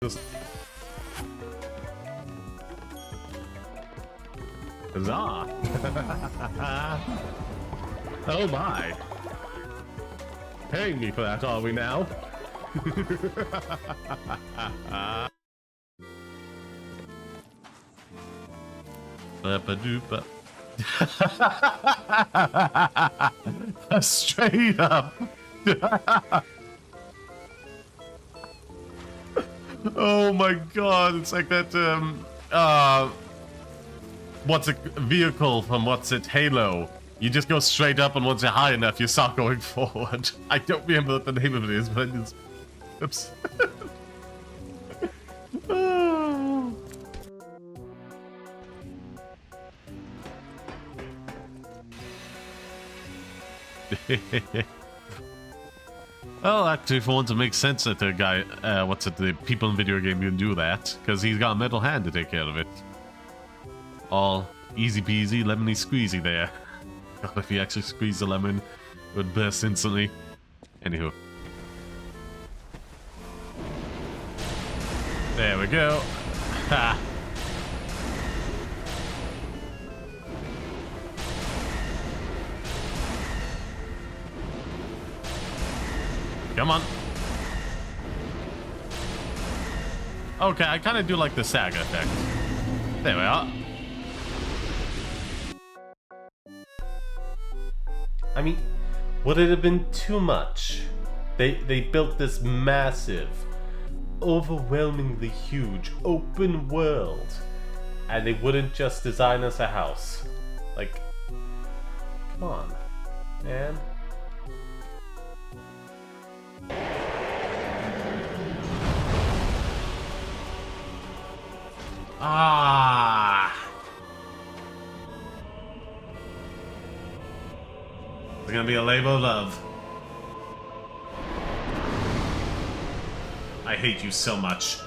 Just... Huzzah! Oh my! Paying me for that, are we now? Straight up! Oh my god, it's like that, what's it, vehicle from what's it, Halo. You just go straight up, and once you're high enough, you start going forward. I don't remember what the name of it is, but it's... Oops. Oh. Well, actually, for once, it makes sense that the guy, the people in video game can do that, because he's got a metal hand to take care of it. All easy peasy, lemony squeezy there. God, if he actually squeezed the lemon, it would burst instantly. Anywho. There we go. Ha! Come on. Okay, I kind of do like the saga effect. There we are. I mean, would it have been too much? They built this massive, overwhelmingly huge open world, and they wouldn't just design us a house. Like, come on, man. Ah. It's gonna be a labor of love. I hate you so much.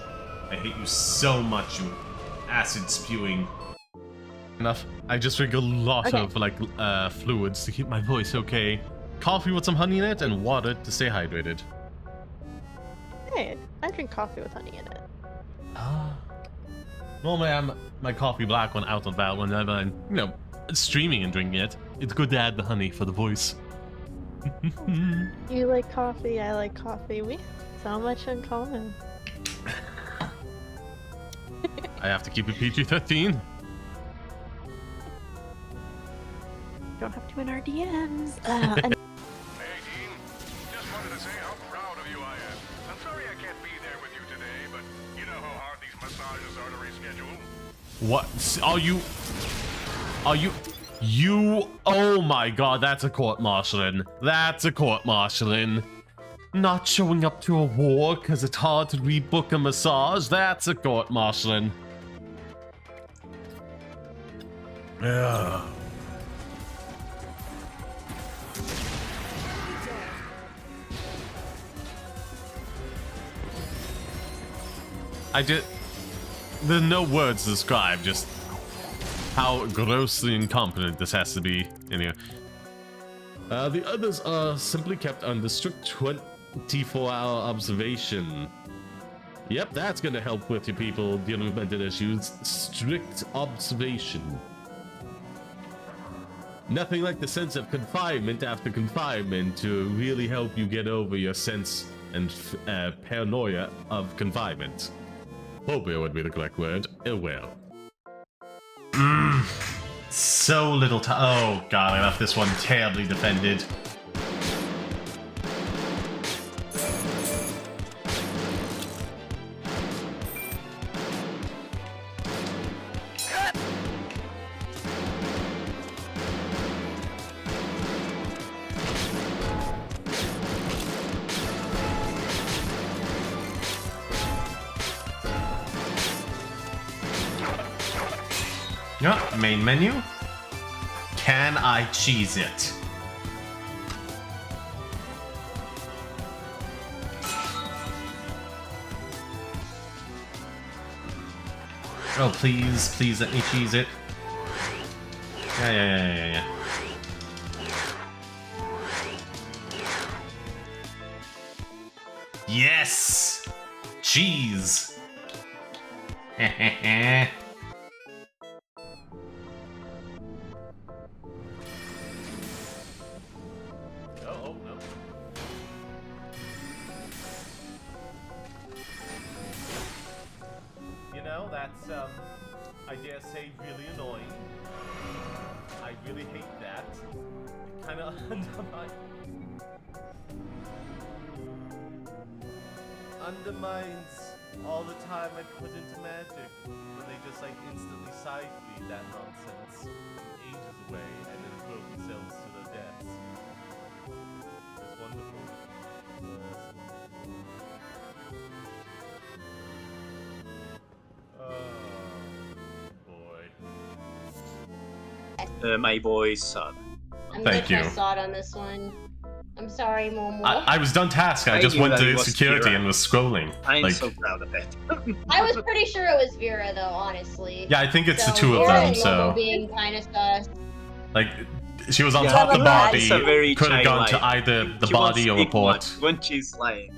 I hate you so much, you acid spewing. Enough. I just drink a lot of like fluids to keep my voice okay. Coffee with some honey in it and water to stay hydrated. Hey, I drink coffee with honey in it. Ah. Normally I'm my coffee black one out on that whenever I'm, you know, streaming and drinking it. It's good to add the honey for the voice. You like coffee, I like coffee. We have so much in common. I have to keep it PG-13. Don't have to in our DMs. Hey, Dean. Just wanted to say how proud of you I am. I'm sorry I can't be there with you today, but you know how hard these massages are to reschedule. What? Are you? Oh my god, that's a court-martialing. That's a court-martialing. Not showing up to a war because it's hard to rebook a massage. That's a court-martialing. Yeah. There's no words to describe just how grossly incompetent this has to be. Anyway. The others are simply kept under strict 24-hour observation. Yep, that's gonna help with you people dealing with mental issues. Strict observation. Nothing like the sense of confinement after confinement to really help you get over your sense and paranoia of confinement. Phobia would be the correct word. It will. So little time. Oh god, I left this one terribly defended. Yeah, main menu. Can I cheese it? Oh, please, please let me cheese it. Yeah. Yes! Cheese! Oh, no. You know, that's, I dare say, really annoying. I really hate that. It kind of undermines all the time I put into Magic when they just like instantly side feed that nonsense ages away and then throw themselves to their deaths. It's wonderful. Oh boy. My boy's son. I'm Thank gonna you. test sod on this one. I'm sorry, Momo. I was done task. I I just knew went that it to was security Kira. and was scrolling. I'm like, so proud of it. I was pretty sure it was Vera, though, honestly. yeah, I think it's So the two of Vera them. and Momo So, being kind of sus. like, she was on Yeah, top of the that's body. a very Could have gone to childlike. either the She body or won't speak report. much when she's lying.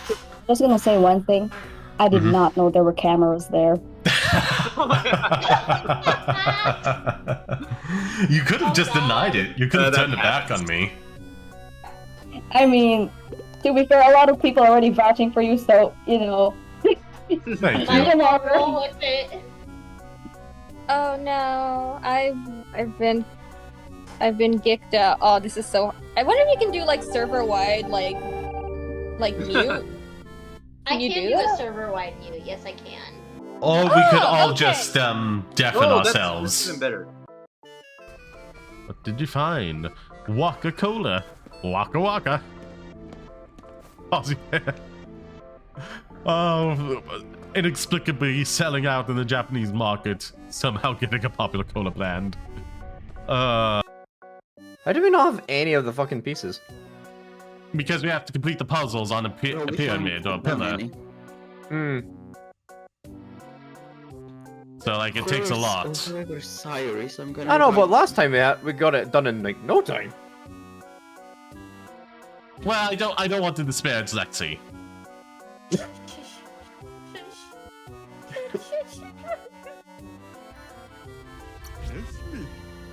I was gonna say one thing. I did Mhm. not know there were cameras there. You could have just denied it. You could have that turned it back happens. on me. I mean, to be fair, a lot of people are already vouching for you, so, you know. Thank I you. can roll with it. Oh no, I've been geeked out. Oh, this is so. I wonder if you can do like server wide like mute. I you can do do a that? server-wide mute. Yes, I can. Or we could Oh, all okay. just deafen Oh, that's ourselves. even better. What did you find? Waka Cola. Waka Waka. Oh, yeah. Oh, inexplicably selling out in the Japanese market. Somehow getting a popular cola brand. How do we not have any of the fucking pieces? Because we have to complete the puzzles on a pyramid or a pillar. Hmm. So, like, it takes a lot. I know, but last time we got it done in like no time. Well, I don't want to disparage Lexi.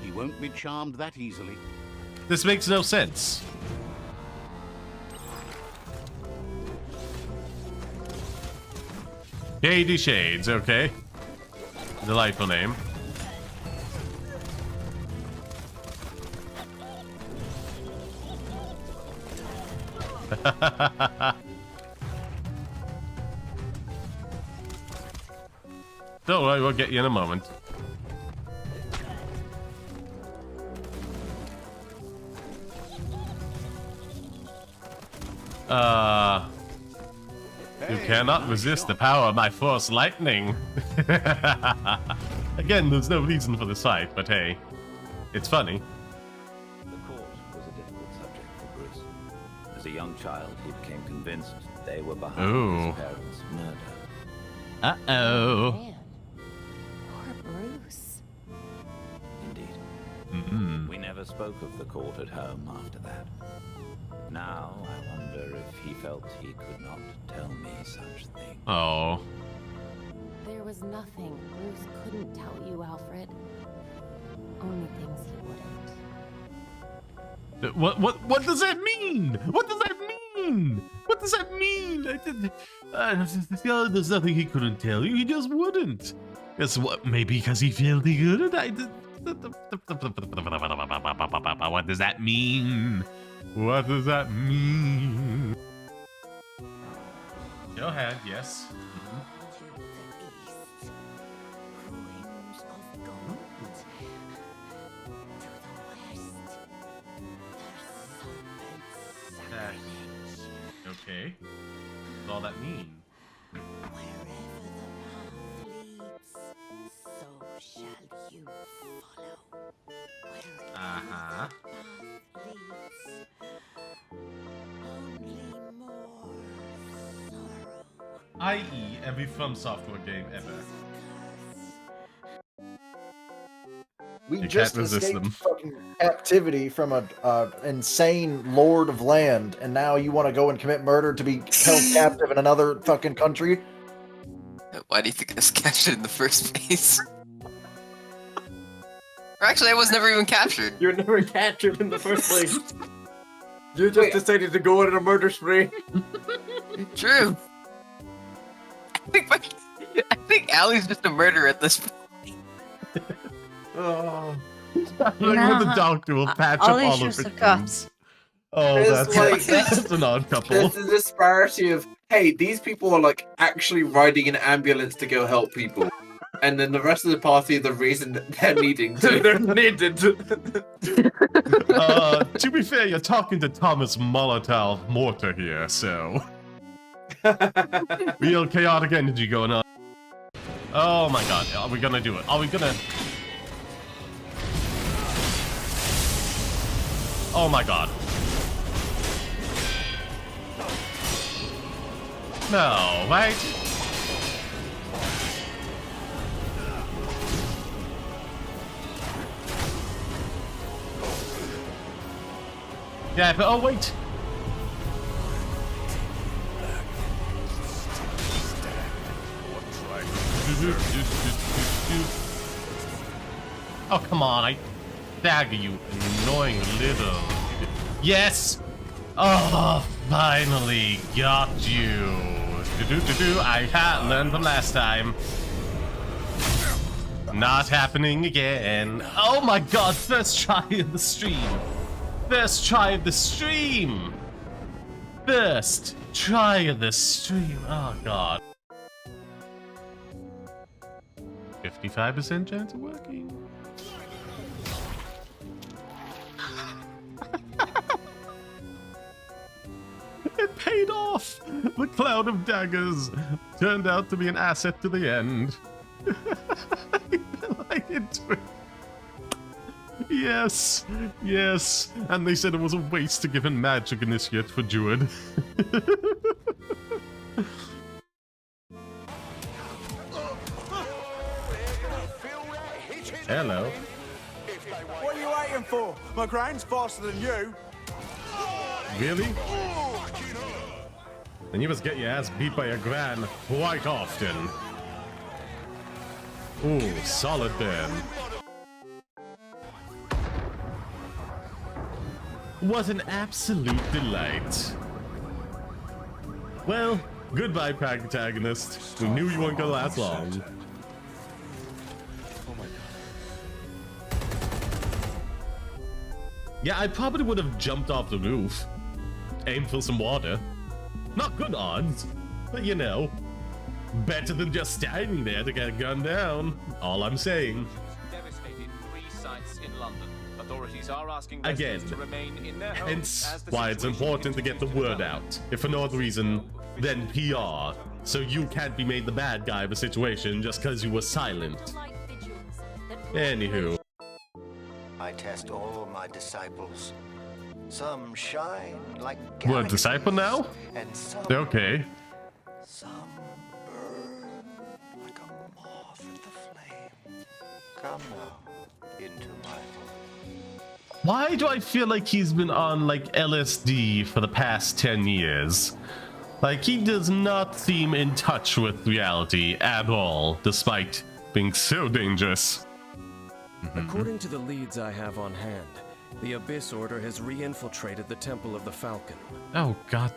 He won't be charmed that easily. This makes no sense. Shady Shades, okay. Delightful name. Don't worry, we'll get you in a moment. You cannot resist the power of my force lightning. Again, there's no reason for this fight, but hey, it's funny. The court was a difficult subject for Bruce. As a young child, he became convinced they were behind Ooh. his parents' murder. Uh-oh. Man. Poor Bruce. Indeed. Mm-mm. We never spoke of the court at home after that. Now, I wonder if he felt he could not tell me such things. Oh. There was nothing Bruce couldn't tell you, Alfred. Only things he wouldn't. What does that mean? What does that mean? What does that mean? There's nothing he couldn't tell you. He just wouldn't. Guess what? Maybe because he felt he couldn't. What does that mean? What does that mean? Go ahead. Yes. Okay. What does all that mean? Uh-huh. I.e. every From Software game ever. We You just can't resist escaped them. fucking captivity from a insane lord of land, and now you want to go and commit murder to be held captive in another fucking country? Why do you think I was captured in the first place? Or actually, I was never even captured. You were never captured in the first place. You just decided to go on a murder spree. True. I think Allie's just a murderer at this point. Oh. Like when the doctor will patch up all the victims. Oh, It's that's an odd couple. There's the disparity of, hey, these people are like actually riding an ambulance to go help people. And then the rest of the party are the reason that they're needing to. They're needed. To be fair, you're talking to Thomas Molotov Mortar here, so... Real chaotic energy going on. Oh my god, are we gonna do it? Are we gonna... Oh my god. No, right? Yeah, but oh wait. Oh come on, I dagger you, annoying little. Yes. Oh, finally got you. I had learned from last time. Not happening again. Oh my god, first try of the stream. First try of the stream. First try of the stream. Oh god. 55% chance of working. It paid off! The cloud of daggers turned out to be an asset to the end. I into it. Yes, yes. And they said it was a waste to give him magic initiate for Druid. Hello. What are you waiting for? My grind's faster than you. Really? And you must get your ass beat by a gran quite often. Ooh, solid Ben. What an absolute delight. Well, goodbye, protagonist. We knew you weren't gonna last long. Yeah, I probably would have jumped off the roof. Aimed for some water. Not good odds, but you know. Better than just standing there to get gunned down. All I'm saying. Devastated 3 sites in London. Authorities are asking Again, residents to remain in their homes hence as the why it's situation important to get the continues word out. If for no other reason than PR. So you can't be made the bad guy of a situation just because you were silent. Anywho. I test all my disciples. Some shine like We're a disciple now? and some, Okay. some burn like a moth at the flame. Come now into my home. Why do I feel like he's been on like LSD for the past 10 years? Like he does not seem in touch with reality at all, despite being so dangerous. According to the leads I have on hand, the Abyss Order has re-infiltrated the Temple of the Falcon. Oh god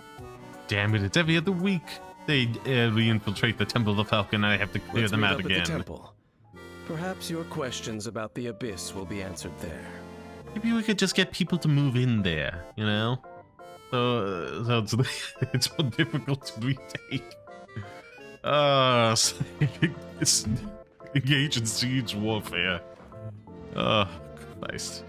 damn it, it's every other week they re-infiltrate the Temple of the Falcon and I have to clear Let's them meet out up at again. the temple. Perhaps your questions about the Abyss will be answered there. Maybe we could just get people to move in there, you know? So it's so difficult to retake. It's engage in siege warfare. Oh, Christ.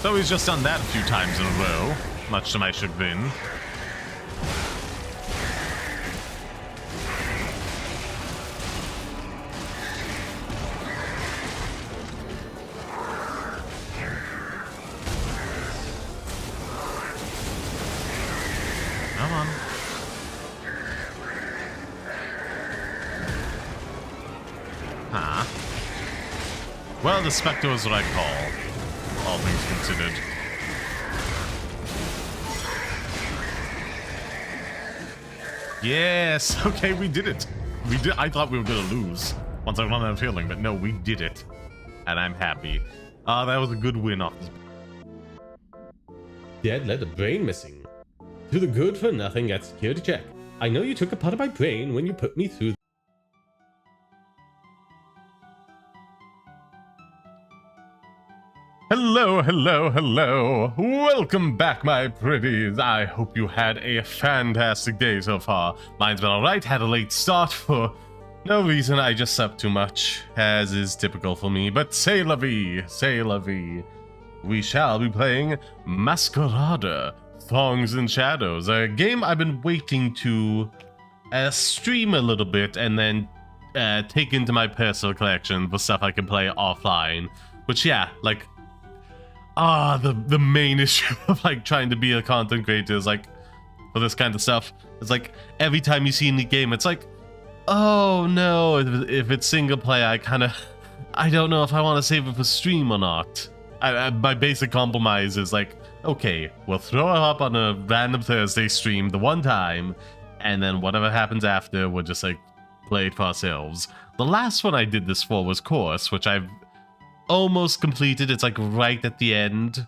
So he's just done that a few times in a row, much to my chagrin. Come on. Huh. Well, the Spectre is what I call, all things considered. Yes. Okay, we did it. We did. I thought we were gonna lose once I won that feeling, but no, we did it, and I'm happy. That was a good win off this. Dead letter brain missing. To the good for nothing at security check. I know you took a part of my brain when you put me through. Hello, hello, hello. Welcome back, my pretties. I hope you had a fantastic day so far. Mine's been alright, had a late start for no reason. I just slept too much, as is typical for me. But c'est la vie, c'est la vie. We shall be playing Masquerada, Thongs and Shadows, a game I've been waiting to stream a little bit and then take into my personal collection for stuff I can play offline. Which, yeah, like, the main issue of like trying to be a content creator is like, for this kind of stuff, it's like every time you see in the game, it's like, oh no, if it's single player, I don't know if I want to save it for stream or not. My basic compromise is like, okay, we'll throw it up on a random Thursday stream the one time, and then whatever happens after, we'll just like play it for ourselves. The last one I did this for was Course, which I've almost completed. It's like right at the end,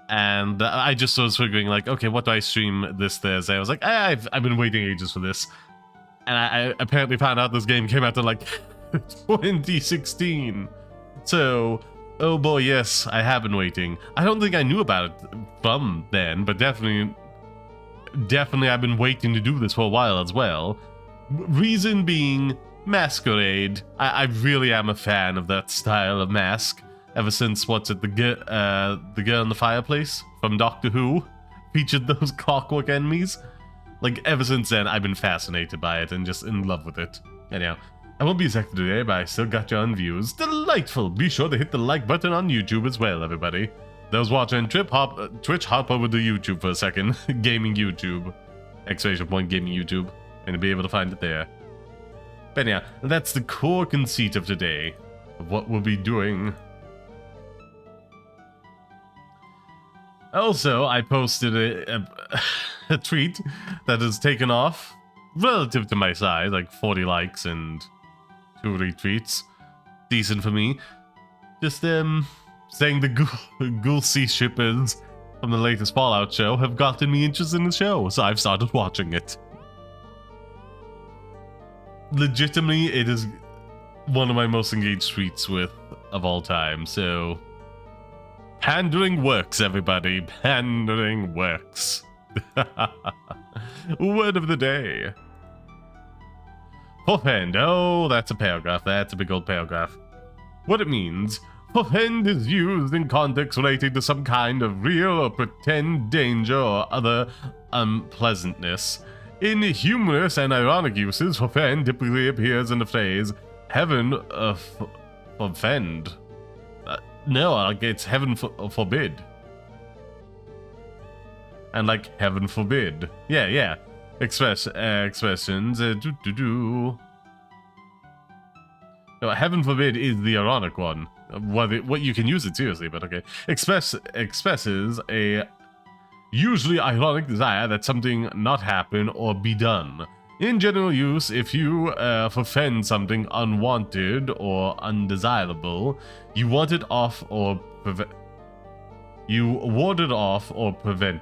and I just was figuring like, okay, what do I stream this Thursday? I was like, I've been waiting ages for this, and I apparently found out this game came out in like 2016. So, oh boy, yes, I have been waiting. I don't think I knew about it from then, but definitely I've been waiting to do this for a while as well. Reason being, Masquerade. I really am a fan of that style of mask. Ever since, what's it, the girl in the fireplace from Doctor Who featured those clockwork enemies. Like, ever since then, I've been fascinated by it and just in love with it. Anyhow, I won't be second today, but I still got you on views. Delightful! Be sure to hit the like button on YouTube as well, everybody. Those watching Twitch, hop over to YouTube for a second. Gaming YouTube. Exclamation point gaming YouTube. And you'll be able to find it there. But yeah, that's the core conceit of today, of what we'll be doing. Also, I posted a tweet that has taken off, relative to my size, like 40 likes and 2 retweets. Decent for me. Just, saying the Ghoul Sea shippers from the latest Fallout show have gotten me interested in the show, so I've started watching it. Legitimately, it is one of my most engaged tweets of all time, so pandering works, everybody. Pandering works. Word of the day. Forfend. Oh, that's a paragraph. That's a big old paragraph. What it means. Forfend is used in context relating to some kind of real or pretend danger or other unpleasantness. In humorous and ironic uses, forfend typically appears in the phrase heaven forfend. No, like it's heaven forbid. And like heaven forbid. Yeah. Expressions. No, heaven forbid is the ironic one. What you can use it seriously, but okay. Expresses a usually ironic desire that something not happen or be done. In general use, if you forfend something unwanted or undesirable, you ward it off or prevent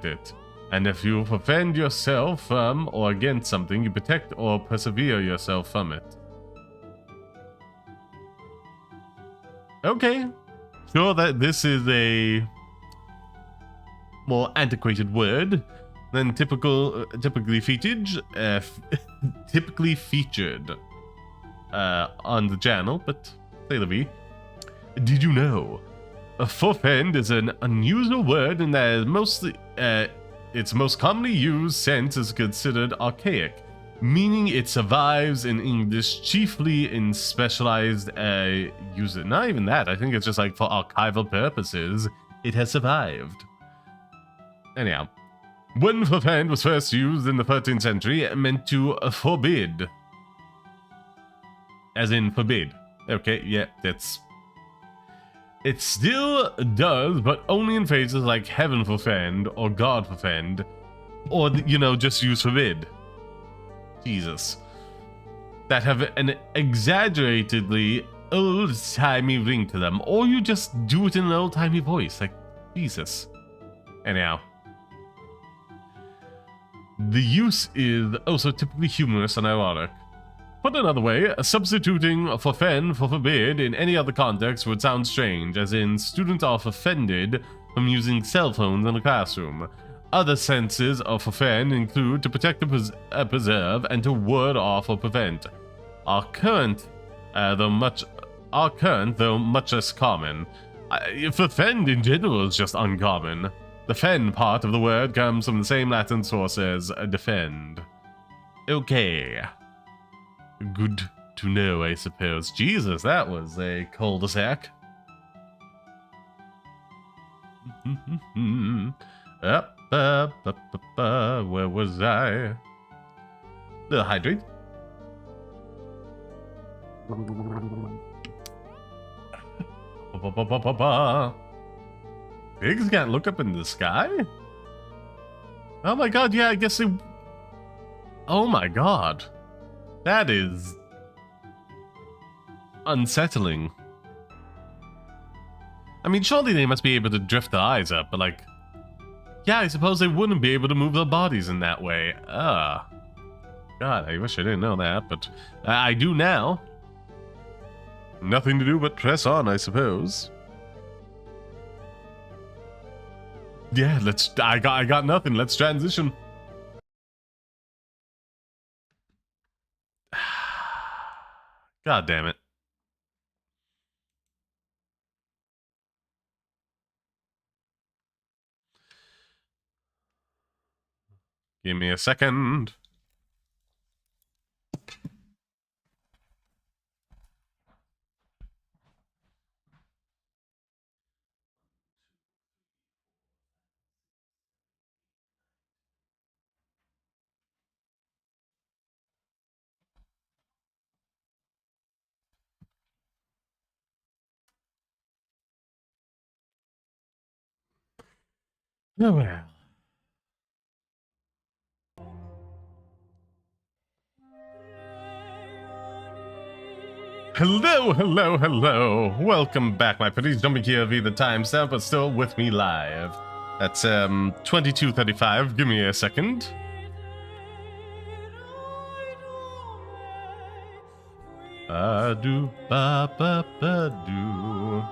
it. And if you forfend yourself from or against something, you protect or persevere yourself from it. Okay, sure that this is a more antiquated word than typically featured on the channel, but say la vie. Did you know forfend is an unusual word and that its most commonly used sense is considered archaic, meaning it survives in English chiefly in specialized use. Not even that, I think it's just like for archival purposes, it has survived. Anyhow, when forfend was first used in the 13th century, it meant to forbid. As in forbid. Okay, yeah, that's... It still does, but only in phrases like heaven forfend or God forfend, or, you know, just use forbid. Jesus. That have an exaggeratedly old-timey ring to them, or you just do it in an old-timey voice, like, Jesus. Anyhow. The use is also typically humorous and ironic. Put another way, substituting for fen for forbid in any other context would sound strange, as in students are offended from using cell phones in a classroom. Other senses of fen include to protect, preserve, and to ward off or prevent. Are current, though much less common. Offend in general is just uncommon. The fen part of the word comes from the same Latin source as defend. Okay. Good to know, I suppose. Jesus, that was a cul-de-sac. Where was I? Little hydrate. Pigs can't look up in the sky? Oh my god, yeah, I guess they... Oh my god. That is... unsettling. I mean, surely they must be able to drift their eyes up, but like... Yeah, I suppose they wouldn't be able to move their bodies in that way. God, I wish I didn't know that, but I do now. Nothing to do but press on, I suppose. Yeah, I got nothing. Let's transition. God damn it. Give me a second. Oh well. Hello, hello, hello. Welcome back, my pretties. Don't be here via the timestamp, but still with me live. That's 22:35. Give me a second. Do ba ba ba do.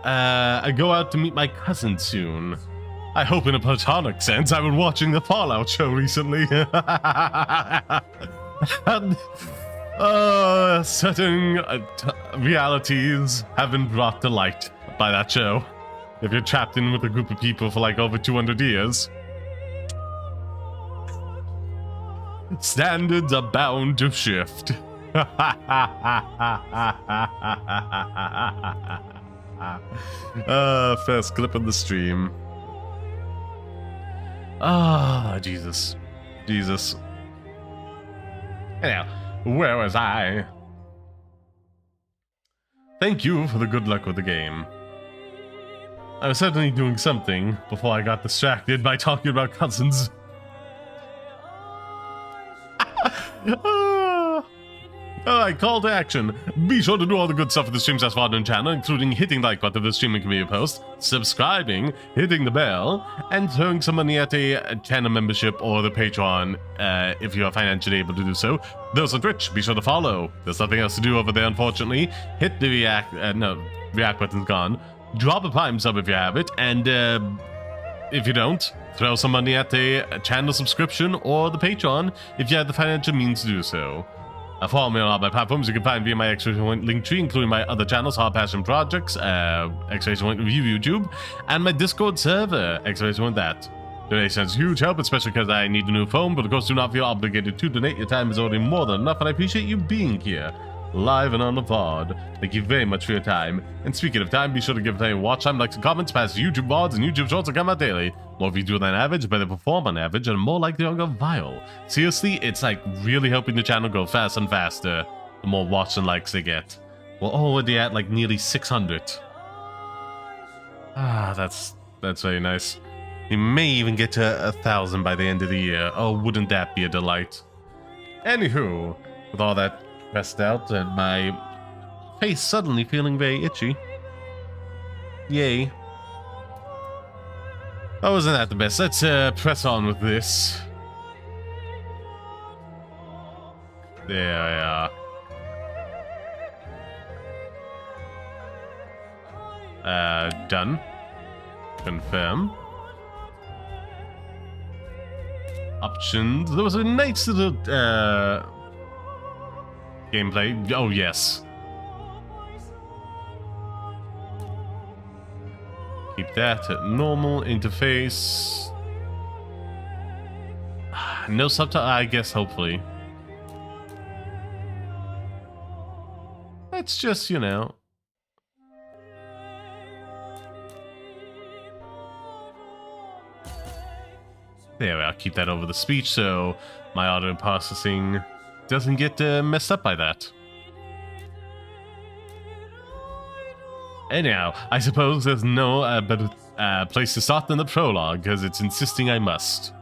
I go out to meet my cousin soon. I hope in a platonic sense. I've been watching the Fallout show recently. And, certain realities have been brought to light by that show. If you're trapped in with a group of people for like over 200 years, standards are bound to shift. First clip of the stream. Jesus. Jesus. Anyhow, where was I? Thank you for the good luck with the game. I was certainly doing something before I got distracted by talking about cousins. Alright, call to action. Be sure to do all the good stuff for the Streams As Fodder channel, including hitting the like button for the streaming community post, subscribing, hitting the bell, and throwing some money at a channel membership or the Patreon if you are financially able to do so. Those on Twitch, be sure to follow. There's nothing else to do over there, unfortunately. Hit the react button's gone. Drop a Prime sub if you have it, and if you don't, throw some money at a channel subscription or the Patreon if you have the financial means to do so. Follow me on all my platforms you can find via my exclamation point link tree, including my other channels, Hard Passion Projects, exclamation point Review YouTube, and my Discord server, exclamation point that. Donations huge help, especially because I need a new phone, but of course do not feel obligated to donate. Your time is already more than enough, and I appreciate you being here, live and on the VOD. Thank you very much for your time. And speaking of time, be sure to give it a watch time, likes, and comments, past YouTube VODs and YouTube Shorts will come out daily. More views than average, better perform on average, and more likely to go viral. Seriously, it's like really helping the channel go faster and faster the more watch and likes they get. We're already at like nearly 600. That's very nice. We may even get to 1,000 by the end of the year. Oh, wouldn't that be a delight? Anywho, with all that pressed out and my face suddenly feeling very itchy. Yay. Oh, wasn't that the best? Let's press on with this. There we are. Done. Confirm. Options. There was a nice little gameplay. Oh, yes. Keep that at normal interface. No subtitle, I guess, hopefully. Let's just, you know. There, I'll keep that over the speech so my audio processing doesn't get messed up by that. Anyhow, I suppose there's no better place to start than the prologue, because it's insisting I must.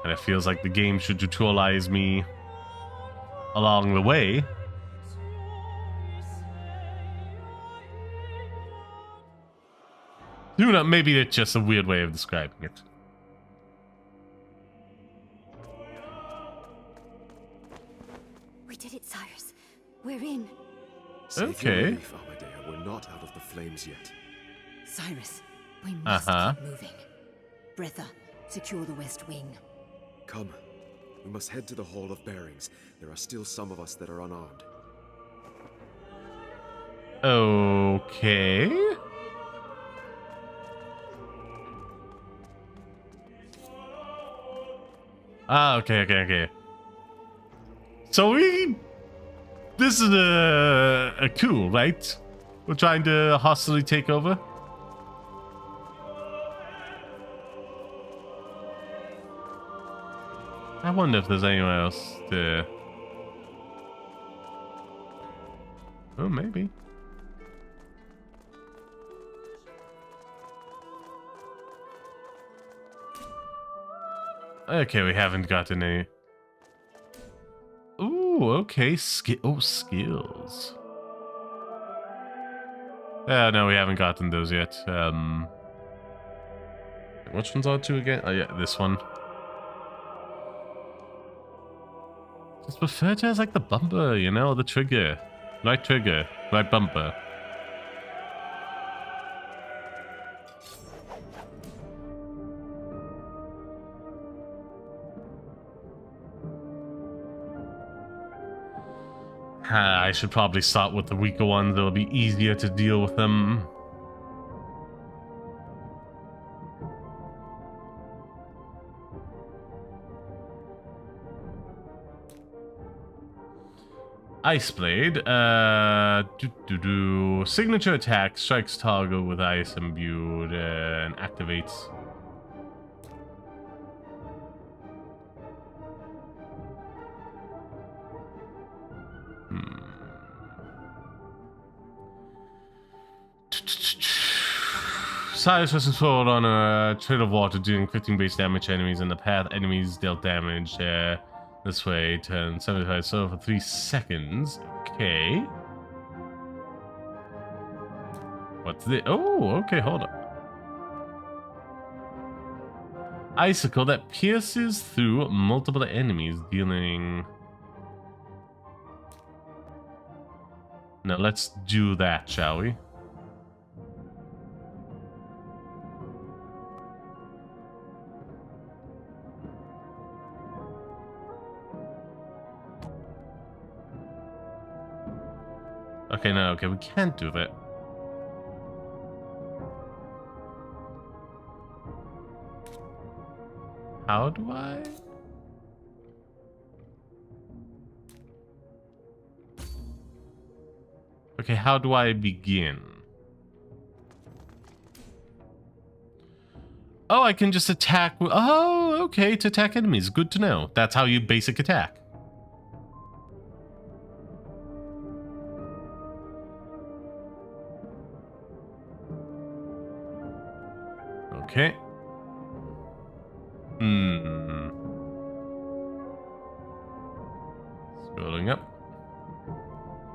And it feels like the game should tutorialize me along the way. You know, maybe it's just a weird way of describing it. We did it, Cyrus. We're in. Okay. We're not out of the flames yet. Cyrus, we must keep moving. Breatha, secure the west wing. Come. We must head to the Hall of Bearings. There are still some of us that are unarmed. Okay. Ah, okay. So this is a coup, right? We're trying to hostily take over. I wonder if there's anywhere else to... Oh, maybe. Okay, we haven't gotten any... Ooh, okay. Skills. No, we haven't gotten those yet. Which one's R2 again? Oh, yeah, this one. Just refer to it as like the bumper, you know, the trigger. Right trigger, right bumper. I should probably start with the weaker ones. It'll be easier to deal with them. Ice Blade. Signature attack strikes target with ice imbued and activates. Cyrus was forward on a trail of water, doing 15 base damage to enemies in the path. Enemies dealt damage this way. Turn 75 so for 3 seconds. Okay. What's the... Oh, okay, hold on. Icicle that pierces through multiple enemies, dealing... Now let's do that, shall we? Okay, no, okay, we can't do that. How do I? Okay, how do I begin? Oh, I can just attack. Oh, okay, to attack enemies. Good to know. That's how you basic attack. Okay. Scrolling up.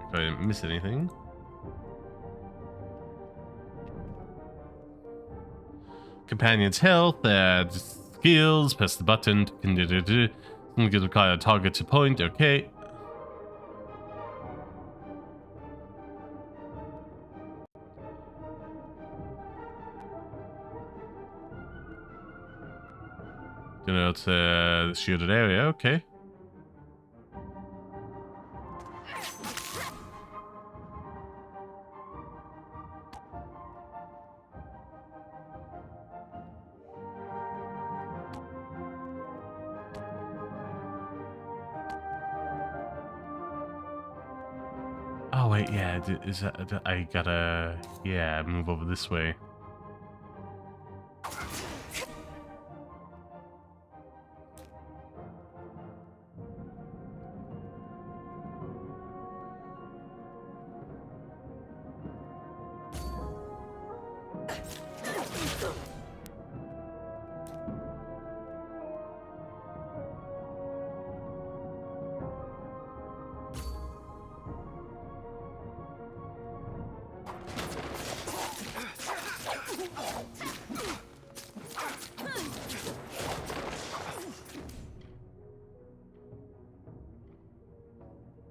If I didn't miss anything. Companion's health, add skills, press the button. Require a target to point, okay. Denotes the shielded area, okay. Oh wait, yeah, is that, I gotta, yeah, move over this way.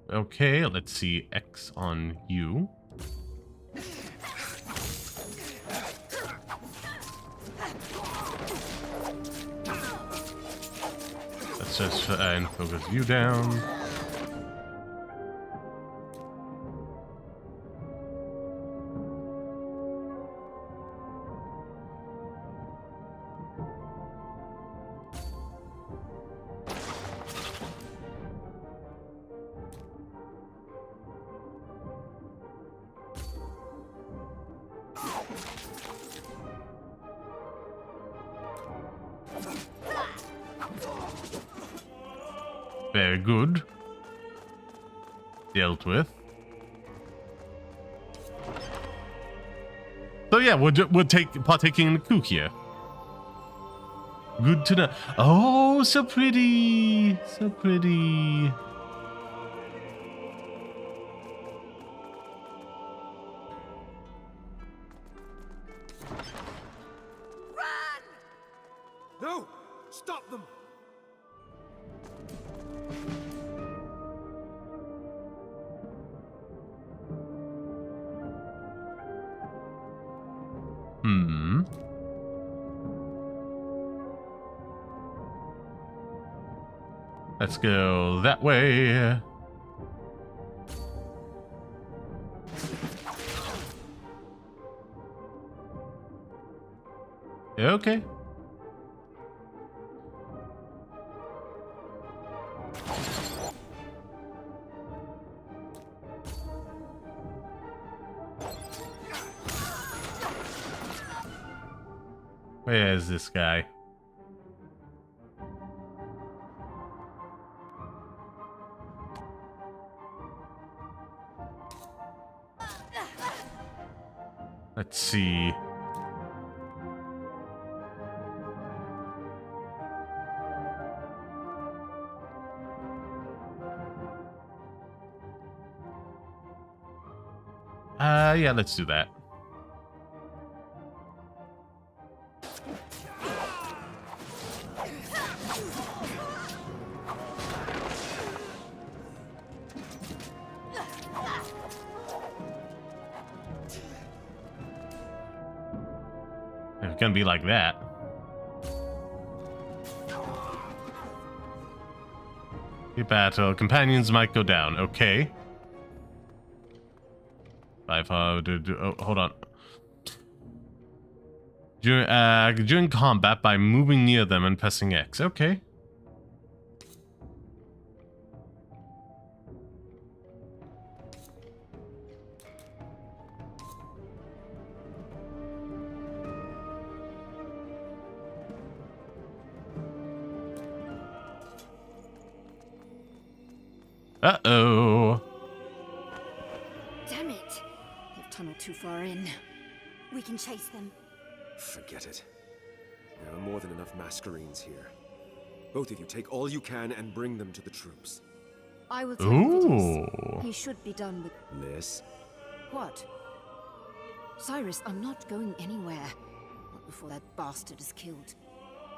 Okay, let's see X on you. Let's just focus you down. Very good. Dealt with. So yeah, we're partaking in the coup here. Good to know. Oh, so pretty, so pretty. No! Stop them! Let's go that way. Okay. Where is this guy? Let's see. Yeah, let's do that. If it's gonna be like that. The battle companions might go down. Okay. Oh, hold on. During combat by moving near them and pressing X. Okay. Uh-oh. Damn it. They've tunneled too far in. We can chase them. Forget it. There are more than enough masquerades here. Both of you take all you can and bring them to the troops. I will tell Vitus. Ooh. He should be done with... Liz? What? Cyrus, I'm not going anywhere. Not before that bastard is killed.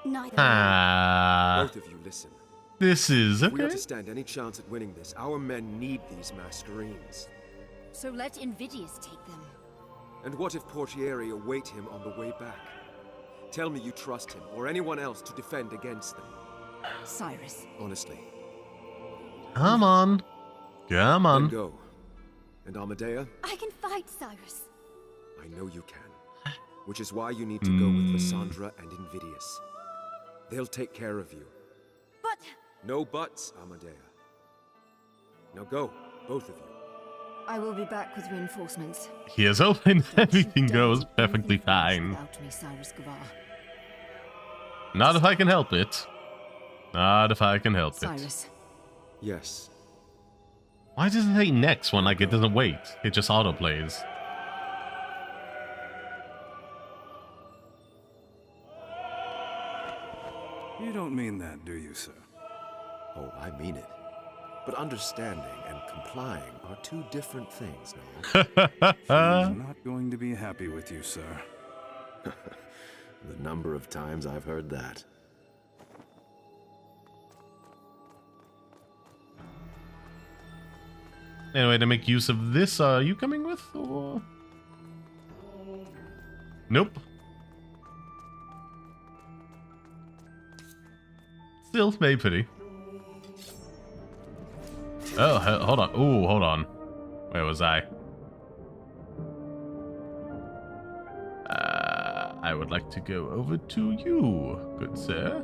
Neither Both of you listen. This is If we are okay. to stand any chance at winning this, our men need these Masquerades. So let Invidious take them. And what if Portieri await him on the way back? Tell me you trust him, or anyone else, to defend against them. Cyrus. Honestly. Come on. Come on. Then go. And Amadea, I can fight, Cyrus. I know you can. Which is why you need to go with Lysandra and Invidious. They'll take care of you. But... No buts, Amadea. Now go, both of you. I will be back with reinforcements. Here's hoping everything goes perfectly fine. Without me, Cyrus Gavar. Not if I can help it. Not if I can help it. Cyrus. Yes. Why does it say next one like it doesn't wait? It just autoplays. You don't mean that, do you, sir? Oh, I mean it. But understanding and complying are two different things, Noel. She's not going to be happy with you, sir. The number of times I've heard that. Anyway, to make use of this, are you coming with? Or... Nope. Still very pretty. Oh, hold on. Ooh, hold on. Where was I? I would like to go over to you, good sir.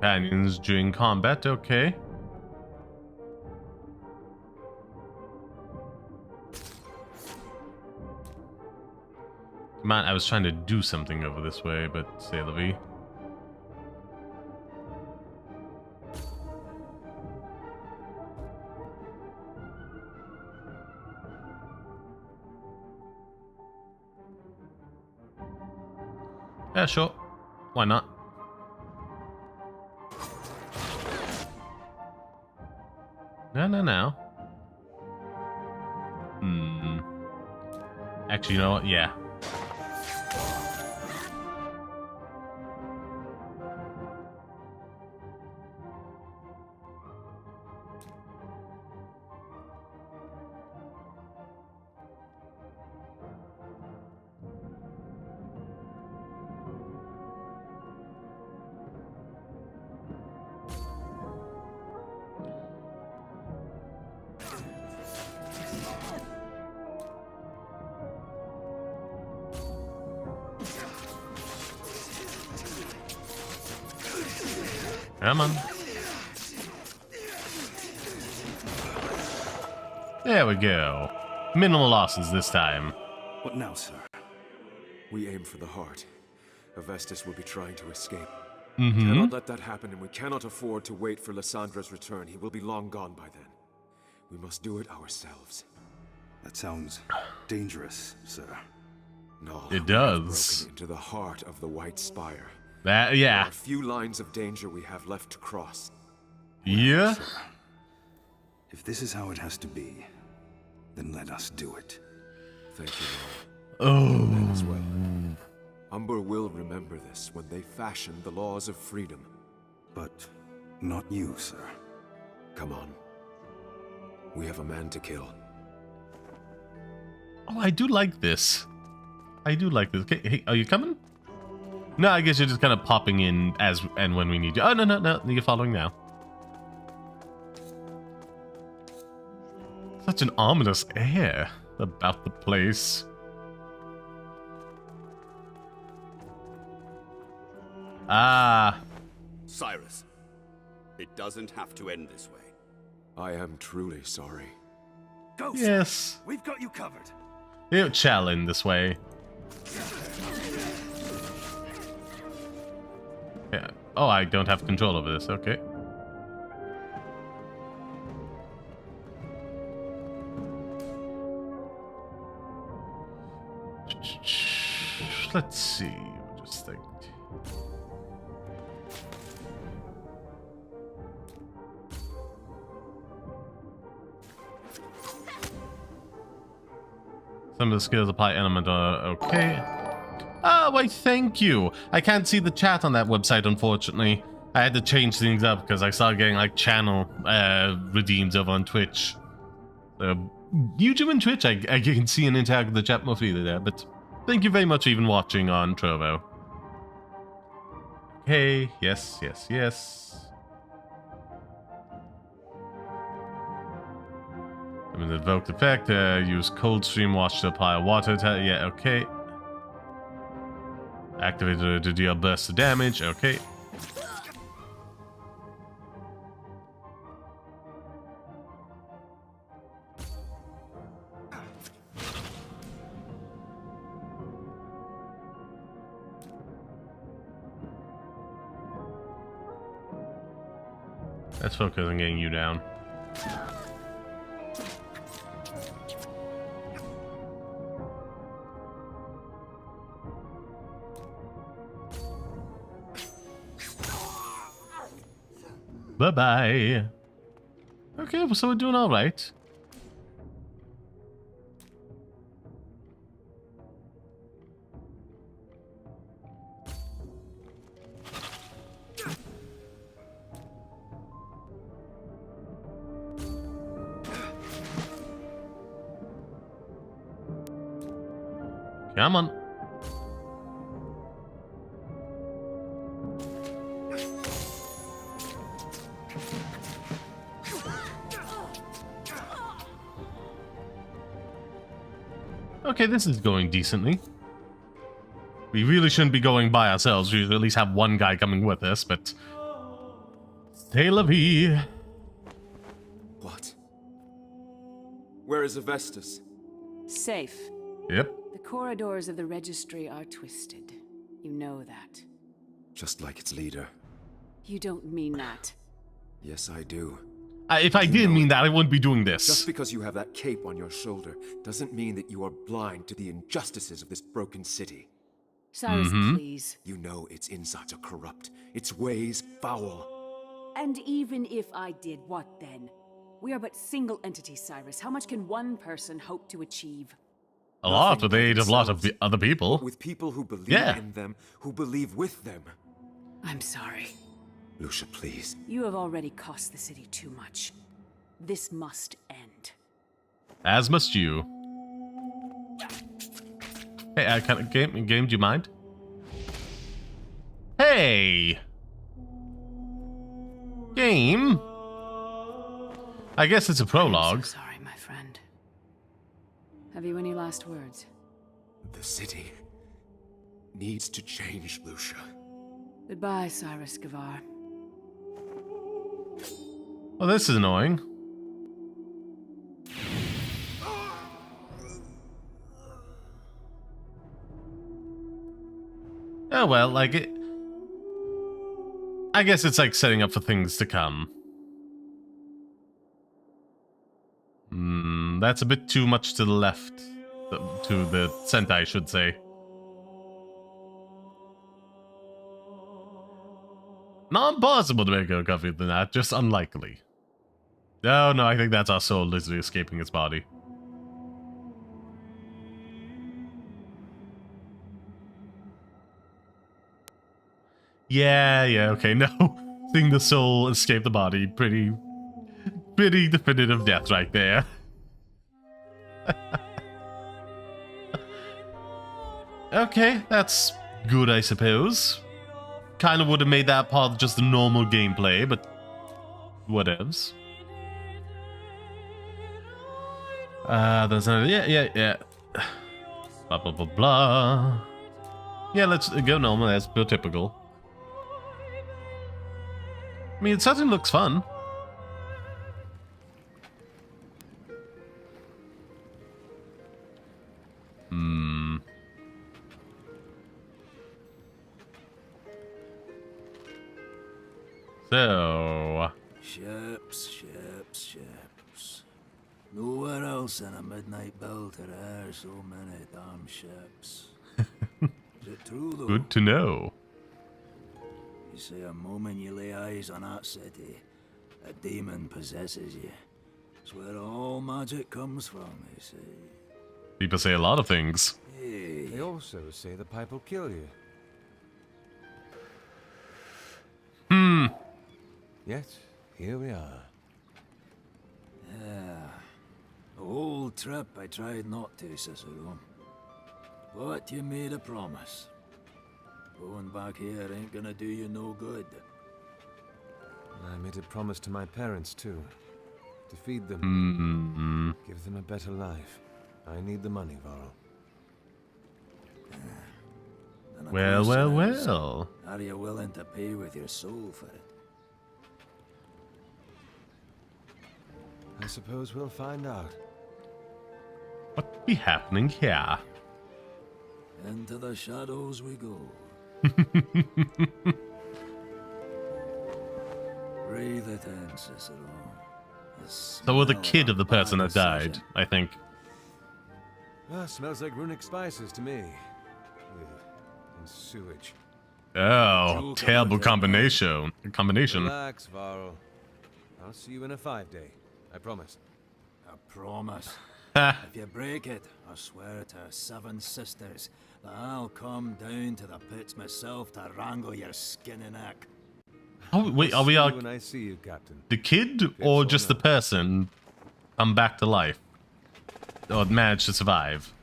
Companions during combat, okay. Man, I was trying to do something over this way, but c'est la vie. Yeah, sure. Why not? No. Actually, you know what? Yeah. Come on. There we go. Minimal losses this time. What now, sir? We aim for the heart. Avestus will be trying to escape. Mm-hmm. We cannot let that happen, and we cannot afford to wait for Lysandra's return. He will be long gone by then. We must do it ourselves. That sounds dangerous, sir. No, it does. Into the heart of the White Spire. That, yeah. There are a few lines of danger we have left to cross. Yeah. Sir, if this is how it has to be, then let us do it. Thank you, Lord. Oh. As well. Umber will remember this when they fashion the laws of freedom. But not you, sir. Come on. We have a man to kill. Oh, I do like this. I do like this. Okay, hey, are you coming? No, I guess you're just kind of popping in as and when we need you. Oh, no. You're following now. Such an ominous air about the place. Ah. Cyrus, it doesn't have to end this way. I am truly sorry. Go, yes. Sir. We've got you covered. You don't challenge this way. Yeah. Oh, I don't have control over this. Okay. let's see. Just think. Some of the skills apply element are okay. Oh, wait, thank you. I can't see the chat on that website, unfortunately. I had to change things up because I started getting like channel redeems over on Twitch. YouTube and Twitch, I can see and interact with the chat more freely there, but thank you very much for even watching on Trovo. Okay, yes, yes, yes. I'm gonna invoke the effect, use cold stream wash to apply water to, yeah, okay. Activate to deal burst of damage, okay. Let's focus on getting you down. Bye-bye. Okay, so we're doing all right. Come on. Okay, this is going decently. We really shouldn't be going by ourselves. We should at least have one guy coming with us, but... C'est la vie. What? Where is Avestus? Safe. Yep. The corridors of the registry are twisted. You know that. Just like its leader. You don't mean that. Yes, I do. If I did mean that, I wouldn't be doing this. Just because you have that cape on your shoulder doesn't mean that you are blind to the injustices of this broken city. Cyrus, please. You know its insides are corrupt, its ways foul. And even if I did, what then? We are but single entities, Cyrus. How much can one person hope to achieve? A lot, with the aid of a lot of other people. With people who believe in them, who believe with them. I'm sorry. Lucia, please. You have already cost the city too much. This must end. As must you. Hey, game, do you mind? Hey! Game? I guess it's a prologue. I'm so sorry, my friend. Have you any last words? The city needs to change, Lucia. Goodbye, Cyrus Gavar. Well, this is annoying. Oh well, like it... I guess it's like setting up for things to come. That's a bit too much to the left. To the center, I should say. Not impossible to make a recovery than that, just unlikely. Oh no, I think that's our soul literally escaping its body. Yeah, okay, no. Seeing the soul escape the body, pretty definitive death right there. Okay, that's good, I suppose. Kind of would have made that part just the normal gameplay, but whatevs. There's another, yeah. Blah, blah, blah, blah. Yeah, let's go normal, that's real typical. I mean, it certainly looks fun. So... Ships. Nowhere else in a midnight bell to there so many damn ships. Is it true, though? Good to know. You say a moment you lay eyes on that city, a demon possesses you. It's where all magic comes from, they say. People say a lot of things. They also say the pipe will kill you. Hmm. Yet, here we are. Yeah. The whole trip I tried not to, Cicero. But you made a promise. Going back here ain't gonna do you no good. I made a promise to my parents, too. To feed them. Give them a better life. I need the money, Varl. Well. Are you willing to pay with your soul for it? I suppose we'll find out. What be happening here? Into the shadows we go. Breathe it in, Cicero. So we're the kid of the person that died, I think. Smells like runic spices to me. And sewage. Oh, terrible combination. Relax, Varl. I'll see you in a 5-day. I promise. A promise. If you break it, I swear to 7 sisters that I'll come down to the pits myself to wrangle your skinny neck. Oh, wait, are we when I see you, Captain. the kid or just the person come back to life? Or manage to survive?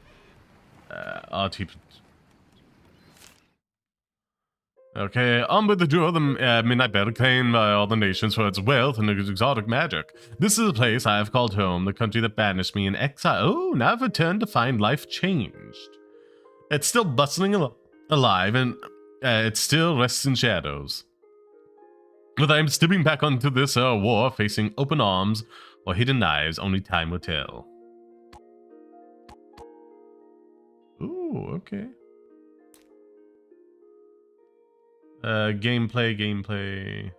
RT. Okay, on with the jewel, the Midnight Bell, claimed by all the nations for its wealth and its exotic magic. This is a place I have called home, the country that banished me in exile. Oh, now I've returned to find life changed. It's still bustling alive, and it still rests in shadows. Whether I'm stepping back onto this war, facing open arms, or hidden knives, only time will tell. Ooh, okay. Gameplay.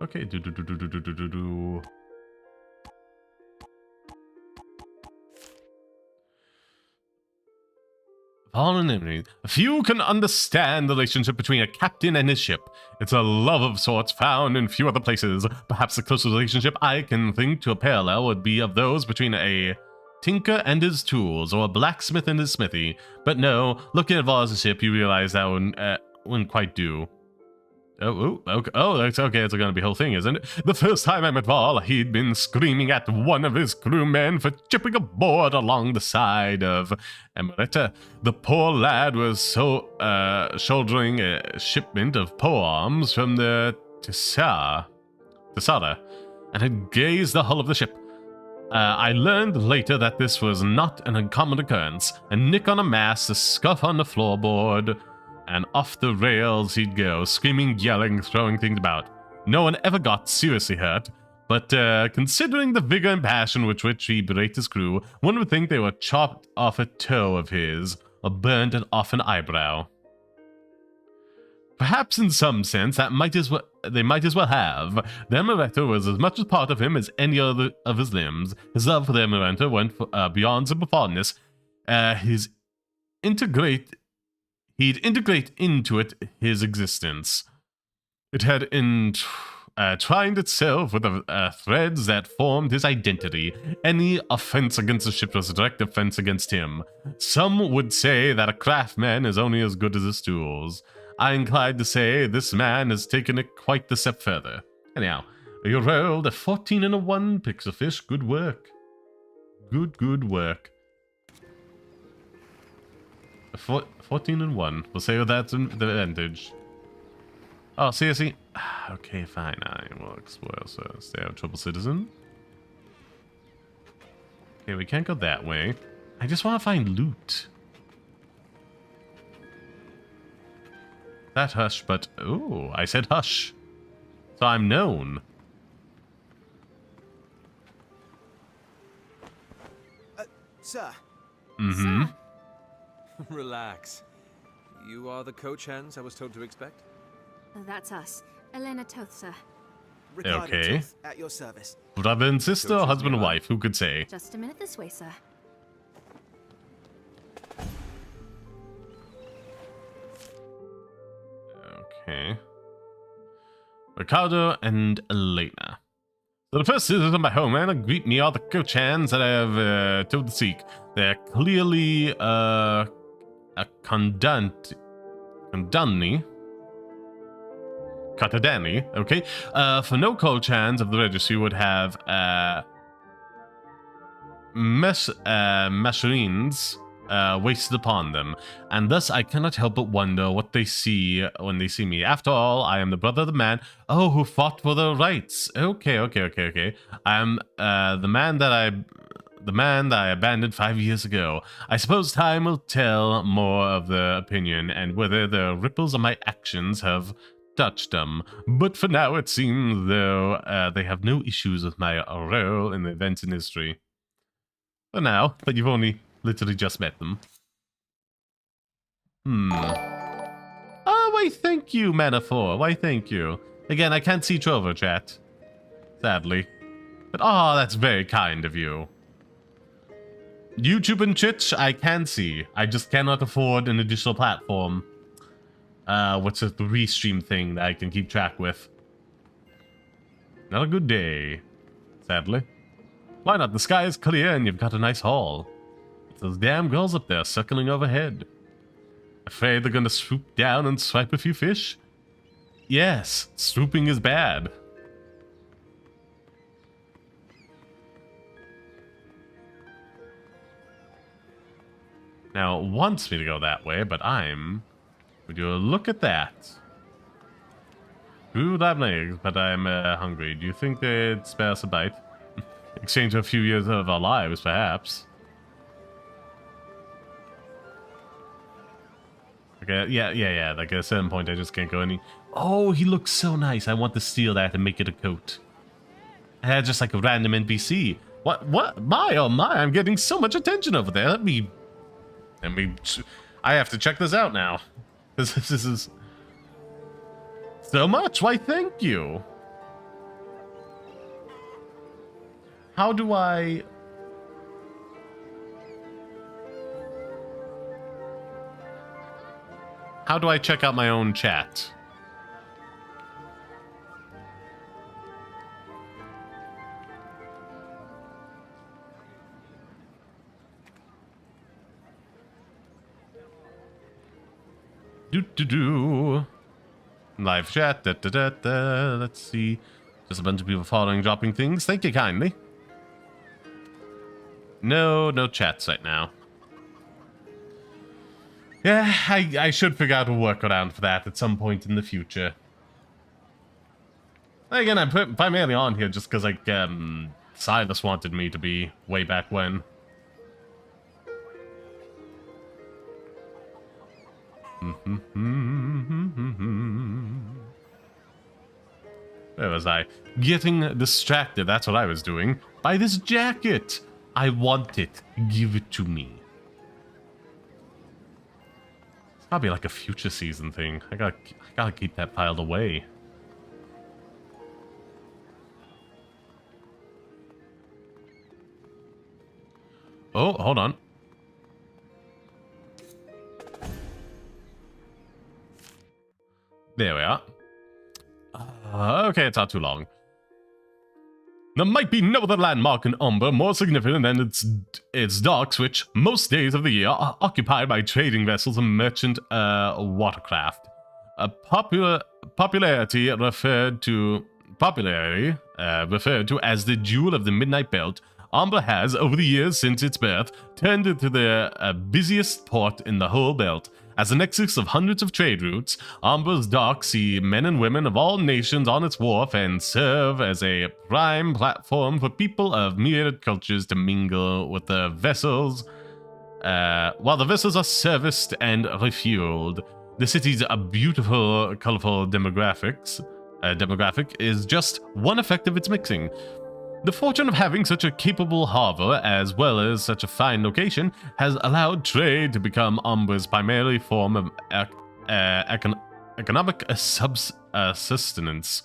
Okay, do. Fallen enemy. Few can understand the relationship between a captain and his ship. It's a love of sorts found in few other places. Perhaps the closest relationship I can think to a parallel would be of those between a tinker and his tools, or a blacksmith and his smithy. But no, looking at Var's ship, you realize that wouldn't quite do. That's okay. It's gonna be a whole thing, isn't it? The first time I met Val, he'd been screaming at one of his crewmen for chipping a board along the side of Emerita. The poor lad was shouldering a shipment of poems from the Tessara, and had grazed the hull of the ship. I learned later that this was not an uncommon occurrence. A nick on a mast, a scuff on the floorboard, and off the rails he'd go, screaming, yelling, throwing things about. No one ever got seriously hurt, but considering the vigor and passion with which he berated his crew, one would think they were chopped off a toe of his, or burned off an eyebrow. Perhaps in some sense they might as well have. The Emerita was as much a part of him as any other of his limbs. His love for the Emerita went beyond simple fondness. He'd integrate into it his existence. It had entwined itself with the threads that formed his identity. Any offense against the ship was a direct offense against him. Some would say that a craftsman is only as good as his tools. I inclined to say this man has taken it quite the step further. Anyhow, you rolled a 14 and a 1, Pixelfish. Good work. Good work. 14 and 1. We'll say that's the advantage. Oh, seriously? Okay, fine. I will explore, so stay out of trouble, citizen. Okay, we can't go that way. I just want to find loot. That hush, but... Ooh, I said hush. So I'm known. Sir. Mm-hmm. Relax. You are the coach hands I was told to expect? That's us. Elena Toth, sir. Okay. At your service. Brother and sister, husband and wife, who could say? Just a minute this way, sir. Okay. Ricardo and Elena. So the first citizens of my homeland greet me are the coach hands that I have told to seek. They're clearly a Condani, okay? For no coach hands of the registry would have Masquerades wasted upon them, and thus I cannot help but wonder what they see when they see me. After all, I am the brother of the man, who fought for their rights. Okay. I am the man that I abandoned 5 years ago. I suppose time will tell more of their opinion and whether the ripples of my actions have touched them. But for now, it seems though they have no issues with my role in the events in history. For now, but you've only literally just met them. Oh, why thank you, Metaphor. Why thank you. Again, I can't see Trover chat. Sadly. But that's very kind of you. YouTube and Twitch, I can see. I just cannot afford an additional platform. What's a restream thing that I can keep track with? Not a good day, sadly. Why not? The sky is clear and you've got a nice haul. It's those damn girls up there circling overhead. Afraid they're gonna swoop down and swipe a few fish? Yes, swooping is bad. Now, it wants me to go that way, but would you look at that? Food, I'm eggs, but I'm hungry. Do you think they'd spare us a bite? Exchange a few years of our lives, perhaps. Okay, yeah. Like at a certain point, I just can't go any. Oh, he looks so nice. I want to steal that and make it a coat. Just like a random NPC. What? My, oh my, I'm getting so much attention over there. I have to check this out now. This is so much. Why, thank you. How do I check out my own chat? Live chat. Let's see. Just a bunch of people following, dropping things. Thank you kindly. No chats right now. Yeah, I should figure out a workaround for that at some point in the future. Again, I'm primarily on here just because, like, Silas wanted me to be way back when. Where was I? Getting distracted, that's what I was doing. By this jacket! I want it. Give it to me. It's probably like a future season thing. I gotta keep that filed away. Oh, hold on. There we are. Okay, it's not too long. There might be no other landmark in Umber more significant than its docks, which most days of the year are occupied by trading vessels and merchant watercraft. Popularity referred to as the Jewel of the Midnight Belt, Umber has, over the years since its birth, turned into the busiest port in the whole belt. As a nexus of hundreds of trade routes, Umber's docks see men and women of all nations on its wharf and serve as a prime platform for people of myriad cultures to mingle with the vessels. While the vessels are serviced and refueled, the city's beautiful, colorful demographic is just one effect of its mixing. The fortune of having such a capable harbor, as well as such a fine location, has allowed trade to become Umber's primary form of economic subsistence,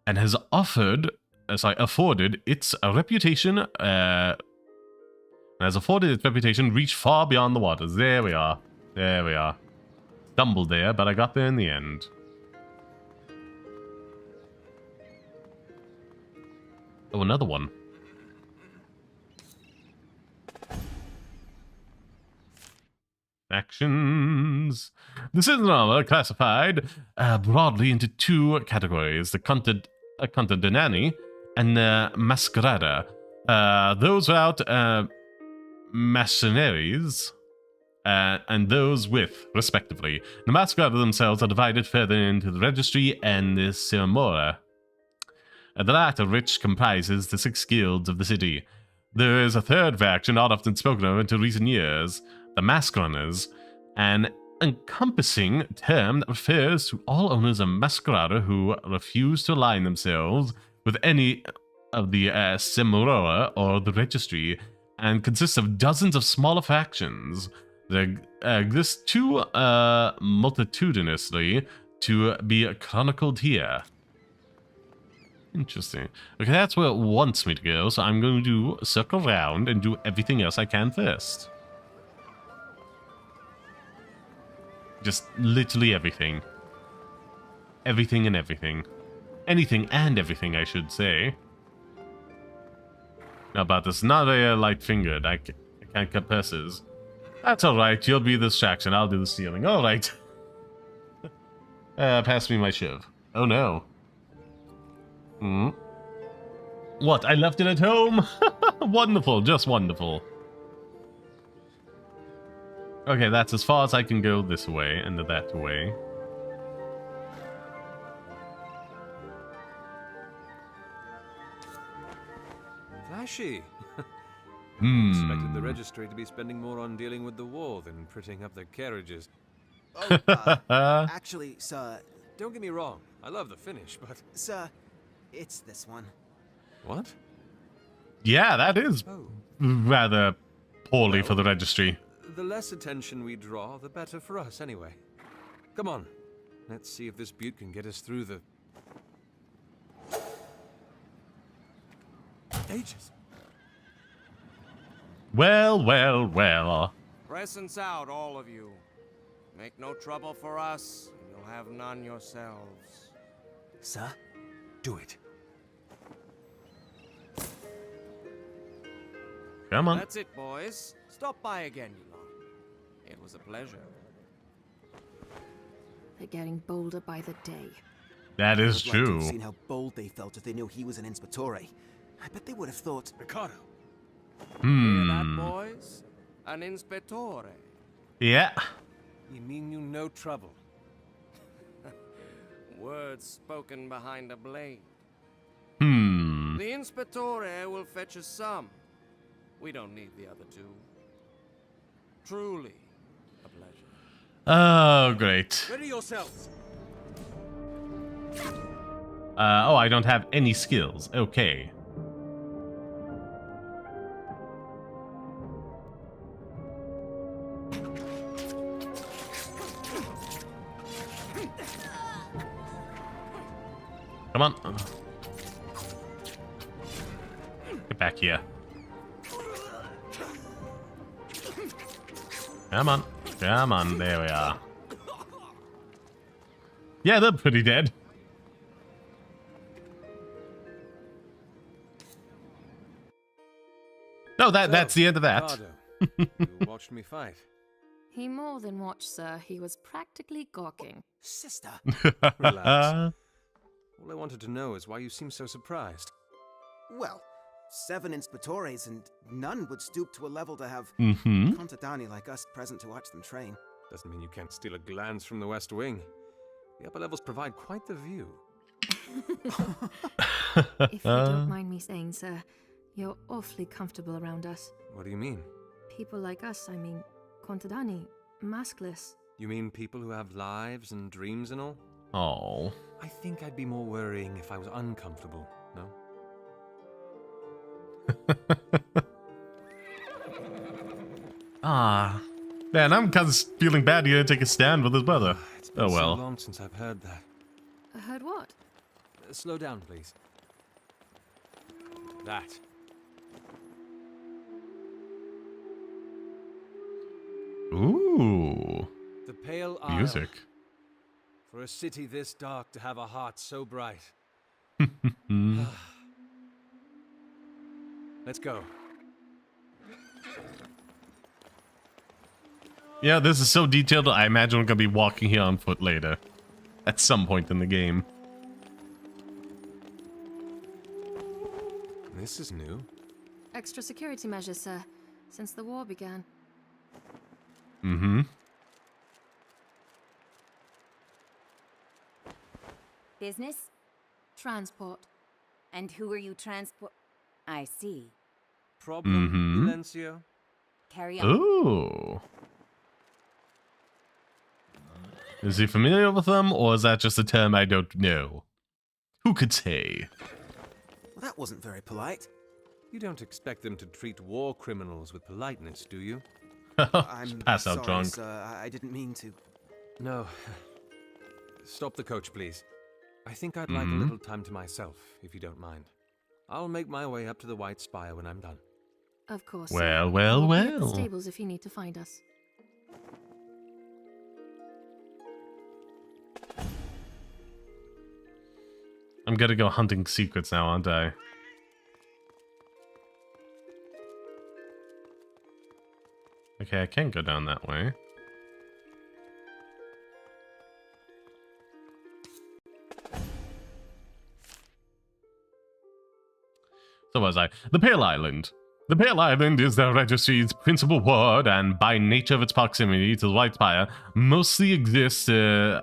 and has afforded its reputation reach far beyond the waters. There we are. Stumbled there, but I got there in the end. Oh, another one. Actions. The citizen armor classified broadly into two categories: the contadinani and the masquerada. Those without mercenaries and those with, respectively. The masquerada themselves are divided further into the registry and the Simora. The latter which comprises the 6 guilds of the city. There is a third faction not often spoken of until recent years, the Mask Runners, an encompassing term that refers to all owners of Masquerada who refuse to align themselves with any of the Simora or the registry, and consists of dozens of smaller factions. They exist too multitudinously to be chronicled here. Interesting. Okay, that's where it wants me to go, so I'm going to circle around and do everything else I can first. Just literally everything. Everything and everything. Anything and everything, I should say. Now about this, not very light-fingered. I can't cut purses. That's alright, you'll be the distraction, I'll do the stealing. Alright. Pass me my shiv. Oh no. Hmm. What, I left it at home? Wonderful, just wonderful. Okay, that's as far as I can go this way and that way. Flashy. Hmm. Expected the registry to be spending more on dealing with the war than printing up their carriages. Oh, actually, sir... Don't get me wrong, I love the finish, but... Sir, it's this one. What? Yeah, that is rather poorly for the registry. The less attention we draw, the better for us, anyway. Come on, let's see if this butte can get us through the... ages. Well, well, well. Presence out, all of you. Make no trouble for us, and you'll have none yourselves. Sir, do it. Come on. That's it, boys. Stop by again, you lot. It was a pleasure. They're getting bolder by the day. That is I'd like to true. have seen how bold they felt if they knew he was an Inspectore. I bet they would have thought... Ricardo. Hear that, boys? An Inspectore. Yeah. You mean you no trouble? Words spoken behind a blade. Hmm. The Inspectore will fetch us some. We don't need the other two. Truly a pleasure. Oh, great. Ready yourselves. Oh, I don't have any skills. Okay. Come on. Get back here. Come on. Come on. There we are. Yeah, they're pretty dead. No, that's the end of that. You watched me fight. He more than watched, sir. He was practically gawking. Sister. Relax. All I wanted to know is why you seem so surprised. Well, 7 Inspectores and none would stoop to a level to have contadini like us present to watch them train. Doesn't mean you can't steal a glance from the West Wing. The upper levels provide quite the view. If you don't mind me saying, sir, you're awfully comfortable around us. What do you mean? People like us, I mean, contadini, maskless. You mean people who have lives and dreams and all? Oh. I think I'd be more worrying if I was uncomfortable, no? Ah. Man, I'm kind of feeling bad here to take a stand with his brother. It's been Oh well. so long since I've heard that. Heard what? Slow down, please. That. Ooh. The Pale Isle. Music. For a city this dark to have a heart so bright. Let's go. Yeah, this is so detailed. I imagine we're gonna be walking here on foot later, at some point in the game. This is new. Extra security measures, sir, since the war began. Mm-hmm. Business? Transport. And who are you transport? I see. Problem, Silencio? Carry on. Ooh. Is he familiar with them, or is that just a term I don't know? Who could say? Well, that wasn't very polite. You don't expect them to treat war criminals with politeness, do you? I'm Pass out sorry, drunk. sir. I didn't mean to. No. Stop the coach, please. I think I'd like a little time to myself, if you don't mind. I'll make my way up to the White Spire when I'm done. Of course. Well, well, We'll be at the well. stables if you need to find us. I'm gonna go hunting secrets now, aren't I? Okay, I can't go down that way. So was I. The Pale Island. The Pale Island is the registry's principal ward, and by nature of its proximity to the White Spire, mostly exists to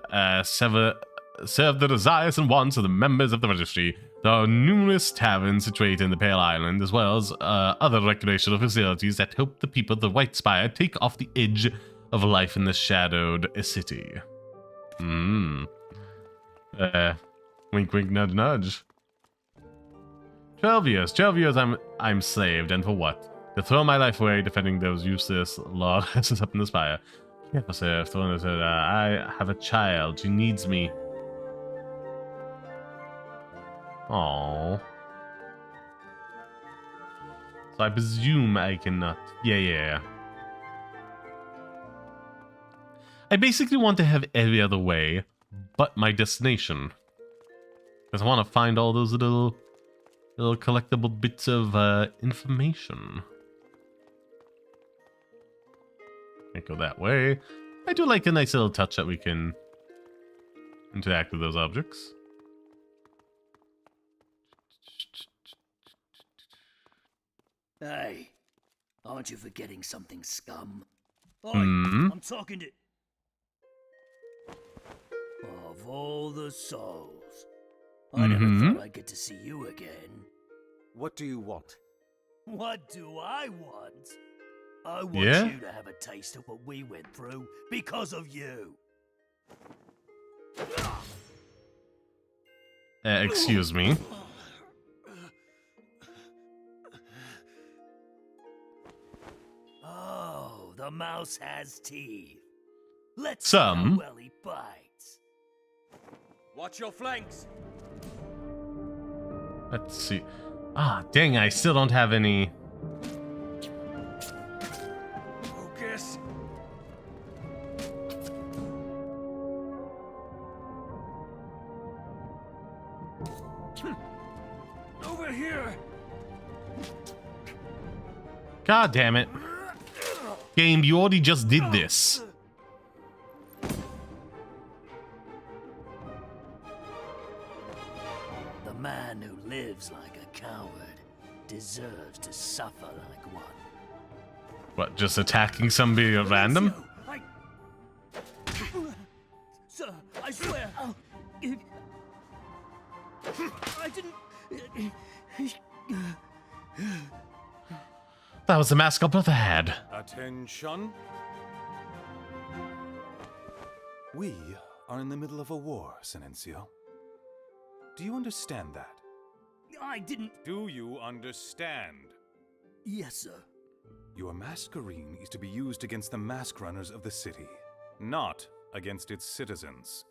serve the desires and wants of the members of the registry. There are numerous taverns situated in the Pale Island, as well as other recreational facilities that help the people of the White Spire take off the edge of life in the shadowed city. Wink, wink, nudge, nudge. 12 years I'm slaved, and for what? To throw my life away defending those useless lawlessness up in the spire. Yes, sir, I have a child. She needs me. Aww. So I presume I cannot. Yeah. I basically want to have every other way but my destination. Because I want to find all those little collectible bits of information. Can't go that way. I do like a nice little touch that we can interact with those objects. Hey, aren't you forgetting something, scum? I'm talking to... Of all the souls, I never thought I'd get to see you again. What do you want? What do I want? I want Yeah? you to have a taste of what we went through because of you. Excuse me. Oh, the mouse has teeth. Let's Some. see how well he bites. Watch your flanks. Let's see. Ah, dang, I still don't have any. Focus. Over here. God damn it. Game, you already just did this. The man who lives like a coward deserves to suffer like one. What, just attacking somebody at random? Sir, I swear. I didn't. That was the mask our brother had. Attention. We are in the middle of a war, Silencio. Do you understand that? I didn't. Do you understand? Yes, sir. Your masquerine is to be used against the mask runners of the city, not against its citizens,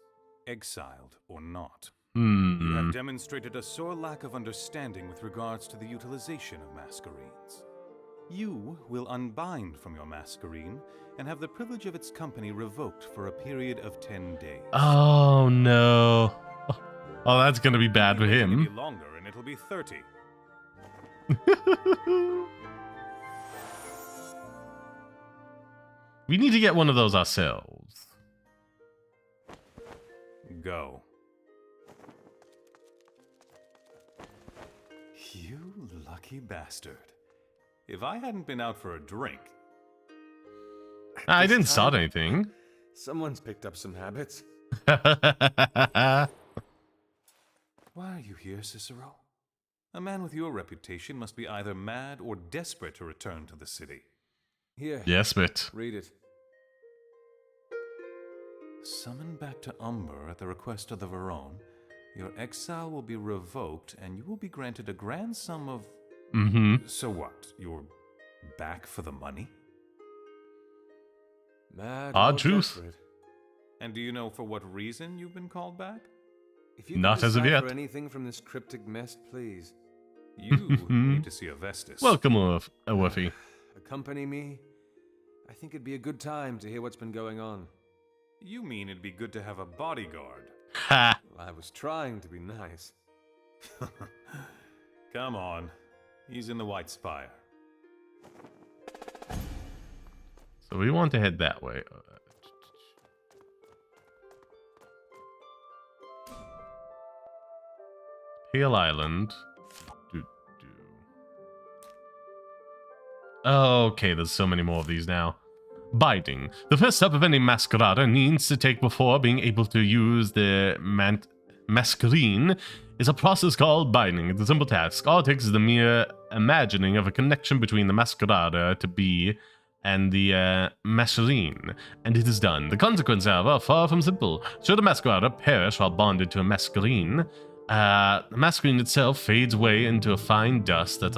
exiled or not. You have demonstrated a sore lack of understanding with regards to the utilization of masquerines. You will unbind from your masquerine and have the privilege of its company revoked for a period of 10 days. Oh no. Oh, that's gonna be bad for It'll him. be longer and it'll be 30. We need to get one of those ourselves. Go. You lucky bastard. If I hadn't been out for a drink... I didn't start anything. Someone's picked up some habits. Why are you here, Cicero? A man with your reputation must be either mad or desperate to return to the city. Here. Yes, but Read it. Summoned back to Umber at the request of the Verone, your exile will be revoked and you will be granted a grand sum of... So what? You're back for the money? Mad Hard or truth. desperate. And do you know for what reason you've been called back? If you Not can as of decipher yet. anything from this cryptic mess, please. You need to see a Vestus. Welcome, Wolfie. Accompany me. I think it'd be a good time to hear what's been going on. You mean it'd be good to have a bodyguard? Ha! I was trying to be nice. Come on. He's in the White Spire. So we want to head that way. Pale Island. Okay, there's so many more of these now. Biding. The first step of any Masquerada needs to take before being able to use the masquerine is a process called binding. It's a simple task. All it takes is the mere imagining of a connection between the Masquerada to be and the masquerine, and it is done. The consequences, however, are far from simple. Should a Masquerada perish while bonded to a masquerine, the masquerine itself fades away into a fine dust that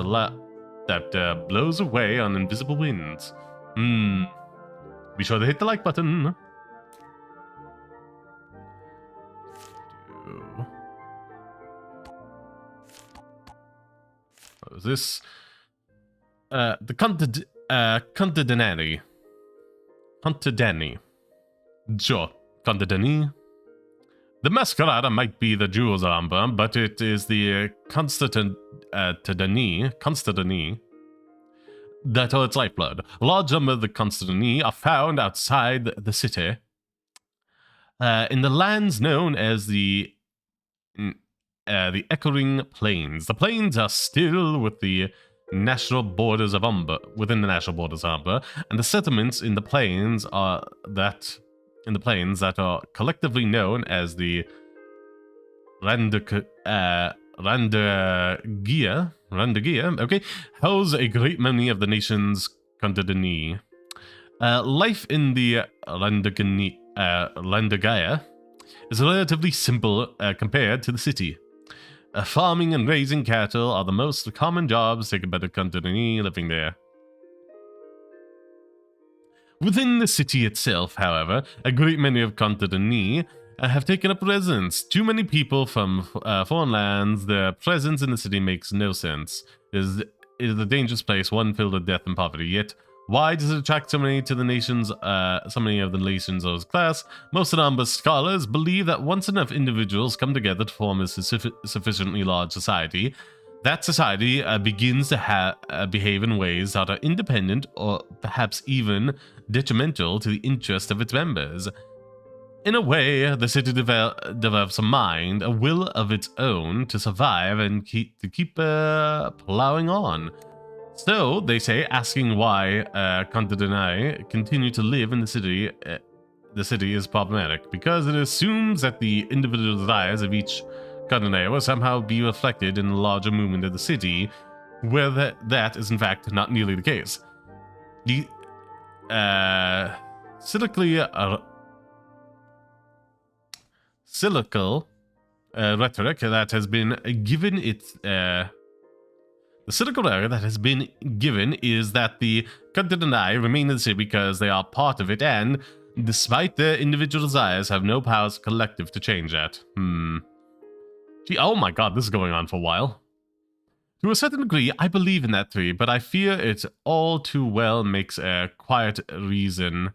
blows away on invisible winds. Be sure to hit the like button. What was this? The Contadani. Sure, Contadani. The Masquerada might be the jewels of Umber, but it is the Constantini that are its lifeblood. A large number of the Constantini are found outside the city, in the lands known as the Echoing Plains. The plains are still within the national borders of Umber, and the settlements in the plains that are collectively known as the Randagia, okay, house a great many of the nation's Contadini. Life in the Randagia is relatively simple compared to the city. Farming and raising cattle are the most common jobs taken by the Contadini living there. Within the city itself, however, a great many of Contadini have taken up residence. Too many people from foreign lands. Their presence in the city makes no sense. It is a dangerous place, one filled with death and poverty. Yet, why does it attract so many of the nation's of its class? Most of Umber's scholars believe that once enough individuals come together to form a sufficiently large society, that society begins to behave in ways that are independent or perhaps even detrimental to the interest of its members. In a way, the city develops a mind, a will of its own to survive and keep plowing on. So, they say, asking why Contadini continue to live in the city is problematic, because it assumes that the individual desires of each Contadini will somehow be reflected in the larger movement of the city, where that is in fact not nearly the case. The cyclical rhetoric that has been given the cynical error that has been given is that the Contadini remain in the city because they are part of it, and despite their individual desires, have no powers collective to change that. Gee, oh my god, this is going on for a while. To a certain degree, I believe in that theory, but I fear it all too well makes a quiet reason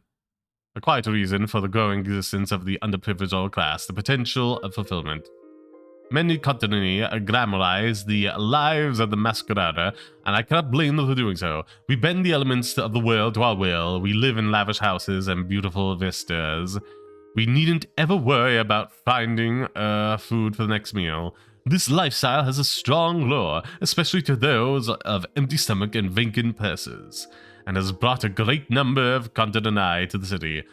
for the growing existence of the underprivileged class, the potential of fulfillment. Many continentally glamorize the lives of the Masquerada, and I cannot blame them for doing so. We bend the elements of the world to our will. We live in lavish houses and beautiful vistas. We needn't ever worry about finding food for the next meal. This lifestyle has a strong lure, especially to those of empty stomach and vacant purses, and has brought a great number of continentai to the city.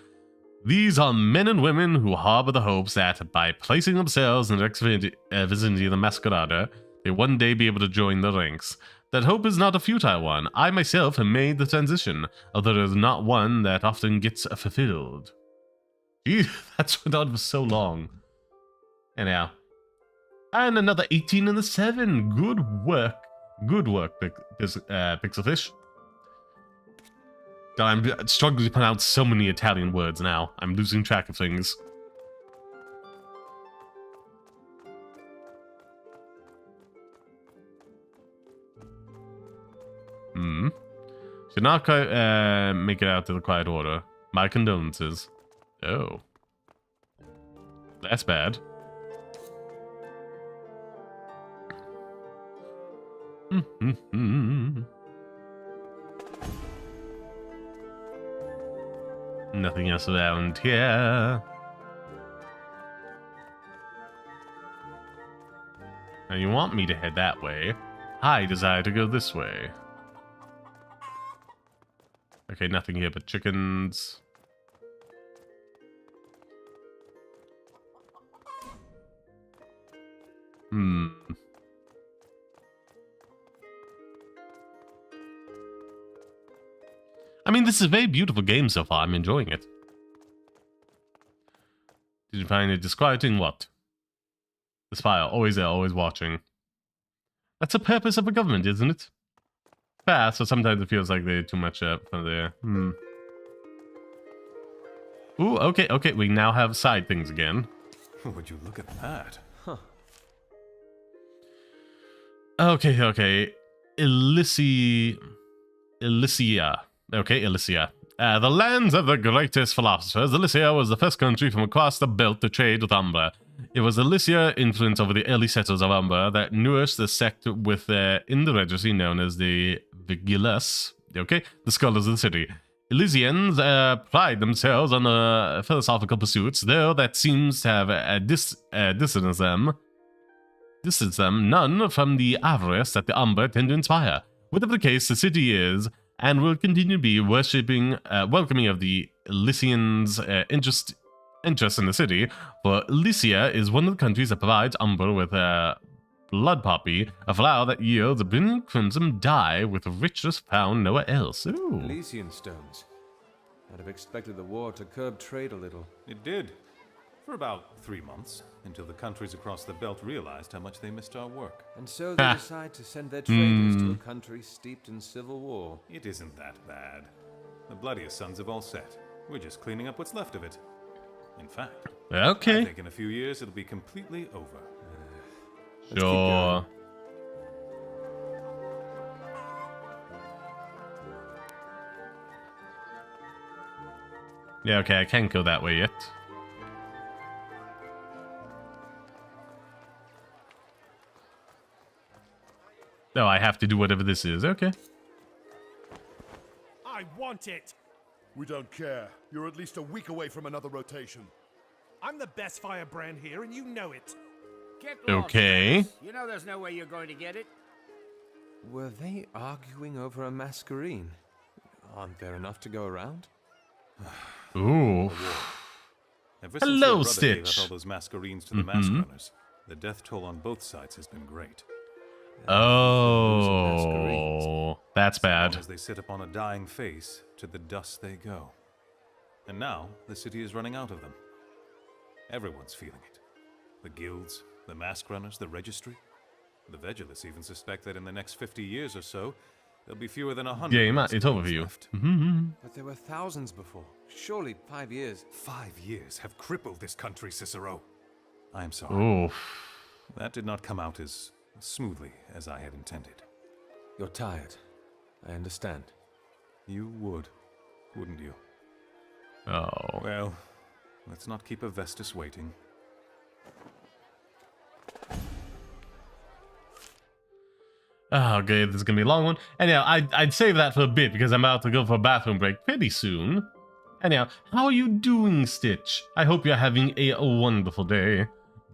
These are men and women who harbor the hopes that, by placing themselves in the next vicinity of the Masquerada, they one day be able to join the ranks. That hope is not a futile one. I myself have made the transition, although it is not one that often gets fulfilled. Gee, that's went on for so long. Anyhow. And another 18 and a 7. Good work. Good work, Pixelfish. God, I'm struggling to pronounce so many Italian words now. I'm losing track of things. Should not quite make it out to the quiet order. My condolences. Oh. That's bad. Nothing else around here. Now you want me to head that way. I desire to go this way. Okay, nothing here but chickens. I mean, this is a very beautiful game so far. I'm enjoying it. Did you find it disquieting? What? The spy, always there, always watching. That's the purpose of a government, isn't it? Fair, so sometimes it feels like they're too much for there. Ooh, okay, okay. We now have side things again. Would you look at that? Huh. Okay, okay. Elysia. Okay, Elysia. The lands of the greatest philosophers, Elysia was the first country from across the belt to trade with Umbra. It was Elysia's influence over the early settlers of Umbra that nourished the sect with in the regency known as the Vigilus, okay, the scholars of the city. Elysians pride themselves on philosophical pursuits, though that seems to have distanced them none from the avarice that the Umbra tend to inspire. Whatever the case, the city is and will continue to be welcoming of the Elysians' interest in the city, for Elysia is one of the countries that provides Umbra with blood poppy, a flower that yields a brilliant crimson dye with richness found nowhere else. Ooh. Elysian stones. I'd have expected the war to curb trade a little. It did. For about 3 months, until the countries across the belt realized how much they missed our work. And so they decide to send their traders to a country steeped in civil war. It isn't that bad. The bloodiest suns have all set. We're just cleaning up what's left of it. In fact, okay. I think in a few years it'll be completely over. Sure. Yeah, okay, I can't go that way yet. No, I have to do whatever this is. Okay. I want it! We don't care. You're at least a week away from another rotation. I'm the best firebrand here, and you know it. Okay. You know there's no way you're going to get it. Were they arguing over a masquerade? Aren't there enough to go around? Ooh. Ever since Hello, your brother Stitch. gave up all those masquerades to the mask runners, the death toll on both sides has been great. Oh, that's bad. As they sit upon a dying face, to the dust they go. And now, the city is running out of them. Everyone's feeling it. The guilds, the mask runners, the registry. The Vigilus even suspect that in the next 50 years or so, there'll be fewer than 100. Yeah, it's over for you. But there were thousands before. Surely 5 years. 5 years have crippled this country, Cicero. I am sorry. Oof. That did not come out as smoothly as I had intended. You're tired. I understand. You would, wouldn't you? Oh. Well, let's not keep a Vestus waiting. Oh, okay, this is gonna be a long one. Anyhow, I'd save that for a bit because I'm about to go for a bathroom break pretty soon. Anyhow, how are you doing, Stitch? I hope you're having a wonderful day.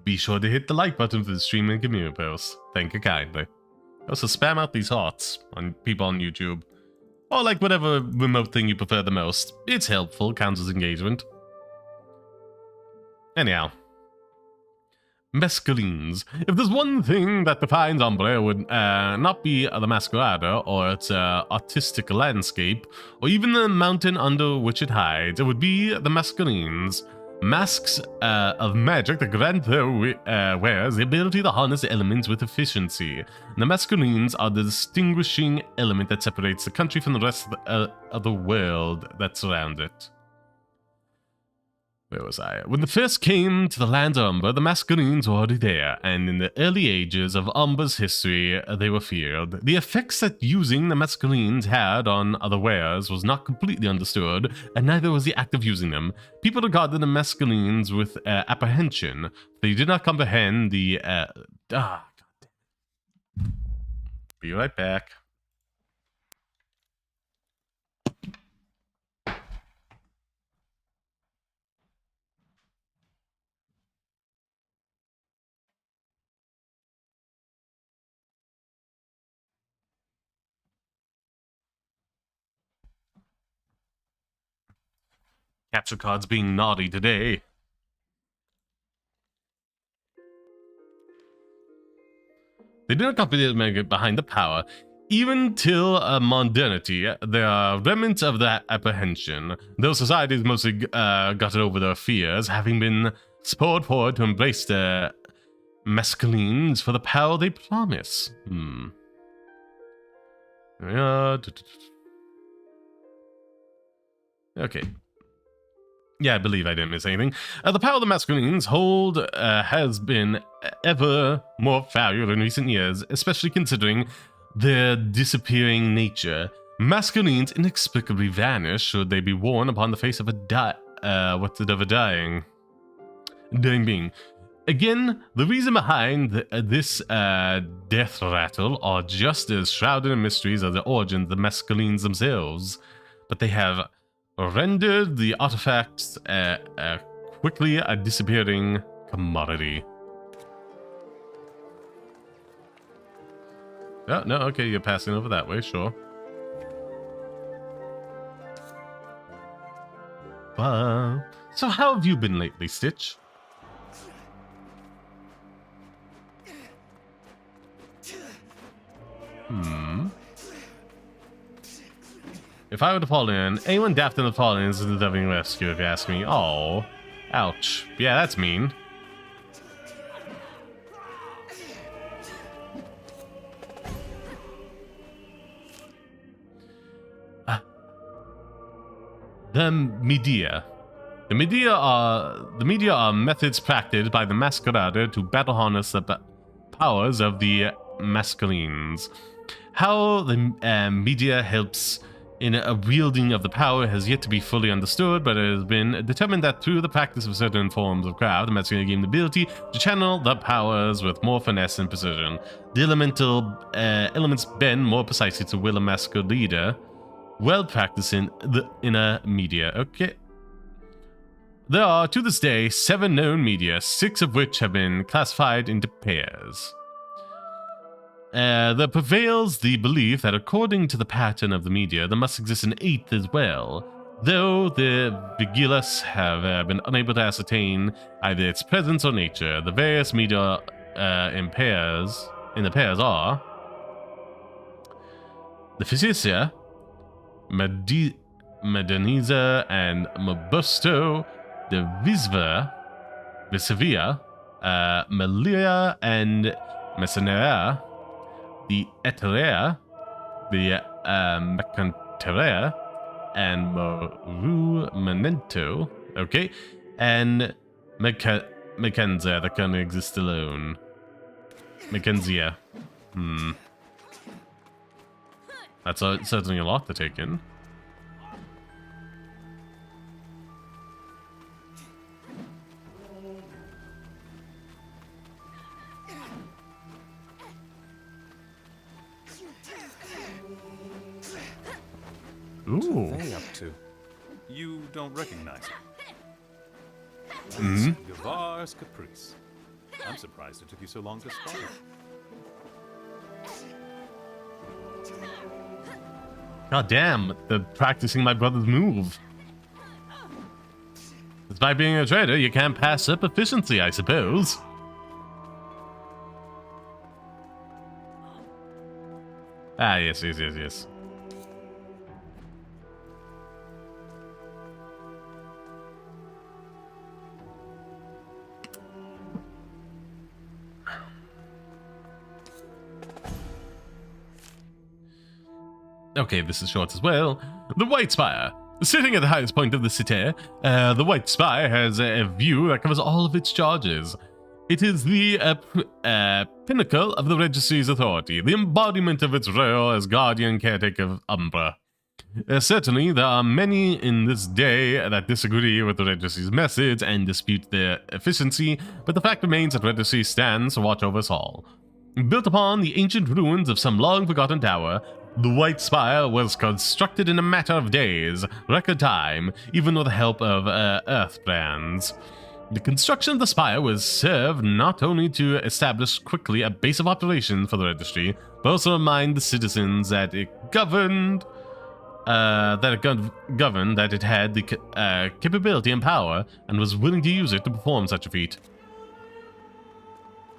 Be sure to hit the like button for the stream and community posts. Thank you kindly. Also, spam out these hearts on people on YouTube. Or like whatever remote thing you prefer the most. It's helpful, counts as engagement. Anyhow. Mescalines. If there's one thing that defines Umbre, it would not be the Masquerada or its artistic landscape, or even the mountain under which it hides. It would be the Mescalines. Masks of magic that grant their wearers the ability to harness elements with efficiency. The Mescalines are the distinguishing element that separates the country from the rest of the world that surrounds it. Where was I? When the first came to the lands of Umber, the Masquerades were already there, and in the early ages of Umber's history, they were feared. The effects that using the Masquerades had on other wearers was not completely understood, and neither was the act of using them. People regarded the Masquerades with apprehension. They did not comprehend the... God damn it. Be right back. Capture cards being naughty today. They do not comprehend behind the power. Even till modernity, there are remnants of that apprehension. Though societies mostly got over their fears, having been spurred forward to embrace the Mescalines for the power they promise. Okay. Yeah, I believe I didn't miss anything. The power the Masquerades hold has been ever more valued in recent years, especially considering their disappearing nature. Masquerades inexplicably vanish should they be worn upon the face of a dying being. Again, the reason behind this death rattle are just as shrouded in mysteries as the origins of the Masquerades themselves, but they have rendered the artifacts quickly a disappearing commodity. Oh, no, okay, you're passing over that way, sure. So how have you been lately, Stitch? If I were to fall in, anyone daft in the fall in is deserving rescue, if you ask me. Oh, ouch. Yeah, that's mean. The media. The media are methods practiced by the Masquerada to battle harness the powers of the Masquerades. How the media helps in a wielding of the power has yet to be fully understood, but it has been determined that through the practice of certain forms of craft, the Masquerade gain the ability to channel the powers with more finesse and precision. The elements bend more precisely to will a Masquerada, well practiced in a media. Okay. There are, to this day, 7 known media, 6 of which have been classified into pairs. There prevails the belief that according to the pattern of the media, there must exist an 8th as well, though the Vigilus have been unable to ascertain either its presence or nature. The various media in the pairs are the Physicia, Medeniza, and Mabusto, the Visvia, Melia, and Messenera, the Eterea, the Mecanterea, and Morumenento, okay, and Mackenzie that can exist alone. Mackenzia. That's certainly a lot to take in. What Ooh. are they up to? You don't recognize him. Mhm. Gavar's Caprice. I'm surprised it took you so long to spot it. God damn, they're practicing my brother's move. Despite being a trader, you can't pass up efficiency, I suppose. Ah, yes. Okay, this is short as well. The White Spire. Sitting at the highest point of the city, the White Spire has a view that covers all of its charges. It is the pinnacle of the Registry's authority, the embodiment of its role as guardian caretaker of Umbra. Certainly, there are many in this day that disagree with the Registry's methods and dispute their efficiency, but the fact remains that Registry stands to watch over us all. Built upon the ancient ruins of some long-forgotten tower, the White Spire was constructed in a matter of days, record time, even with the help of Earth brands. The construction of the spire was served not only to establish quickly a base of operations for the Registry, but also remind the citizens that it governed, that it had the capability and power, and was willing to use it to perform such a feat.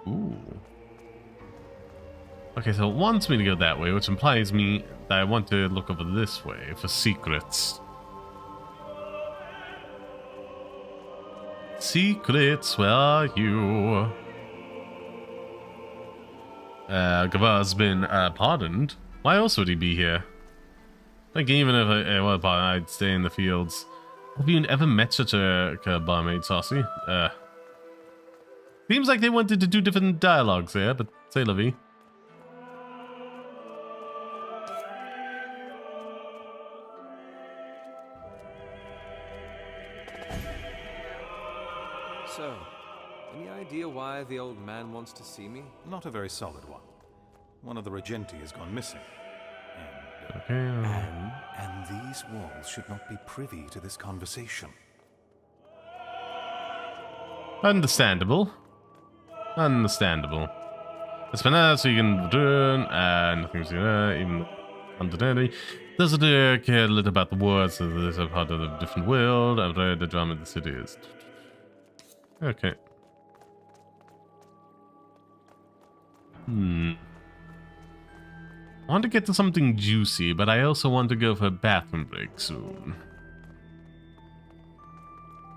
Ooh. Okay, so it wants me to go that way, which implies me that I want to look over this way for secrets. Secrets, where are you? Gavar's been pardoned. Why else would he be here? Like, even if I were pardoned, I'd stay in the fields. Have you ever met such a barmaid, Saucy? Seems like they wanted to do different dialogues there, but say la vie. So, any idea why the old man wants to see me? Not a very solid one. One of the Regenti has gone missing. And these walls should not be privy to this conversation. Understandable. It's been out so you can return, nothing's even understanding. Does it care a little about the words of this part of the different world? I've read the drama of the city is. Okay. I want to get to something juicy, but I also want to go for a bathroom break soon.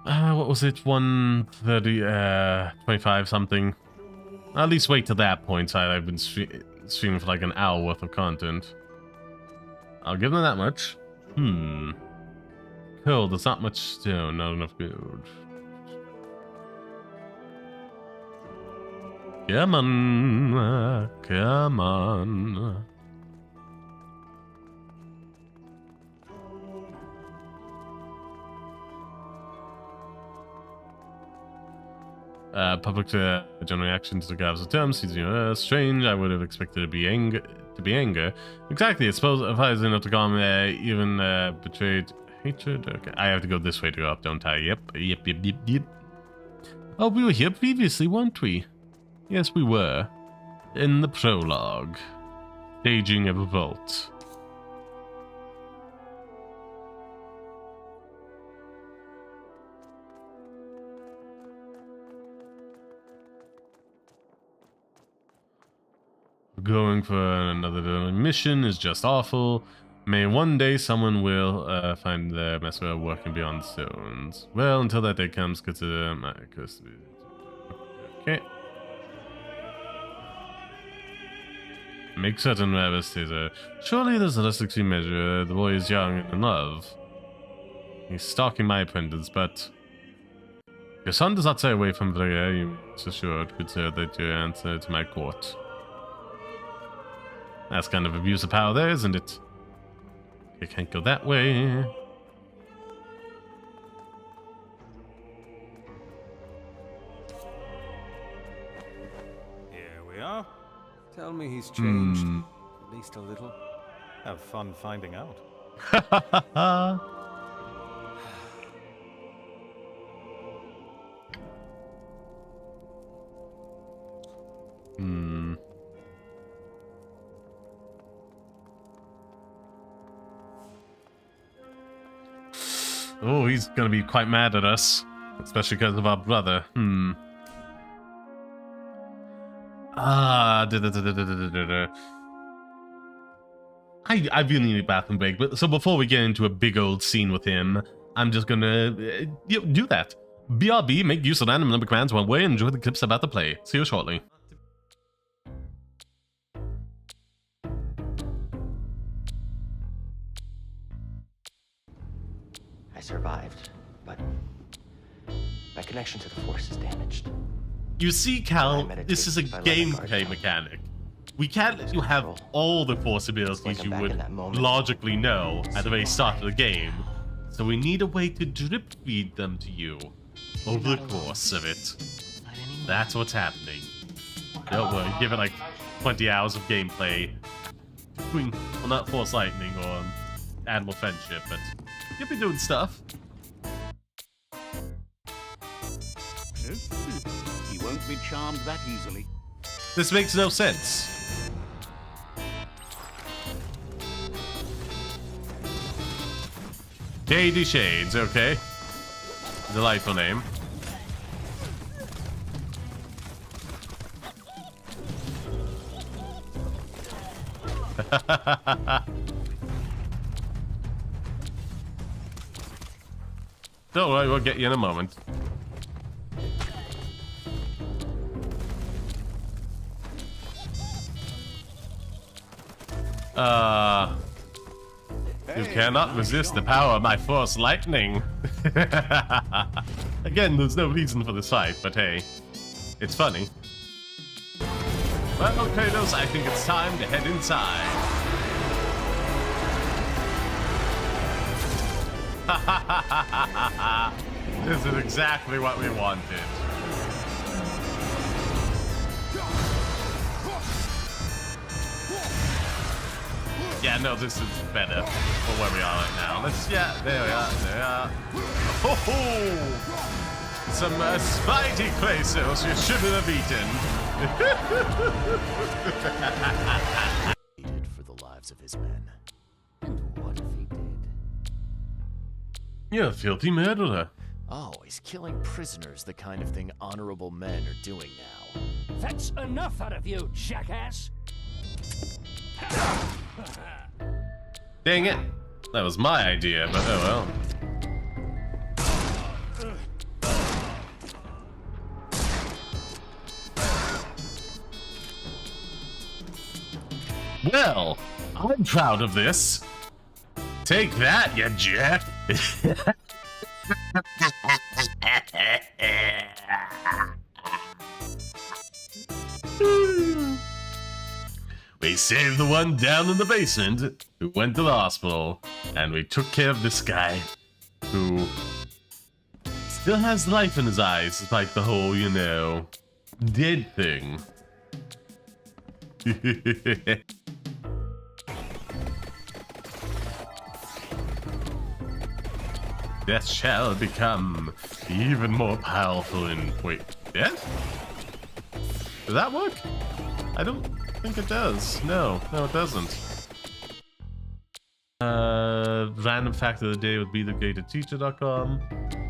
What was it? 1:30, 25 something. I'll at least wait till that point, so I've been streaming for like an hour worth of content. I'll give them that much. Cool, there's not much stone, not enough gold. Come on, come on. Public general reaction to the Gav's terms seems strange. I would have expected it to be anger. Exactly. I suppose if I was in Otakam, even betrayed hatred. Okay, I have to go this way to go up, don't I? Yep. Oh, we were here previously, weren't we? Yes, we were. In the prologue. Staging a revolt. Going for another mission is just awful. May one day someone will find their Masquerada working beyond the stones. Well, until that day comes, consider my curse to be... Okay. Make certain Ravis is surely there's a less extreme measure. The boy is young and in love. He's stalking my apprentice, but... Your son does not stay away from Vega. You must assured, good sir, that you answer to my court. That's kind of abuse of power there, isn't it? You can't go that way. Here we are. Tell me he's changed. At least a little. Have fun finding out. Oh, he's gonna be quite mad at us. Especially because of our brother. I really need a bathroom break, but so before we get into a big old scene with him, I'm just gonna do that. BRB, make use of random number commands one way and enjoy the clips about to play. See you shortly. I survived, but my connection to the Force is damaged. You see, Cal, this is a gameplay mechanic. We can't let you have all the Force abilities you would logically know at the very start of the game. So we need a way to drip feed them to you over the course of it. That's what's happening. Don't worry, give it like 20 hours of gameplay. Between, well, not Force Lightning or Animal Friendship, but you'll be doing stuff. He won't be charmed that easily. This makes no sense. Shady Shades, okay. Delightful name. Don't worry, we'll get you in a moment. You cannot resist the power of my Force Lightning. Again, there's no reason for this fight, but hey, it's funny. Well, Kratos, I think it's time to head inside. This is exactly what we wanted. Yeah, no, this is better for where we are right now. Let's, yeah, there we are, there we are. Oh, some spidey clay cells you shouldn't have eaten. For the lives of his men. And what if he did? You're a filthy murderer. Oh, he's killing prisoners, the kind of thing honorable men are doing now. That's enough out of you, jackass! Dang it. That was my idea, but oh well. Well, I'm proud of this. Take that, you jerk. We saved the one down in the basement who went to the hospital, and we took care of this guy who still has life in his eyes despite the whole, you know, dead thing. Death shall become even more powerful in... Wait, death? Does that work? I don't think it does. No, it doesn't. Random fact of the day would be thegradedteacher.com.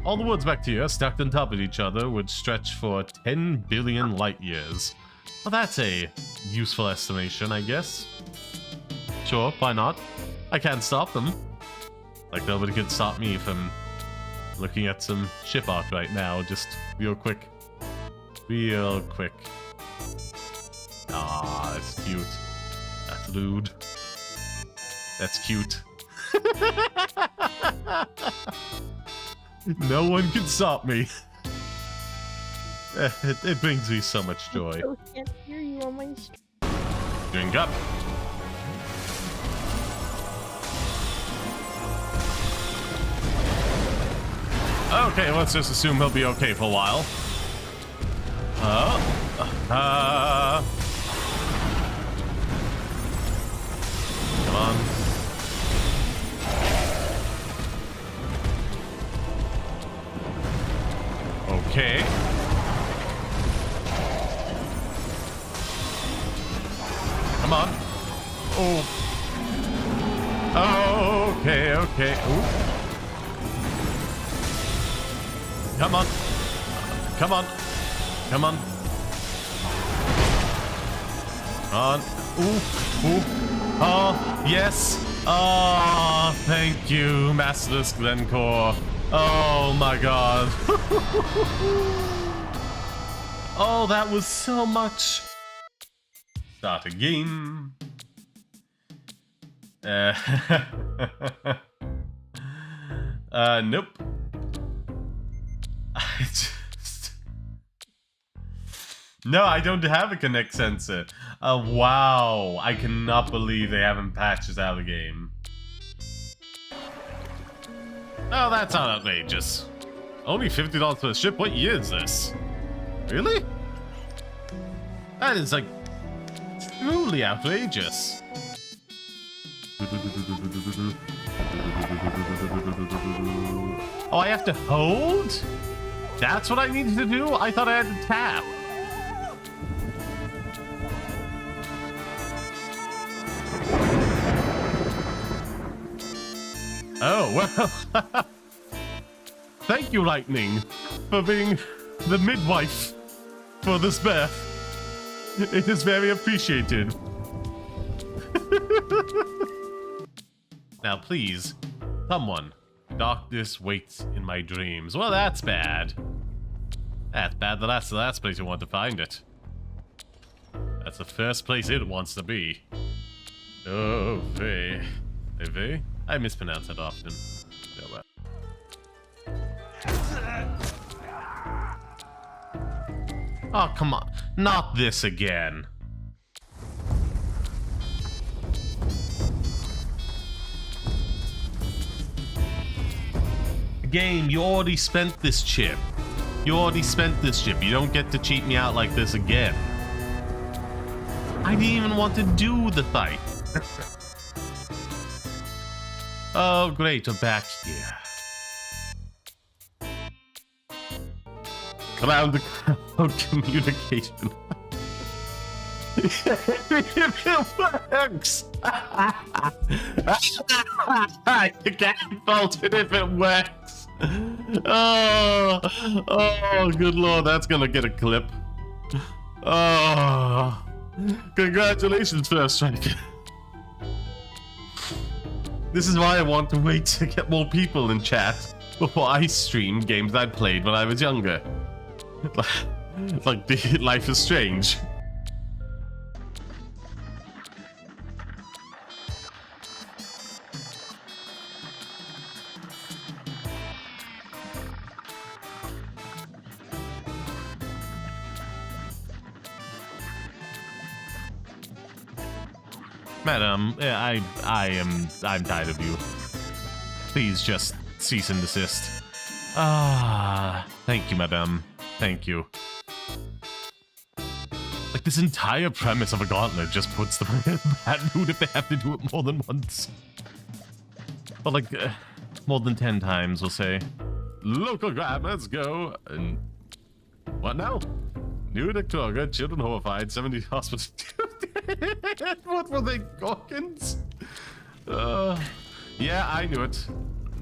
All the words bacteria stacked on top of each other would stretch for 10 billion light years. Well, that's a useful estimation, I guess. Sure, why not? I can't stop them. Like nobody could stop me from looking at some ship art right now, just real quick. Real quick. Ah, that's cute. That's rude. That's cute. No one can stop me. It brings me so much joy. I can't hear you on my stream. Drink up. Okay, let's just assume he'll be okay for a while. Come on. Okay. Come on. Oh. Oh, okay, okay. Ooh. Come on. Come on. Come on. On. Ooh. Ooh. Oh, yes. Oh, thank you, Masterless Glencore. Oh my god. Oh, that was so much. Start a game. Nope. No, I don't have a Connect sensor. Wow. I cannot believe they haven't patched this out of the game. Oh, that's not outrageous. Only $50 for the ship? What year is this? Really? That is, like, truly outrageous. Oh, I have to hold? That's what I needed to do? I thought I had to tap. Oh, well. Thank you, Lightning, for being the midwife for this birth. It is very appreciated. Now, please, someone, darkness waits in my dreams. Well, that's bad. That's bad that that's the last place you want to find it. That's the first place it wants to be. Oh, Vey. Vey? I mispronounce that often. Oh, well. Oh, come on. Not this again. Game, you already spent this chip. You already spent this chip. You don't get to cheat me out like this again. I didn't even want to do the fight. Oh, great, we're back here. Cloud the cloud communication. If it works! You can't fault it if it works. Oh, good lord, that's gonna get a clip. Oh, congratulations, First Strike. This is why I want to wait to get more people in chat before I stream games I played when I was younger. Like Life is Strange. Madam, I'm tired of you. Please just cease and desist. Ah, thank you, madam. Thank you. Like, this entire premise of a gauntlet just puts them in a bad mood if they have to do it more than once. But like, more than 10 times, we'll say. Local grab, let's go. And what now? New Victoria, children horrified, 70 hospitals. What were they, Gawkins? Yeah, I knew it.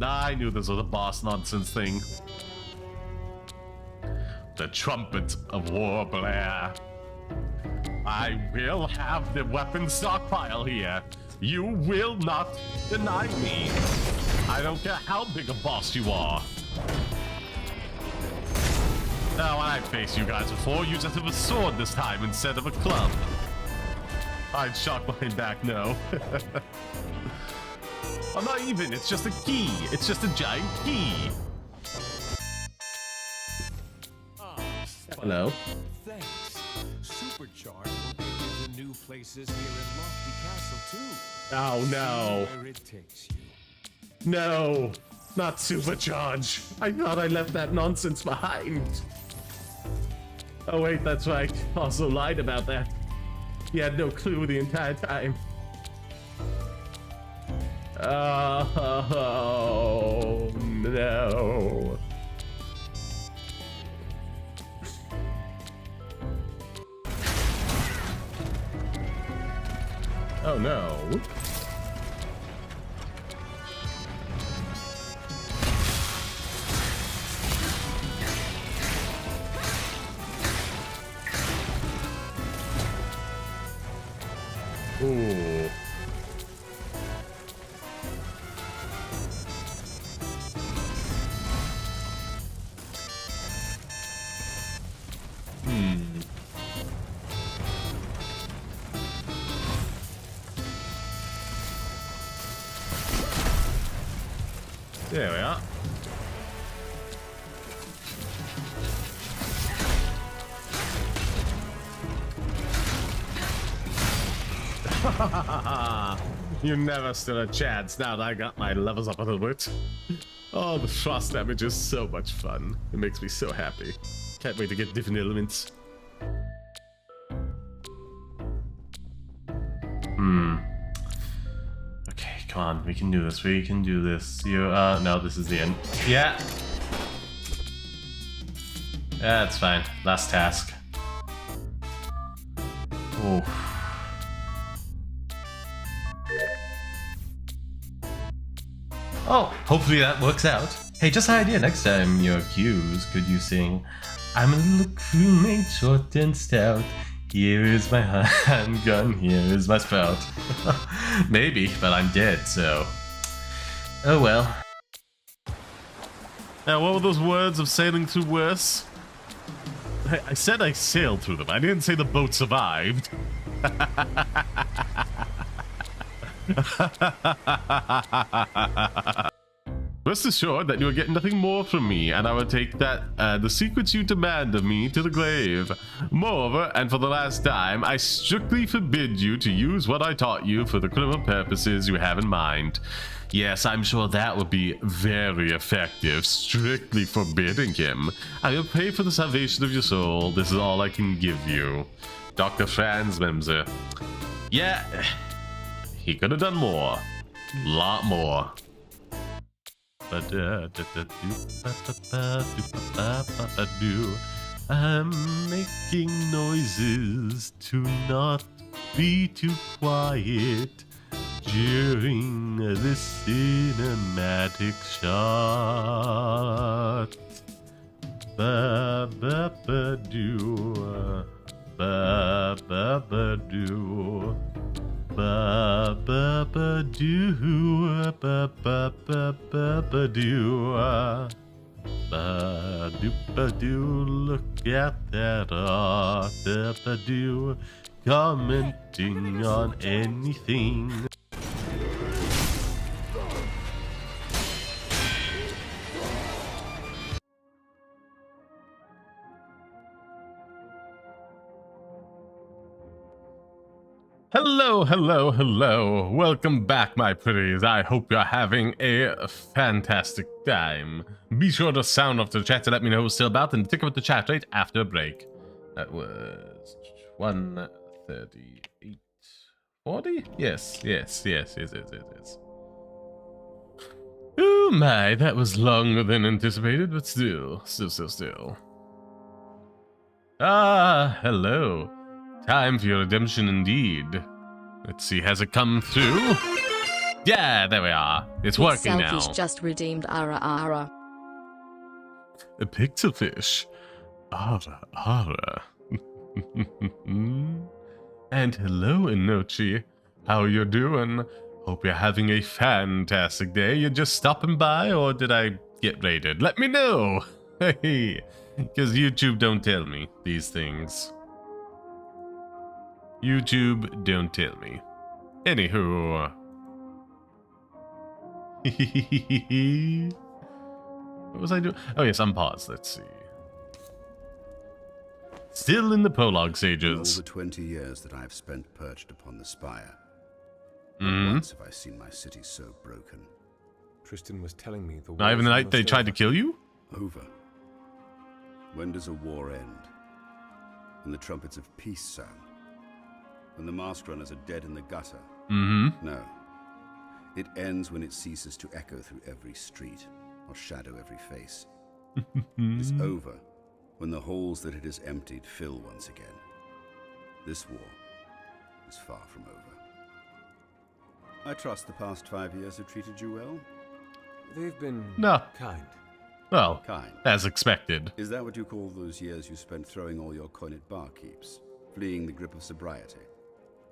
I knew this was a boss nonsense thing. The trumpet of war blare. I will have the weapon stockpile here. You will not deny me. I don't care how big a boss you are. Now, when I faced you guys before, you just have a sword this time instead of a club. I'd shock mine back, no. I'm not even, it's just a key. It's just a giant key. Hello. Thanks. Supercharge will get you to new places here in Lofty Castle too. Oh no. Where it takes you. No, not Supercharge. I thought I left that nonsense behind. Oh wait, that's right. Also lied about that. He had no clue the entire time. Oh no. There we are. You never stood a chance now that I got my levels up a little bit. Oh, the frost damage is so much fun. It makes me so happy. Can't wait to get different elements. Okay, come on. We can do this. We can do this. No, this is the end. Yeah. That's fine. Last task. Oh. Oh, hopefully that works out. Hey, just an idea. Next time you're accused, could you sing, I'm a little crewmate, short and stout. Here is my handgun, here is my spout. Maybe, but I'm dead, so... Oh well. Now, what were those words of sailing through worse? I said I sailed through them. I didn't say the boat survived. Rest assured that you will get nothing more from me, and I will take that the secrets you demand of me to the grave. Moreover, and for the last time, I strictly forbid you to use what I taught you for the criminal purposes you have in mind. Yes, I'm sure that would be very effective, strictly forbidding him. I will pay for the salvation of your soul. This is all I can give you. Dr. Franz Memser. Yeah, he could have done more. Lot more. I'm making noises to not be too quiet during this cinematic shot. Ba ba ba do, ba ba ba do. Ba ba ba do, ba ba ba ba ba do, ba do ba do. Look at that art, ba do, commenting on anything. Hello, hello, hello. Welcome back, my pretties. I hope you're having a fantastic time. Be sure to sound off the chat to let me know who's still about and tick up the chat right after a break. That was 1:38. 40? Yes. Oh my, that was longer than anticipated, but still. Ah, hello. Time for your redemption indeed. Let's see, has it come through? Yeah, there we are. It's working now. Selfish just redeemed ara ara. A pixel fish. Ara ara. And hello, Inochi. How you doing? Hope you're having a fantastic day. You just stopping by, or did I get raided? Let me know. Hey, because YouTube don't tell me these things. YouTube, don't tell me. Anywho. What was I doing? Oh yes, unpause. Let's see. Still in the prologue stages. All the 20 years that I've spent perched upon the spire. Once have I seen my city so broken. Tristan was telling me the Not even the night they tried to kill you? Over. When does a war end? When the trumpets of peace sound? When the mask runners are dead in the gutter? No. It ends when it ceases to echo through every street or shadow every face. It's over when the halls that it has emptied fill once again. This war is far from over. I trust the past 5 years have treated you well? They've been kind. Well, kind. As expected. Is that what you call those years you spent throwing all your coin at barkeeps, fleeing the grip of sobriety?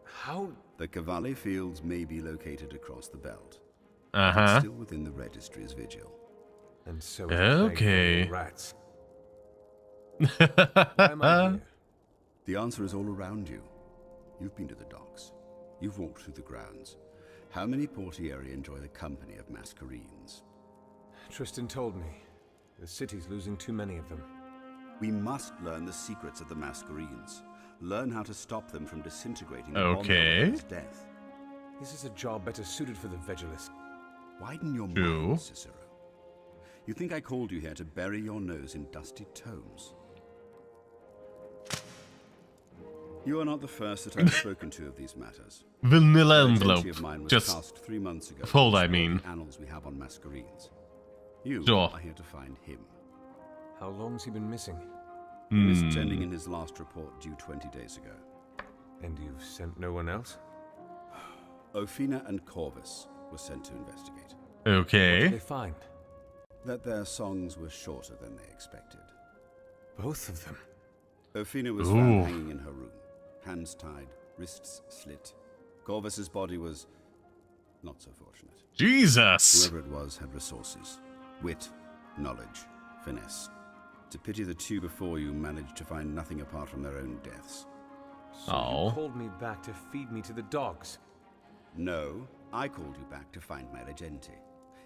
How? The Cavalli Fields may be located across the belt. But still within the registry's vigil. And so okay. Rats. Why am I here? The answer is all around you. You've been to the docks. You've walked through the grounds. How many portieri enjoy the company of masquerades? Tristan told me. The city's losing too many of them. We must learn the secrets of the Masquerades. Learn how to stop them from disintegrating Okay. upon death. This is a job better suited for the Vigilist. Widen your mind, Cicero. You think I called you here to bury your nose in dusty tomes? You are not the first that I've spoken to of these matters. Vanilla An envelope. entity of mine was Just cast 3 months ago. fold, to I explore mean. the annals we have on Masquerades. You Sure. are here to find him. How long's he been missing? He missed sending in his last report due 20 days ago. And you've sent no one else? Ophina and Corvus were sent to investigate. Okay. What did they find? That their songs were shorter than they expected. Both of them? Ophina was found hanging in her room. Hands tied, wrists slit. Corvus's body was not so fortunate. Jesus! Whoever it was had resources. Wit, knowledge, finesse. To pity the two before you managed to find nothing apart from their own deaths. So you called me back to feed me to the dogs? No, I called you back to find my regente.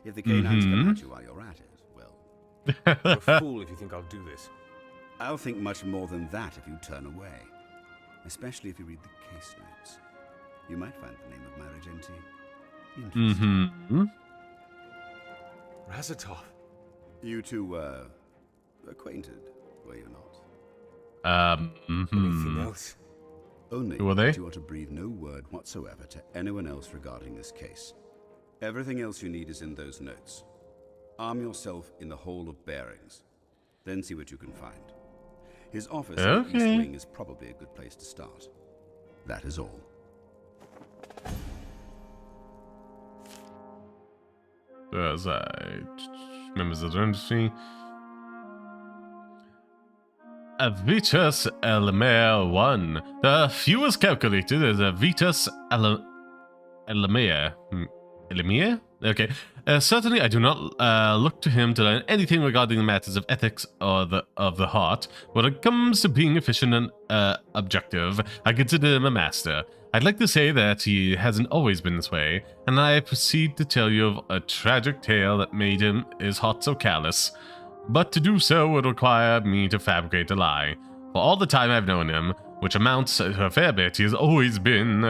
If the canines come at you while you're at it, well... You're a fool if you think I'll do this. I'll think much more than that if you turn away. Especially if you read the case notes. You might find the name of my regente interesting. Razatov. You two were acquainted, were you not? Anything else? Only Who are they? that you are to breathe no word whatsoever to anyone else regarding this case. Everything else you need is in those notes. Arm yourself in the Hall of Bearings. Then see what you can find. His office in the East Wing is probably a good place to start. That is all. As members of the industry. Vitus Elamere 1. The fewest calculated as a Vitus Elamere. Elamere? Okay. Certainly I do not look to him to learn anything regarding the matters of ethics or of the heart. When it comes to being efficient and objective, I consider him a master. I'd like to say that he hasn't always been this way, and I proceed to tell you of a tragic tale that made his heart so callous. But to do so would require me to fabricate a lie. For all the time I've known him, which amounts to a fair bit, he has always been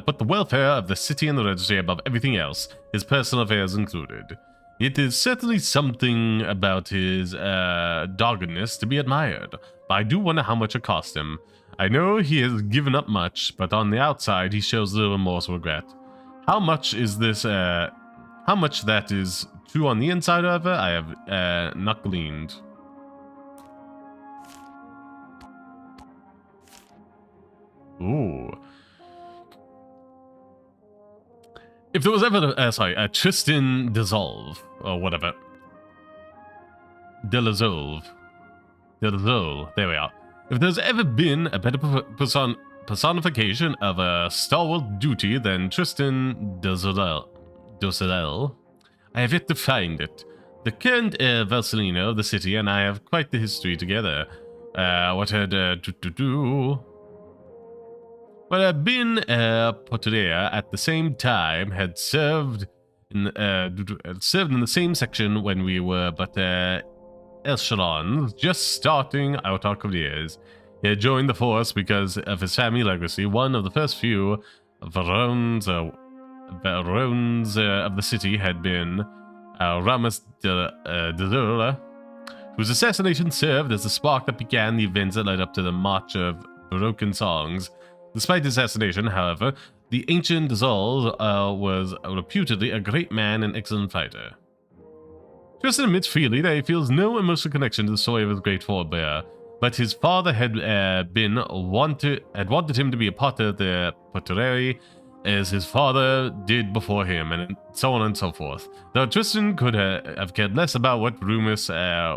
put the welfare of the city and the registry above everything else, his personal affairs included. It is certainly something about his doggedness to be admired, but I do wonder how much it cost him. I know he has given up much, but on the outside he shows little remorse or regret. How much is this? How much that is true on the inside, however, I have not gleaned. Ooh. If there was ever a Tristan Dissolve or whatever. Delazolve. There we are. If there's ever been a better personification of a stalwart duty than Tristan Dosarel, I have yet to find it. The current Versalino of the city and I have quite the history together. What had been Porteria at the same time had served in the same section when we were but echelons, just starting out our careers. He had joined the force because of his family legacy, one of the first few Varons of the city had been Ramus de Zola, whose assassination served as the spark that began the events that led up to the March of Broken Songs. Despite his assassination, however, the ancient Zol was reputedly a great man and excellent fighter. Tristan admits freely that he feels no emotional connection to the story of his great forebear, but his father had wanted him to be a part of the Potterary, as his father did before him, and so on and so forth. Though Tristan could have cared less about what Rumus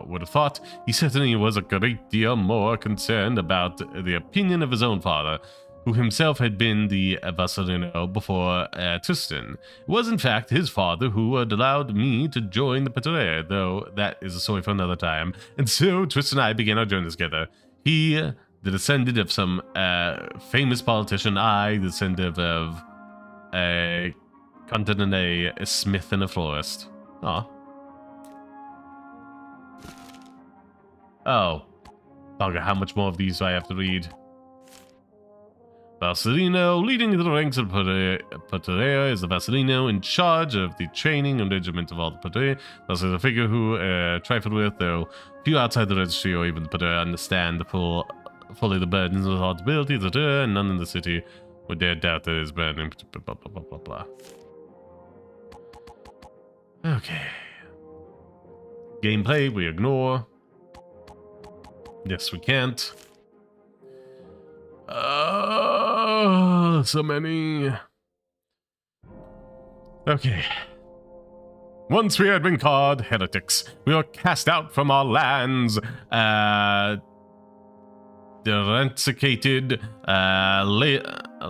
would have thought, he certainly was a great deal more concerned about the opinion of his own father, who himself had been the Vassalino before Tristan. It was in fact his father who had allowed me to join the Potterary, though that is a story for another time. And so Tristan and I began our journey together. He, the descendant of some famous politician, I, the descendant of a continent, a smith and a florist. Ah, Oh. Dogger, how much more of these do I have to read? Vassalino, leading the ranks of Paterea, is the Vassalino in charge of the training and regiment of all the Paterea. This is a figure who trifled with, though few outside the registry or even the Paterea understand fully the burdens and responsibilities of her, and none in the city would dare doubt that it is burning. Blah, blah, blah, blah, blah. Okay. Gameplay, we ignore. Yes, we can't. So many. Okay. Once we had been called heretics, we were cast out from our lands, derensicated,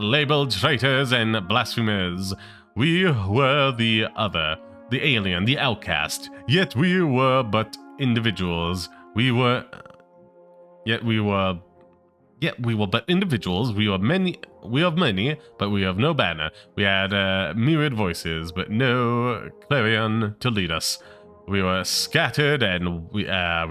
labeled traitors and blasphemers. We were the other, the alien, the outcast. Yet we were but individuals. We were but individuals. We are many, but we have no banner. We had myriad voices, but no clarion to lead us. We were scattered, and we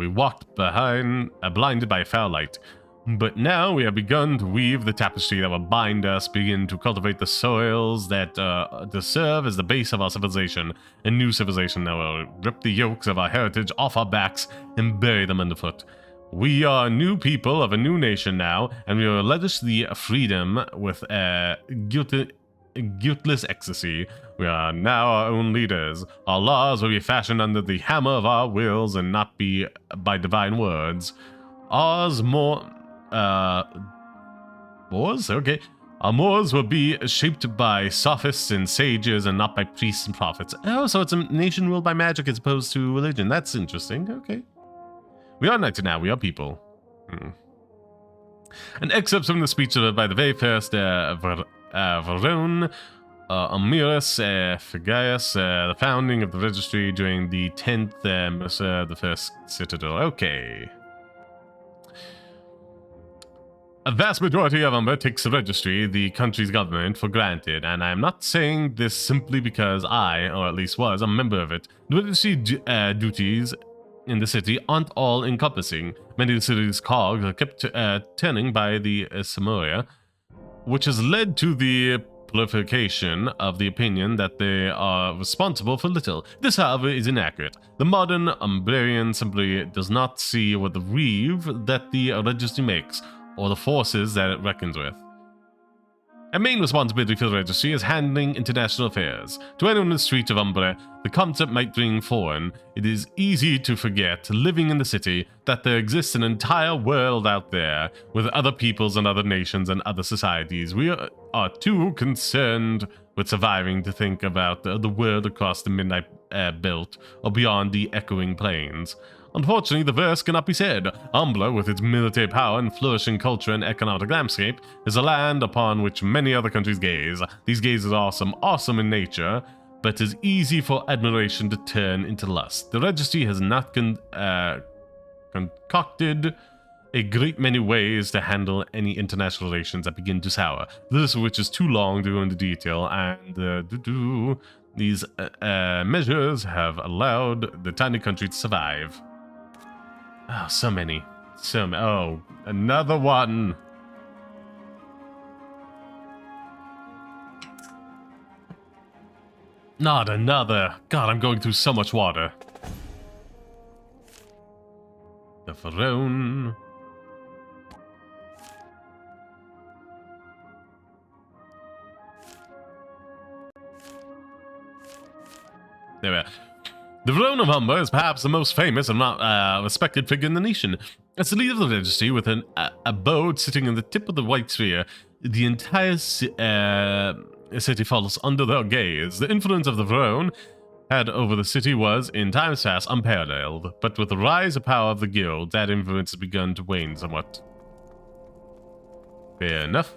walked behind, blinded by foul light. But now we have begun to weave the tapestry that will bind us, begin to cultivate the soils that to serve as the base of our civilization. A new civilization that will rip the yokes of our heritage off our backs and bury them underfoot. We are new people of a new nation now, and we will relish the freedom with guiltless ecstasy. We are now our own leaders. Our laws will be fashioned under the hammer of our wills and not be by divine words. Ours more... Moors? Okay. Our Moors will be shaped by sophists and sages and not by priests and prophets. Oh, so it's a nation ruled by magic as opposed to religion. That's interesting. Okay. We are knights now, we are people. An excerpt from the speech by the very first Varone, Amiris Phagaius, the founding of the registry during the 10th Mercer, the first citadel. Okay. A vast majority of Umber takes the registry, the country's government, for granted, and I am not saying this simply because I, or at least was, a member of it. The registry duties in the city aren't all encompassing. Many of the city's cogs are kept turning by the Samoria, which has led to the proliferation of the opinion that they are responsible for little. This, however, is inaccurate. The modern Umbrian simply does not see what the reeve that the registry makes, or the forces that it reckons with. A main responsibility for the registry is handling international affairs. To anyone in the streets of Umbra, the concept might ring foreign. It is easy to forget, living in the city, that there exists an entire world out there, with other peoples and other nations and other societies. We are too concerned with surviving to think about the world across the Midnight Belt, or beyond the echoing plains. Unfortunately, the verse cannot be said. Umbra, with its military power and flourishing culture and economic landscape, is a land upon which many other countries gaze. These gazes are awesome in nature, but is easy for admiration to turn into lust. The registry has not concocted a great many ways to handle any international relations that begin to sour. This, which is too long to go into detail, and these measures have allowed the tiny country to survive. Oh, so many. Oh, another one. Not another. God, I'm going through so much water. The Pharaoh. There we are. The Varone of Umber is perhaps the most famous and not respected figure in the nation. As the leader of the registry, with an abode sitting in the tip of the white sphere, the entire city falls under their gaze. The influence of the Varone had over the city was, in times past, unparalleled, but with the rise of power of the guild, that influence has begun to wane somewhat. Fair enough.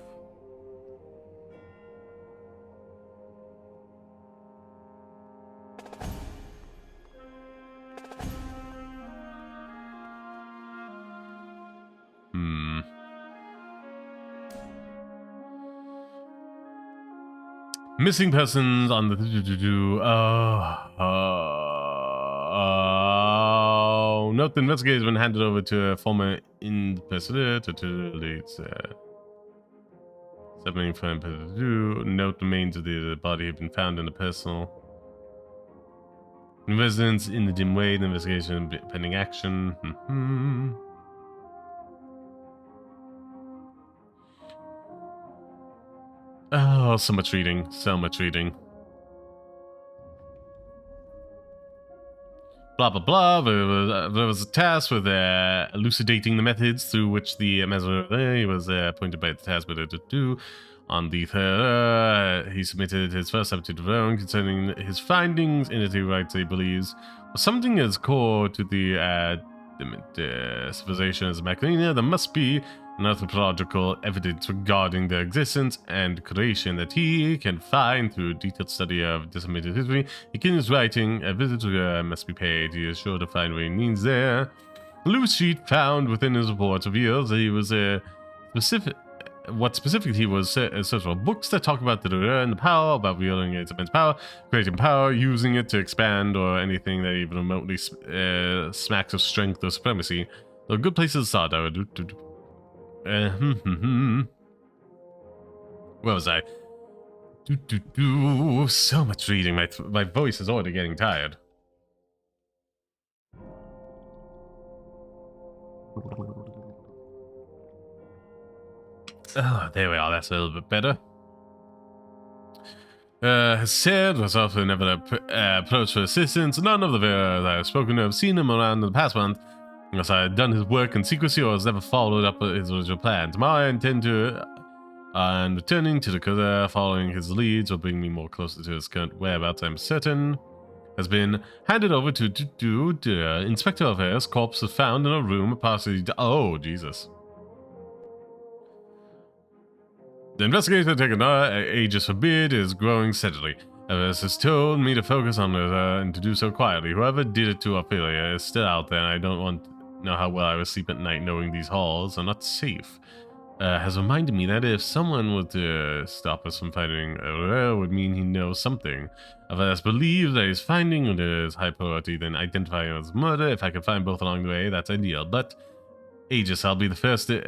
Missing persons on the... Oh Note the investigator has been handed over to a former in-person submitting for note the remains of the body have been found in the personal residence in the dim way. The investigation pending action. Oh, so much reading. So much reading. Blah, blah, blah. There was a task with elucidating the methods through which the Masquerada was appointed by the task to do. On the 3rd, he submitted his first update of own concerning his findings. Entity writes he believes something as core to the civilization as Masquerada. There must be anthropological evidence regarding their existence and creation that he can find through detailed study of disseminated history. He continues writing, a visit must be paid. He is sure to find what he needs there. A loose sheet found within his reports reveals that he was specifically he was searching for books that talk about the lure and the power, about wielding its immense power, creating power, using it to expand, or anything that even remotely smacks of strength or supremacy. There are good places to start. Where was I? So much reading. My voice is already getting tired. Oh, there we are. That's a little bit better. Has said was often never approached for assistance. None of the Vera that I have spoken to have seen him around in the past month. Unless I had done his work in secrecy or has never followed up his original plan. Tomorrow I intend to, and returning to the Dakota, following his leads will bring me more closer to his current whereabouts, I'm certain. Has been handed over to Inspector of Affairs. Corpse was found in a room, partially. Oh, Jesus. The investigator taken ages forbid is growing steadily. Affairs has told me to focus on her and to do so quietly. Whoever did it to Ophelia is still out there, and I don't want know how well I would sleep at night knowing these halls are not safe. Has reminded me that if someone were to stop us from finding her, would mean he knows something. If I believe that his finding is high priority, then identifying him as murder. If I can find both along the way, that's ideal. But Aegis, I'll be the first to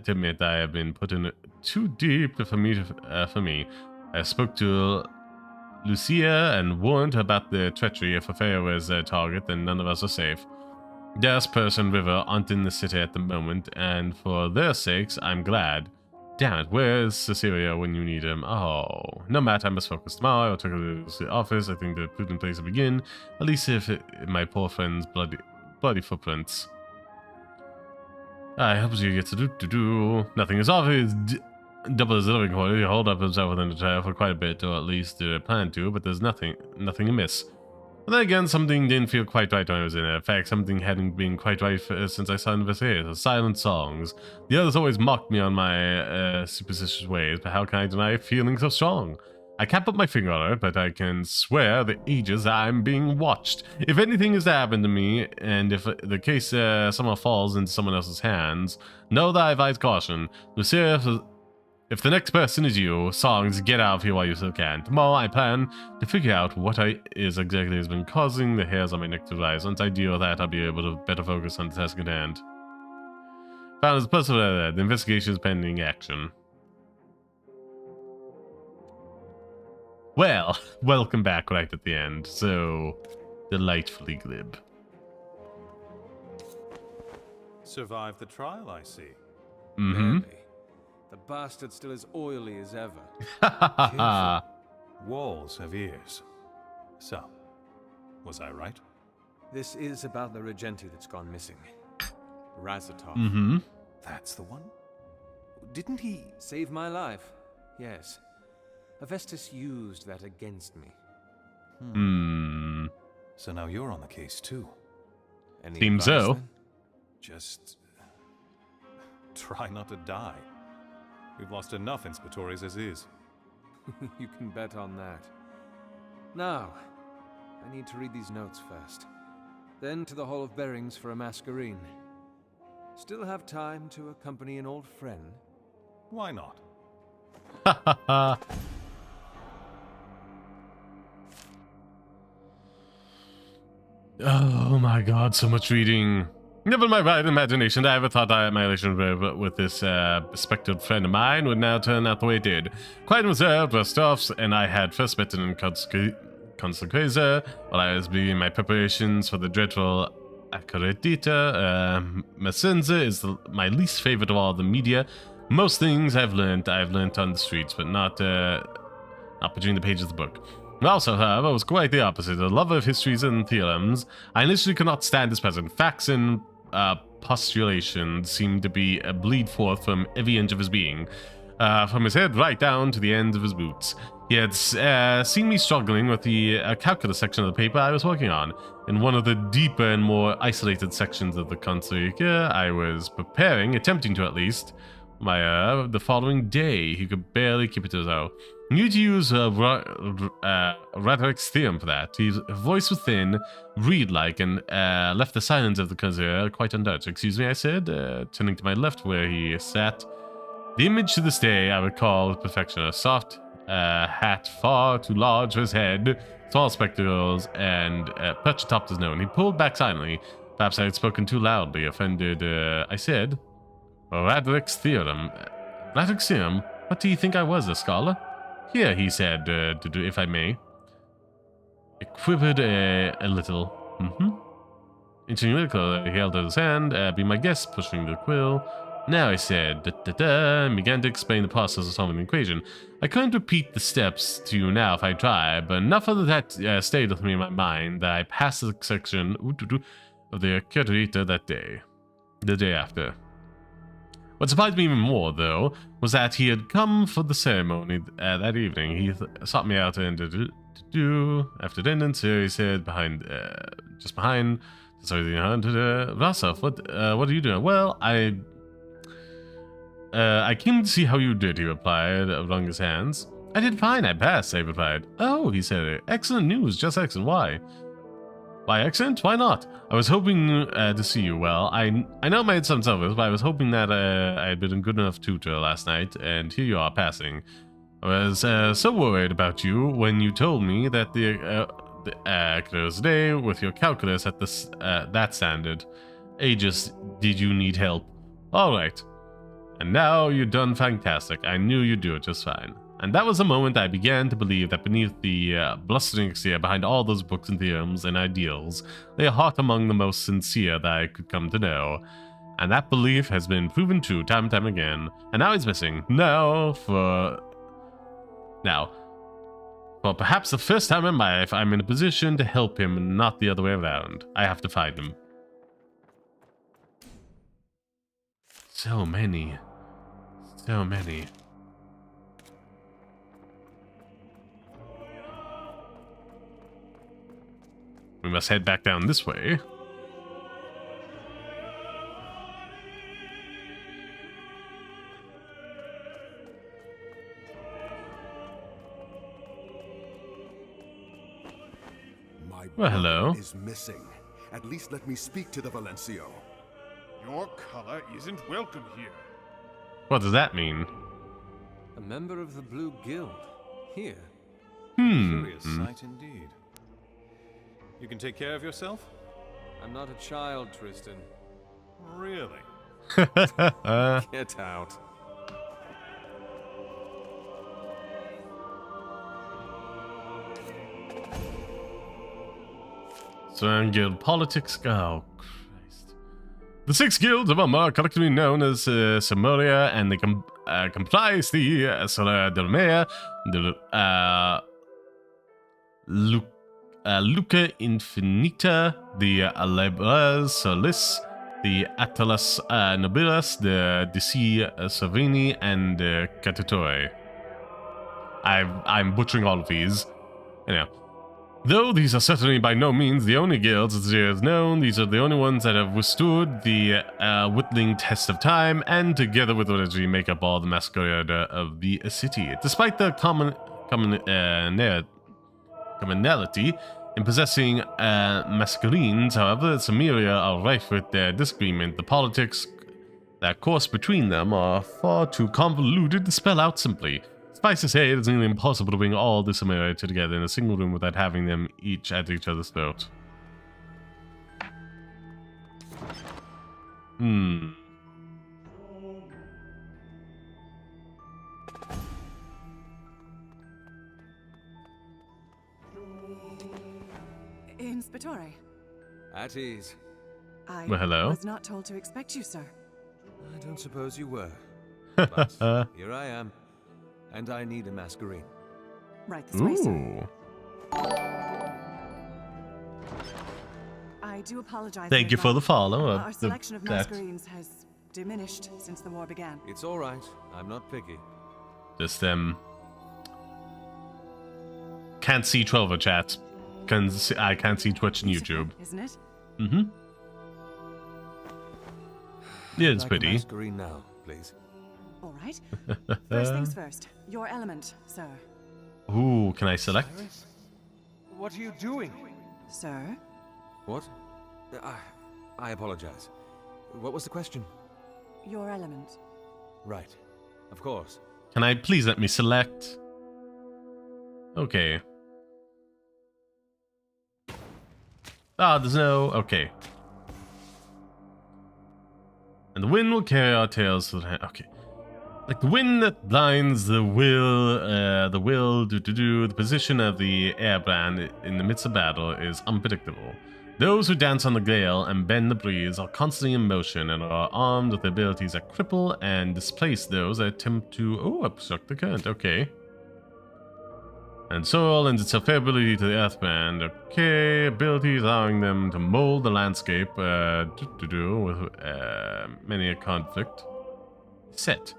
admit that I have been put in too deep for me. I spoke to Lucia and warned her about the treachery. If Ophelia was their target, then none of us are safe. Disperse and River aren't in the city at the moment, and for their sakes, I'm glad. Damn it, where's Cecilia when you need him? Oh, no matter, I must focus tomorrow. I'll take her to the office. I think the prudent place to begin, at least if my poor friend's bloody footprints. I hope you get to do. Nothing is off. It's double his living quarter. He hold up himself within the trial for quite a bit, or at least plan to, but there's nothing amiss. But then again, something didn't feel quite right when I was in there. In fact, something hadn't been quite right since I saw Investigators. Silent songs. The others always mocked me on my superstitious ways, but how can I deny feeling so strong? I can't put my finger on it, but I can swear the ages I'm being watched. If anything is to happen to me, and if the case somehow falls into someone else's hands, know that I advise caution. Lucia, if the next person is you, songs, get out of here while you still can. Tomorrow I plan to figure out what exactly has been causing the hairs on my neck to rise. Once I deal with that, I'll be able to better focus on the task at hand. Found as person the investigation is pending action. Well, welcome back right at the end. So, delightfully glib. Survived the trial, I see. Mm-hmm. Barely. The bastard's still as oily as ever. Careful. Walls have ears. So, was I right? This is about the Regenti that's gone missing. Razatov. Mm-hmm. That's the one? Didn't he save my life? Yes. Avestus used that against me. So now you're on the case too. Any Seems advice, so. then? Just try not to die. We've lost enough inspectores as is. You can bet on that. Now, I need to read these notes first. Then to the Hall of Bearings for a masquerine. Still have time to accompany an old friend? Why not? Oh my god, so much reading. Never in my right imagination I ever thought my relationship with this bespectacled friend of mine would now turn out the way it did. Quite reserved, rust offs, and I had first met in Consecraza while I was beginning my preparations for the dreadful Accaredita. Masenza is my least favorite of all the media. Most things I've learned on the streets, but not between the pages of the book. Also, however, was quite the opposite. A lover of histories and theorems, I initially could not stand his presence. Facts and postulation seemed to be bleed forth from every inch of his being, from his head right down to the ends of his boots. He had seen me struggling with the calculus section of the paper I was working on. In one of the deeper and more isolated sections of the Consulta, I was attempting to at least, the following day. He could barely keep it to himself. Knew to use Rhetoric's theorem for that. His voice was thin, reed-like, and left the silence of the Consulta quite untouched. Excuse me, I said, turning to my left where he sat. The image to this day I recall with perfection. A soft hat far too large for his head, small spectacles, and perched atop his nose. He pulled back silently. Perhaps I had spoken too loudly, offended. I said, Rhetoric's theorem. Rhetoric's theorem? What do you think I was, a scholar? Here, he said, if I may. It quivered a little. Insinuated, he held out his hand. Be my guest, pushing the quill. Now, I said, and began to explain the process of solving the equation. I couldn't repeat the steps to you now if I tried, but enough of that stayed with me in my mind that I passed the section of the Accaredita that day. The day after. What surprised me even more, though, was that he had come for the ceremony that evening. He sought me out and after dinner, so he said just behind, sorry, Rasaf, what are you doing? Well, I came to see how you did, he replied, wrung his hands. I did fine, I passed, I replied. Oh, he said, excellent news, just excellent, why? Why excellent? Why not? I was hoping to see you. Well, I know I made some service, but I was hoping that I had been a good enough tutor last night, and here you are passing. I was so worried about you when you told me that the day with your calculus at that standard. Aegis, did you need help? All right. And now you've done fantastic. I knew you'd do it just fine. And that was the moment I began to believe that beneath the blustering exterior, behind all those books and theorems and ideals, lay a heart among the most sincere that I could come to know. And that belief has been proven true time and time again. And now he's missing. Now, for perhaps the first time in my life, I'm in a position to help him and not the other way around. I have to find him. So many. So many. We must head back down this way. Well, hello. Is missing. At least let me speak to the Valencio. Your color isn't welcome here. What does that mean? A member of the Blue Guild. Here. Curious sight indeed. You can take care of yourself? I'm not a child, Tristan. Really? Get out. So, guild politics. Oh, Christ. The 6 guilds of Umar are collectively known as Samuria, and they comprise the Sola del Mea, the Luca Infinita, the Alebras Solis, the Atlas Nobilis, the DC Savini, and the Catatore. I'm butchering all of these. Anyhow, though these are certainly by no means the only guilds as there is known, these are the only ones that have withstood the whittling test of time, and together with liturgy make up all the Masquerada of the city. Despite the commonality in possessing masquerines, however, Samaria are rife with their disagreement. The politics that course between them are far too convoluted to spell out simply. Suffice to say, it is nearly impossible to bring all the Samaria together in a single room without having them each at each other's throat. Inspectore. At ease. I Well, hello. was not told to expect you, sir. I don't suppose you were. But here I am. And I need a masquerade. Right this way, sir. Ooh. I do apologize. Thank you for the follow. Our selection of masquerades has diminished since the war began. It's all right. I'm not picky. Just can't see Trover chats. I can't see Twitch and YouTube. Isn't it? Mm-hmm. Yeah, it's Like pretty. a masquerade now, please. All right. First things first. Your element, sir. Ooh, can I select? What are you doing? Sir? What? I apologize. What was the question? Your element. Right. Of course. Can I please let me select? Okay. Ah, there's no... Okay. And the wind will carry our tails to the hand. Okay. Like the wind that blinds the will, the position of the airbrand in the midst of battle is unpredictable. Those who dance on the gale and bend the breeze are constantly in motion and are armed with abilities that cripple and displace those that attempt to, obstruct the current. Okay. And soil lends itself favorably to the earthband. Okay, abilities allowing them to mold the landscape with many a conflict. Set.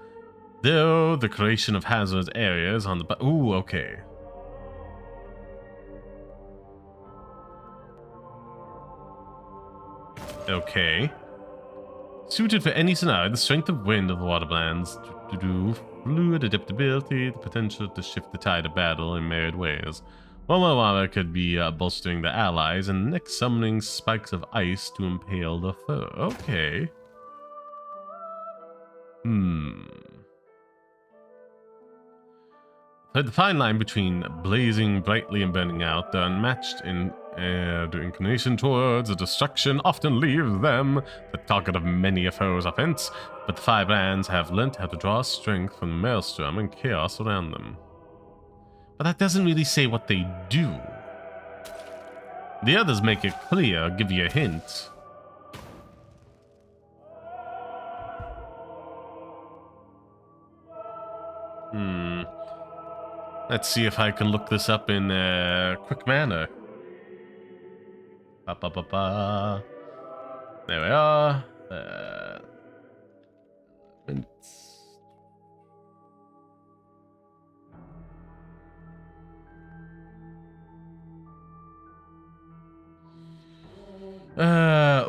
Though the creation of hazardous areas on the... Ooh, okay. Okay. Suited for any scenario, the strength of wind of the waterlands. Fluid adaptability, the potential to shift the tide of battle in myriad ways. Wawawara could be bolstering the allies, and next summoning spikes of ice to impale the foe. Okay. The fine line between blazing brightly and burning out, the unmatched in the inclination towards the destruction often leaves them the target of many a foe's offense, but the five brands have learnt how to draw strength from the maelstrom and chaos around them. But that doesn't really say what they do. The others make it clear, give you a hint. Let's see if I can look this up in a quick manner. There we are.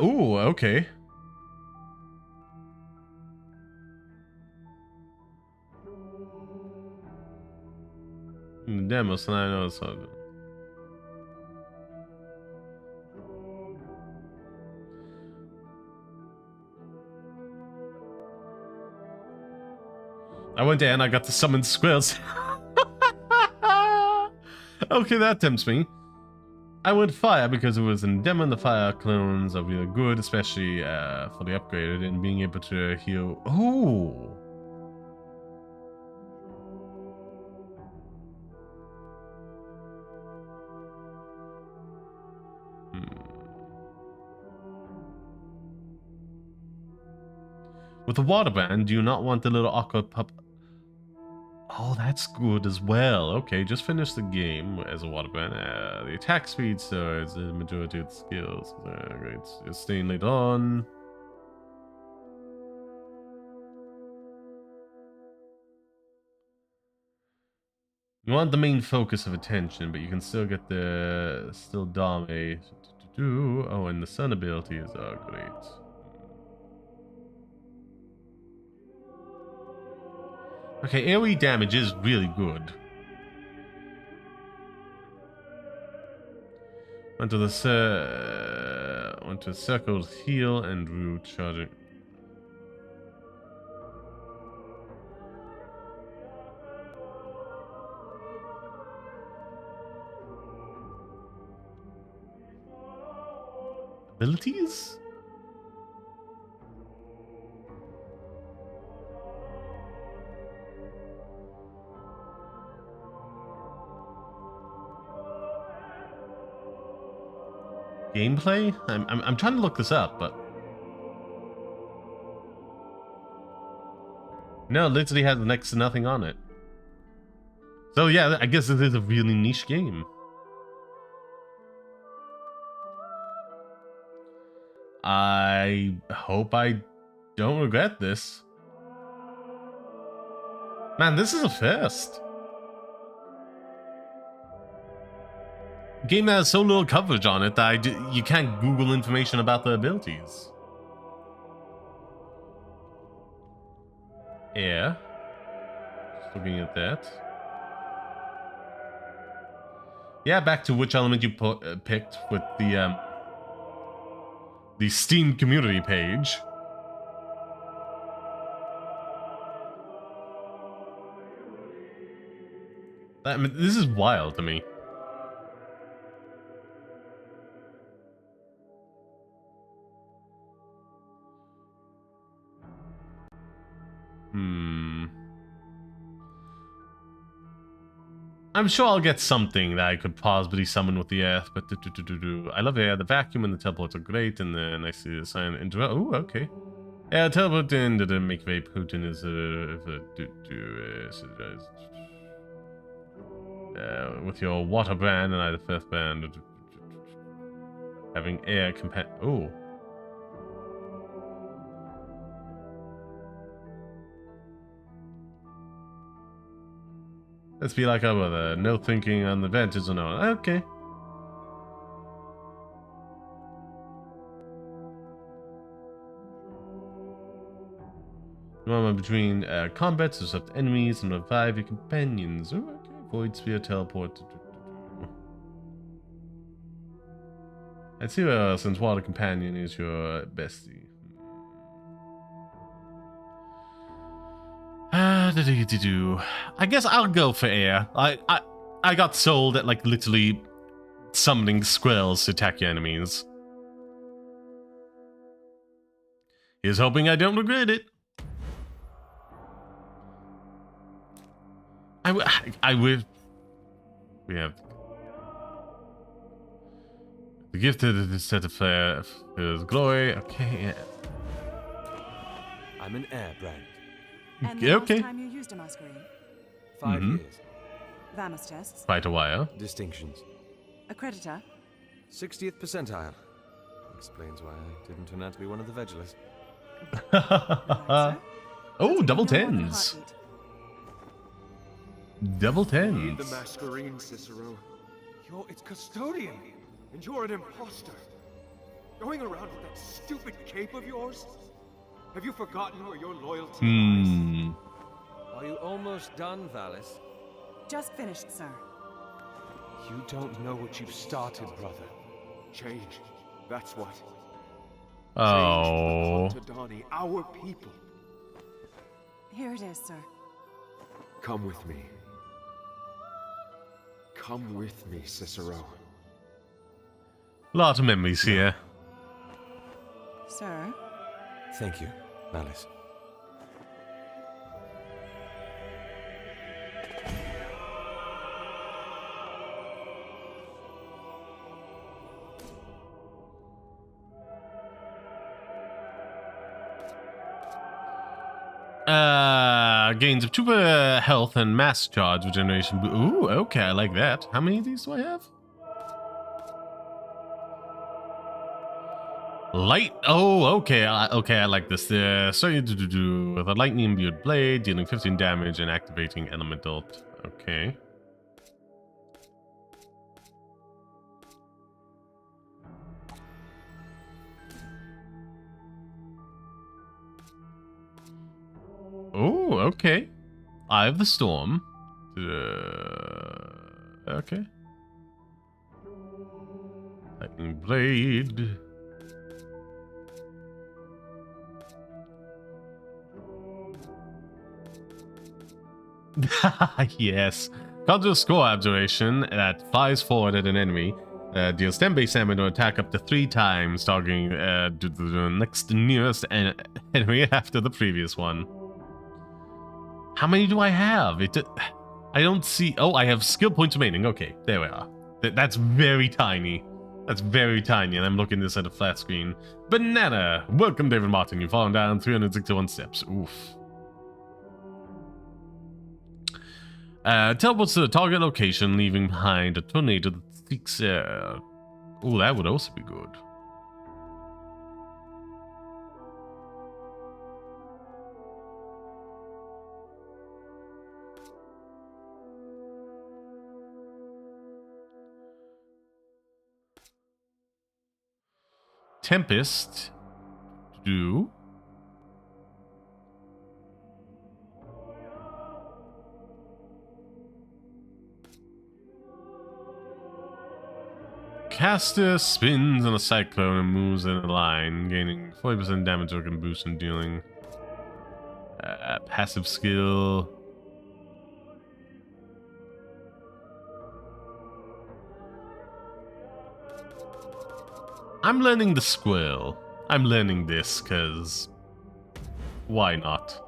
Ooh, okay. Demos, and I know so. I went there and I got to summon squirrels. Okay, that tempts me. I went fire because it was in demo. The fire clones are really good, especially for the upgraded and being able to heal. Ooh. With the water band, do you not want the little aqua pup? Oh, that's good as well. Okay, just finish the game as a water band. The attack speed surge, the majority of the skills. Great. It's staying later on. You want the main focus of attention, but you can still get the dame. Oh, and the sun abilities are great. Okay, AoE damage is really good. Onto the circled heal and root charging. Abilities? gameplay? I'm trying to look this up, but no, it literally has next to nothing on it. So yeah, I guess this is a really niche game. I hope I don't regret this. Man, this is a first. Game that has so little coverage on it that you can't Google information about the abilities. Yeah. Just looking at that. Yeah, back to which element you picked with the Steam community page. I mean, this is wild to me. I'm sure I'll get something that I could possibly summon with the earth, but I love air. The vacuum and the teleports are great, and then I see the sign interact. Oh, okay. Yeah, teleport in to make vape. Putin is with your water brand and I the fifth brand. Having air compa. Oh. Let's be like our brother. No thinking on the advantage or no. Okay. Moment between combats, disrupt enemies, and revive your companions. Oh, okay. Void sphere teleport. I'd see since water companion is your bestie. I guess I'll go for air. I got sold at like literally summoning squirrels to attack your enemies. Here's hoping I don't regret it. I will. We have the gift of the set of his glory. Okay. Yeah. I'm an air brand. And the okay. last time you used a masquerade? 5 years. Vamus tests? Quite a while. Distinctions. Accreditor? 60th percentile. Explains why I didn't turn out to be one of the Vegulars. Oh, double tens. Double tens. Need the masquerade, Cicero. You're its custodian, and you're an imposter. Going around with that stupid cape of yours? Have you forgotten where your loyalty lies? Are you almost done, Valis? Just finished, sir. You don't know what you've started, brother. Change. That's what. Oh. Change Donnie, our people. Here it is, sir. Come with me. Come with me, Cicero. Lot of memories here. Sir? Thank you, Valis. Gains of Vtuber health and mass charge regeneration. Ooh, okay, I like that. How many of these do I have? Light. Oh, okay. Okay, I like this. So you do with a lightning imbued blade, dealing 15 damage and activating elemental. Okay. Oh, okay. Eye of the Storm. Okay. Lightning Blade. Yes. Conjure score abjuration that flies forward at an enemy. Deals 10 base damage or attack up to 3 times, targeting the next nearest enemy after the previous one. How many do I have? I don't see. Oh, I have skill points remaining. Okay, there we are. That's very tiny. That's very tiny, and I'm looking this at a flat screen. Banana! Welcome, David Martin. You've fallen down 361 steps. Oof. Teleports to the target location, leaving behind a tornado that seeks air. Oh, that would also be good. Tempest. Do. Caster spins in a cyclone and moves in a line, gaining 40% damage or can boost in dealing. Passive skill. I'm learning the squirrel. I'm learning this because why not?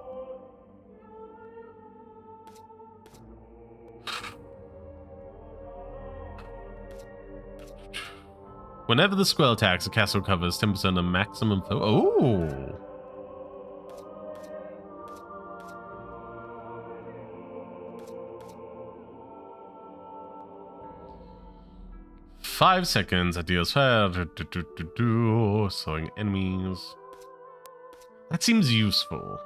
Whenever the squirrel attacks, the caster recovers 10% of maximum. Oh! 5 seconds, that deals fire. Slowing enemies. That seems useful.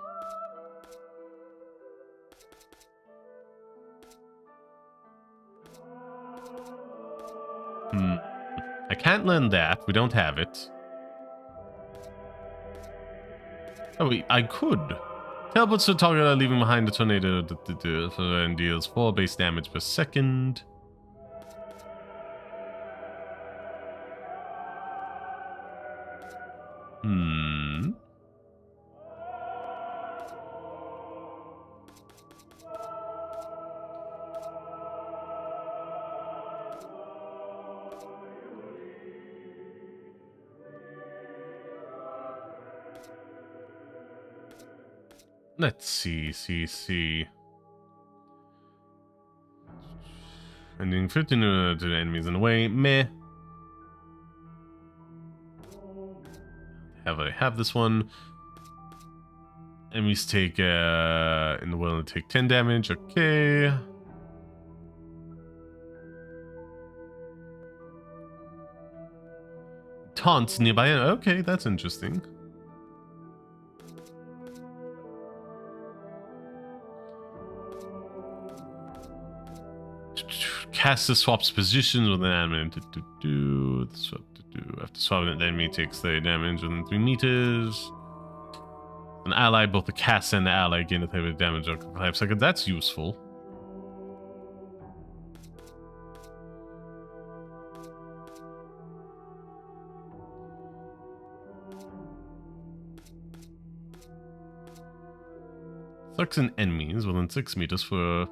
I can't learn that. We don't have it. Oh, wait, I could. Teleports to target, leaving behind a tornado and deals 4 base damage per second. Let's see. Ending 15 to the enemies in the way. Meh. I have this one. Enemies take in the world take 10 damage. Okay. Taunts nearby. Okay, that's interesting. Caster swaps positions with an enemy. After swapping it, the enemy takes 30 damage within 3 meters. An ally, both the caster and the ally gain a 30 damage after 5 seconds. That's useful. Sucks in enemies within 6 meters for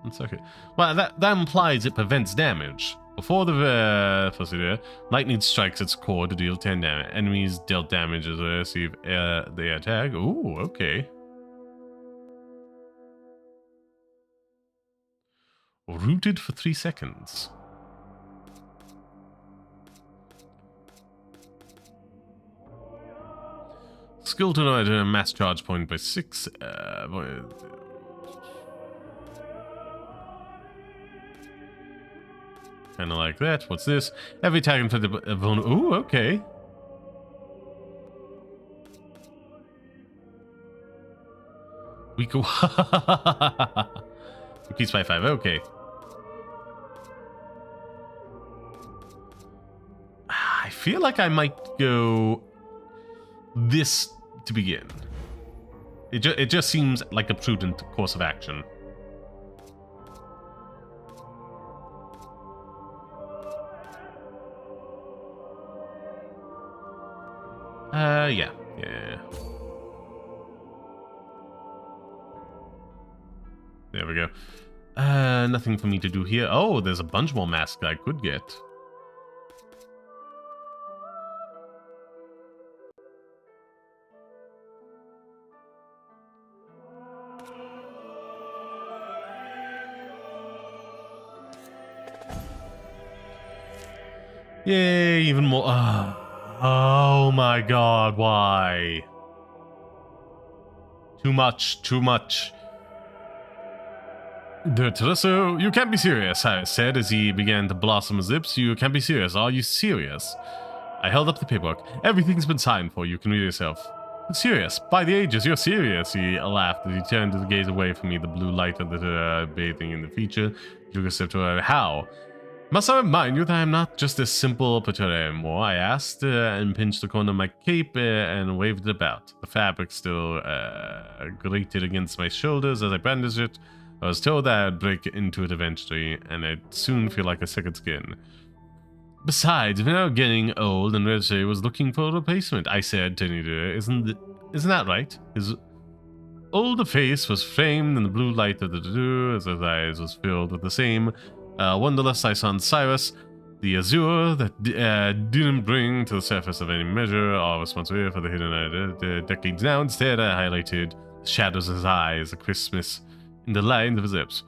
1 second. Well, that implies it prevents damage. Before the procedure, lightning strikes its core to deal 10 damage. Enemies dealt damage as they receive the attack. Ooh, okay. Rooted for 3 seconds. Skill to know mass charge point by 6. Kind of like that. What's this? Every attack inflicted vulnerable. Ooh, okay. We go. Repeats by 5. Okay. I feel like I might go this to begin. It just seems like a prudent course of action. Yeah. There we go. Nothing for me to do here. Oh, there's a bunch more masks I could get. Yay, even more. Oh my god, why? Too much, too much. Teresa, you can't be serious, Cyrus said as he began to blossom his lips. You can't be serious. Are you serious? I held up the paperwork. Everything's been signed for. You can read yourself. Serious. By the ages, you're serious. He laughed as he turned to gaze away from me, the blue light of the bathing in the feature. He took a step to her. How? Must I remind you that I'm not just a simple patera anymore? I asked and pinched the corner of my cape and waved it about. The fabric still grated against my shoulders as I brandished it. I was told that I'd break into it eventually, and I'd soon feel like a second skin. Besides, if you're now getting old and Reggie was looking for a replacement, I said, turning to her, isn't that right? His older face was framed in the blue light of the as his eyes was filled with the same wonderlust I saw in Cyrus, the azure that didn't bring to the surface of any measure or responsibility for the hidden decades. Now instead I highlighted the shadows of his eyes, the crispness in the lines of his lips.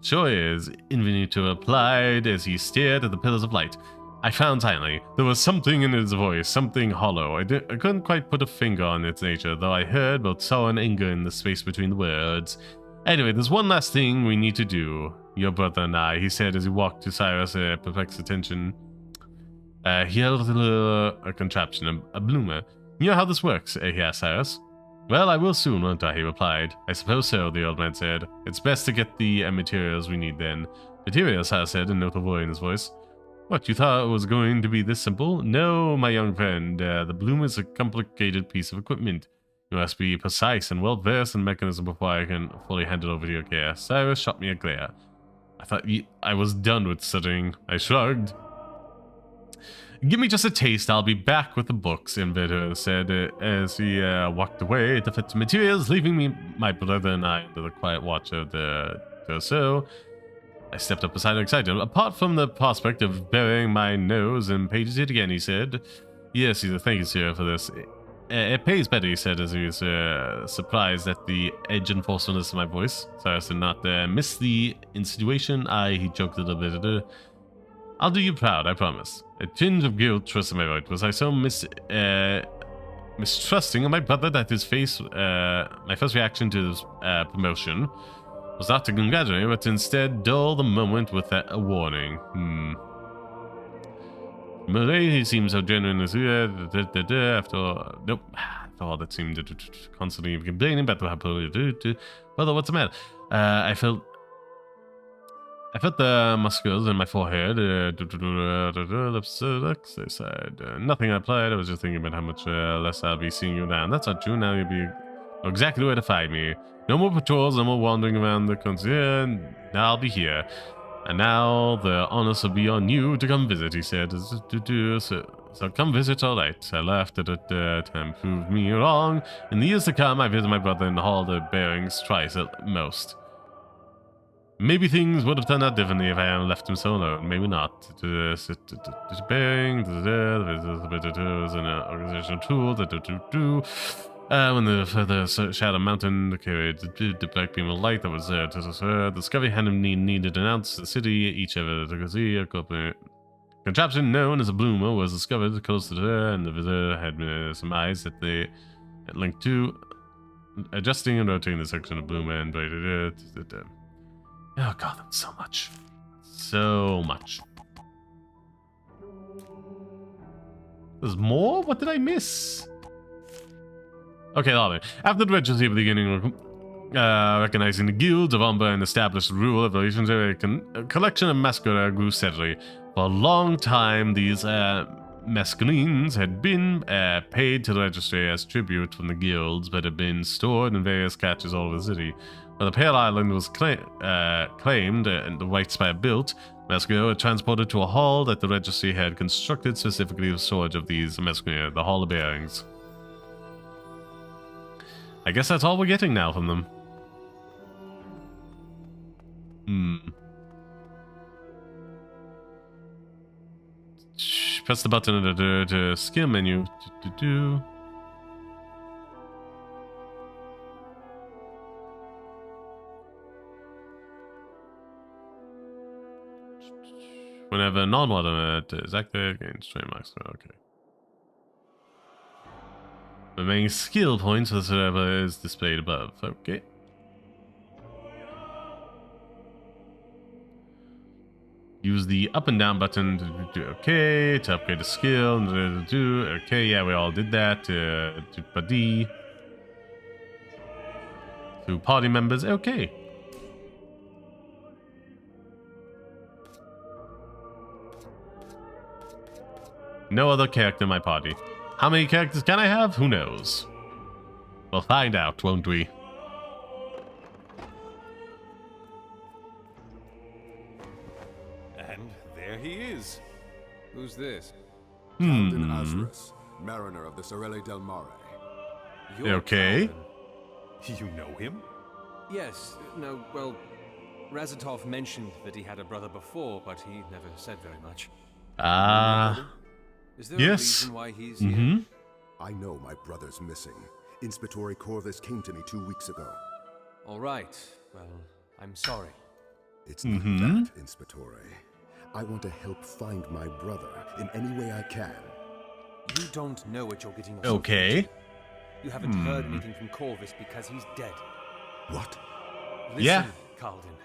Sure is, Invenito replied as he stared at the pillars of light. I found finally. There was something in his voice, something hollow. I couldn't quite put a finger on its nature, though I heard both sorrow and anger in the space between the words. Anyway, there's one last thing we need to do. Your brother and I, he said as he walked to Cyrus' perplexed attention. He held a contraption, a bloomer. You know how this works? He asked Cyrus. Well, I will soon, won't I? He replied. I suppose so, the old man said. It's best to get the materials we need then. Materials, Cyrus said, a note of worry in his voice. What, you thought it was going to be this simple? No, my young friend. The bloom is a complicated piece of equipment. You must be precise and well-versed in the mechanism before I can fully hand it over to your care. Cyrus shot me a glare. I thought I was done with studying. I shrugged. Give me just a taste. I'll be back with the books, Invader said as he walked away to fetch materials, leaving me, my brother and I under the quiet watch of the so. I stepped up beside him excited. Apart from the prospect of burying my nose in pages yet again, he said. Yes, he said, thank you, sir, for this. It pays better, he said, as he was surprised at the edge and forcefulness of my voice. Cyrus did not miss the insinuation. He joked a little bit. I'll do you proud, I promise. A tinge of guilt twisted my voice. Was I so mistrusting of my brother that his face, my first reaction to his promotion was not to congratulate him, but to instead dull the moment with a warning. Murray, he seems so genuine as after all, nope. After all, that seemed to constantly complaining about what happened. Brother, what's the matter? I felt the muscles in my forehead. They said nothing. I replied. I was just thinking about how much less I'll be seeing you now. That's not true. Now you'll be exactly where to find me. No more patrols, no more wandering around the country. Now I'll be here. And now the onus will be on you to come visit, he said. So come visit, all right. I laughed at it. Time proved me wrong. In the years to come, I visit my brother in the Hall of Bearings twice at most. Maybe things would have turned out differently if I hadn't left him so alone. Maybe not. Bearing, there's an organizational tool. When the further Shadow Mountain carried the black beam of light that was there, the discovery hadn't needed to announce the city. Each of a contraption known as a bloomer was discovered close to her, and the visitor had some eyes that they had linked to, adjusting and rotating the section of bloomer and braided it. Oh god, that's so much. So much. There's more? What did I miss? Okay, after the regency of the beginning, recognizing the guilds of Umber and established rule of relations, a collection of Masquerada grew steadily. For a long time, these masquerines had been paid to the registry as tribute from the guilds, but had been stored in various caches all over the city. When the Pale Island was claimed and the White Spire built, Masquerada were transported to a hall that the registry had constructed specifically for storage of these Masquerada, the Hall of Bearings. I guess that's all we're getting now from them. Press the button to skill menu. Whenever non-water is active, gains trademarks. Okay. The main skill points whatsoever is displayed above. Okay. Use the up and down button to do okay, to upgrade the skill. Okay, yeah, we all did that. To buddy. To party members. Okay. No other character in my party. How many characters can I have? Who knows? We'll find out, won't we? And there he is. Who's this? Captain Azras, mariner of the Sorelle del Mare. You're okay? You know him? Yes. No, well, Razatov mentioned that he had a brother before, but he never said very much. Is there a reason why he's here? I know my brother's missing. Inspector Corvus came to me 2 weeks ago. All right. Well, I'm sorry. It's not that, Inspector. I want to help find my brother in any way I can. You don't know what you're getting yourself into. You haven't heard anything from Corvus because he's dead. What? Listen, Calden.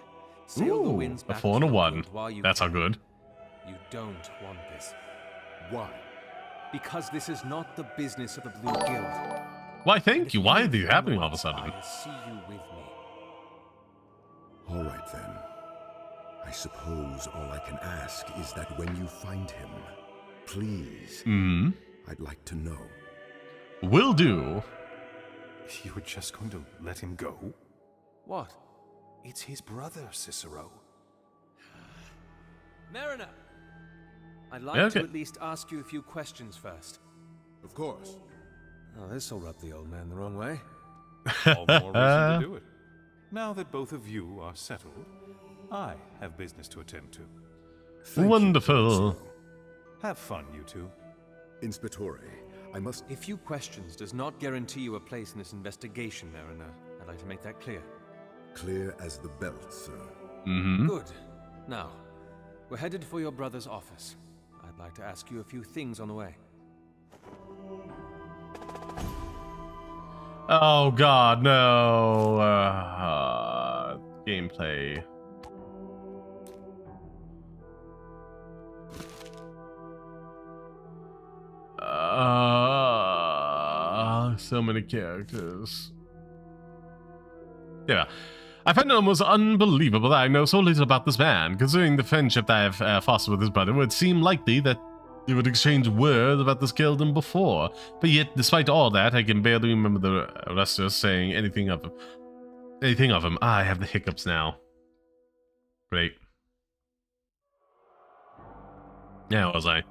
Sail the winds a back 4 and a to 1. England while you That's can. how good. You don't want this. Why? Because this is not the business of the Blue Guild. Why, thank you. Why are these happening all of a sudden? I see you with me. All right, then. I suppose all I can ask is that when you find him, please, I'd like to know. Will do. You were just going to let him go? What? It's his brother, Cicero. Mariner! I'd like to at least ask you a few questions first. Of course. Oh, this'll rub the old man the wrong way. All the more reason to do it. Now that both of you are settled, I have business to attend to. Wonderful. Have fun, you two. Inspector, I must... A few questions does not guarantee you a place in this investigation, Mariner. I'd like to make that clear. Clear as the belt, sir. Good. Now, we're headed for your brother's office. I'd like to ask you a few things on the way. Oh god, no. Gameplay. So many characters. Yeah. I find it almost unbelievable that I know so little about this man. Considering the friendship that I have fostered with his brother, it would seem likely that they would exchange words about this guild before. But yet, despite all that, I can barely remember the rest of us saying anything of him. I have the hiccups now. Great. Yeah, was I?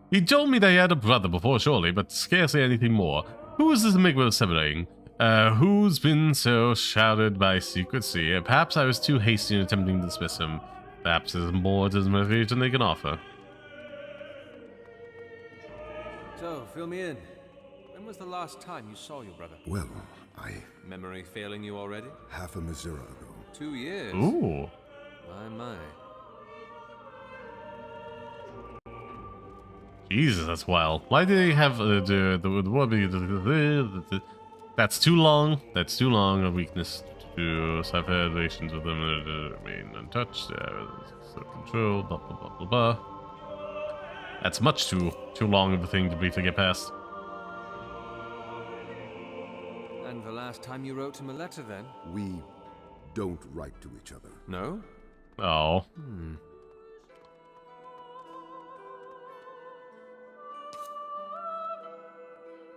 He told me that he had a brother before, surely, but scarcely anything more. Who is this enigma sibling? Who's been so shrouded by secrecy? Perhaps I was too hasty in attempting to dismiss him. Perhaps there's more to his motivation they can offer. So, fill me in. When was the last time you saw your brother? Well, Memory failing you already? half a Missouri ago. 2 years. Ooh. My. Jesus, that's wild. Why do they have that's too long. That's too long a weakness to have relations with them remain untouched. Self-control, blah blah blah blah blah. That's much too long of a thing to briefly get past. And the last time you wrote him a letter, then? We don't write to each other. No? Oh.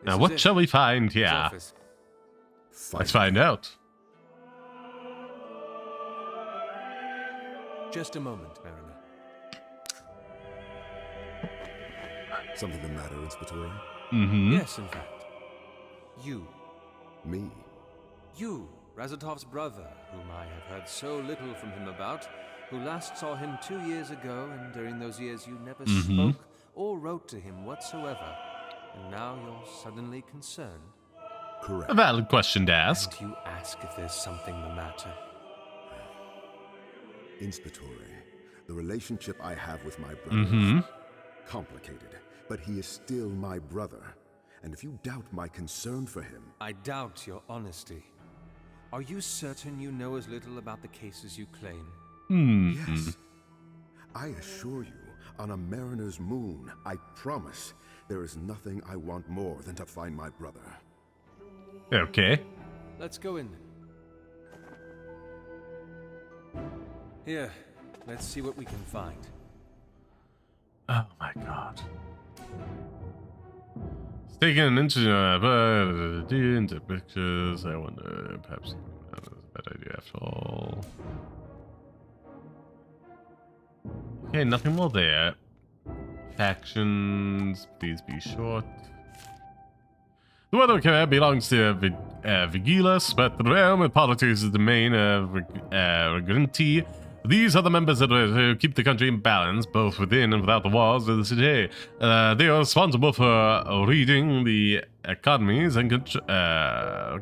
Now what shall we find here? Let's find out. Just a moment, Mariner. Something the matter, Inspector? Yes, in fact. You. Me? You, Razatov's brother, whom I have heard so little from him about, who last saw him 2 years ago, and during those years you never spoke or wrote to him whatsoever. And now you're suddenly concerned? Correct. A valid question to ask. And you ask if there's something the matter. Inspector, The relationship I have with my brother is complicated, but he is still my brother. And if you doubt my concern for him... I doubt your honesty. Are you certain you know as little about the cases you claim? Yes. I assure you, on a mariner's moon, I promise, there is nothing I want more than to find my brother. Okay. Let's go in. Here, let's see what we can find. Oh my god. It's taking an into pictures. I wonder, perhaps that is a bad idea after all. Okay, nothing more there. Factions, please be short. The weather command belongs to Vigilas, but the realm of politics is the main Regenti. These are the members that keep the country in balance, both within and without the walls of the city. They are responsible for reading the economies and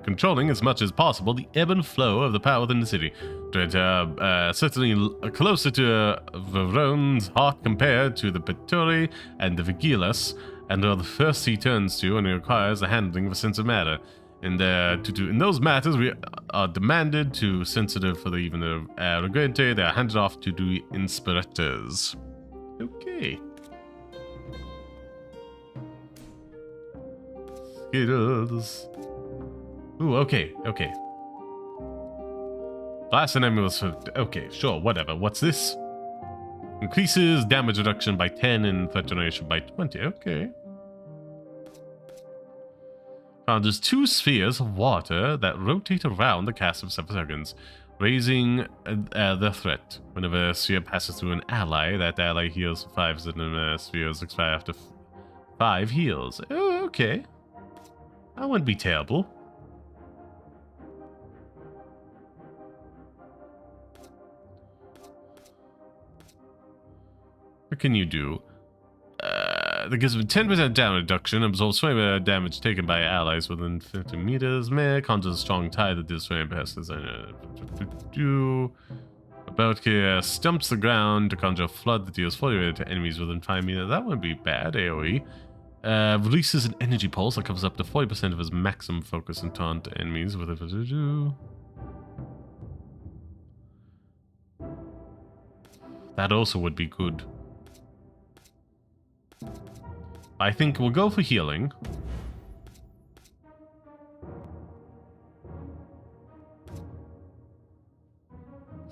controlling as much as possible the ebb and flow of the power within the city. Certainly closer to Veron's heart compared to the Pettori and the Vigilas, and are the first he turns to when he requires the handling of a sense of matter. And in those matters, we are demanded to sensitive for even the Regente. They are handed off to the inspirators. Okay. Skittles. Ooh, okay. Last enemy was... Okay, sure, whatever. What's this? Increases damage reduction by 10 and threat generation by 20. Okay. There's 2 spheres of water that rotate around the cast of 7 seconds, raising the threat. Whenever a sphere passes through an ally, that ally heals for 5 spheres expire after 5 heals. Oh, okay. That wouldn't be terrible. What can you do? That gives them 10% damage reduction, absorbs 20% damage taken by allies within 50 meters. Conjures a strong tie that deals 20 passes. About here, stumps the ground to conjure a flood that deals 40 to enemies within 5 meters. That wouldn't be bad, AoE. Releases an energy pulse that covers up to 40% of his maximum focus and taunt enemies with it. That also would be good. I think we'll go for healing.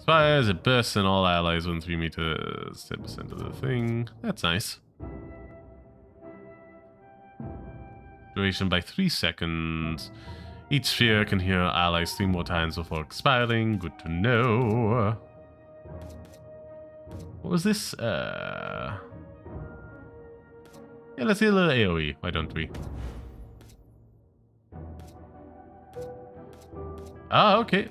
Fires, it bursts and all allies within 3 meters, 10% of the thing. That's nice. Duration by 3 seconds. Each sphere can heal allies 3 more times before expiring. Good to know. What was this? Yeah, let's get a little AoE. Why don't we? Ah, okay.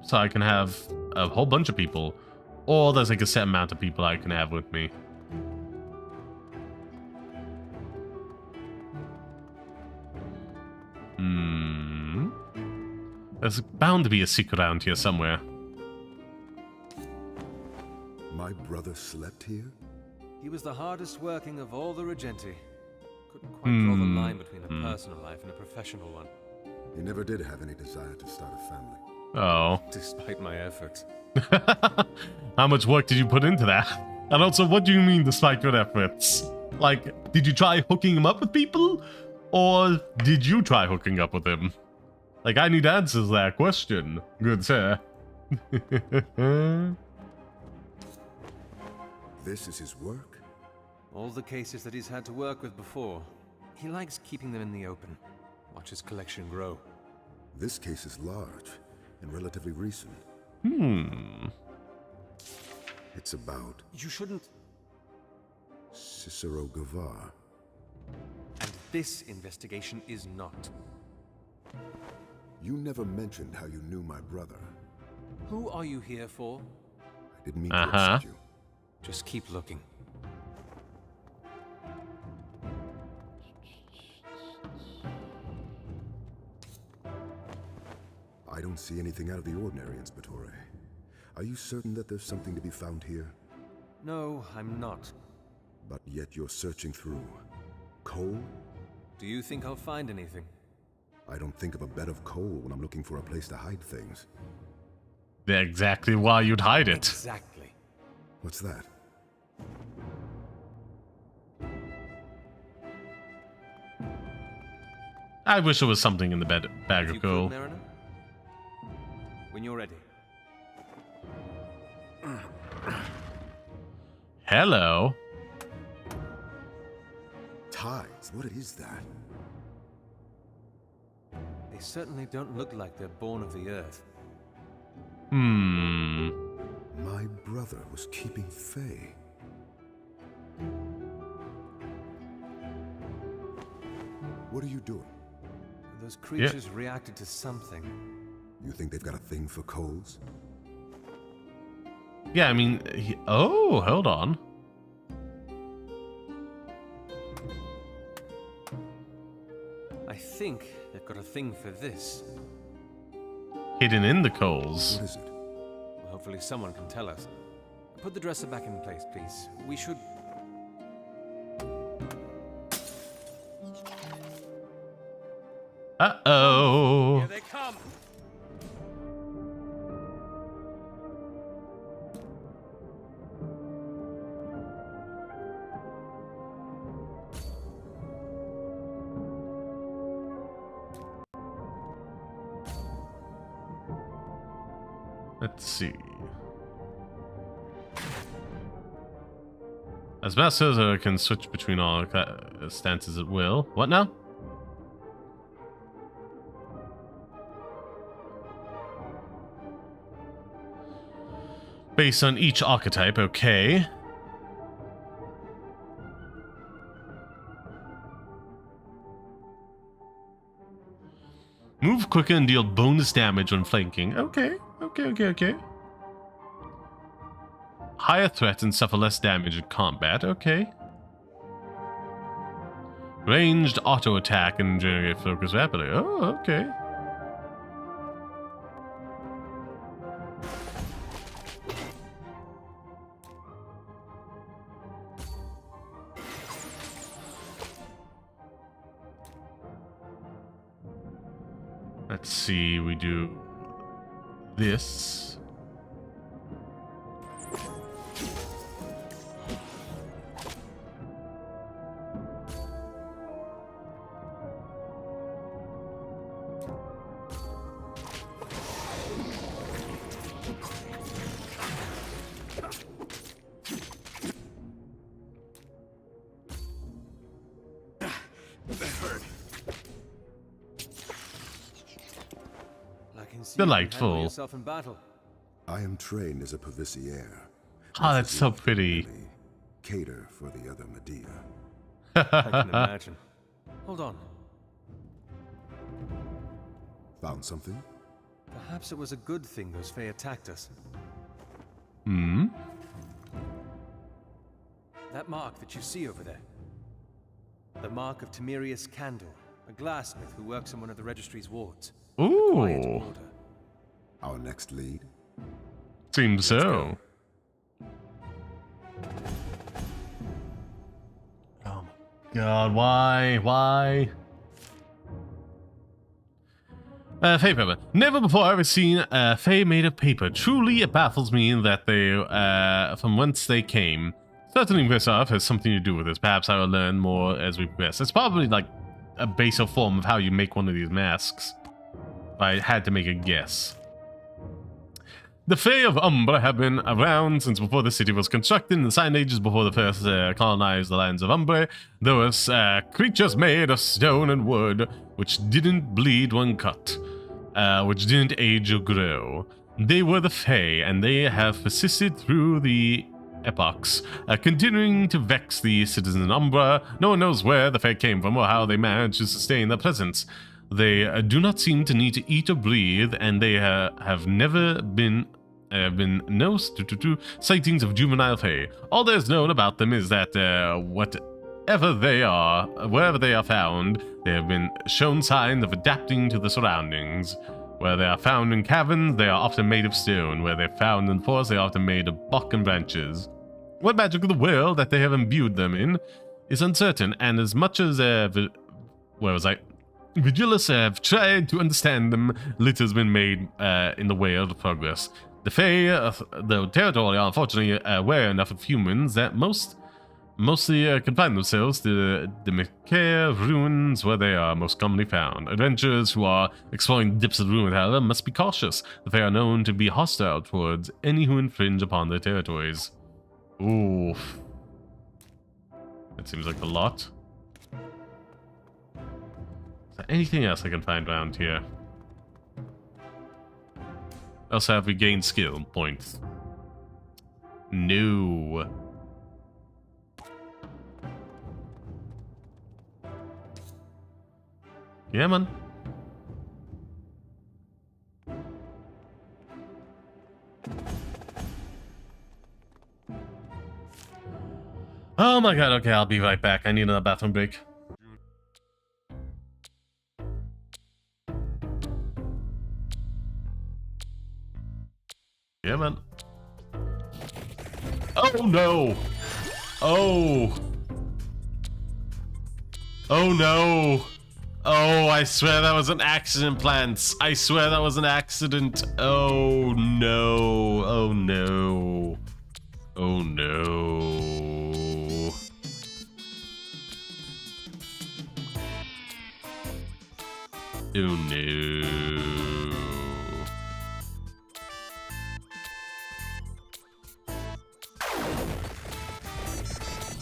So I can have a whole bunch of people. Or there's like a set amount of people I can have with me. There's bound to be a secret around here somewhere. My brother slept here? He was the hardest working of all the Regenti. Couldn't quite draw the line between a personal life and a professional one. He never did have any desire to start a family. Oh. Despite my efforts. How much work did you put into that? And also, what do you mean despite your efforts? Like, did you try hooking him up with people? Or did you try hooking up with him? Like, I need answers to that question, good sir. This is his work? All the cases that he's had to work with before. He likes keeping them in the open. Watch his collection grow. This case is large and relatively recent. It's about... You shouldn't... Cicero Gavar. And this investigation is not. You never mentioned how you knew my brother. Who are you here for? I didn't mean to upset you. Just keep looking. I don't see anything out of the ordinary, Inspectore. Are you certain that there's something to be found here? No, I'm not. But yet you're searching through coal? Do you think I'll find anything? I don't think of a bed of coal when I'm looking for a place to hide things. That's exactly why you'd hide it. Exactly. What's that? I wish there was something in the bag of coal. When you're ready. Hello. Tides? What is that? They certainly don't look like they're born of the earth. My brother was keeping Fae. What are you doing? Those creatures reacted to something. You think they've got a thing for coals? Yeah, I mean, oh, hold on. I think they've got a thing for this. Hidden in the coals. What is it? Well, hopefully someone can tell us. Put the dresser back in place, please. We should... Uh-oh. Here they come. Let's see. As Master can switch between all stances at will. What now? Based on each archetype, okay. Move quicker and deal bonus damage when flanking. Okay. Higher threat and suffer less damage in combat. Okay. Ranged auto attack and generate focus rapidly. Oh, okay. Let's see, we do this. Delightful. Yourself in battle. I am trained as a Pavicier. Oh, that's so pretty. Cater for the other Medea. I can imagine. Hold on. Found something? Perhaps it was a good thing those Fae attacked us. That mark that you see over there. The mark of Timerius Candor, a glassmith who works in one of the registry's wards. Ooh. Our next lead? Seems so. Oh my god, why? Fae paper. Never before have I seen a Fae made of paper. Truly, it baffles me that they, from whence they came. Certainly this off has something to do with this. Perhaps I will learn more as we progress. It's probably like a baser form of how you make one of these masks. If I had to make a guess. The Fae of Umbra have been around since before the city was constructed. In the Silent Ages, before the first colonized the lands of Umbra, there was creatures made of stone and wood, which didn't bleed when cut, which didn't age or grow. They were the Fae, and they have persisted through the epochs, continuing to vex the citizens in Umbra. No one knows where the Fae came from or how they managed to sustain their presence. They do not seem to need to eat or breathe, and they have never been no sightings of juvenile Fae. All there is known about them is that wherever they are found, they have been shown signs of adapting to the surroundings. Where they are found in caverns, they are often made of stone. Where they're found in forests, they are often made of bark and branches. What magic of the world that they have imbued them in is uncertain, and as much as Vigilis have tried to understand them, little has been made in the way of progress. The Fae, though territory, are unfortunately aware enough of humans that mostly confine themselves to the Masquerada ruins where they are most commonly found. Adventurers who are exploring the depths of the ruin, however, must be cautious. The Fae are known to be hostile towards any who infringe upon their territories. Oof. That seems like a lot. Is there anything else I can find around here? Also, have we gained skill points? No. Yeah, man. Oh my god, okay, I'll be right back. I need another bathroom break. Yeah, man. Oh no! Oh! Oh no! Oh, I swear that was an accident, plants. I swear that was an accident. Oh no. Oh no. Oh no. Oh no.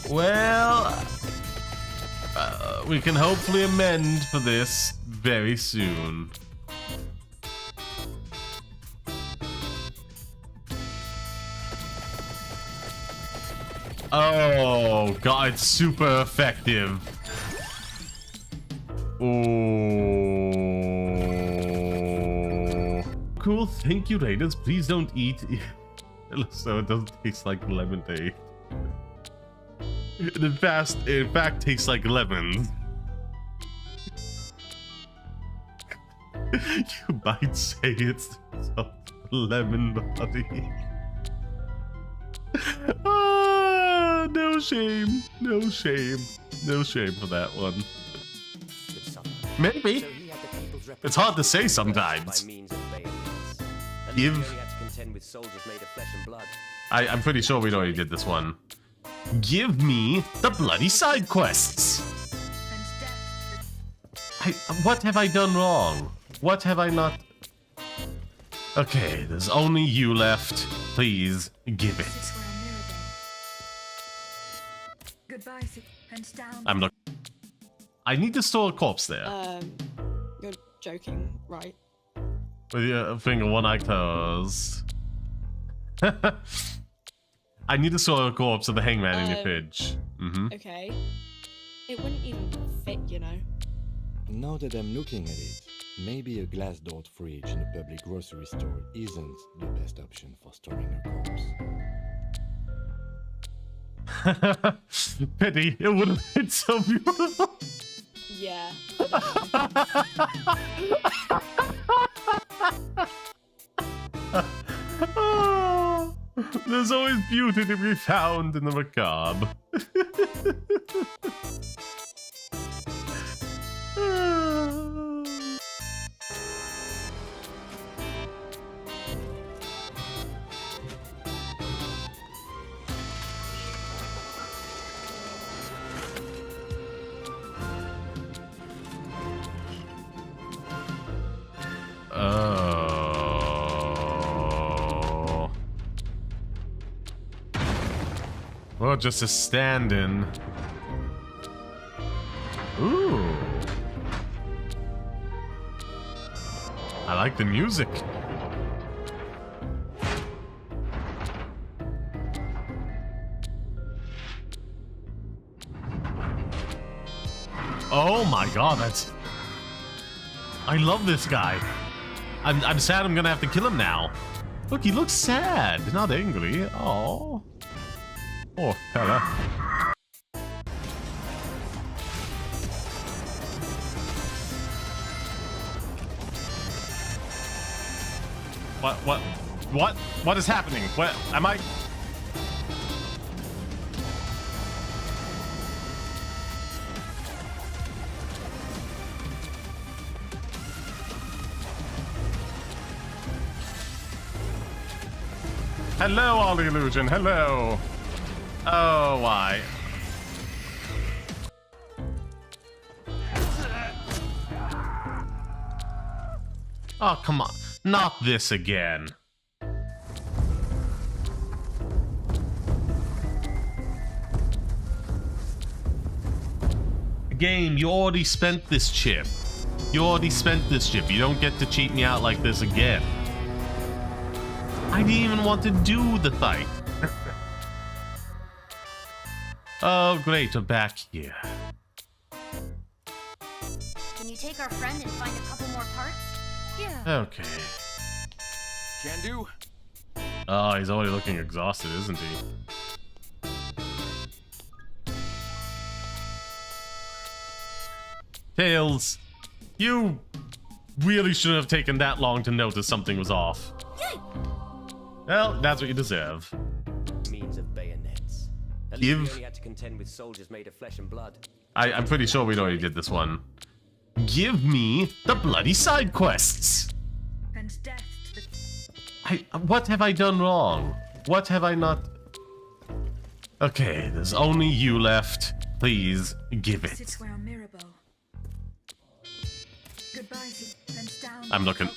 Well, we can hopefully amend for this very soon. Oh god, it's super effective. Oh. Cool, thank you, Raiders. Please don't eat. So it doesn't taste like lemonade. It in fact tastes like lemon. You might say it's lemon body. Ah, no shame, no shame, no shame for that one. Maybe. It's hard to say sometimes. I'm pretty sure we already did this one. Give me the bloody side quests. What have I done wrong? What have I not? Okay, there's only you left. Please give it. I'm not. I need to store a corpse there. You're joking, right? With your finger one-eye closed. I need to store a corpse of the hangman in your fridge. Okay. It wouldn't even fit, you know. Now that I'm looking at it, maybe a glass-doored fridge in a public grocery store isn't the best option for storing a corpse. Pity, it would have been so beautiful. Yeah. Oh, there's always beauty to be found in the macabre. Well, just a stand-in. Ooh. I like the music. Oh my god, that's... I love this guy. I'm sad I'm gonna have to kill him now. Look, he looks sad, not angry. Oh. Oh, fella. What is happening? What am I? Hello, all illusion. Hello. Oh, why? Oh, come on. Not this again. Game, you already spent this chip. You already spent this chip. You don't get to cheat me out like this again. I didn't even want to do the fight. Oh, great. We're back here. Can you take our friend and find a couple more parts? Yeah. Okay. Can do. Oh, he's already looking exhausted, isn't he? Tails, you really shouldn't have taken that long to notice something was off. Well, that's what you deserve. Means of bayonets. At least we only had to contend with soldiers made of flesh and blood. I'm pretty sure we already did this one. Give me the bloody side quests. And death to the... What have I done wrong? What have I not... Okay, there's only you left. Please, give it. I'm looking...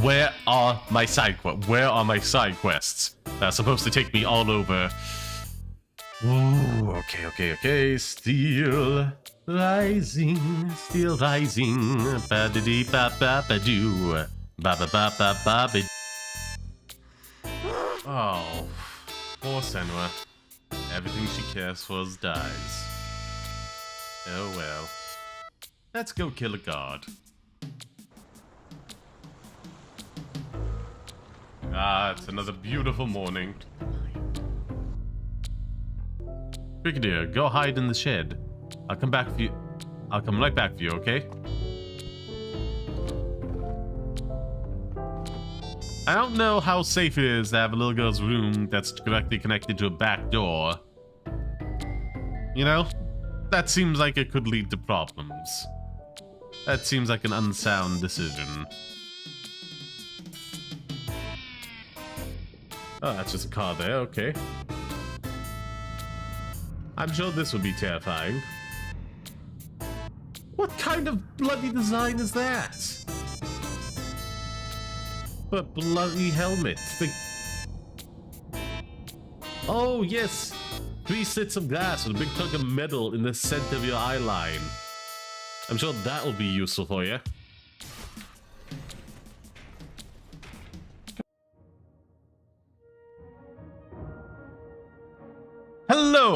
Where are my side quests? Where are my side quests? They're supposed to take me all over. Ooh, okay. Still rising. Ba-da-dee-ba-ba-ba-doo. Ba-ba-ba-ba-ba-ba. Oh, poor Senua. Everything she cares for dies. Oh well. Let's go kill a guard. Ah, it's another beautiful morning. Brigadier, go hide in the shed. I'll come back for you. I'll come right back for you, okay? I don't know how safe it is to have a little girl's room that's directly connected to a back door. You know? That seems like it could lead to problems. That seems like an unsound decision. Oh, that's just a car there, okay. I'm sure this would be terrifying. What kind of bloody design is that? But bloody helmet. Oh, yes. 3 slits of glass with a big chunk of metal in the center of your eye line. I'm sure that will be useful for you.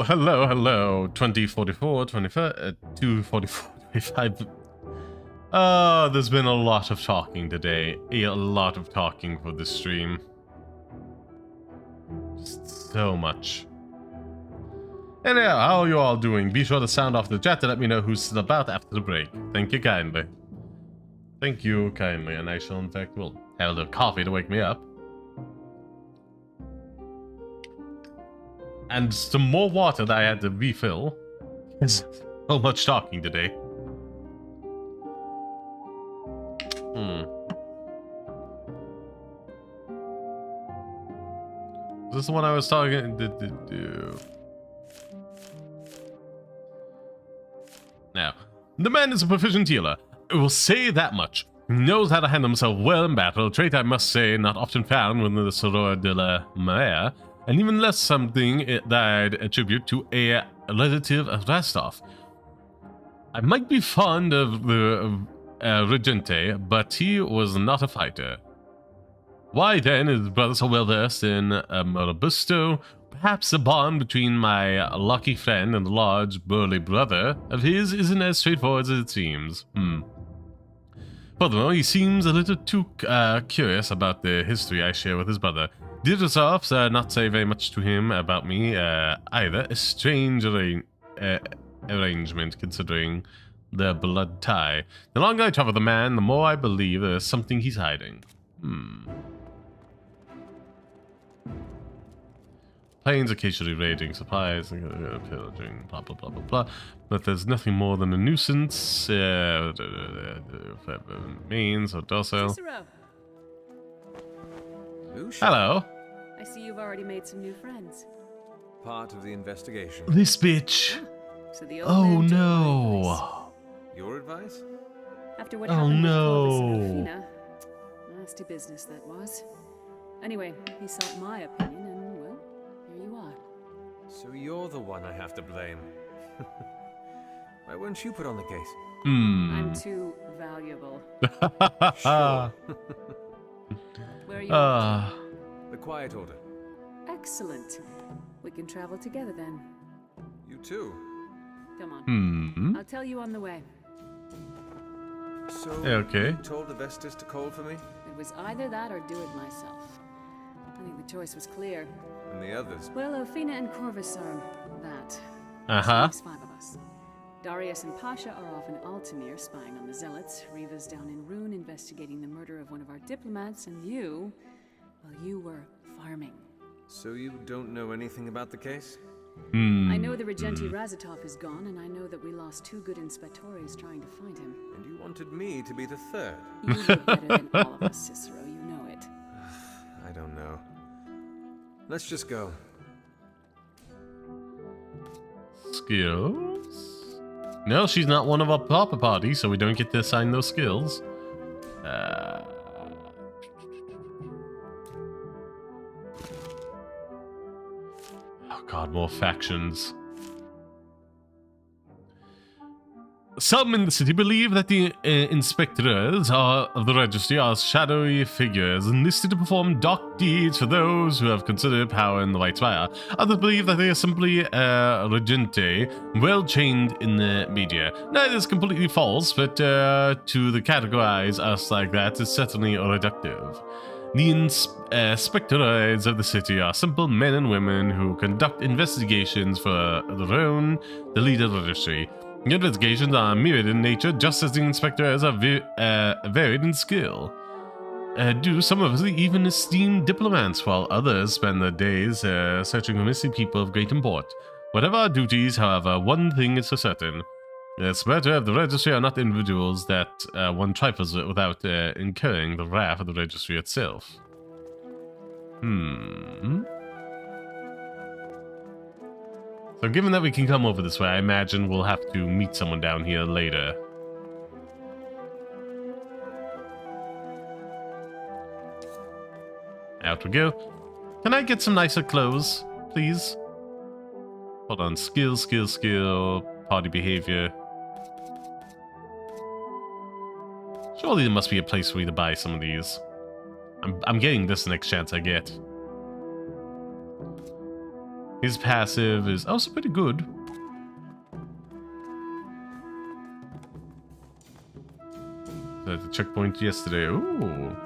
Hello. 2044, 244, 25. Oh, there's been a lot of talking today. A lot of talking for this stream. Just so much. Anyhow, how are you all doing? Be sure to sound off the chat to let me know who's still about after the break. Thank you kindly. Thank you kindly, and I shall in fact will have a little coffee to wake me up. And some more water that I had to refill. There's so much talking today. Is this the one I was talking to? Now, the man is a proficient healer. I will say that much. He knows how to handle himself well in battle, a trait I must say not often found within the Soror de la Mare, and even less something that I'd attribute to a relative of Rastov. I might be fond of the Regente, but he was not a fighter. Why then is his brother so well versed in Robusto? Perhaps the bond between my lucky friend and the large, burly brother of his isn't as straightforward as it seems. Furthermore, he seems a little too curious about the history I share with his brother. Did yourselves not say very much to him about me either? A strange arrangement considering their blood tie. The longer I travel the man, the more I believe there's something he's hiding. Planes occasionally raiding supplies, pillaging, blah blah blah blah blah. But there's nothing more than a nuisance. Means or docile. Hello. I see you've already made some new friends. Part of the investigation. This bitch. So the old Oh man took my no. advice. Your advice? After what Oh, happened no. with Clovis and Athena, nasty business that was. Anyway, he sought my opinion, and well, here you are. So you're the one I have to blame. Why weren't you put on the case? I'm too valuable. Sure. Where are you off to? The quiet order. Excellent. We can travel together then. You too. Come on. Hmm. I'll tell you on the way. So, Okay. you told the Vestas to call for me? It was either that or do it myself. I think the choice was clear. And the others? Well, Ophina and Corvus are that. Uh-huh. So there's 5 of us. Darius and Pasha are off in Altamir spying on the Zealots. Riva's down in Rune investigating the murder of one of our diplomats, and you, well, you were farming. So you don't know anything about the case? Hmm. I know the Regenti Razatov is gone, and I know that we lost 2 good inspectores trying to find him. And you wanted me to be the third? You were better than all of us, Cicero, you know it. I don't know. Let's just go. Skills? No, she's not one of our proper party, so we don't get to assign those skills. Oh god, more factions. Some in the city believe that the inspectors of the registry are shadowy figures enlisted to perform dark deeds for those who have considered power in the White Spire. Others believe that they are simply regente, well chained in the media. Neither is completely false, but to categorize us like that is certainly reductive. The inspectors of the city are simple men and women who conduct investigations for their own, the leader of the registry. The investigations are myriad in nature, just as the inspectors are varied in skill. Do some of us even esteem diplomats, while others spend their days searching for missing people of great import. Whatever our duties, however, one thing is for certain. The inspector of the registry are not individuals that one trifles with without incurring the wrath of the registry itself. So given that we can come over this way, I imagine we'll have to meet someone down here later. Out we go. Can I get some nicer clothes, please? Hold on. Skill, skill, skill. Party behavior. Surely there must be a place for me to buy some of these. I'm getting this next chance I get. His passive is also pretty good. At the checkpoint yesterday. Ooh.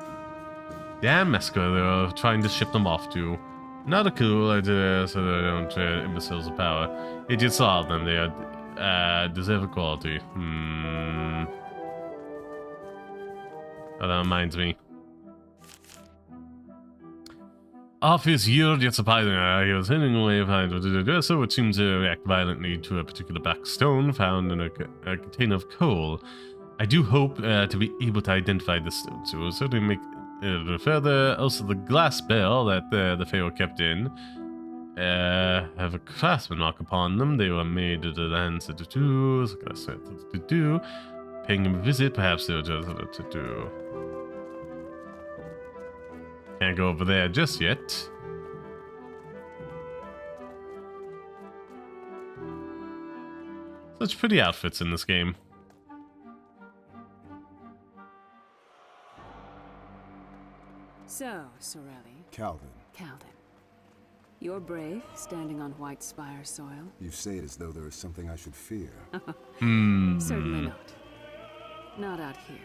Damn, Masquerada, they are trying to ship them off to. Not a cool idea, so they don't tread imbeciles of power. Idiots all of them, they are deserve equality. Oh, that reminds me. Off his yield, yet surprisingly, he was hitting away behind so it seems to react violently to a particular black stone found in a container of coal. I do hope to be able to identify this stone, so we'll certainly make it further. Also, the glass bell that the Pharaoh kept in have a craftsman mark upon them. They were made to the hands of the two. Paying him a visit, perhaps they were just to do. Can't go over there just yet. Such pretty outfits in this game. So, Sorelli. Calvin. Calvin. You're brave, standing on White Spire soil. You say it as though there is something I should fear. Certainly not. Not out here,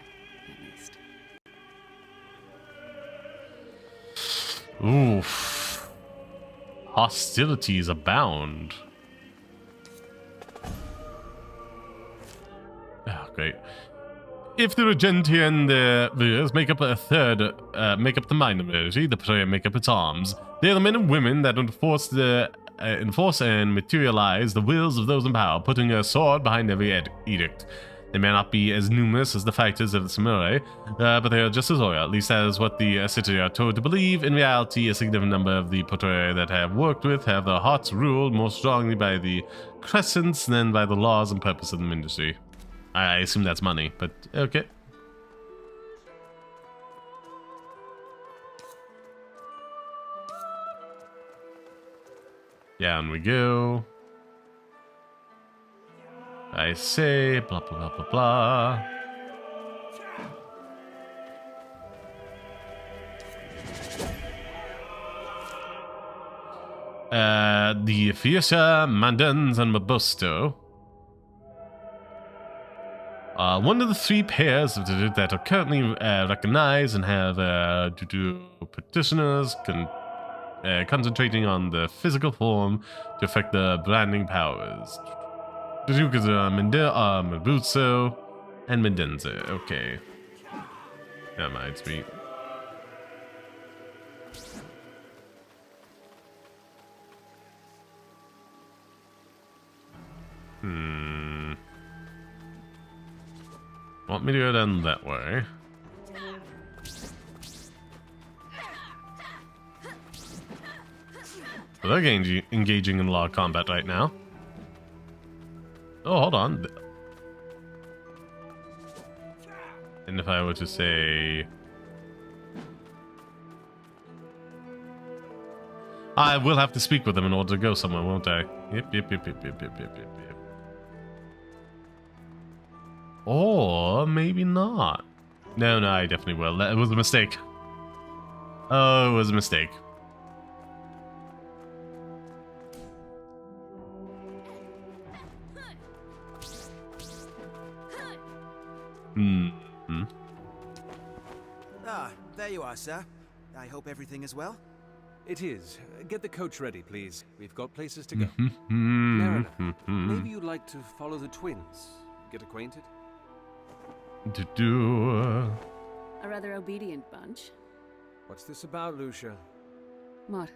at least. Oof. Hostilities abound. Oh, great. If the Regenti and the Virs make up the minority, the prayer make up its arms. They are the men and women that enforce and materialize the wills of those in power, putting a sword behind every edict. They may not be as numerous as the fighters of the samurai, but they are just as loyal. At least that is what the city are told to believe. In reality, a significant number of the Potoi that I have worked with have their hearts ruled more strongly by the crescents than by the laws and purpose of the industry. I assume that's money, but okay. Down we go. I say, blah, blah, blah, blah, blah. The Fiesha, Mandans, and Mabusto. One of the 3 pairs that are currently recognized and have petitioners concentrating on the physical form to affect the branding powers. The Dukas are Mabuso and Mendenza. Okay. That reminds me. Want me to go down that way? Well, they're engaging in a lot of combat right now. Oh, hold on. And if I were to say... I will have to speak with them in order to go somewhere, won't I? Yep. Or maybe not. No, I definitely will. It was a mistake. Oh, it was a mistake. Ah, there you are, sir. I hope everything is well. It is. Get the coach ready, please. We've got places to go. Mariner, maybe you'd like to follow the twins. Get acquainted? A rather obedient bunch. What's this about, Lucia? What?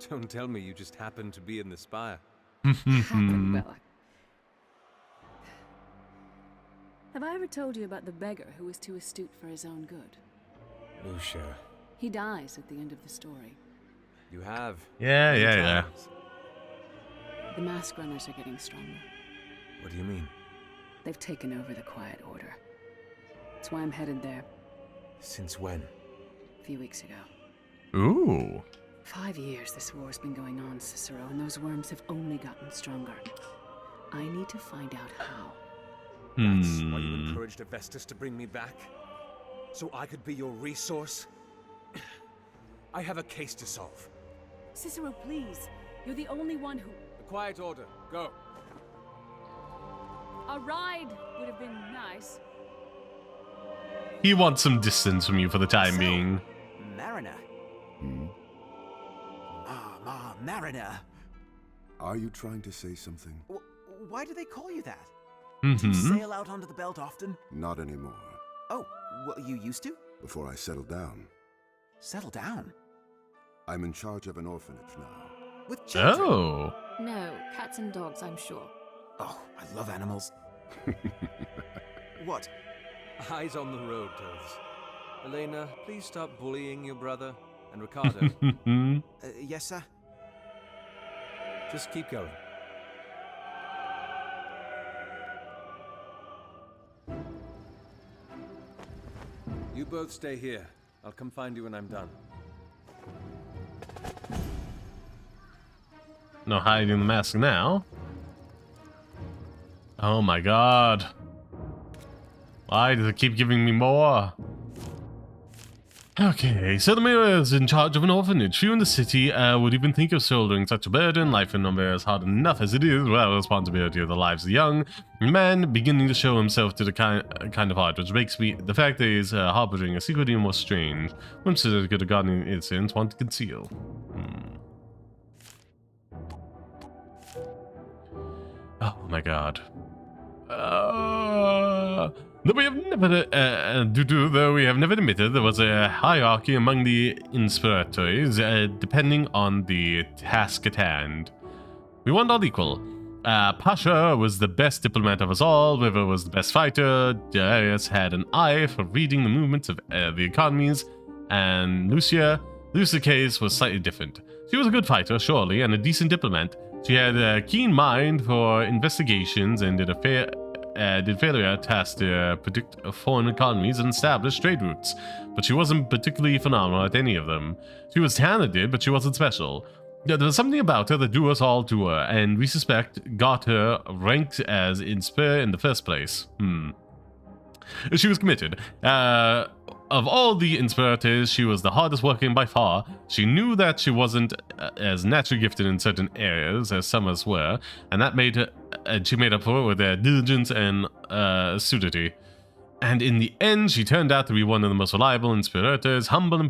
Don't tell me you just happened to be in the spire. Well, have I ever told you about the beggar who was too astute for his own good? Lucia. He dies at the end of the story. You have. Yeah. The mask runners are getting stronger. What do you mean? They've taken over the Quiet Order. That's why I'm headed there. Since when? A few weeks ago. Ooh. 5 years this war's been going on, Cicero, and those worms have only gotten stronger. I need to find out how. That's why you encouraged Avestus to bring me back? So I could be your resource? I have a case to solve. Cicero, please. You're the only one who... The Quiet Order. Go. A ride would have been nice. He wants some distance from you for the time being. Mariner. Mariner. Are you trying to say something? Why do they call you that? Do you sail out onto the belt often? Not anymore. Oh, well, you used to? Before I settled down. Settle down? I'm in charge of an orphanage now. With children? Oh. No, cats and dogs, I'm sure. Oh, I love animals. What? Eyes on the road, Toads. Elena, please stop bullying your brother. And Ricardo. Yes, sir? Just keep going. You both stay here. I'll come find you when I'm done. No hiding the mask now. Oh my god. Why does it keep giving me more? Okay, so the mayor is in charge of an orphanage. Few in the city would even think of shouldering such a burden. Life in number is hard enough as it is, without the responsibility of the lives of the young. Man beginning to show himself to the kind of heart, which makes me the fact that he's harboring a secret even more strange. Once that could have gotten innocence, want to conceal. Oh my god. Though we have never, though we have never admitted there was a hierarchy among the inspirators, depending on the task at hand. We want all equal. Pasha was the best diplomat of us all, River was the best fighter, Darius had an eye for reading the movements of the economies, and Lucia's case was slightly different. She was a good fighter, surely, and a decent diplomat. She had a keen mind for investigations and did failure tasks to predict foreign economies and establish trade routes, but she wasn't particularly phenomenal at any of them. She was talented, but she wasn't special. There was something about her that drew us all to her, and we suspect got her ranked as Inspire in the first place. She was committed. Of all the Inspirators, she was the hardest working by far. She knew that she wasn't as naturally gifted in certain areas as some of us were, and that made her, she made up for it with her diligence and assiduity. And in the end, she turned out to be one of the most reliable Inspirators, humble and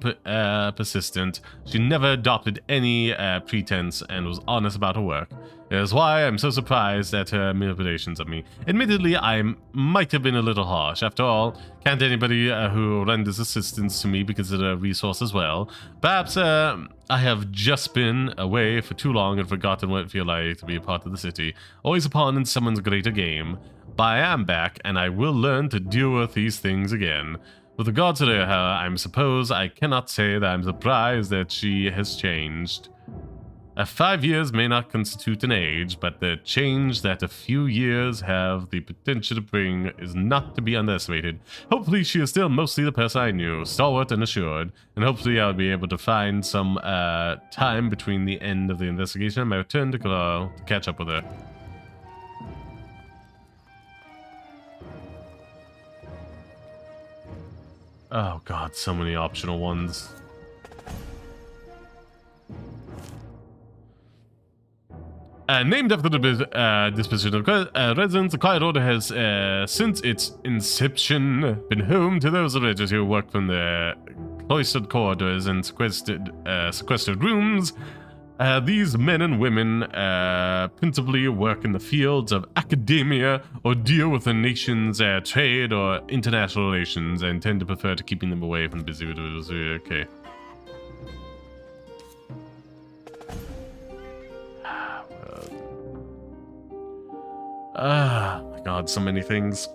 persistent. She never adopted any pretense and was honest about her work. It is why I'm so surprised at her manipulations of me. Admittedly, I might have been a little harsh. After all, can't anybody who renders assistance to me be considered a resource as well? Perhaps I have just been away for too long and forgotten what it feels like to be a part of the city, always a pawn in someone's greater game. But I am back, and I will learn to deal with these things again. With regard to her, I suppose I cannot say that I'm surprised that she has changed. 5 years may not constitute an age, but the change that a few years have the potential to bring is not to be underestimated. Hopefully she is still mostly the person I knew, stalwart and assured, and hopefully I'll be able to find some time between the end of the investigation and my return to Kalal to catch up with her. Oh god, so many optional ones. Named after the disposition of residents, the Quiet Order has, since its inception, been home to those religious who work from the cloistered corridors and sequestered rooms. These men and women principally work in the fields of academia or deal with the nation's trade or international relations and tend to prefer to keeping them away from the busy individuals. Okay. My god, so many things.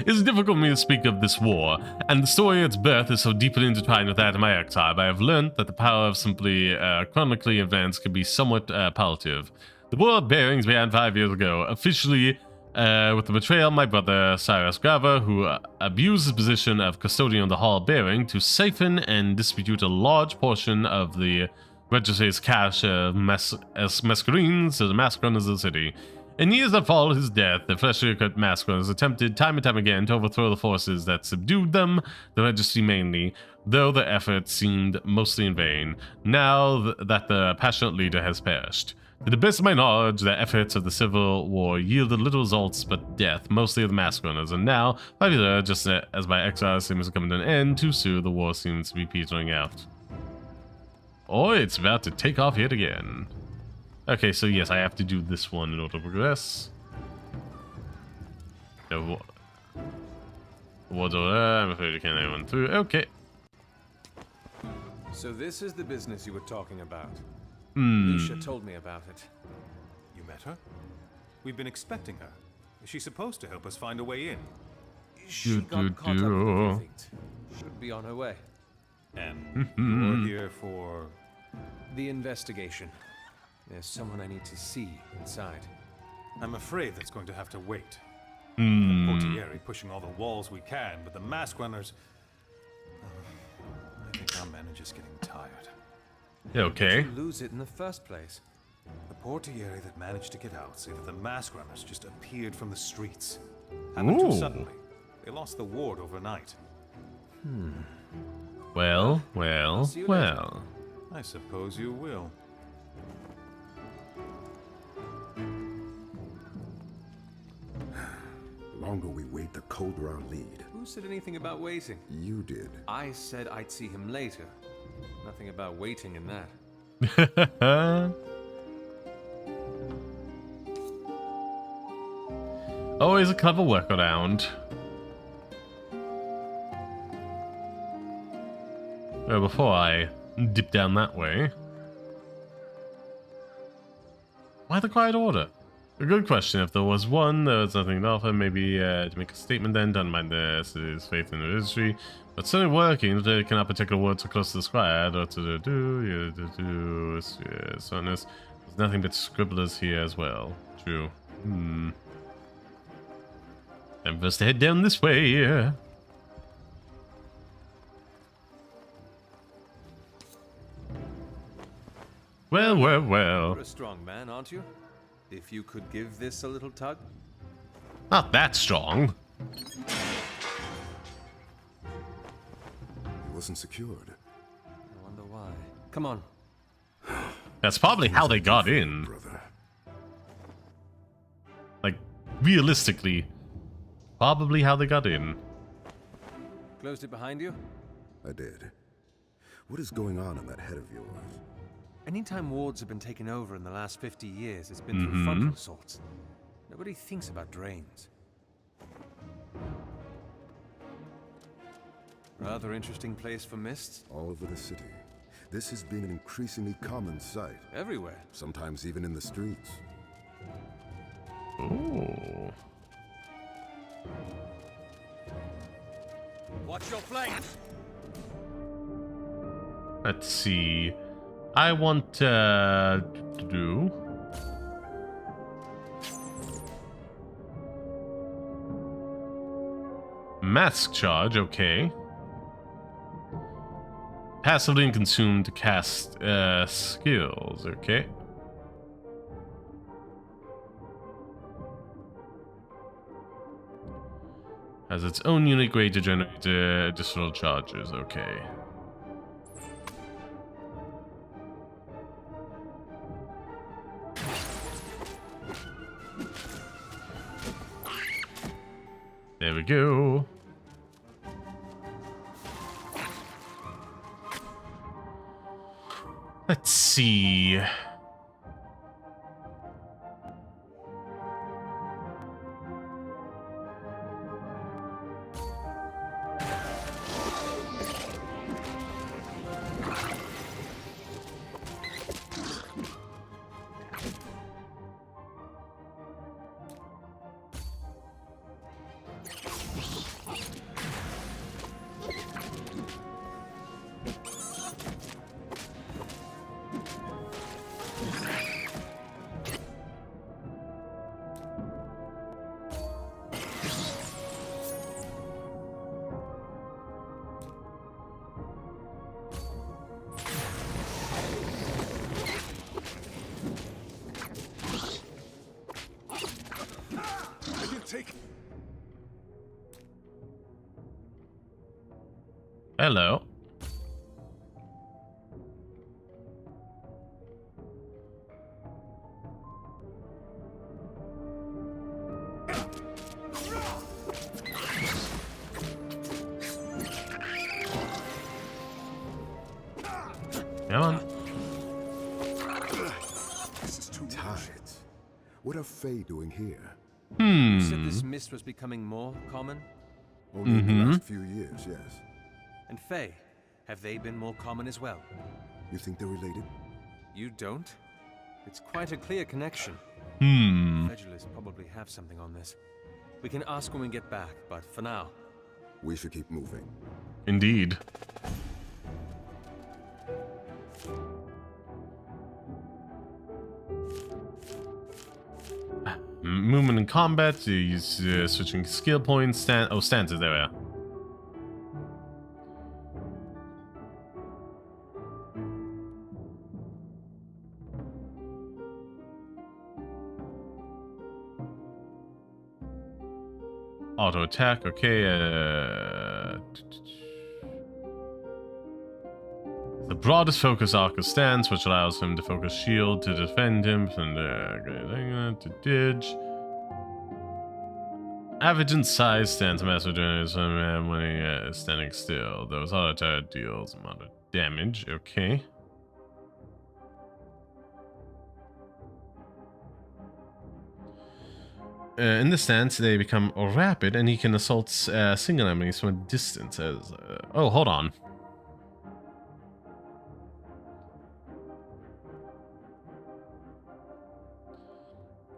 It's difficult for me to speak of this war, and the story of its birth is so deeply intertwined with that of my exile, but I have learned that the power of simply chronically events can be somewhat palliative. The War of Bearings began 5 years ago, officially with the betrayal of my brother Cyrus Grava, who abused his position of custodian of the Hall of Bearing to siphon and distribute a large portion of the Registrator's cash as masquerades to the masqueraders of the city. In years that followed his death, the freshly equipped masqueraders attempted time and time again to overthrow the forces that subdued them, the registry mainly, though the effort seemed mostly in vain, now that the passionate leader has perished. To the best of my knowledge, the efforts of the Civil War yielded little results but death, mostly of the masqueraders, and now, 5 years later, just as my exile seems to come to an end too soon, the war seems to be petering out. Or it's about to take off yet again. Okay, so yes, I have to do this one in order to progress. I'm afraid you can't anyone through. Okay. So this is the business you were talking about. Hmm. Lucia told me about it. You met her? We've been expecting her. Is she supposed to help us find a way in? She got caught up with everything. Should be on her way. And you're here for... the investigation. There's someone I need to see inside. I'm afraid that's going to have to wait. Hmm. The Portieri pushing all the walls we can, but the mask runners... I think our men are just getting tired. Okay. Did you lose it in the first place? The Portieri that managed to get out say that the mask runners just appeared from the streets. Happened too suddenly. They lost the ward overnight. Well. I suppose you will. The longer we wait, the colder our lead. Who said anything about waiting? You did. I said I'd see him later. Nothing about waiting in that. Always a clever workaround. Well, before I dip down that way. Why the quiet order? A good question. If there was one, there was nothing to offer. Maybe to make a statement then, done by this is faith in the history. But certainly working, they cannot particular words so close to the squire. So there's nothing but scribblers here as well. True. Time for us to head down this way. Well. You're a strong man, aren't you? If you could give this a little tug. Not that strong. It wasn't secured. I wonder why. Come on. That's probably how they got in. Like, realistically, probably how they got in. Closed it behind you? I did. What is going on in that head of yours? Anytime wards have been taken over in the last 50 years, it's been through frontal assaults. Nobody thinks about drains. Rather interesting place for mists. All over the city. This has been an increasingly common sight. Everywhere. Sometimes even in the streets. Ooh. Watch your flanks! Let's see. I want to do... Mask charge, okay. Passively consumed to cast skills, okay. Has its own unique way to generate additional charges, okay. There we go. Let's see. Hello. Come on. This is too tight. What are Fae doing here? You said this mist was becoming more common? Only in the last few years, yes. And Fae, have they been more common as well? You think they're related? You don't? It's quite a clear connection. Federalists probably have something on this. We can ask when we get back, but for now... We should keep moving. Indeed. Movement in combat, you use switching skill points, stances, there we are. Auto attack, okay. The broadest focus arc of stance, which allows him to focus shield to defend him from the to didge. Average in size stance master generators when he is standing still. Those auto attack deals amount of damage, okay. In this stance, they become rapid, and he can assault single enemies from a distance. Oh, hold on.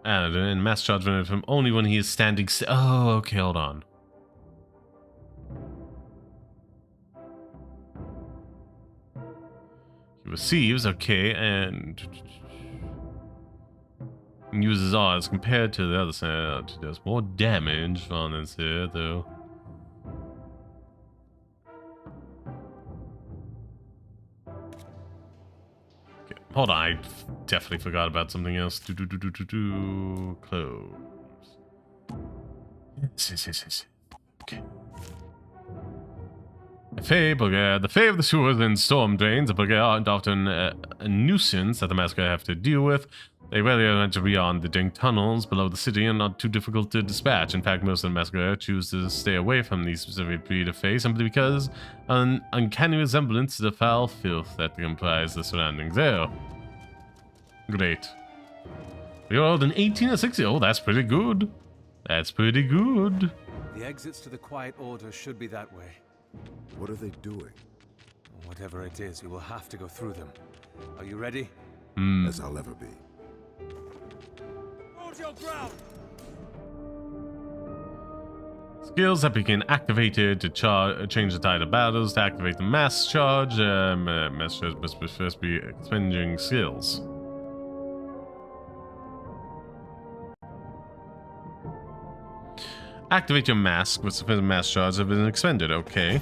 added in mass charge from only when he is standing still. Oh, okay, hold on. He receives, okay, and uses odds compared to the other side. Does more damage on this here, though. Okay, hold on, I definitely forgot about something else. Close. Yes. Okay. The Fae of the sewers and storm drains of Bulgaria aren't often a nuisance that the Masquerade have to deal with. They rarely venture beyond the dank tunnels below the city and not too difficult to dispatch. In fact, most of the Masquerade choose to stay away from these specific breed of Fae simply because an uncanny resemblance to the foul filth that comprise the surroundings there. Great. We rolled an 18 or 60. Oh, that's pretty good. That's pretty good. The exits to the Quiet Order should be that way. What are they doing? Whatever it is, we will have to go through them. Are you ready? As I'll ever be. Hold your ground! Skills that become activated to change the tide of battles. To activate the mass charge, mass charge must first be expending skills. Activate your mask with sufficient mass charge have been expended. Okay.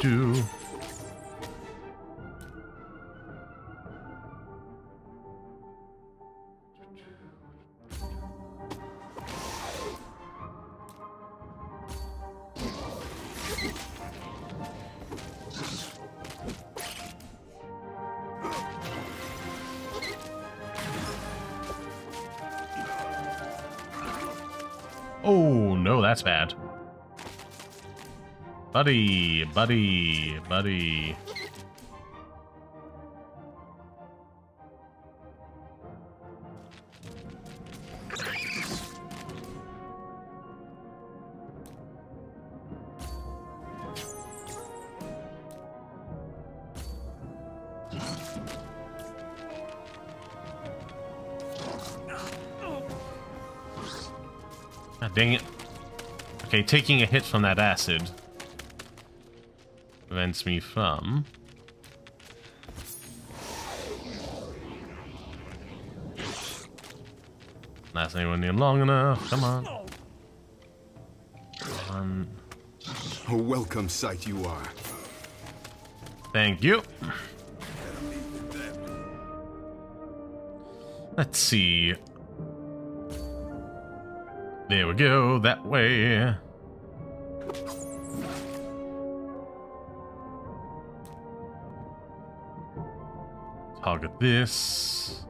Do. Oh, no, that's bad. Buddy. Ah, dang it. Okay, taking a hit from that acid prevents me from... Last anyone near long enough. Come on. Come on. A welcome sight you are. Thank you. Let's see. There we go, that way. Target this.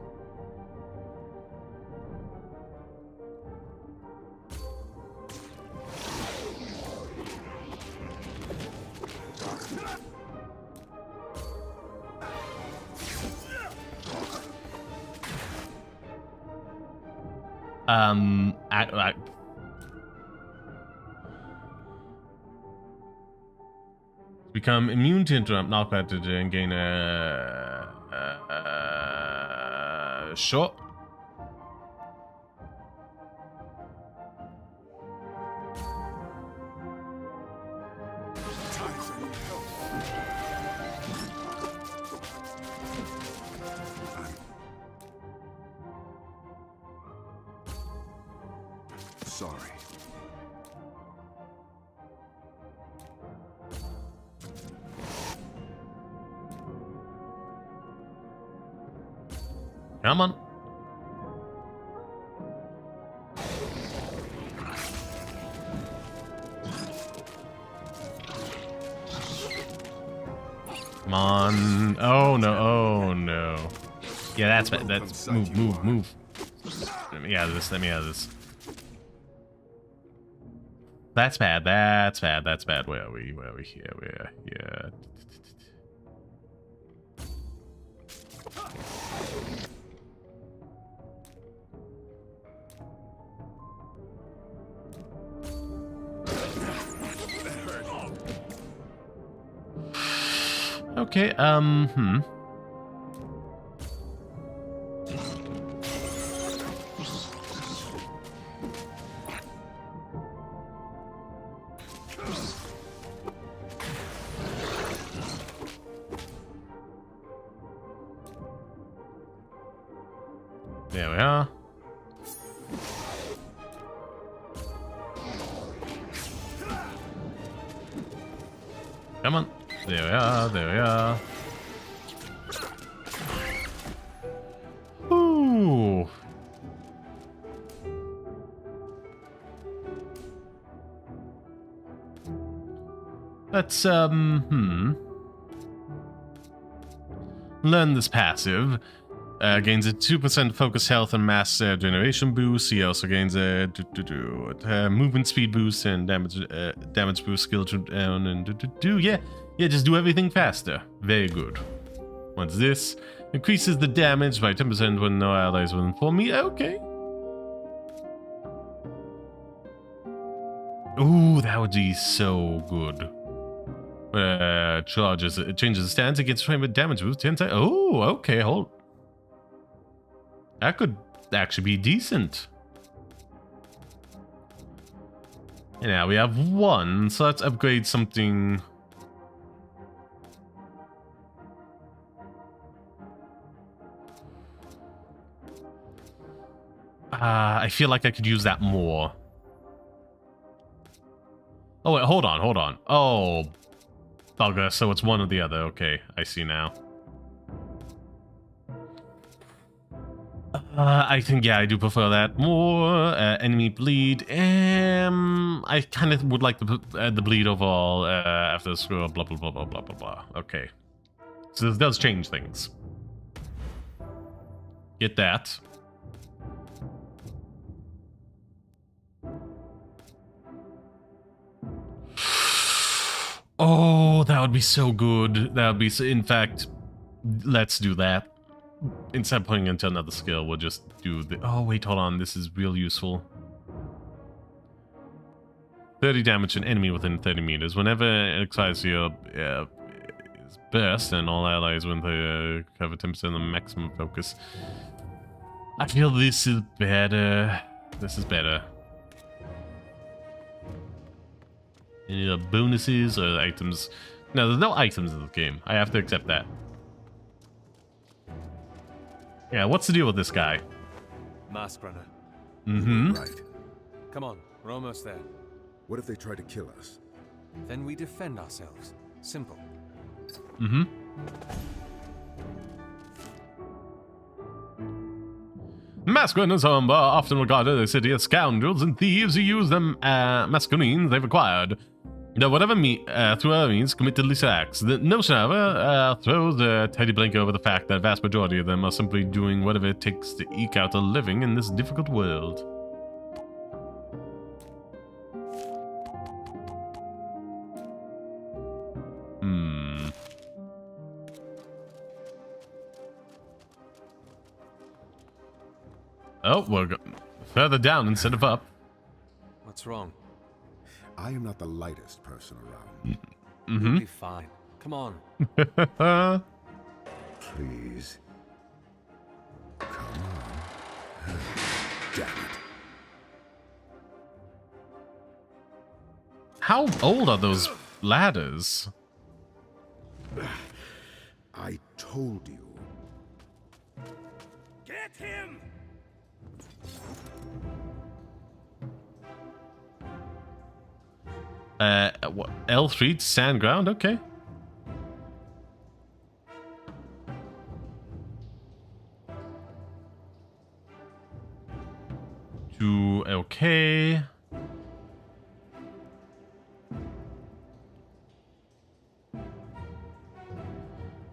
Become immune to interrupt knockback and gain a shot. Sorry. Come on. Come on. Oh no, oh no. Yeah, that's bad. That's move. Let me out of this, That's bad, that's bad. Where are we? Here, we're here. Okay, There we are. Come on. There we are, there we are. Ooh. Let's, learn this passive. Gains a 2% focus health and mass generation boost. He also gains a movement speed boost and damage boost, skill down, and yeah, just do everything faster. Very good. What's this? Increases the damage by 10% when no allies within 4 meters. Okay. Ooh, that would be so good. Charges. It changes the stance. It gets framed with damage boost 10 times. Oh, okay. Hold. That could actually be decent. And now we have 1, so let's upgrade something. I feel like I could use that more. Oh, wait, hold on. Oh, bugger, so it's one or the other. Okay, I see now. I think, yeah, I do prefer that more. Enemy bleed. I kind of would like the bleed overall after the screw up, blah, blah, blah, blah, blah, blah, blah. Okay. So this does change things. Get that. Oh, that would be so good. That would be so... In fact, let's do that. Instead of putting into another skill, we'll just do the... Oh, wait, hold on. This is real useful. 30 damage to an enemy within 30 meters. Whenever it excites your burst, and all allies with cover 10% of the maximum focus. I feel this is better. This is better. Any other bonuses or items? No, there's no items in the game. I have to accept that. Yeah, what's the deal with this guy? Mask runner. Mm-hmm. Right. Come on, we're almost there. What if they try to kill us? Then we defend ourselves. Simple. Mm-hmm. Masquerades are often regarded as city as scoundrels and thieves who use the masquerades they've acquired. Though whatever through other means commit illicit acts. The notion, however, throws a teddy blanket over the fact that the vast majority of them are simply doing whatever it takes to eke out a living in this difficult world. Oh, we're further down instead of up. What's wrong? I am not the lightest person around. Mm-hmm. You'll be fine. Come on. Please. Come on. Damn it. How old are those ladders? I told you. Get him! What? L3 sand ground? Okay. Okay.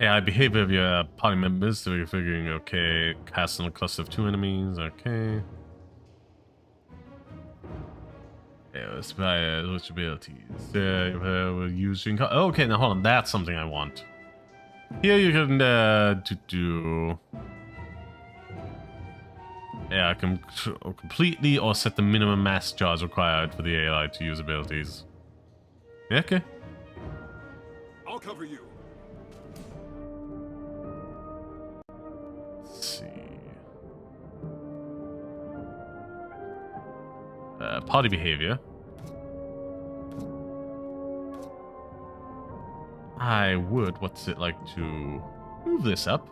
AI behavior of your party members, so you're figuring, okay, cast on a cluster of 2 enemies, okay. Yeah, spyro, which abilities? We're using. Okay, now hold on, that's something I want. Here you can do. Yeah, I can completely or set the minimum mass charge required for the AI to use abilities. Yeah, okay. I'll cover you. Let's see. Party behavior. I would, what's it like to move this up?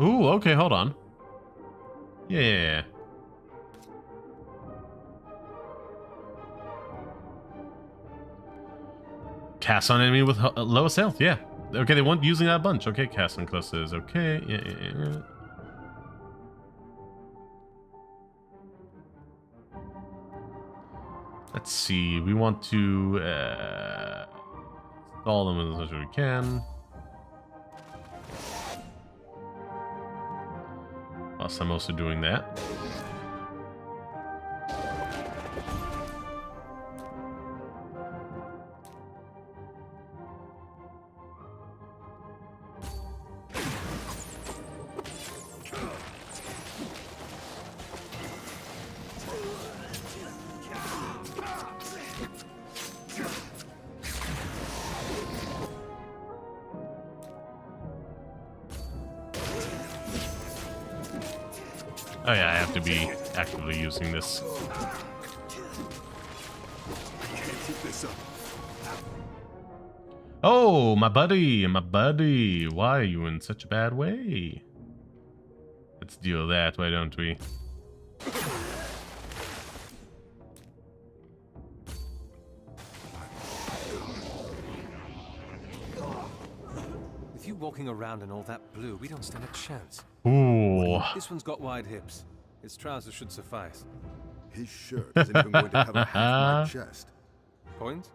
Ooh, okay, hold on. Yeah. Cast on enemy with lowest health, yeah. Okay, they weren't using that a bunch. Okay, cast on clusters, okay, yeah. Let's see, we want to install them as much as we can. Whilst I'm also doing that. Oh yeah, I have to be actively using this. Oh, my buddy, why are you in such a bad way? Let's deal with that, why don't we? With you walking around in all that blue, we don't stand a chance. Ooh. This one's got wide hips. His trousers should suffice. His shirt isn't even going to cover half my chest. Point?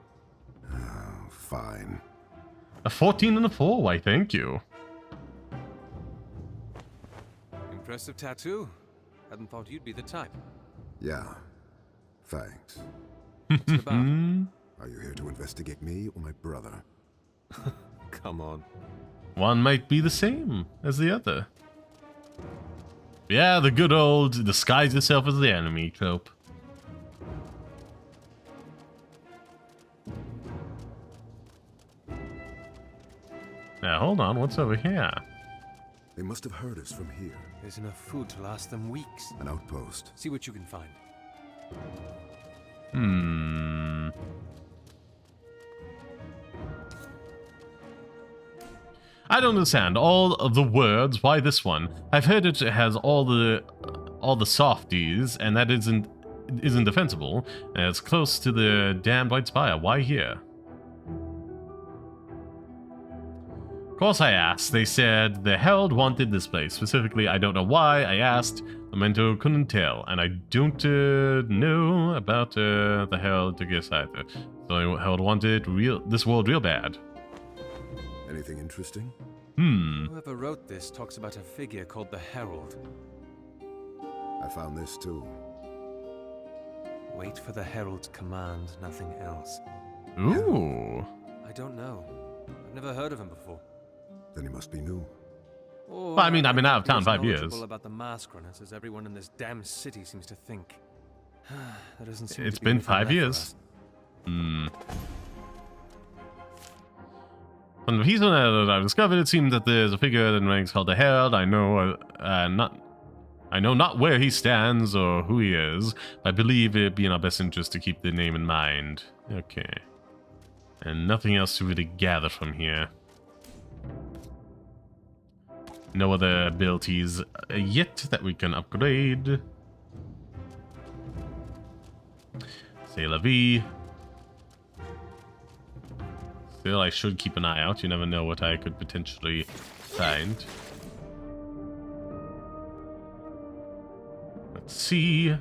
Oh, fine. A 14 and a 4, why thank you. Impressive tattoo. Hadn't thought you'd be the type. Yeah. Thanks. What's it about? Are you here to investigate me or my brother? Come on. One might be the same as the other. Yeah, the good old disguise yourself as the enemy trope. Now, hold on, what's over here? They must have heard us from here. There's enough food to last them weeks. An outpost. See what you can find. I don't understand all of the words. Why this one? I've heard it has all the softies, and that isn't defensible. And it's close to the damned white spire. Why here? Of course I asked. They said the Herald wanted this place. Specifically, I don't know why. I asked. Memento couldn't tell, and I don't know about the Herald to guess either. So the Herald wanted this world real bad. Anything interesting? Whoever wrote this talks about a figure called the Herald. I found this too. Wait for the Herald's command, nothing else. Ooh. I don't know. I've never heard of him before. Then he must be new. Oh, Well, I mean, I've been out of town 5 years. About the mask runners, as everyone in this damn city seems to think. That doesn't seem It's to be been anything 5 left for years. us. From the piece that I've discovered, it seems that there's a figure in ranks called the Herald. I know not where he stands or who he is. I believe it'd be in our best interest to keep the name in mind. Okay. And nothing else to really gather from here. No other abilities yet that we can upgrade. C'est la vie. Still, I should keep an eye out. You never know what I could potentially find. Let's see.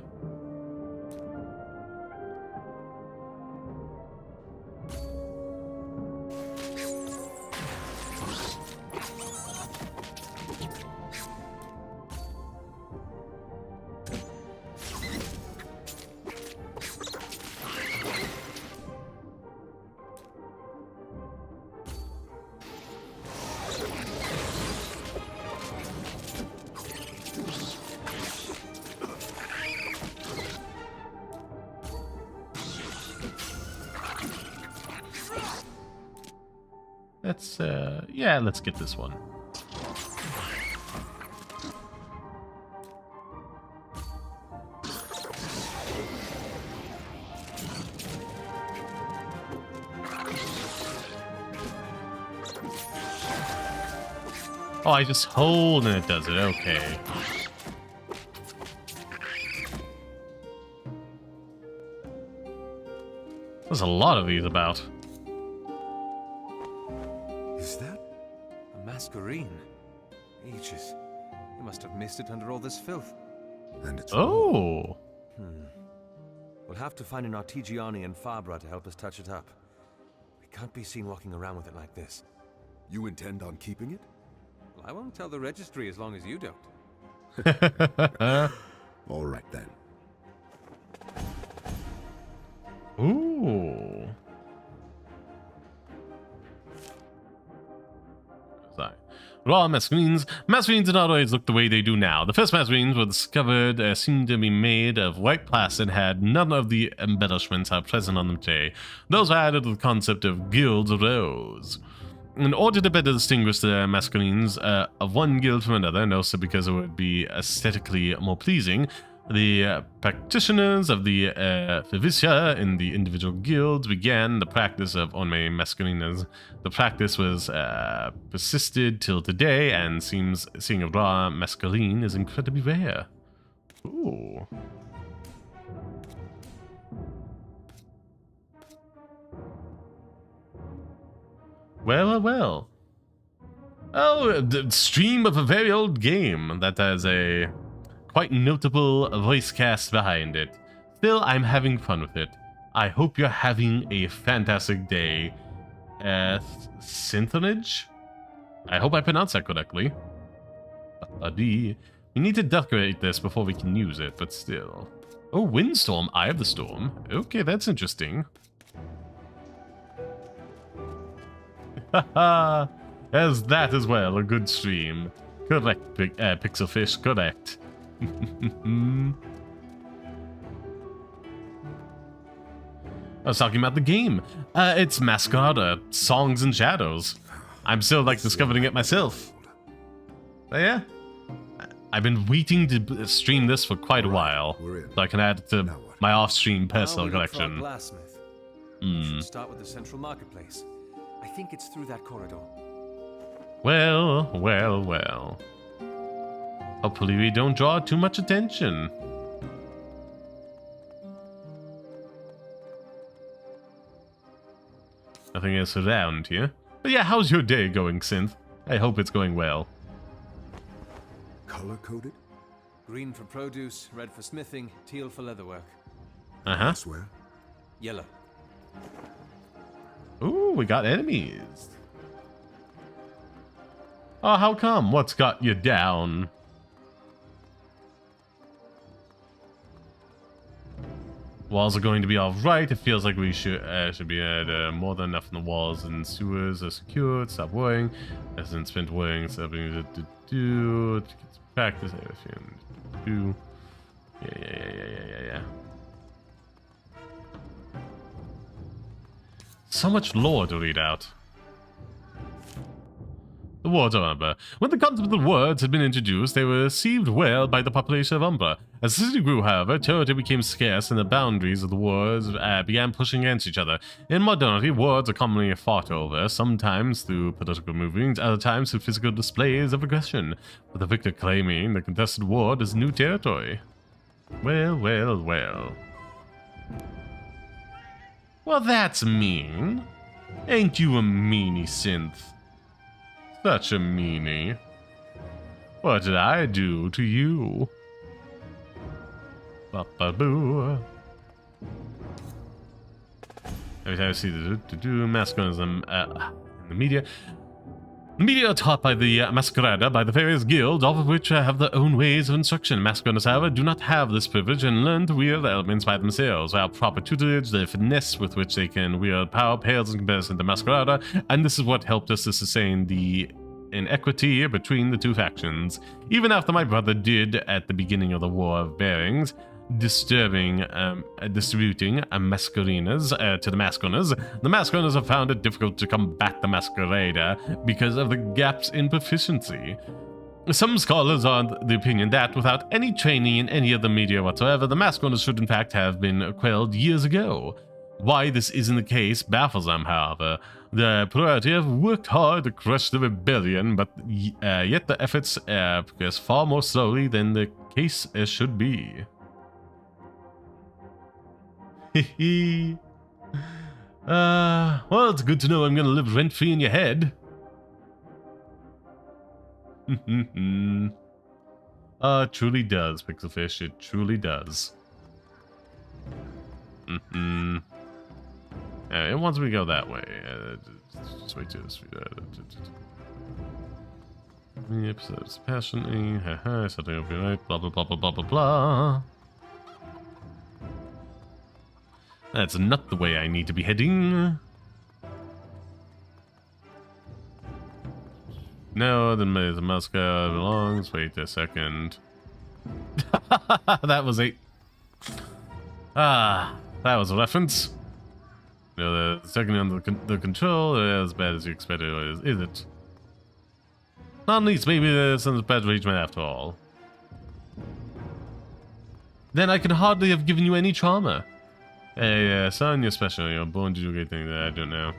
let's yeah, let's get this one. Oh, I just hold and it does it. Okay. There's a lot of these about. Is that a masquerade? Aegis. You must have missed it under all this filth. And it's oh. We'll have to find an Artigiani and Fabra to help us touch it up. We can't be seen walking around with it like this. You intend on keeping it? Well, I won't tell the registry as long as you don't. All right then. Ooh. Sorry. Raw Masquerades. Masquerades did not always look the way they do now. The first Masquerades were discovered seemed to be made of white plastic and had none of the embellishments present on them today. Those were added to the concept of guilds arose. In order to better distinguish the masquerades of one guild from another, and also because it would be aesthetically more pleasing, the practitioners of the Vivicia in the individual guilds began the practice of ornamenting masquerades. The practice was persisted till today, and seems seeing a raw masquerade is incredibly rare. Ooh. Well, well. Oh, the stream of a very old game that has a quite notable voice cast behind it. Still, I'm having fun with it. I hope you're having a fantastic day. Synthonage? I hope I pronounced that correctly. We need to decorate this before we can use it, but still. Oh, Windstorm, Eye of the Storm. Okay, that's interesting. Haha, as that as well, a good stream. Correct, Pixelfish, correct. I was talking about the game. It's Masquerada, Songs and Shadows. I'm still like discovering it myself. But yeah, I've been waiting to stream this for quite a while, so I can add it to my off-stream personal collection. Should start with the central marketplace. I think it's through that corridor. Well, well, well. Hopefully we don't draw too much attention. Nothing else around here. But yeah, how's your day going, Synth? I hope it's going well. Color-coded? Green for produce, red for smithing, teal for leatherwork. Uh-huh. Swear. Yellow. Ooh, we got enemies. Oh, how come? What's got you down? Walls are going to be all right. It feels like we should be at more than enough in the walls and sewers are secured. Stop worrying. Hasn't spent worrying. Something to do. To get some practice. Everything to do. Yeah. So much lore to read out. The words of Umbra. When the concept of the words had been introduced, they were received well by the population of Umbra. As the city grew, however, territory became scarce and the boundaries of the words began pushing against each other. In modernity, words are commonly fought over, sometimes through political movements, other times through physical displays of aggression, with the victor claiming the contested ward as new territory. Well. Well, that's mean. Ain't you a meanie, Synth? Such a meanie. What did I do to you? Ba-ba-boo. Every time I see the masculinism in the media. The media are taught by the Masquerada by the various guilds, all of which have their own ways of instruction. Masqueradas, however, do not have this privilege and learn to wield the elements by themselves. Without proper tutelage, the finesse with which they can wield power pales in comparison to Masquerada, and this is what helped us to sustain the inequity between the two factions. Even after my brother did at the beginning of the War of Bearings, distributing masquerinas to the masqueraders, the masqueraders have found it difficult to combat the masquerada because of the gaps in proficiency. Some scholars are of the opinion that, without any training in any of the media whatsoever, the masqueraders should in fact have been quelled years ago. Why this isn't the case baffles them, however. The plurality have worked hard to crush the rebellion, but yet the efforts progress far more slowly than the case should be. Well, it's good to know I'm gonna live rent-free in your head. It truly does, Pixelfish, it truly does. It wants me to go that way. Just wait till this. Episodes passionately. Haha, something will be right. Blah blah blah blah blah blah blah. That's not the way I need to be heading. No, the Masquerada belongs. Wait a second. That was a. That was a reference. No, the second under the control, as bad as you expected, is it? At least maybe there's some bad arrangement after all. Then I could hardly have given you any trauma. Hey, son, you're special. You're born to do great things that I don't know.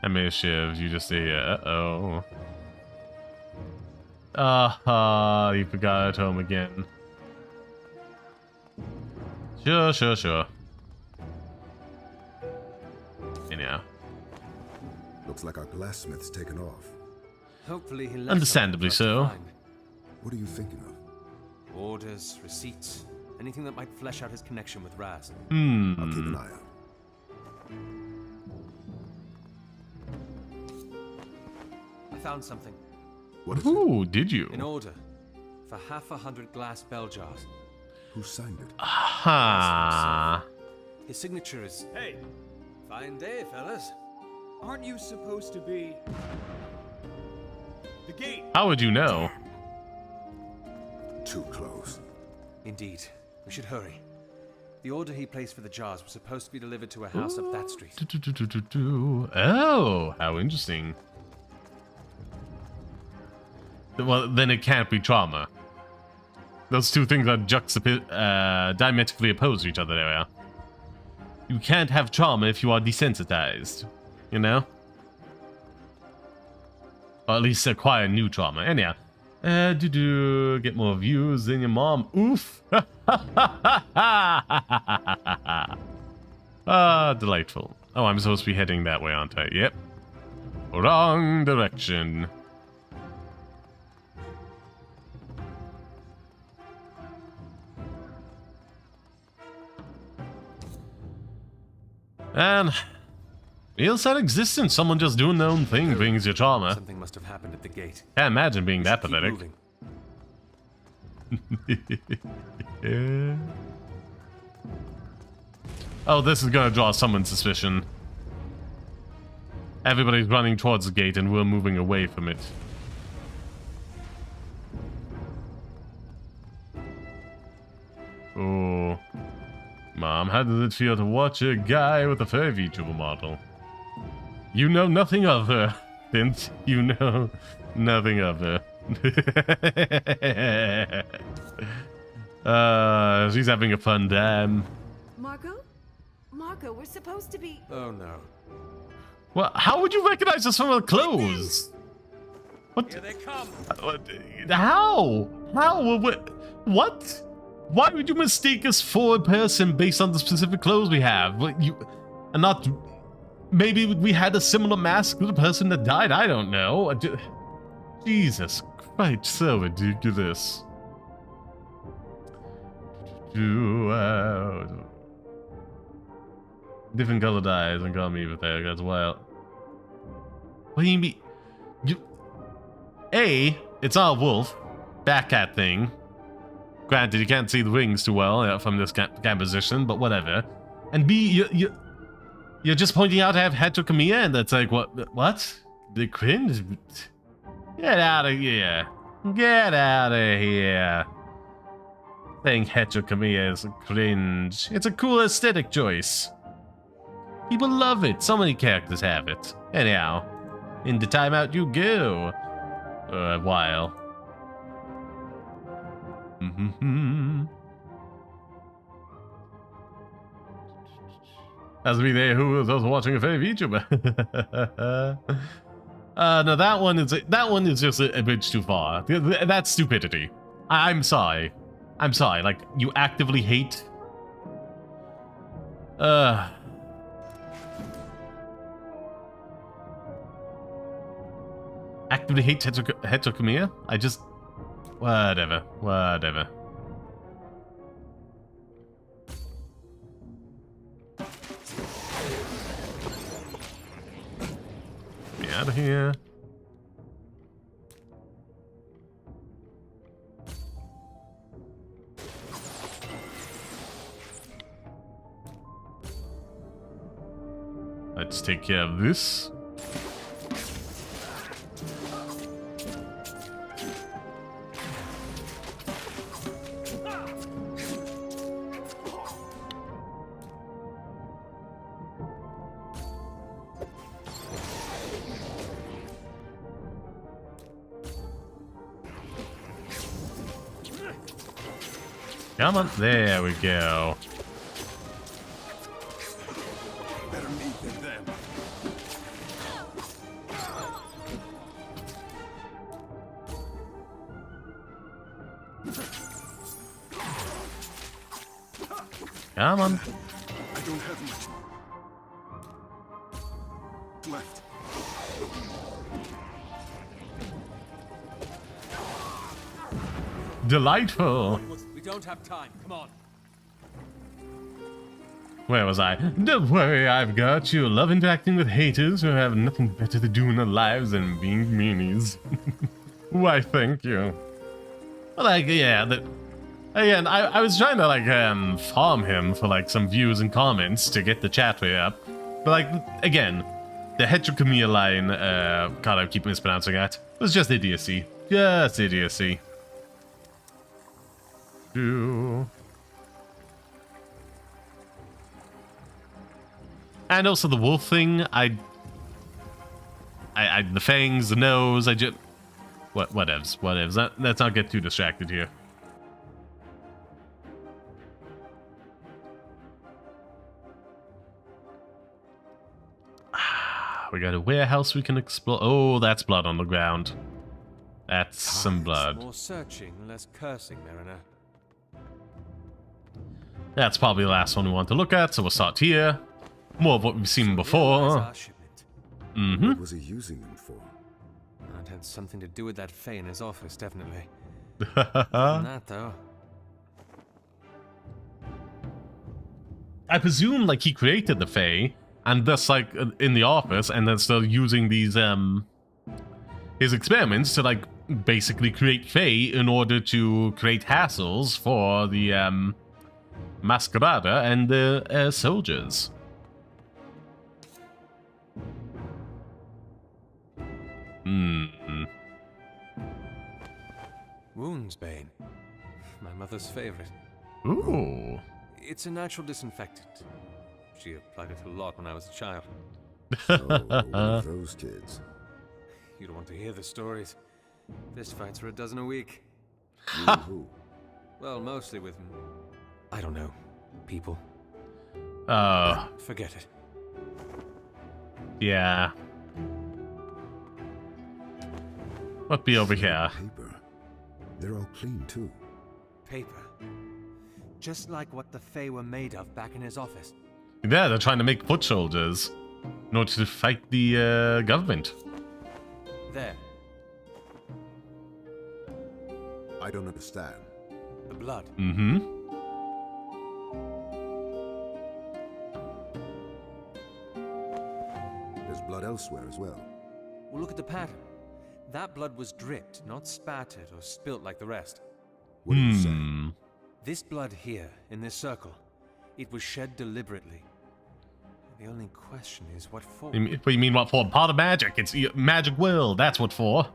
I may have shivved. You just say, uh-oh. You forgot at home again. Sure. Anyhow. Looks like our glassmith's taken off. Hopefully he left understandably so. What are you thinking of? Orders, receipts, anything that might flesh out his connection with Raz. I'll keep an eye out. I found something. What is Ooh, did you? An order for 100 glass bell jars. Who signed it? Aha. His signature is... Hey! Fine day, fellas. Aren't you supposed to be... The gate! How would you know? Too close. Indeed. We should hurry. The order he placed for the jars was supposed to be delivered to a house up that street. Oh, how interesting. Well, then it can't be trauma. Those two things are diametrically opposed to each other there. You can't have trauma if you are desensitized, you know? Or at least acquire new trauma. Anyhow. Get more views than your mom. Oof. Delightful. Oh, I'm supposed to be heading that way, aren't I? Yep. Wrong direction. And real sad existence. Someone just doing their own thing brings you trauma. Something must have happened at the gate. Can't imagine being that pathetic. Yeah. Oh, this is gonna draw someone's suspicion. Everybody's running towards the gate and we're moving away from it. Oh. Mom, how does it feel to watch a guy with a furry Vtuber model? You know nothing of her, since you know nothing of her. She's having a fun time. Marco, we're supposed to be... Oh no. Well, how would you recognize us from her clothes? What? Here they come. How? What? Why would you mistake us for a person based on the specific clothes we have? And not... Maybe we had a similar mask to the person that died? I don't know. Jesus Christ, so ridiculous. Different colored eyes and got me with that. That's wild. What do you mean? It's not a wolf. Batcat thing. Granted, you can't see the wings too well from this kind of position, but whatever. And B, You're just pointing out I have heterochromia, and that's like, what? What? The cringe? Get out of here. Get out of here. Saying heterochromia is cringe. It's a cool aesthetic choice. People love it. So many characters have it. Anyhow, into timeout you go. For a while. As me there who was also watching a Furry VTuber. No, that one is just a bridge too far. That's stupidity. I'm sorry. I'm sorry. Like, you actively hate. Actively hate heterochromia? I just. Whatever. Whatever. Get out of here. Let's take care of this. Come on, there we go. Better me than them. Come on. I don't have much left. Delightful. We don't have time. Come on. Where was I? Don't worry, I've got you. Love interacting with haters who have nothing better to do in their lives than being meanies. Why, thank you. Well, like, yeah, again, I was trying to, like, farm him for, like, some views and comments to get the chat rate up. But, like, again, the heterochromia line, God, I keep mispronouncing that. It was just idiocy. Just idiocy. And also the wolf thing, the fangs, the nose, whatevs. Let's not get too distracted here. We got a warehouse we can explore. Oh, that's blood on the ground. That's some blood. More searching, less cursing, Mariner. That's probably the last one we want to look at, so we'll start here. More of what we've seen before. What was he using them for? It had something to do with that Fae in his office, definitely. That, though. I presume, like, he created the Fae, and thus, like, in the office, and then still using these, his experiments to, like, basically create Fae in order to create hassles for the, Masquerada and the soldiers. Woundsbane. My mother's favorite. Ooh. It's a natural disinfectant. She applied it a lot when I was a child. Oh, those kids. You don't want to hear the stories. Fist fights are a dozen a week. Who? Well, mostly with, I don't know, people. Forget it. Yeah. What be over here? Paper. They're all clean too. Paper. Just like what the Fae were made of back in his office. Yeah, they're trying to make foot soldiers in order to fight the government. There. I don't understand. The blood. There's blood elsewhere as well. Well, look at the pattern. That blood was dripped, not spattered or spilt like the rest. What are you saying? This blood here, in this circle, it was shed deliberately. The only question is what for? You mean what for? Part of magic. It's magic world. That's what for.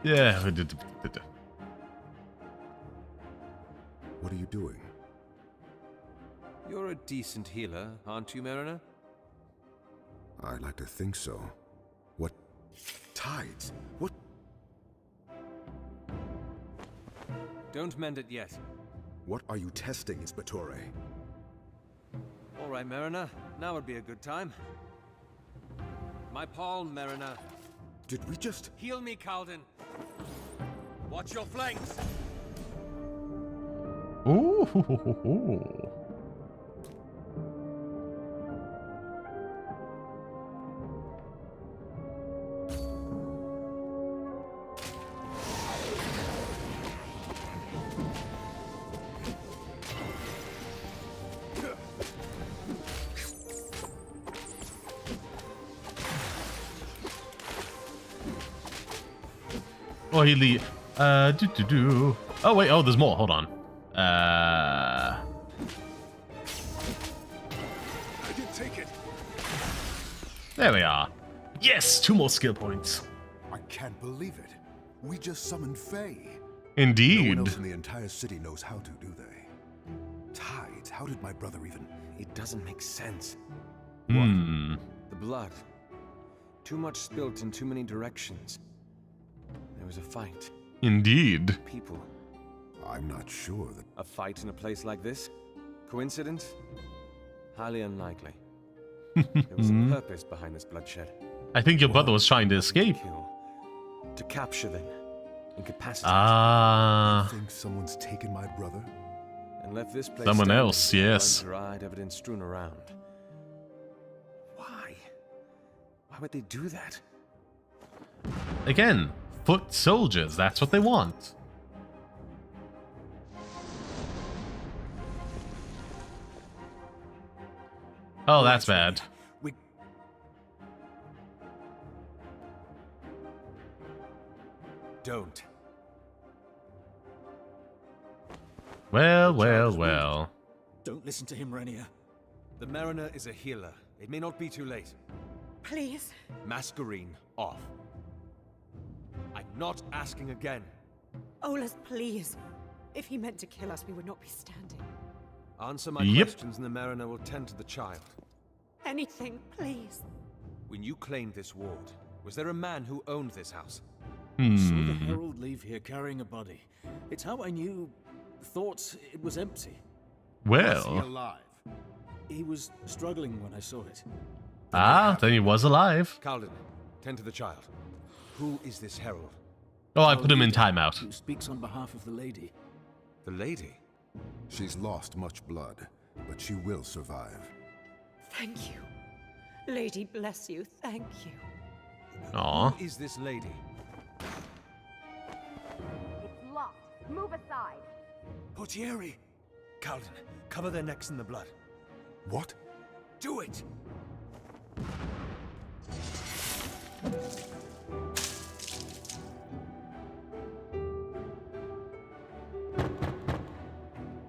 Yeah. What are you doing? You're a decent healer, aren't you, Mariner? I'd like to think so. What? Tides? What? Don't mend it yet. What are you testing, Spyro? All right, Mariner. Now would be a good time. My palm, Mariner. Did we just... Heal me, Calden. Watch your flanks. Ooh. Oh, he leave. Oh wait, oh, there's more. Hold on. I did take it. There we are. Yes, 2 more skill points. I can't believe it. We just summoned Faye. Indeed. No one else in the entire city knows how to, do they? Tides, how did my brother even... It doesn't make sense. Hmm. The blood. Too much spilt in too many directions. There was a fight. Indeed. People. I'm not sure that... A fight in a place like this? Coincidence? Highly unlikely. There was a purpose behind this bloodshed. I think your brother was trying to escape. To capture them. Incapacitate. Ah. You think someone's taken my brother? And left this place Someone else, yes. Dried evidence strewn around. Why? Why would they do that? Again, foot soldiers. That's what they want. Oh, that's bad. Don't. Well, well, well. Don't listen to him, Renier. The Mariner is a healer. It may not be too late. Please. Masquerade off. I'm not asking again. Olaf, please. If he meant to kill us, we would not be standing. Answer my questions and the Mariner will tend to the child. Anything, please. When you claimed this ward, was there a man who owned this house? Saw the herald leave here carrying a body. It's how I knew... thought it was empty. Well. Was he alive? He was struggling when I saw it. Ah, then he was alive. Calden, tend to the child. Who is this herald? Oh, I put him in timeout. Who speaks on behalf of the lady. The lady? She's lost much blood, but she will survive. Thank you. Lady bless you, thank you. Aw. Who is this lady? It's locked. Move aside. Portieri! Calden, cover their necks in the blood. What? Do it!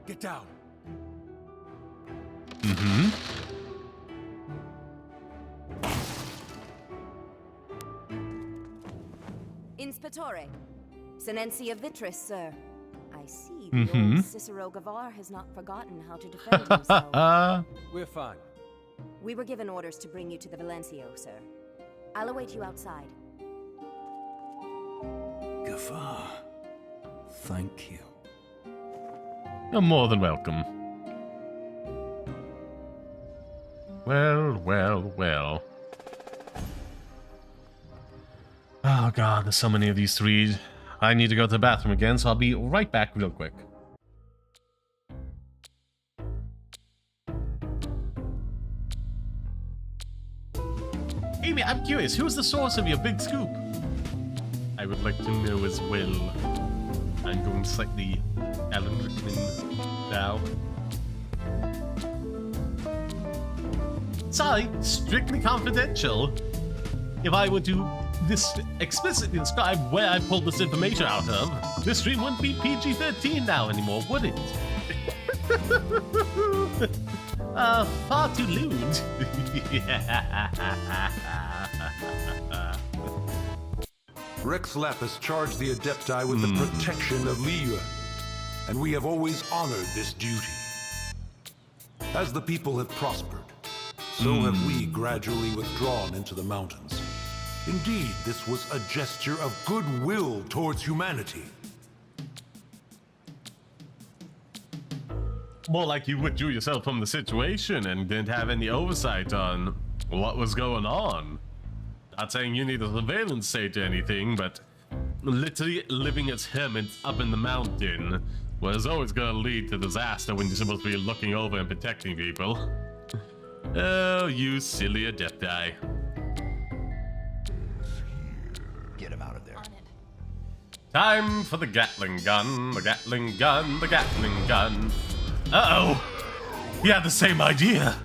Get down. Mm-hmm. Inspectore. Senency of Vitris, sir. I see Mm-hmm. old Cicero Gavar has not forgotten how to defend himself. We're fine. We were given orders to bring you to the Valencio, sir. I'll await you outside. Gavar. Thank you. You're more than welcome. Well, well, well. Oh god, there's so many of these three. I need to go to the bathroom again, so I'll be right back real quick. Amy, I'm curious, who's the source of your big scoop? I would like to know as well. I'm going slightly Alan Rickman now. Sorry, strictly confidential. If I were to explicitly describe where I pulled this information out of, this stream wouldn't be PG-13 now anymore, would it? Far too lewd. Rexlap has charged the Adepti with the protection of Liyue, and we have always honored this duty. As the people have prospered, so have we gradually withdrawn into the mountains. Indeed, this was a gesture of goodwill towards humanity. More like you withdrew yourself from the situation and didn't have any oversight on what was going on. Not saying you need a surveillance state or anything, but literally living as hermits up in the mountain was always gonna lead to disaster when you're supposed to be looking over and protecting people. Oh, you silly Adepti. Get him out of there. Time for the Gatling gun, the Gatling gun, the Gatling gun. Uh-oh! He had the same idea!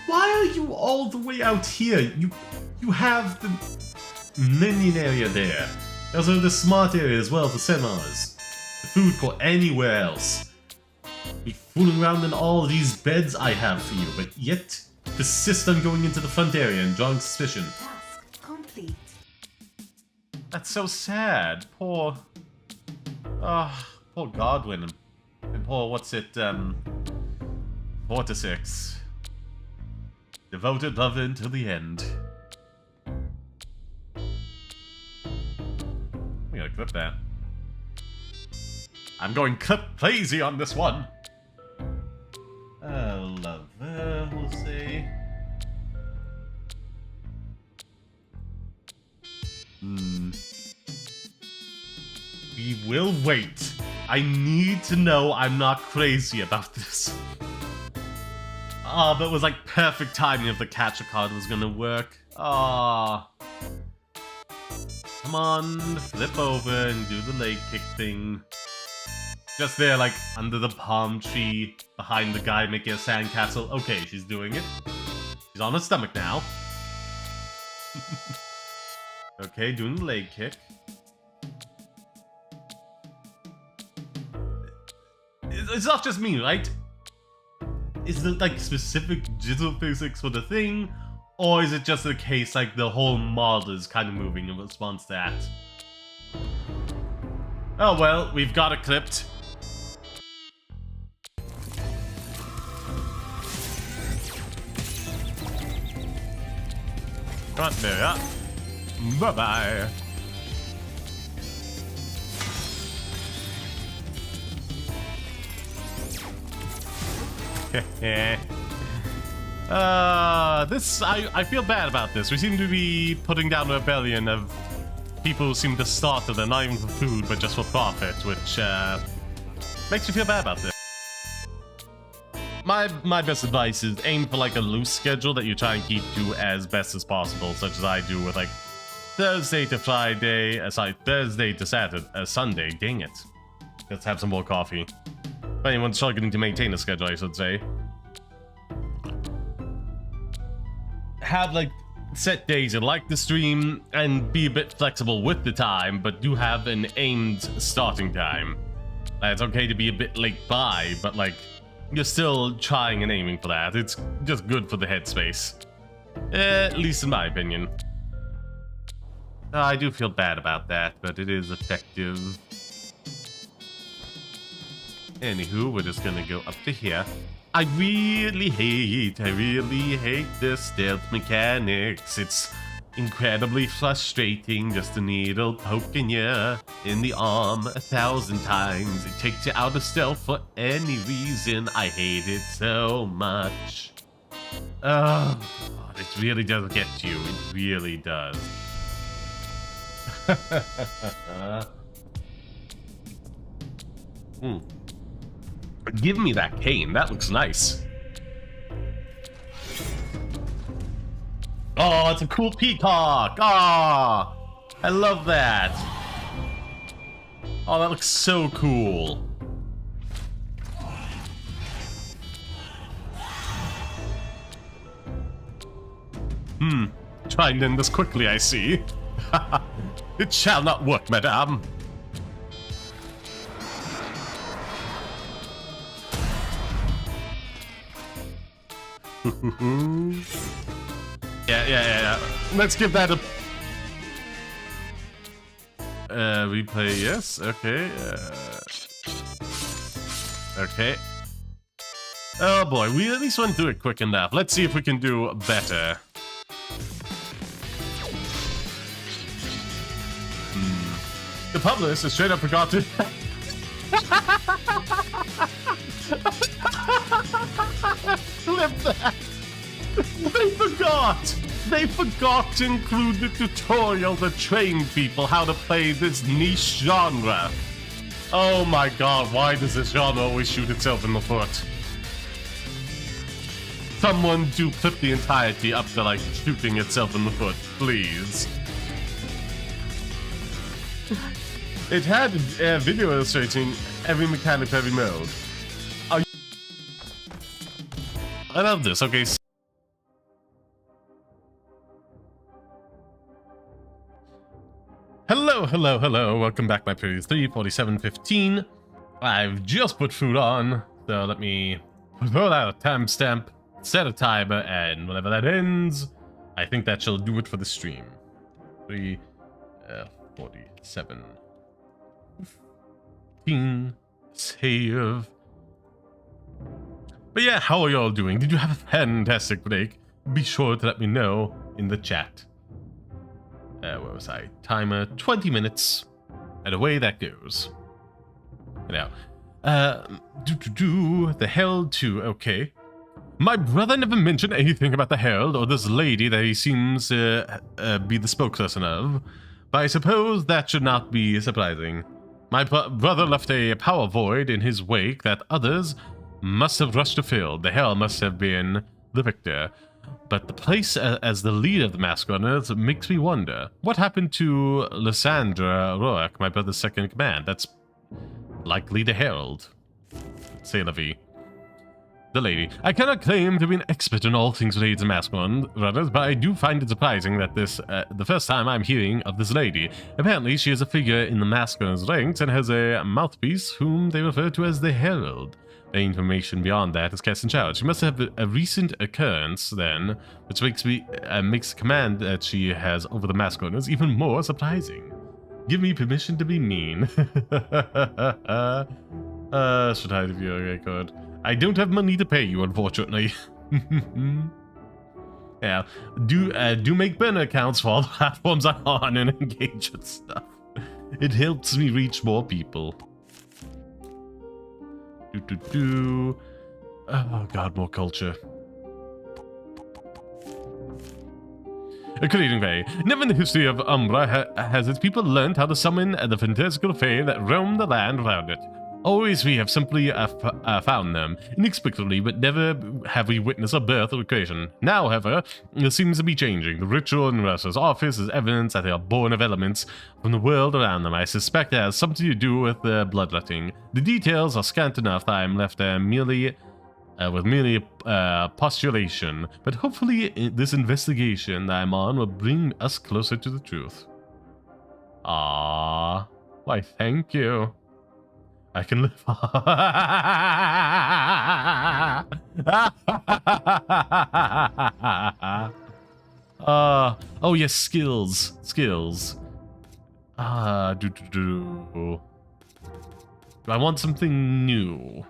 Why are you all the way out here? You have the minion area there. There's also the smart area as well for seminars. The food court anywhere else. Be fooling around in all these beds I have for you, but yet persist on going into the front area and drawing suspicion. Task complete. That's so sad. Poor Godwin. And poor, what's it, 4 to 6. Devoted lover until the end. We gotta clip that. I'm going clip crazy on this one. Lover, we'll say. We will wait. I need to know I'm not crazy about this. But it was like perfect timing if the catcher card was gonna work. Come on, flip over and do the leg kick thing. Just there, like, under the palm tree, behind the guy making a sandcastle. Okay, she's doing it. She's on her stomach now. Okay, doing the leg kick. It's not just me, right? Is it like specific jizzle physics for the thing? Or is it just a case like the whole model is kind of moving in response to that? Oh well, we've got it clipped. Right there, yeah. Bye-bye. I feel bad about this. We seem to be putting down a rebellion of people who seem to starve, they're not even for food, but just for profit, which makes me feel bad about this. My best advice is aim for like a loose schedule that you try and keep to as best as possible, such as I do with like Thursday to Friday, Thursday to Saturday, Sunday, dang it. Let's have some more coffee. If anyone's struggling to maintain a schedule, I should say. Have like set days you like to stream and be a bit flexible with the time, but do have an aimed starting time. It's okay to be a bit late by, but like you're still trying and aiming for that. It's just good for the headspace. At least in my opinion. I do feel bad about that, but it is effective. Anywho, we're just gonna go up to here. I really hate the stealth mechanics. It's incredibly frustrating, just a needle poking you in the arm 1,000 times. It takes you out of stealth for any reason. I hate it so much. Oh, God, it really does get you. It really does. Give me that cane. That looks nice. Oh, it's a cool peacock. Ah, I love that. Oh, that looks so cool. Try and end this quickly, I see. It shall not work, madame. Yeah. Let's give that a... replay, yes. Okay. Okay. Oh boy, we at least went through it quick enough. Let's see if we can do better. The publisher straight up forgot to... Flip that! They forgot to include the tutorial to train people how to play this niche genre. Oh my god, why does this genre always shoot itself in the foot? Someone do clip the entirety up to like shooting itself in the foot, please. It had video illustrating every mechanic, every mode. I love this. Okay. Hello. Welcome back, my pretty 3:47:15. I've just put food on, so let me throw out a timestamp, set a timer, and whenever that ends, I think that shall do it for the stream. 3:47:15. Save. But yeah, how are y'all doing? Did you have a fantastic break? Be sure to let me know in the chat. Where was I? Timer 20 minutes. And away that goes. Now, the Herald too, okay. My brother never mentioned anything about the Herald or this lady that he seems to be the spokesperson of, but I suppose that should not be surprising. My brother left a power void in his wake that others must have rushed to fill. The Herald must have been the victor. But the place as the leader of the Masqueraders makes me wonder. What happened to Lysandra Rourke, my brother's second in command? That's likely the Herald. C'est la vie. The lady. I cannot claim to be an expert in all things related to Masqueraders, but I do find it surprising that this, the first time I'm hearing of this lady. Apparently she is a figure in the Masqueraders ranks and has a mouthpiece whom they refer to as the Herald. The information beyond that is cast in doubt. She must have a recent occurrence, then, which makes the command that she has over the Masqueraders even more surprising. Give me permission to be mean. Should I have your record? I don't have money to pay you, unfortunately. Yeah, do make burner accounts for all the platforms I'm on and engage with stuff. It helps me reach more people. Oh god, more culture. According to never in the history of Umbra has its people learned how to summon the fantastical fae that roam the land around it. Always we have simply found them, inexplicably, but never have we witnessed a birth or creation. Now, however, it seems to be changing. The ritual in Russell's office is evidence that they are born of elements from the world around them. I suspect it has something to do with bloodletting. The details are scant enough that I am left merely postulation, but hopefully this investigation that I'm on will bring us closer to the truth. Ah, why thank you. I can live. Oh yes, skills. Do I want something new?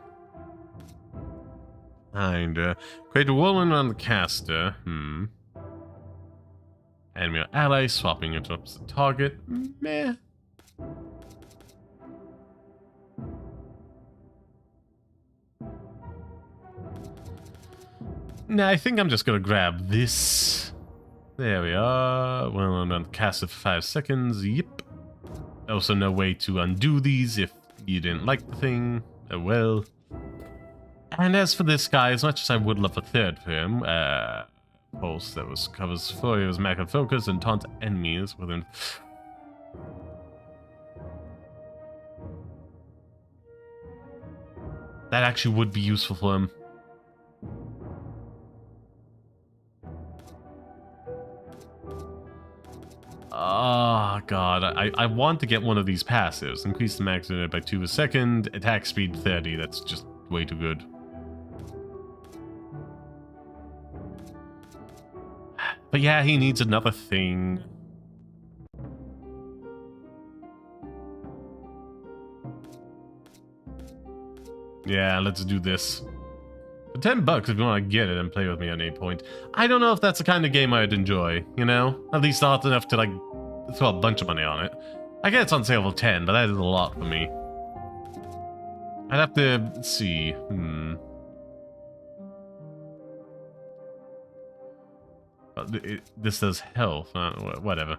Kinda. Create a whirlwind on the caster. Enemy or ally swapping interrupts the target. Meh. Nah, I think I'm just gonna grab this. There we are. Well, I'm on cast it for 5 seconds. Yep. Also, no way to undo these if you didn't like the thing. Oh well. And as for this guy, as much as I would love a third for him, pulse that covers Furry was macro focus and taunt enemies within. That actually would be useful for him. Oh god, I want to get one of these passives. Increase the max unit by 2 a second, attack speed 30, that's just way too good. But yeah, he needs another thing. Yeah, let's do this. For $10 if you want to get it and play with me at any point. I don't know if that's the kind of game I'd enjoy, you know? At least not enough to, like, throw a bunch of money on it. I get it's on sale for 10, but that is a lot for me. I'd have to see. This does health. Whatever.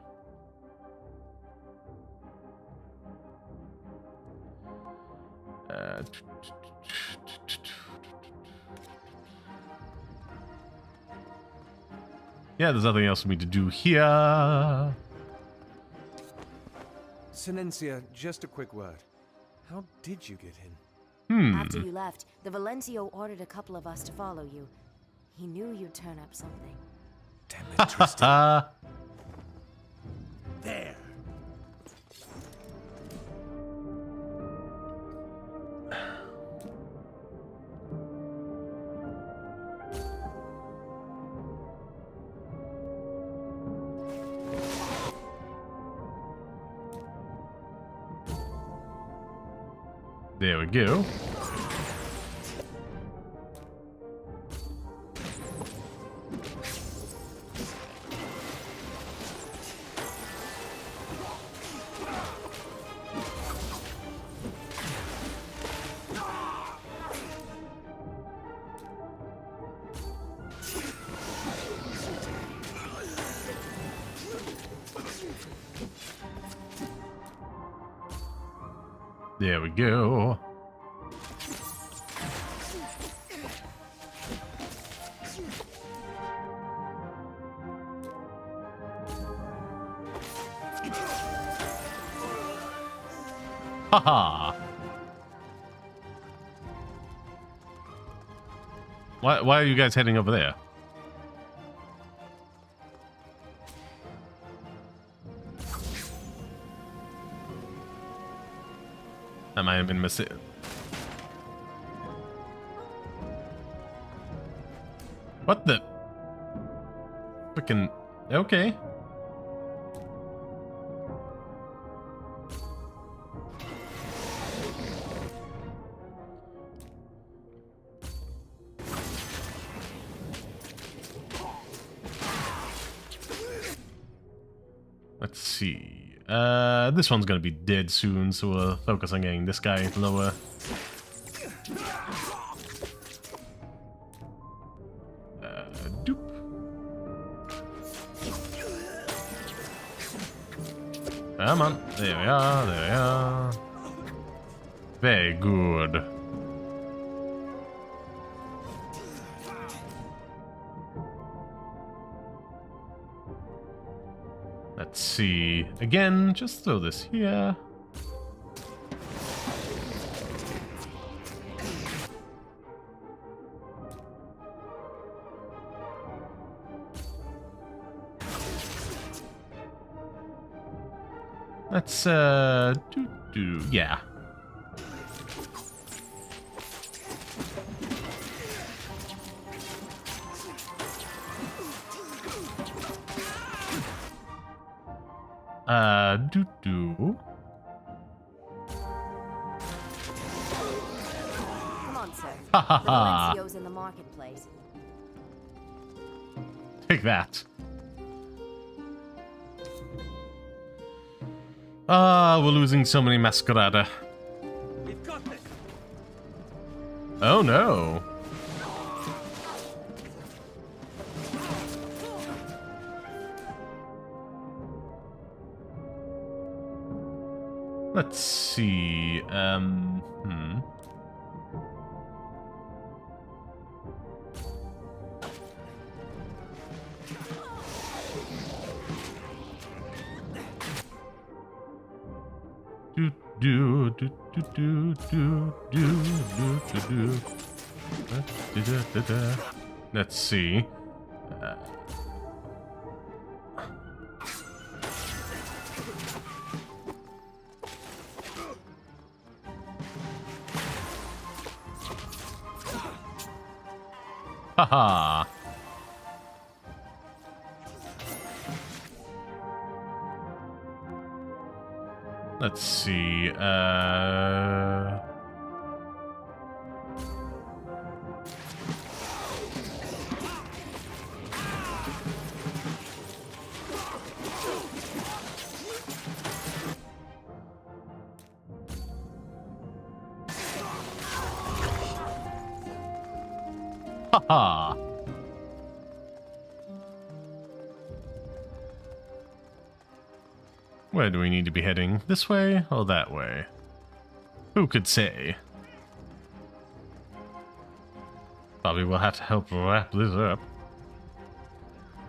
Yeah, there's nothing else for me to do here. Silencia, just a quick word. How did you get in? After you left, the Valencio ordered a couple of us to follow you. He knew you'd turn up something. Damn it, Tristan. There. There we go. There we go. Haha. Why are you guys heading over there? That might have been missing. What the? Freaking. Okay. Let's see. This one's gonna be dead soon, so we'll focus on getting this guy lower. Doop. Come on. There we are, there we are. Very good. Let's see. Again, just throw this here. Let's, yeah. Come on, sir. Ha ha The ha. Valencio's in the marketplace. Take that. Ah, we're losing so many Masquerada. We've got this. Oh no. Let's see. Let's see. Haha. Let's see. Haha. Where do we need to be heading? This way or that way? Who could say? Probably will have to help wrap this up.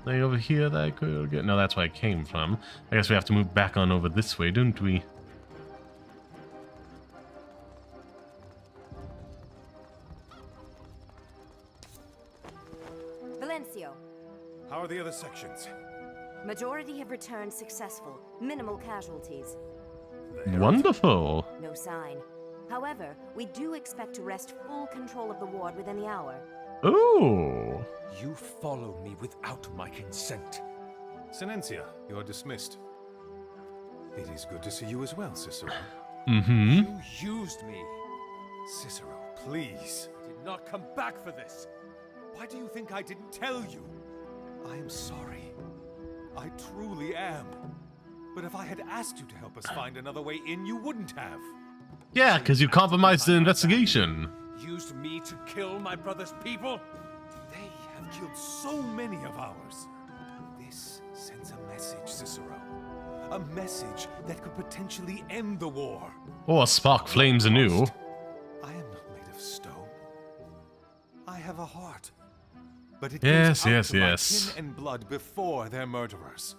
Anything over here that I could get? No, that's where I came from. I guess we have to move back on over this way, don't we? Valencio. How are the other sections? Majority have returned successful. Minimal casualties. Wonderful. No sign. However, we do expect to wrest full control of the ward within the hour. Ooh. You followed me without my consent. Silencia, you are dismissed. It is good to see you as well, Cicero. Mm-hmm. You used me. Cicero, please. I did not come back for this. Why do you think I didn't tell you? I am sorry. I truly am. But if I had asked you to help us find another way in, you wouldn't have. Yeah, because you compromised the investigation. Used me to kill my brother's people? They have killed so many of ours. This sends a message, Cicero. A message that could potentially end the war. Or spark flames anew. I am not made of stone. I have a heart. But it Yes, goes out yes, to my yes. kin and blood before their murderers.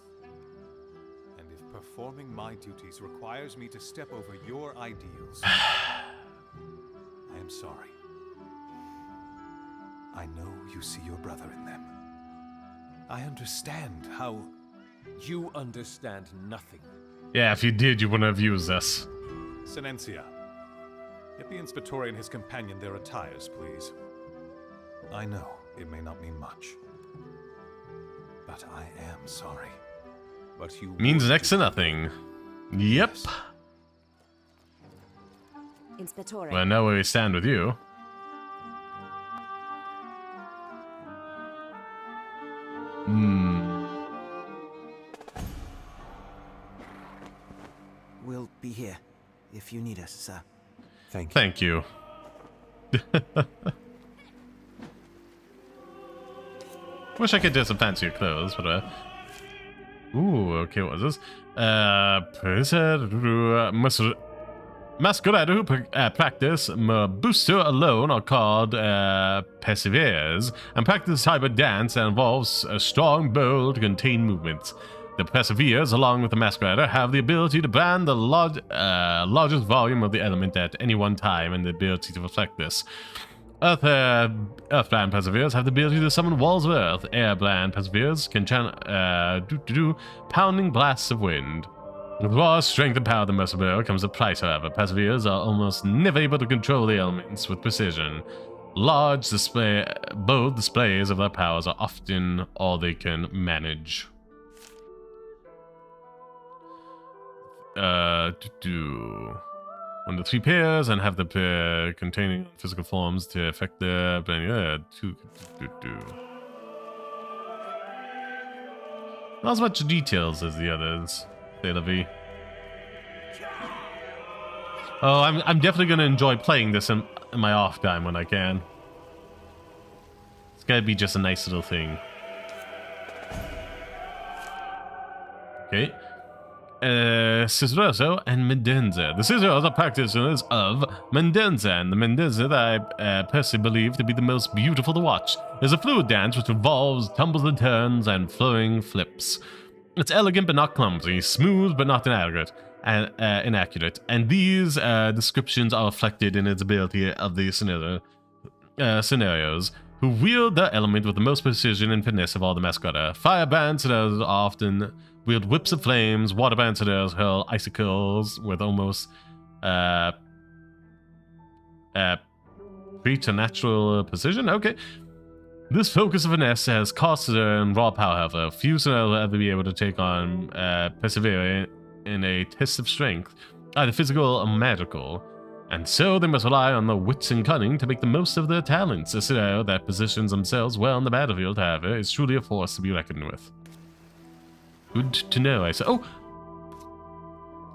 And if performing my duties requires me to step over your ideals, I am sorry. I know you see your brother in them. I understand how... You understand nothing. Yeah, if you did, you wouldn't have used us. Silencia, get the Inspector and his companion their attires, please. I know it may not mean much, but I am sorry. But you means next to nothing. Yep. Inspector. Well, I know where we stand with you. We'll be here if you need us, sir. Thank you. Wish I could do some fancier clothes, but ooh, okay, what is this? Masquerada who practice booster alone are called perseveres, and practice type of dance that involves a strong, bold, contained movements. The perseveres, along with the masquerada, have the ability to brand the largest volume of the element at any one time, and the ability to reflect this. Earthbound perseveres have the ability to summon walls of earth. Airbound perseveres can channel pounding blasts of wind. With raw strength and power of the Mercenario comes a price, however. Perseveres are almost never able to control the elements with precision. Bold displays of their powers are often all they can manage. One to three pairs and have the pair containing physical forms to affect the not as much details as the others. V. Oh, I'm definitely gonna enjoy playing this in my off time when I can. It's gonna be just a nice little thing. Okay. Ciceroso and Mendenza. The Ciceros are practitioners of Mendenza, and the Mendenza that I personally believe to be the most beautiful to watch. There's a fluid dance which involves tumbles and turns and flowing flips. It's elegant but not clumsy, smooth but not inaccurate, and these descriptions are reflected in its ability of the scenarios, who wield the element with the most precision and finesse of all the Masquerada. Fireband scenarios often wield whips of flames, waterband scenarios hurl icicles with almost preternatural precision. Okay. This focus of finesse has cost and raw power, however. Few scenarios will ever be able to take on persevere in a test of strength. either physical or magical, and so they must rely on their wits and cunning to make the most of their talents. A scenario that positions themselves well on the battlefield, however, is truly a force to be reckoned with. Good to know, I say. Oh!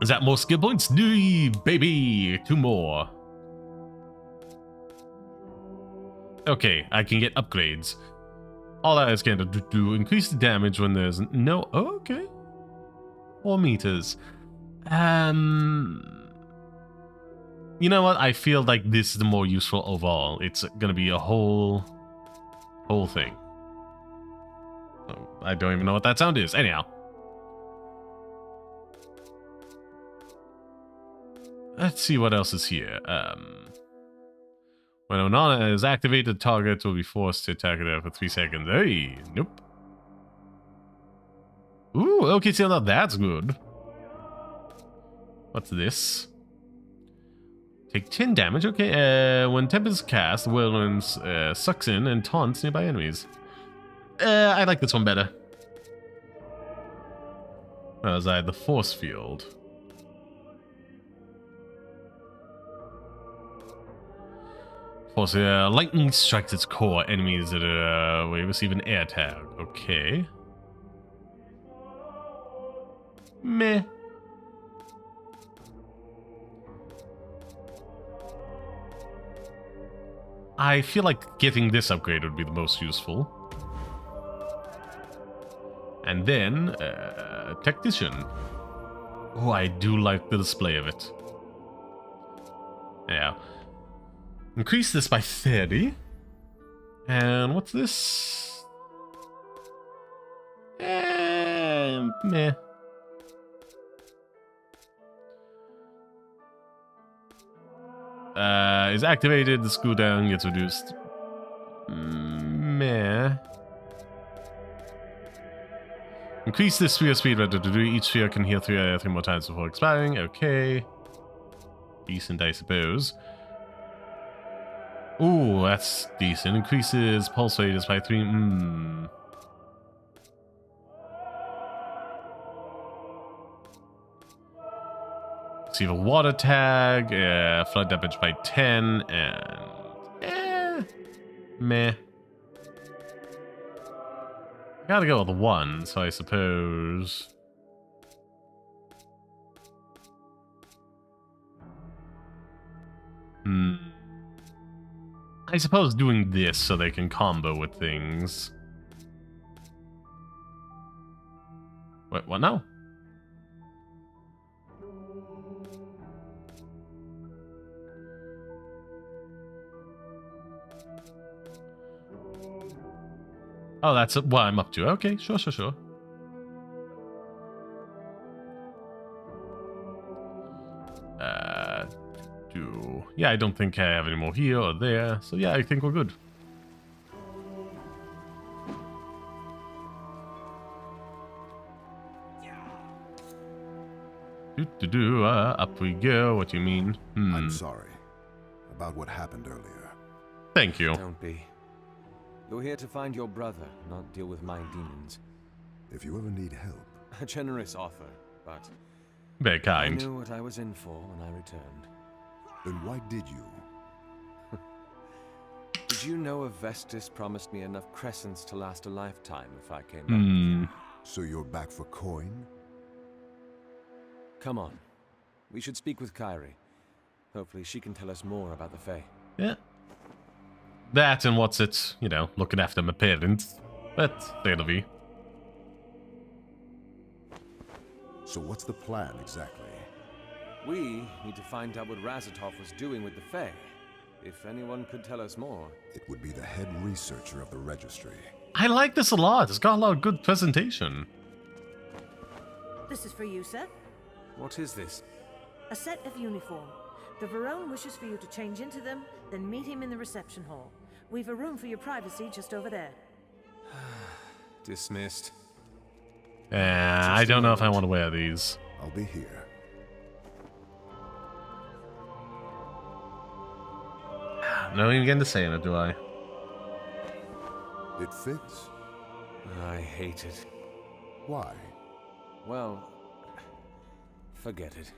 Is that more skill points? Nee, baby! 2 more. Okay, I can get upgrades. All that is going to do increase the damage when there's no... Oh, okay. 4 meters. You know what? I feel like this is the more useful overall. It's gonna be a whole thing. Oh, I don't even know what that sound is. Anyhow. Let's see what else is here. When Onana is activated, target will be forced to attack it for 3 seconds. Hey, nope. Ooh, okay, so now that's good. What's this? Take 10 damage, okay. When Tempest is cast, the whirlwind sucks in and taunts nearby enemies. I like this one better. Whereas I had the force field. Force, lightning strikes its core. Enemies that will receive an air tag. Okay. Meh. I feel like getting this upgrade would be the most useful. And then, Tactician. Oh, I do like the display of it. Yeah. Increase this by 30. And what's this? Meh. Is activated, the cooldown gets reduced. Meh. Increase the sphere speed. Each sphere can heal 3 more times before expiring. Okay. Decent, I suppose. Ooh, that's decent. Increases pulse radius by 3. Receive a water tag, flood damage by 10, and meh. Gotta go with 1, so I suppose. I suppose doing this so they can combo with things. Wait, what now? Oh, that's what I'm up to. Okay, sure. Yeah, I don't think I have any more here or there. So yeah, I think we're good. Up we go. What do you mean? I'm sorry about what happened earlier. Thank you. Don't be. You're here to find your brother, not deal with my demons. If you ever need help. A generous offer, but... Very kind. I knew what I was in for when I returned. Then why did you? Did you know Vestis promised me enough crescents to last a lifetime if I came back with you? So you're back for coin? Come on. We should speak with Kyrie. Hopefully she can tell us more about the Fae. Yeah. That and what's it, you know, looking after my parents. But that'll be. So what's the plan exactly? We need to find out what Razatov was doing with the Fae. If anyone could tell us more. It would be the head researcher of the registry. I like this a lot. It's got a lot of good presentation. This is for you, sir. What is this? A set of uniform. The Varone wishes for you to change into them, then meet him in the reception hall. We've a room for your privacy just over there. Dismissed. I don't know if I want to wear these. I'll be here. No even getting to say it, do I? It fits. I hate it. Why? Well, forget it.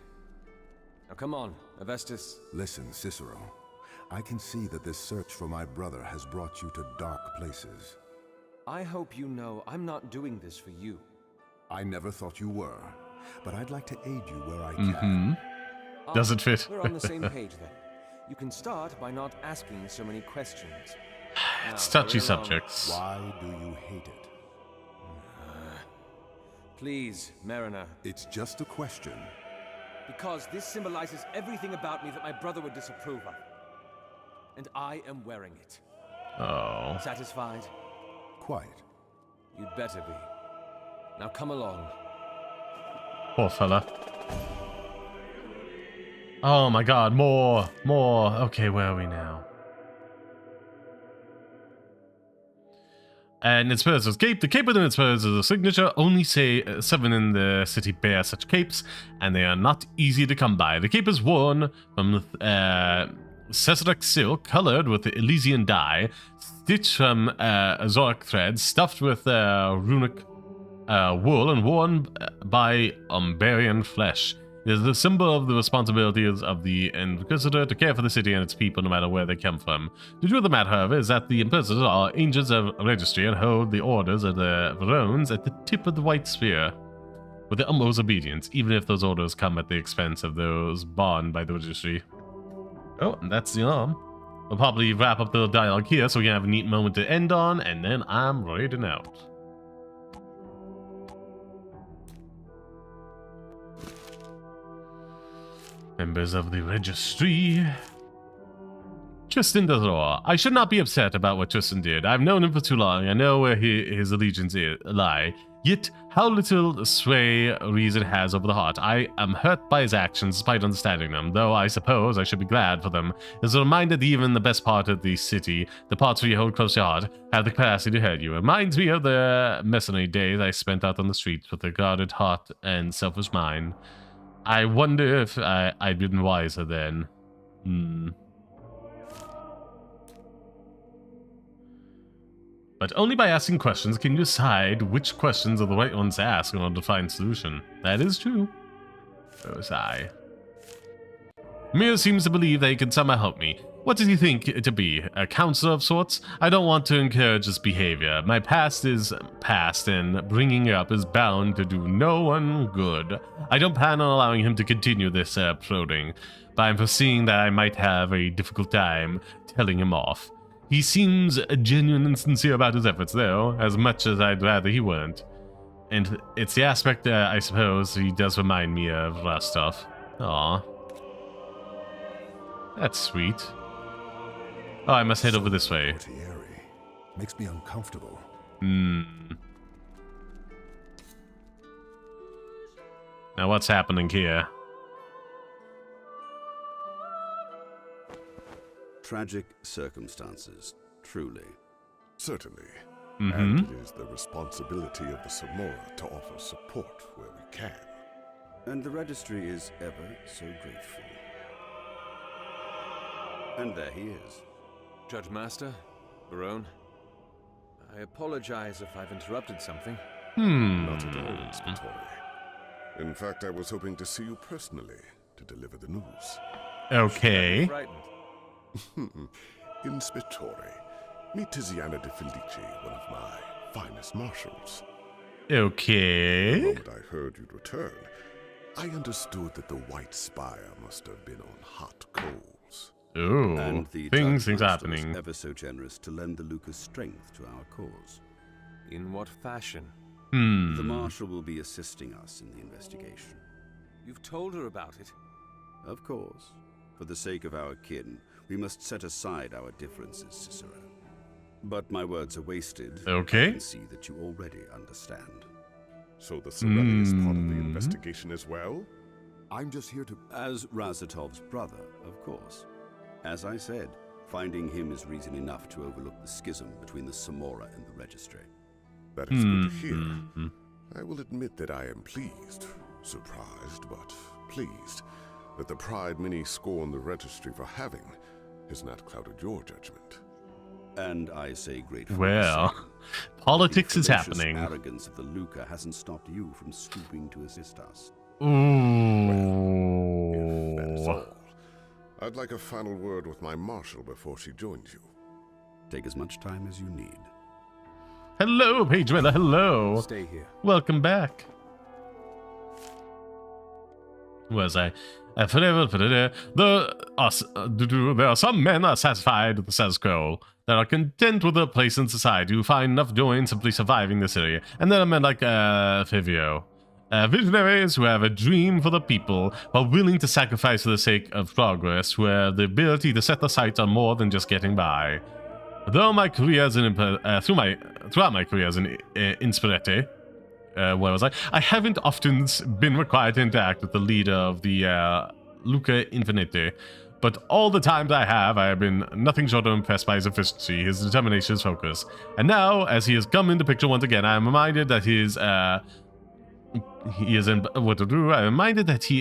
Now come on, Avestus. Listen, Cicero. I can see that this search for my brother has brought you to dark places. I hope you know I'm not doing this for you. I never thought you were, but I'd like to aid you where I can. Does it fit? We're on the same page then. You can start by not asking so many questions. It's Now, touchy hurry along. subjects. Why do you hate it? Please, Mariner. It's just a question. Because this symbolizes everything about me that my brother would disapprove of. And I am wearing it. Oh. Satisfied? Quite. You'd better be. Now come along. Poor fella. Oh my god, more. Okay, where are we now? And its purse is cape. The cape within its purse is a signature. Only say 7 in the city bear such capes, and they are not easy to come by. The cape is worn from Cesaric silk, colored with Elysian dye, stitched from Azoric threads, stuffed with runic wool, and worn by Umbarian flesh. It is the symbol of the responsibilities of the Inquisitor to care for the city and its people no matter where they come from. The truth of the matter, however, is that the Inquisitors are agents of registry and hold the orders of the Verones at the tip of the white spear, with the utmost obedience, even if those orders come at the expense of those borne by the registry. Oh, and that's the alarm. We'll probably wrap up the dialogue here so we can have a neat moment to end on, and then I'm raiding out. Members of the registry. Tristan Desor. I should not be upset about what Tristan did. I've known him for too long. I know where his allegiances lie. Yet, how little sway reason has over the heart. I am hurt by his actions despite understanding them, though I suppose I should be glad for them. It's a reminder that even the best part of the city, the parts where you hold close to your heart, have the capacity to hurt you. It reminds me of the mercenary days I spent out on the streets with a guarded heart and selfish mind. I wonder if I'd been wiser then. But only by asking questions can you decide which questions are the right ones to ask in order to find a solution. That is true. So sigh. Mir seems to believe that he can somehow help me. What does he think to be? A counselor of sorts? I don't want to encourage this behavior. My past is past, and bringing it up is bound to do no one good. I don't plan on allowing him to continue this prodding, but I'm foreseeing that I might have a difficult time telling him off. He seems genuine and sincere about his efforts, though, as much as I'd rather he weren't. And it's the aspect that I suppose he does remind me of Rostov. Aw. That's sweet. Oh, I must head over this way. Makes me uncomfortable. Now what's happening here? Tragic circumstances, truly. Certainly. Mm-hmm. And it is the responsibility of the Samora to offer support where we can. And the registry is ever so grateful. And there he is. Judge Master, Barone, I apologize if I've interrupted something. Not at all, Inspectore. In fact, I was hoping to see you personally to deliver the news. Okay. Inspectore, meet Tiziana de Felice, one of my finest marshals. Okay. The moment I heard you'd return, I understood that the White Spire must have been on hot coals. Ooh, And the things Judge Master happening. was ever so generous to lend the Lucas strength to our cause. In what fashion? The Marshal will be assisting us in the investigation. You've told her about it? Of course. For the sake of our kin, we must set aside our differences, Cicero. But my words are wasted. Okay. I can see that you already understand. So the Sorelli is part of the investigation as well? I'm just here to... As Razatov's brother, of course. As I said, finding him is reason enough to overlook the schism between the Samora and the Registry. That is good to hear. I will admit that I am pleased. Surprised, but pleased. That the pride many scorn the Registry for having has not clouded your judgment. And I say grateful. Well, politics is happening. The arrogance of the Luca hasn't stopped you from stooping to assist us. Ooh. I'd like a final word with my marshal before she joins you. Take as much time as you need. Hello, Page Runner, hello. Stay here. Welcome back. Where was I? There are some men are satisfied with the status quo, that are content with their place in society, who find enough joy in simply surviving the city. And then are men like Fivio. Visionaries who have a dream for the people, who are willing to sacrifice for the sake of progress, who have the ability to set their sights on more than just getting by. Throughout my career as an Inspirete, where was I haven't often been required to interact with the leader of the Luca Infinite, but all the times I have been nothing short of impressed by his efficiency, his determination, his focus. And now, as he has come into picture once again, I am reminded that he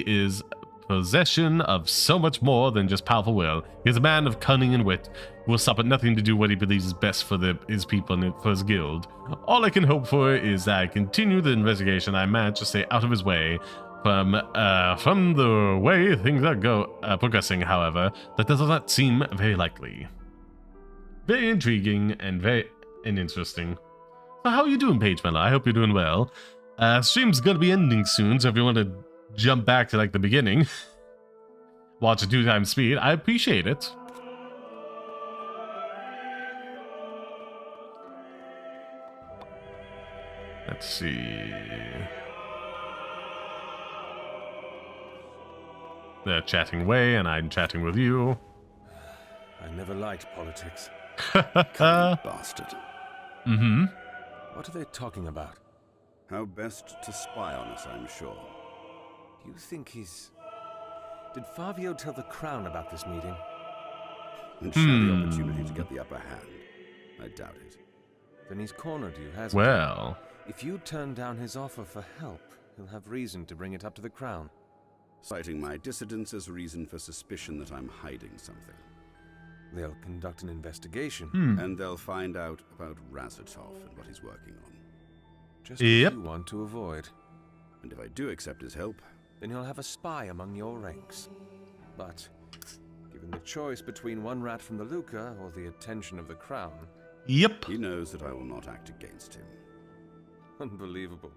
is possession of so much more than just powerful will. He is a man of cunning and wit, who will stop at nothing to do what he believes is best for his people and for his guild. All I can hope for is that I continue the investigation. I manage to stay out of his way. From the way things are progressing, however, that does not seem very likely. Very intriguing and very interesting. So how are you doing, Page Miller? I hope you're doing well. Stream's gonna be ending soon, so if you want to jump back to like the beginning, watch at 2x speed, I appreciate it. Let's see. They're chatting away, and I'm chatting with you. I never liked politics. Bastard. Mm-hmm. What are they talking about? How best to spy on us, I'm sure. Do you think he's... Did Fabio tell the Crown about this meeting? And share the opportunity to get the upper hand? I doubt it. Then he's cornered you, hasn't Well... he? If you turn down his offer for help, he'll have reason to bring it up to the Crown. Citing my dissidence as reason for suspicion that I'm hiding something. They'll conduct an investigation. And they'll find out about Razatov and what he's working on. Just what you want to avoid. And if I do accept his help, then he'll have a spy among your ranks. But, given the choice between one rat from the Luca or the attention of the Crown... he knows that I will not act against him. Unbelievable.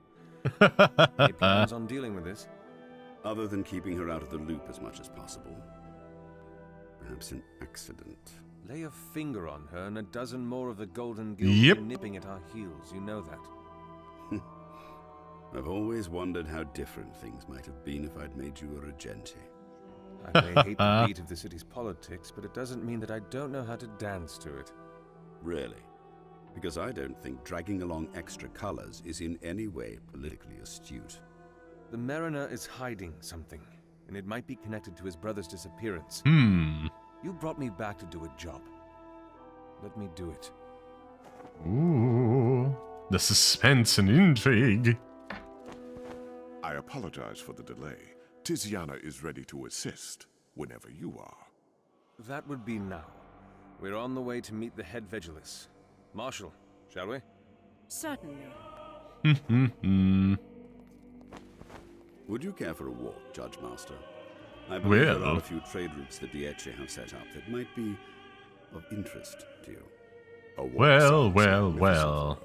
Any plans on dealing with this? Other than keeping her out of the loop as much as possible. Perhaps an accident. Lay a finger on her and a dozen more of the Golden Guild nipping at our heels, you know that. I've always wondered how different things might have been if I'd made you a regente. I may hate the beat of the city's politics, but it doesn't mean that I don't know how to dance to it. Really? Because I don't think dragging along extra colors is in any way politically astute. The Mariner is hiding something, and it might be connected to his brother's disappearance. You brought me back to do a job. Let me do it. Ooh, the suspense and intrigue. I apologize for the delay. Tiziana is ready to assist whenever you are. That would be now. We're on the way to meet the head Vigilus. Marshal, shall we? Certainly. Would you care for a walk, Judge Master? I believe there are a few trade routes that Dietche have set up that might be of interest to you. Well.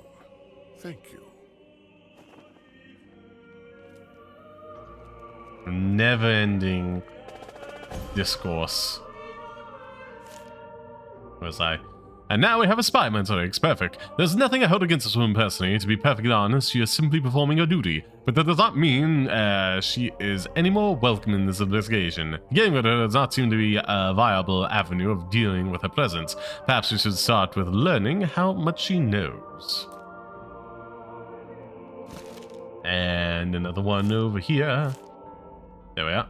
Thank you. Never-ending discourse. Where was I? And now we have a spy, Mantorix. Perfect. There's nothing I hold against this woman personally. To be perfectly honest, she is simply performing her duty. But that does not mean she is any more welcome in this investigation. Getting rid of her does not seem to be a viable avenue of dealing with her presence. Perhaps we should start with learning how much she knows. And another one over here. There we are.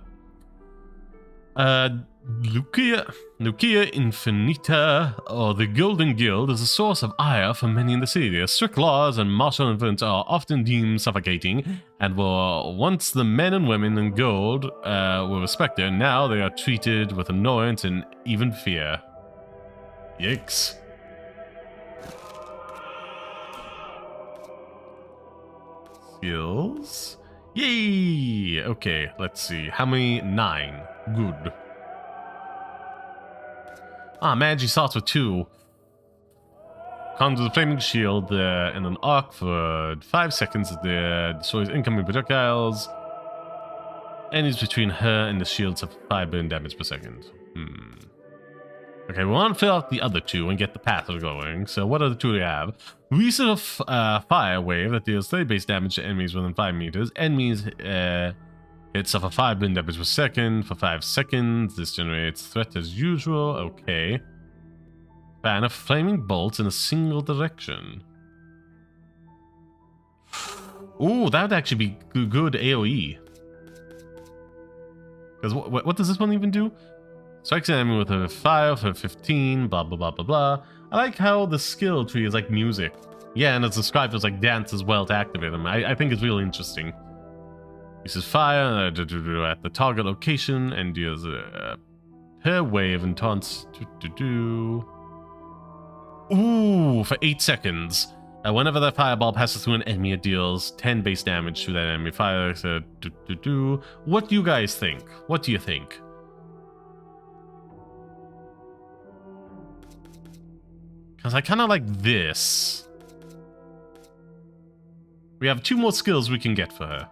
Lucia Infinita, or the Golden Guild, is a source of ire for many in the city. Their strict laws and martial influence are often deemed suffocating, and were once the men and women in gold were respected, now they are treated with annoyance and even fear. Yikes. Skills? Yay! Okay, let's see. How many? 9. Good. Ah, Magi starts with 2. Conjures a flaming shield and an arc for 5 seconds. Destroys incoming projectiles. Enemies between her and the shields have 5 burn damage per second. Okay, we want to fill out the other 2 and get the pattern going. So what other 2 do we have? Reset of fire wave that deals 30 base damage to enemies within 5 meters. Enemies hit suffer 5 burn damage per second for 5 seconds. This generates threat as usual. Okay. Ban of flaming bolts in a single direction. Ooh, that would actually be good AoE. Because what does this one even do? Strikes an enemy with a fire for 15, blah, blah, blah, blah, blah. I like how the skill tree is like music. Yeah, and it's described as like dance as well to activate them. I think it's really interesting. Uses fire at the target location and deals her wave and taunts. Ooh, for 8 seconds. Whenever that fireball passes through an enemy, it deals 10 base damage to that enemy. Fire. What do you guys think? What do you think? Because I kind of like this. We have 2 more skills we can get for her.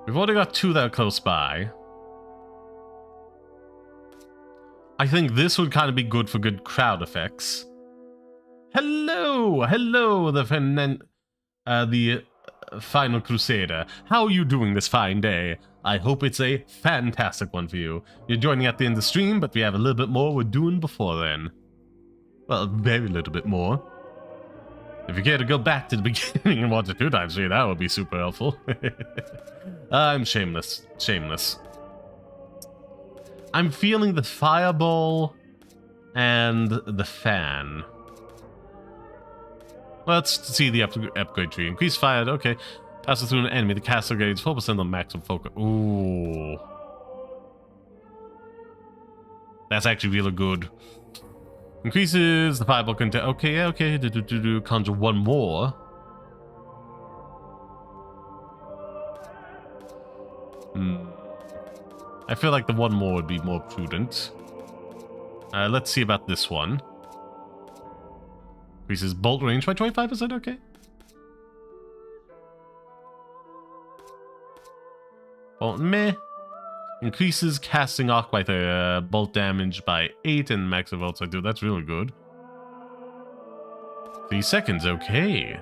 We've already got 2 that are close by. I think this would kind of be good for good crowd effects. Hello! Hello, the Final Crusader. How are you doing this fine day? I hope it's a fantastic one for you. You're joining at the end of the stream, but we have a little bit more we're doing before then. Well, very little bit more. If you care to go back to the beginning and watch it 2 times, that would be super helpful. I'm shameless. Shameless. I'm feeling the fireball and the fan. Let's see the upgrade tree. Increase fire, okay. Passes through an enemy. The caster gains 4% on maximum focus. Ooh. That's actually really good. Increases the fireball content. Okay, yeah, okay. Conjure 1 more. I feel like the 1 more would be more prudent. Let's see about this one. Increases bolt range by 25%, okay. Bolt meh. Increases casting arc by bolt damage by 8 and max of bolts I do. That's really good. 3 seconds, okay.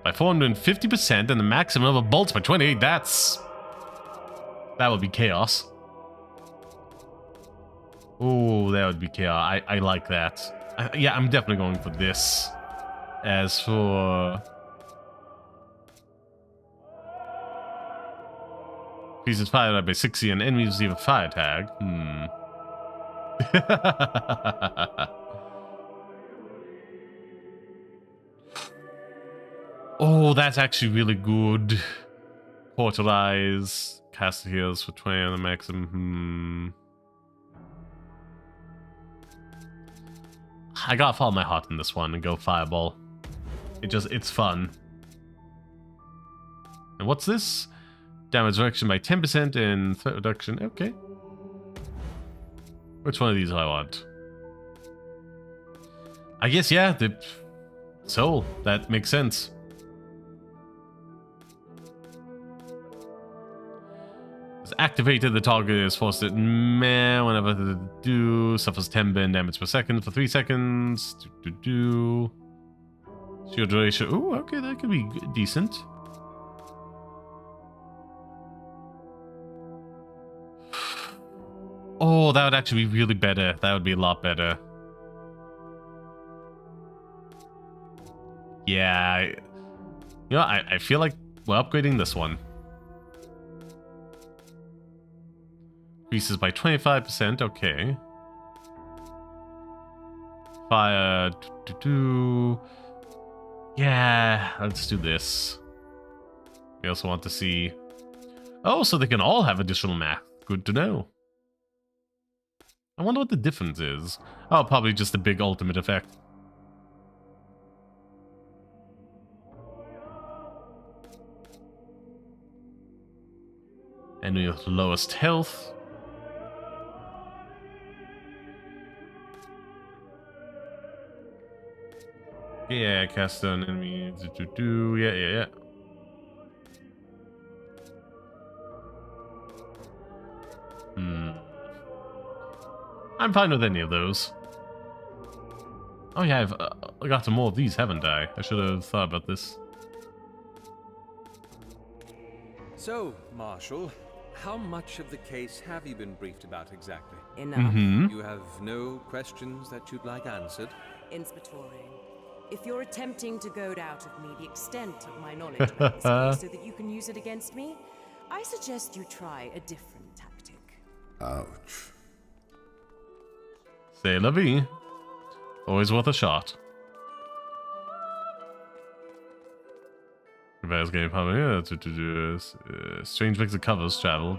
By 450% and the maximum of bolts by 28. That would be chaos. Oh, that would be chaos. I like that. Yeah, I'm definitely going for this. As for... Increases fire by 60 and enemies receive a fire tag. Oh, that's actually really good. Portalize. Cast heals for 20 on the maximum. I gotta follow my heart in this one and go fireball. It's fun. And what's this? Damage reduction by 10% and threat reduction. Okay. Which one of these do I want? I guess, yeah, the soul. That makes sense. It's activated, the target is forced to whenever they do, suffers 10 burn damage per second for 3 seconds. Shield duration. Ooh, okay, that could be decent. Oh, that would actually be really better. That would be a lot better. Yeah. You know, I feel like we're upgrading this one. Increases by 25%, okay. Fire. Yeah, let's do this. We also want to see... Oh, so they can all have additional math. Good to know. I wonder what the difference is. Oh, probably just a big ultimate effect. Enemy with the lowest health. Yeah, cast on enemy. Yeah. I'm fine with any of those. Oh yeah, I've got some more of these, haven't I? I should have thought about this. So, Marshal, how much of the case have you been briefed about exactly? Enough. You have no questions that you'd like answered? Inspectore, if you're attempting to goad out of me the extent of my knowledge about this case so that you can use it against me, I suggest you try a different tactic. Ouch. C'est la vie. Always worth a shot. Reverse game power, yeah, strange mix of covers travel,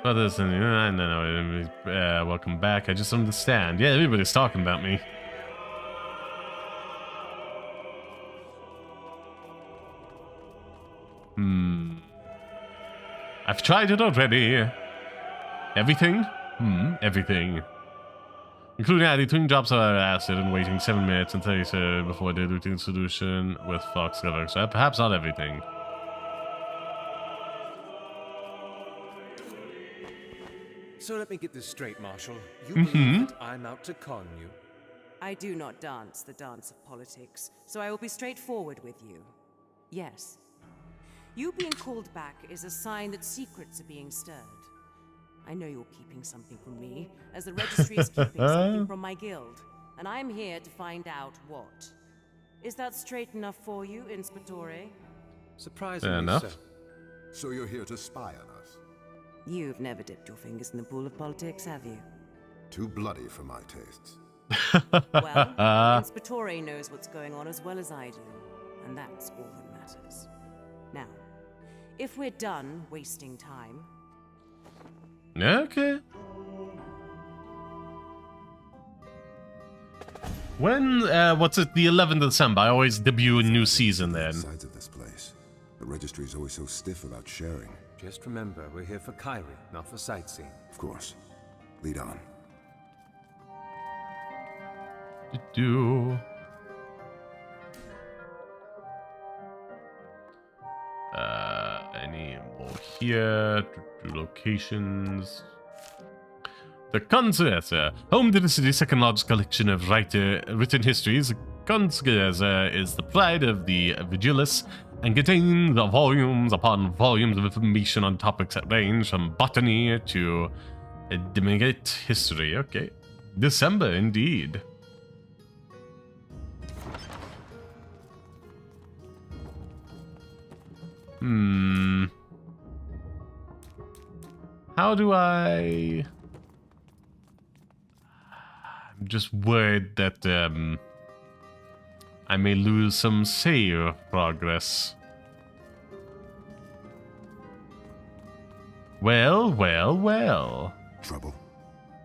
others, and welcome back. I just don't understand. Yeah, everybody's talking about me. I've tried it already. Everything? Everything. Including adding 2 drops of acid and waiting 7 minutes and 30 seconds before diluting solution with frogshower. So perhaps not everything. So let me get this straight, Marshal. You believe that I'm out to con you? I do not dance the dance of politics, so I will be straightforward with you. Yes. You being called back is a sign that secrets are being stirred. I know you're keeping something from me, as the registry is keeping something from my guild, and I'm here to find out what. Is that straight enough for you, Inspectore? Surprisingly so. So you're here to spy on us? You've never dipped your fingers in the pool of politics, have you? Too bloody for my tastes. Well, Inspector knows what's going on as well as I do, and that's all that matters. Now, if we're done wasting time... Okay. When, what's it, the 11th of December? I always debut a new season then. Sides of this place. The registry's always so stiff about sharing. Just remember, we're here for Kyrie, not for sightseeing. Of course. Lead on. Any more here? Locations. The Concerta, home to the city's second largest collection of written histories. The Concerta is the pride of the Vigilus and contains volumes upon volumes of information on topics that range from botany to demigate history. Okay. December, indeed. How do I... I'm just worried that I may lose some save progress. Well. Trouble?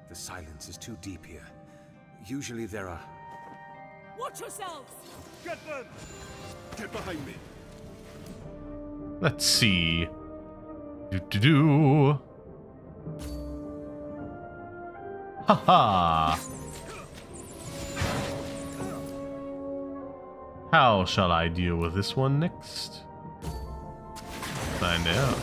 The silence is too deep here. Usually there are... Watch yourselves! Get them! Get behind me! Let's see. Haha. How shall I deal with this one next? Find out.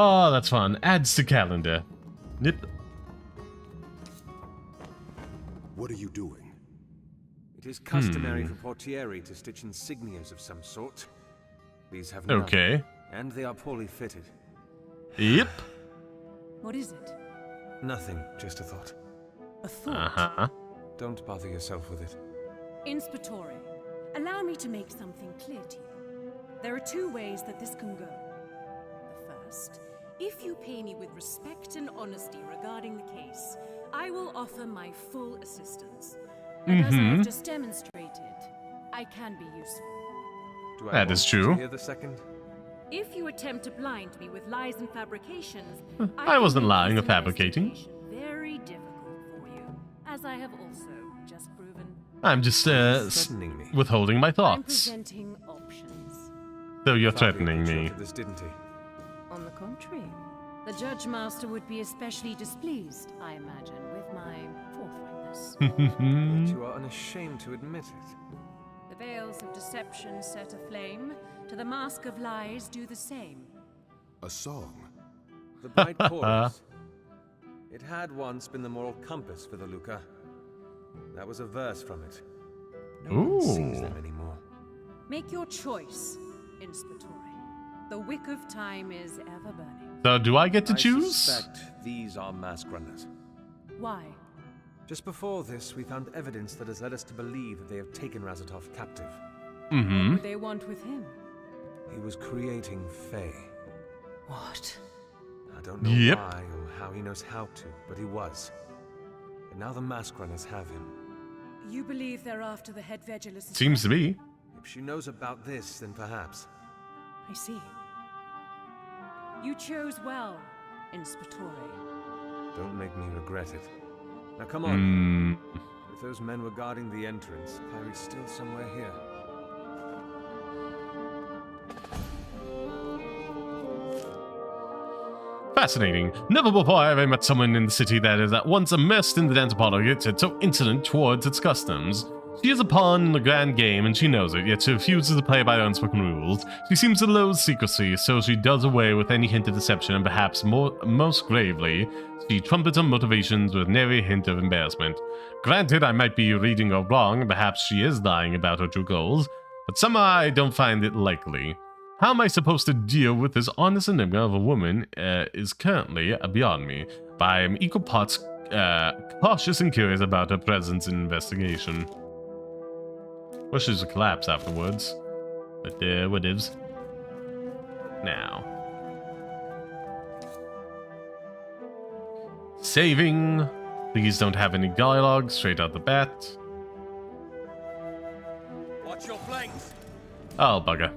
Oh, that's fun. Adds to calendar. Yep. What are you doing? It is customary for portieri to stitch insignias of some sort. These have none. Okay. And they are poorly fitted. Yep. What is it? Nothing, just a thought. A thought? Uh-huh. Don't bother yourself with it. Inspectore, Allow me to make something clear to you. There are two ways that this can go. The first, if you pay me with respect and honesty regarding the case, I will offer my full assistance. And as I have just demonstrated, I can be useful. Do I That want is true. to hear the second? If you attempt to blind me with lies and fabrications, I wasn't can make lying or this fabricating. investigation very difficult for you, as I have also just proven. I'm just threatening me. withholding my I'm thoughts. presenting options. So you're Fabio threatening me. consulted this, didn't he? On the contrary, the Judge Master would be especially displeased, I imagine, with my forthrightness. Yet you are unashamed to admit it. The veils of deception set aflame, to the mask of lies do the same. A song. The bright chorus. It had once been the moral compass for the Luca. That was a verse from it. No one sings them anymore. Make your choice, Inspectore. The wick of time is ever burning. So do I get to I choose? suspect these are mask runners. Why? Just before this, we found evidence that has led us to believe that they have taken Razatov captive. What would they want with him? He was creating Fae. What? I don't know Yep. why or how he knows how to, but he was. And now the mask runners have him. You believe they're after the head Vegelus? Seems to be. If she knows about this, then perhaps. I see. You chose well, Inspectore. Don't make me regret it. Now come on. Hmm. If those men were guarding the entrance, Furry's still somewhere here. Fascinating. Never before have I met someone in the city that is at once immersed in the dance politics and so insolent towards its customs. She is a pawn in the grand game and she knows it, yet she refuses to play by the unspoken rules. She seems to loathe secrecy, so she does away with any hint of deception and perhaps most gravely, she trumpets her motivations with nary hint of embarrassment. Granted, I might be reading her wrong and perhaps she is lying about her true goals, but somehow I don't find it likely. How am I supposed to deal with this honest enigma of a woman is currently beyond me, but I am equal parts cautious and curious about her presence in investigation. Wishes to collapse afterwards, but what is? Now. Saving. Please don't have any dialogue straight out the bat. Watch your flanks. Oh, bugger.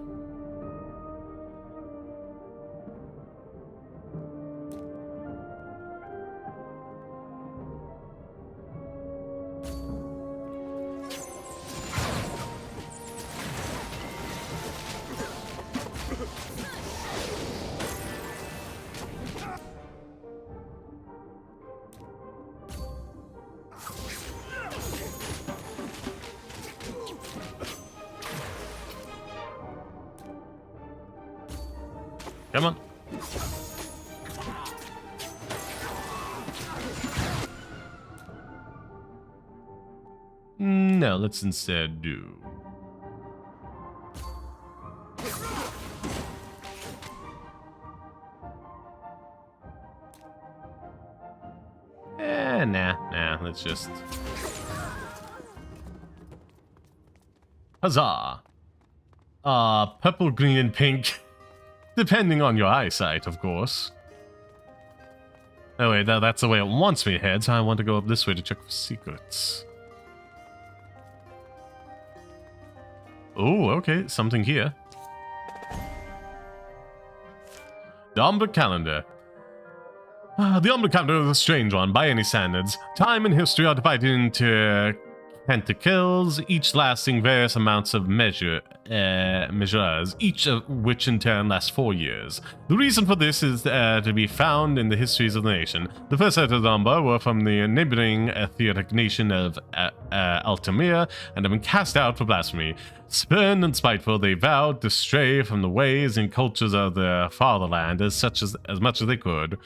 Come on. No, let's instead do. Nah, let's just. Huzzah! Purple, green, and pink. Depending on your eyesight, of course. Oh wait, that's the way it wants me to head, so I want to go up this way to check for secrets. Oh, okay, something here. The Umber Calendar. The Umber Calendar is a strange one, by any standards. Time and history are divided into pentacles, each lasting various amounts of measures, each of which in turn lasts 4 years. The reason for this is to be found in the histories of the nation. The first set of the Umber were from the neighboring theocratic nation of Altamir and have been cast out for blasphemy. Spurned and spiteful, they vowed to stray from the ways and cultures of their fatherland as much as they could.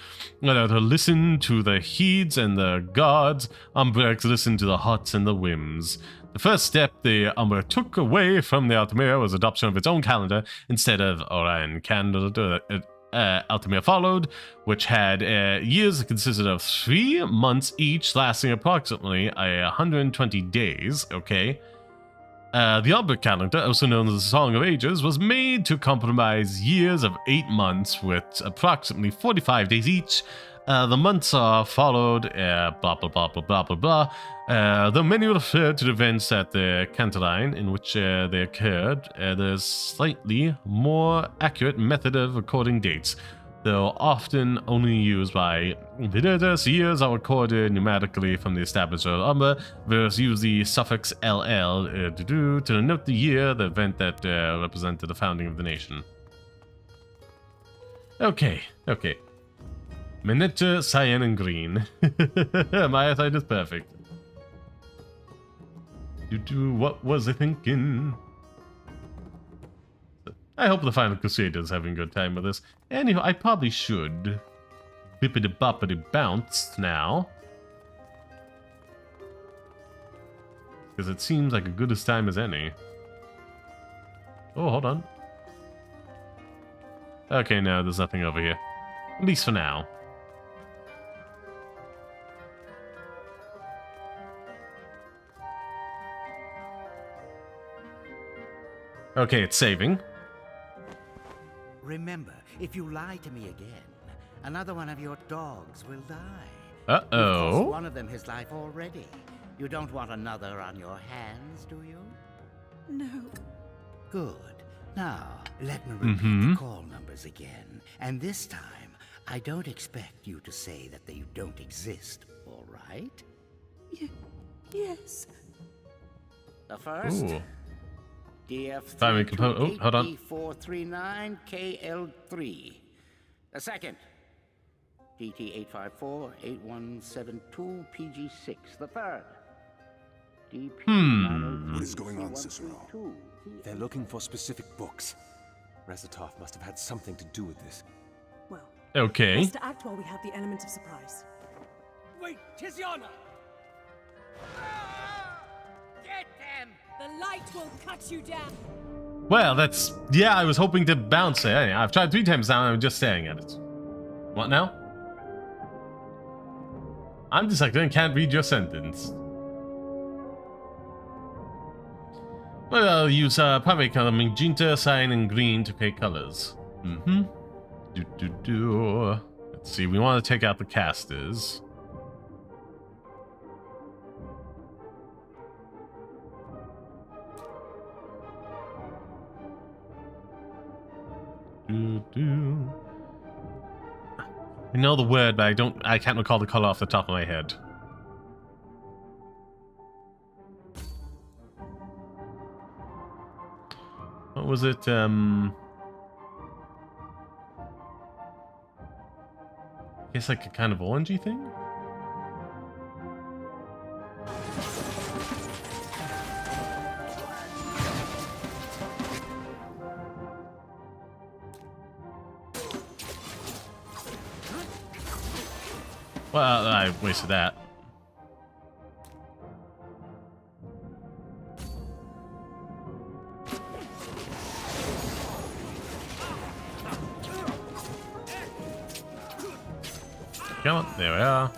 To listen to the heeds and the gods, Umbrics listened to the hearts and the whims. The first step the Umber took away from the Altamir was adoption of its own calendar instead of Orion calendar. Altamir followed, which had years that consisted of 3 months each, lasting approximately 120 days. Okay. The Albert calendar, also known as the Song of Ages, was made to comprise years of 8 months with approximately 45 days each. The months are followed, blah, blah, blah, blah, blah, blah, blah. Though many refer to the events at the Cantorine in which they occurred, there's slightly more accurate method of recording dates, though often only used by visitors. Years are recorded numerically from the established number, versus use the suffix LL to denote the year, the event that represented the founding of the nation. Okay. Miniature, cyan, and green. My eyesight is perfect. What was I thinking? I hope the Final Crusader is having a good time with this. Anyhow, I probably should bippity boppity bounce now, because it seems like a good as time as any. Oh, hold on. Okay, no, there's nothing over here. At least for now. Okay, it's saving. Remember, if you lie to me again, another one of your dogs will die. Uh-oh. You've cost one of them his life already. You don't want another on your hands, do you? No. Good. Now, let me repeat the call numbers again. And this time, I don't expect you to say that they don't exist, all right? Yes. The first? Ooh. DF439KL3. The second, DT8548172PG6. The third, DP. What is going on, Cicero? They're looking for specific books. Rezatov must have had something to do with this. Well, okay. best to act while we have the element of surprise. Wait, Tiziana! Get them! The light will cut you down. Well, that's... Yeah, I was hoping to bounce it. Anyway, I've tried 3 times now and I'm just staring at it. What now? I'm dyslexic and can't read your sentence. Well, I'll use primary color magenta, cyan, and green to create colors. Let's see, we want to take out the casters. I know the word, but I can't recall the color off the top of my head. What was it? I guess like a kind of orangey thing? Well, I wasted that. Come on, there we are.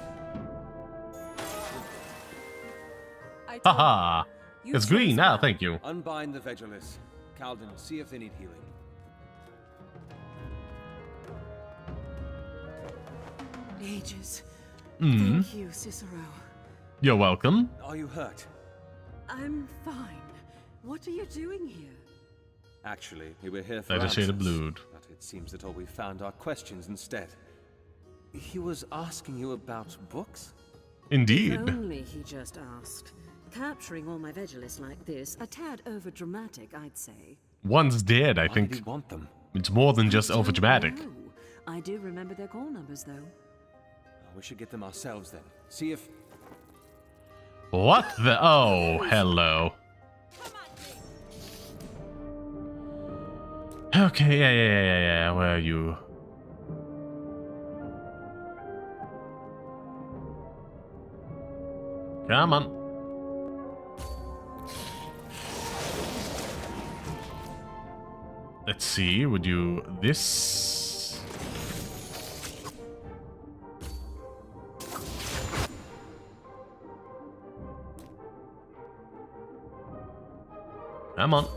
Haha! It's green now, thank you. Unbind the Vegelis. Calden, see if they need healing. Ages. Mm. Thank you, Cicero. You're welcome. Are you hurt? I'm fine. What are you doing here? Actually, we were here for I just shaded answers, blued. but it seems that all we found are questions instead. He was asking you about books? Indeed. If only he just asked. Capturing all my Vegelis like this, a tad over-dramatic, I'd say. One's dead, I Why think. did he want them? It's more than just Don't overdramatic. know. I do remember their call numbers, though. We should get them ourselves then. See if... What the? Oh, hello. Okay, yeah. Where are you? Come on. Let's see, would you... This... Come on.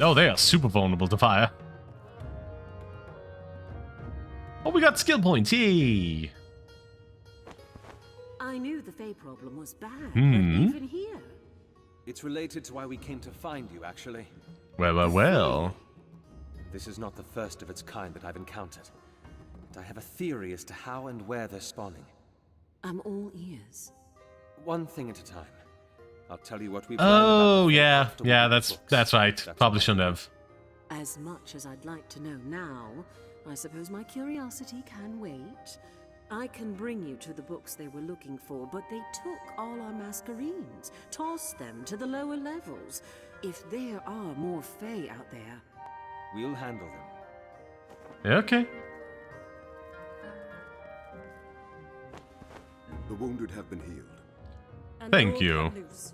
Oh, they are super vulnerable to fire. Oh, we got skill points. Yay! I knew the Fae problem was bad, Hmm. but even here... It's related to why we came to find you, actually. Well. This is not the first of its kind that I've encountered. And I have a theory as to how and where they're spawning. I'm all ears. One thing at a time. I'll tell you what we've Oh, learned about the yeah. after we Yeah, read that's books. right. Probably shouldn't have. As much as I'd like to know now, I suppose my curiosity can wait. I can bring you to the books they were looking for, but they took all our masquerines, tossed them to the lower levels. If there are more Fae out there... We'll handle them. Okay. The wounded have been healed. And Thank all you. cut loose.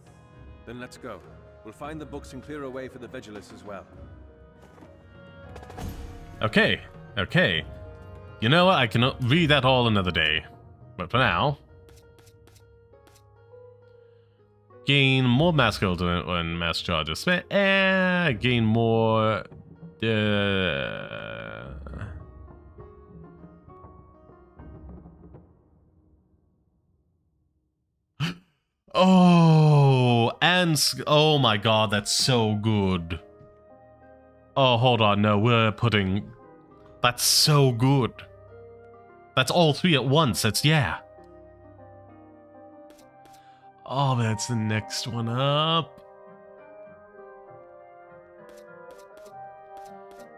Then let's go. We'll find the books and clear a way for the Vigilus as well. Okay. You know what? I can read that all another day. But for now... Gain more mass gold when mass charges. Gain more... Oh, and... Oh my god, that's so good. Oh, hold on. No, we're putting... That's so good. That's all three at once. That's... Yeah. Oh, that's the next one up.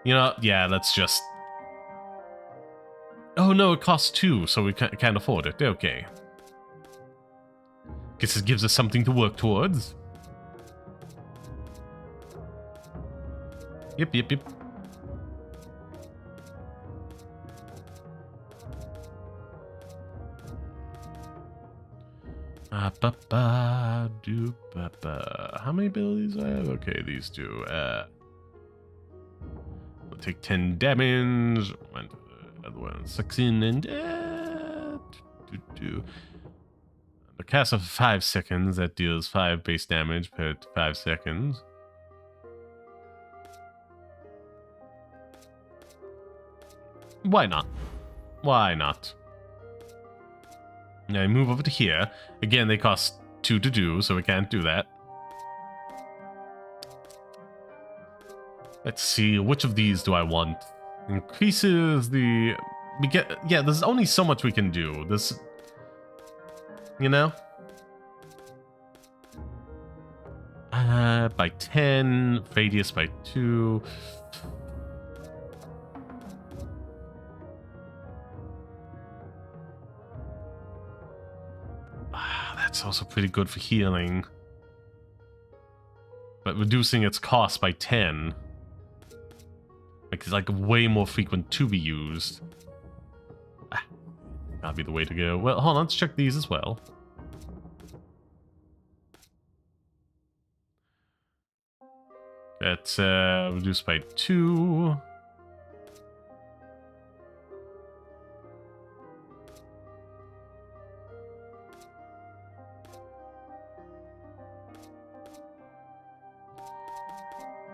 You know, yeah, let's just... Oh no, it costs 2, so we can't afford it. Okay. Guess it gives us something to work towards. Yep. How many abilities do I have? Okay, these two. We'll take 10 damage. Went to the other one. Succeed and the cast of 5 seconds that deals 5 base damage per 5 seconds. Why not? Why not? Now I move over to here. Again, they cost 2 to do, so we can't do that. Let's see, which of these do I want? Increases the... Yeah, there's only so much we can do. This... You know? By 10, radius by 2... That's also pretty good for healing. But reducing its cost by 10. It's like way more frequent to be used. That'd be the way to go. Well, hold on, let's check these as well. That's reduced by 2.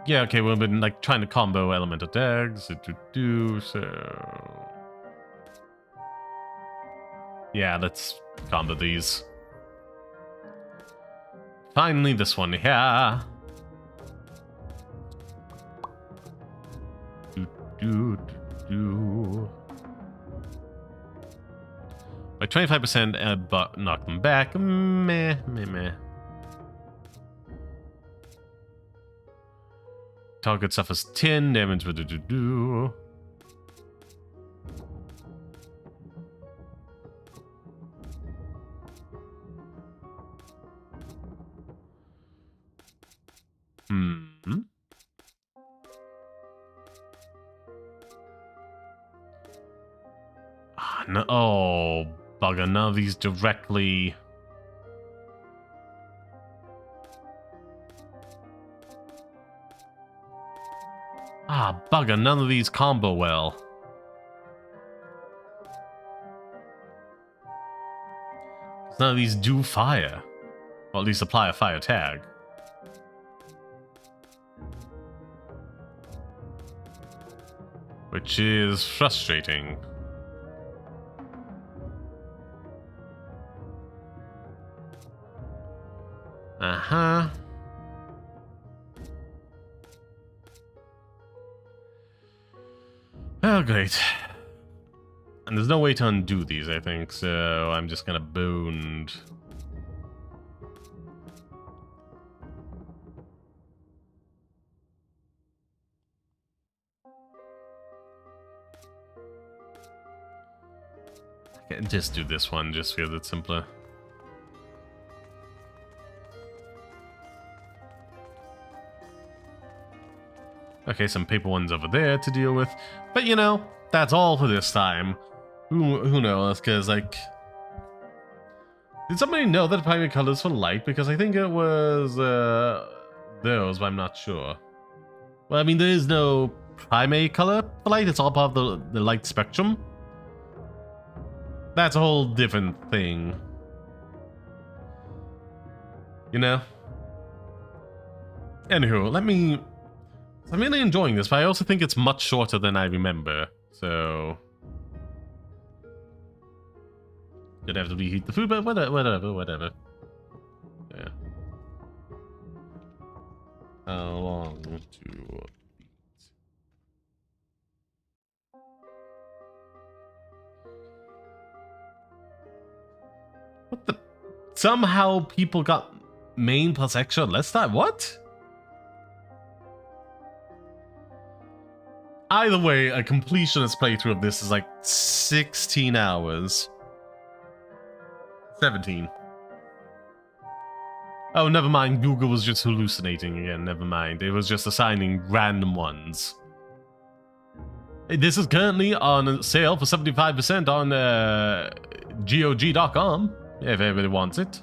Yeah, okay, we've been like trying to combo elemental tags so yeah, let's combo these. Finally, this one here. By 25%, but knock them back. Meh. Target suffers 10 damage. No, oh, bugger. None of these directly... Ah, bugger. None of these combo well. None of these do fire. Or at least apply a fire tag. Which is frustrating. Uh-huh. Oh, great. And there's no way to undo these, I think, so I'm just gonna boned. I can just do this one just because it's simpler. Okay, some paper ones over there to deal with. But, you know, that's all for this time. Who knows, because, like... Did somebody know that primary colors for light? Because I think it was, those, but I'm not sure. Well, I mean, there is no primary color for light. It's all part of the light spectrum. That's a whole different thing. You know? Anywho, I'm really enjoying this, but I also think it's much shorter than I remember, so... Gonna have to reheat the food, but whatever. Yeah. How long to beat? What the? Somehow people got main plus extra less time? What? Either way, a completionist playthrough of this is like 16 hours. 17. Oh, never mind. Google was just hallucinating again. Never mind. It was just assigning random ones. This is currently on sale for 75% on GOG.com, if anybody wants it.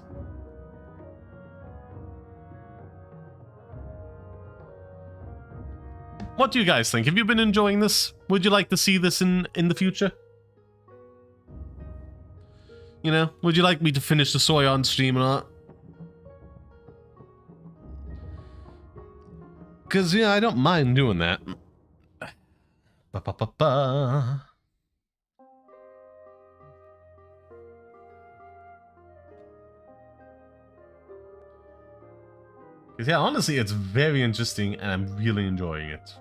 What do you guys think? Have you been enjoying this? Would you like to see this in the future? You know, would you like me to finish the story on stream or not? Because, yeah, I don't mind doing that. Ba-ba-ba-ba. Because, yeah, honestly, it's very interesting and I'm really enjoying it.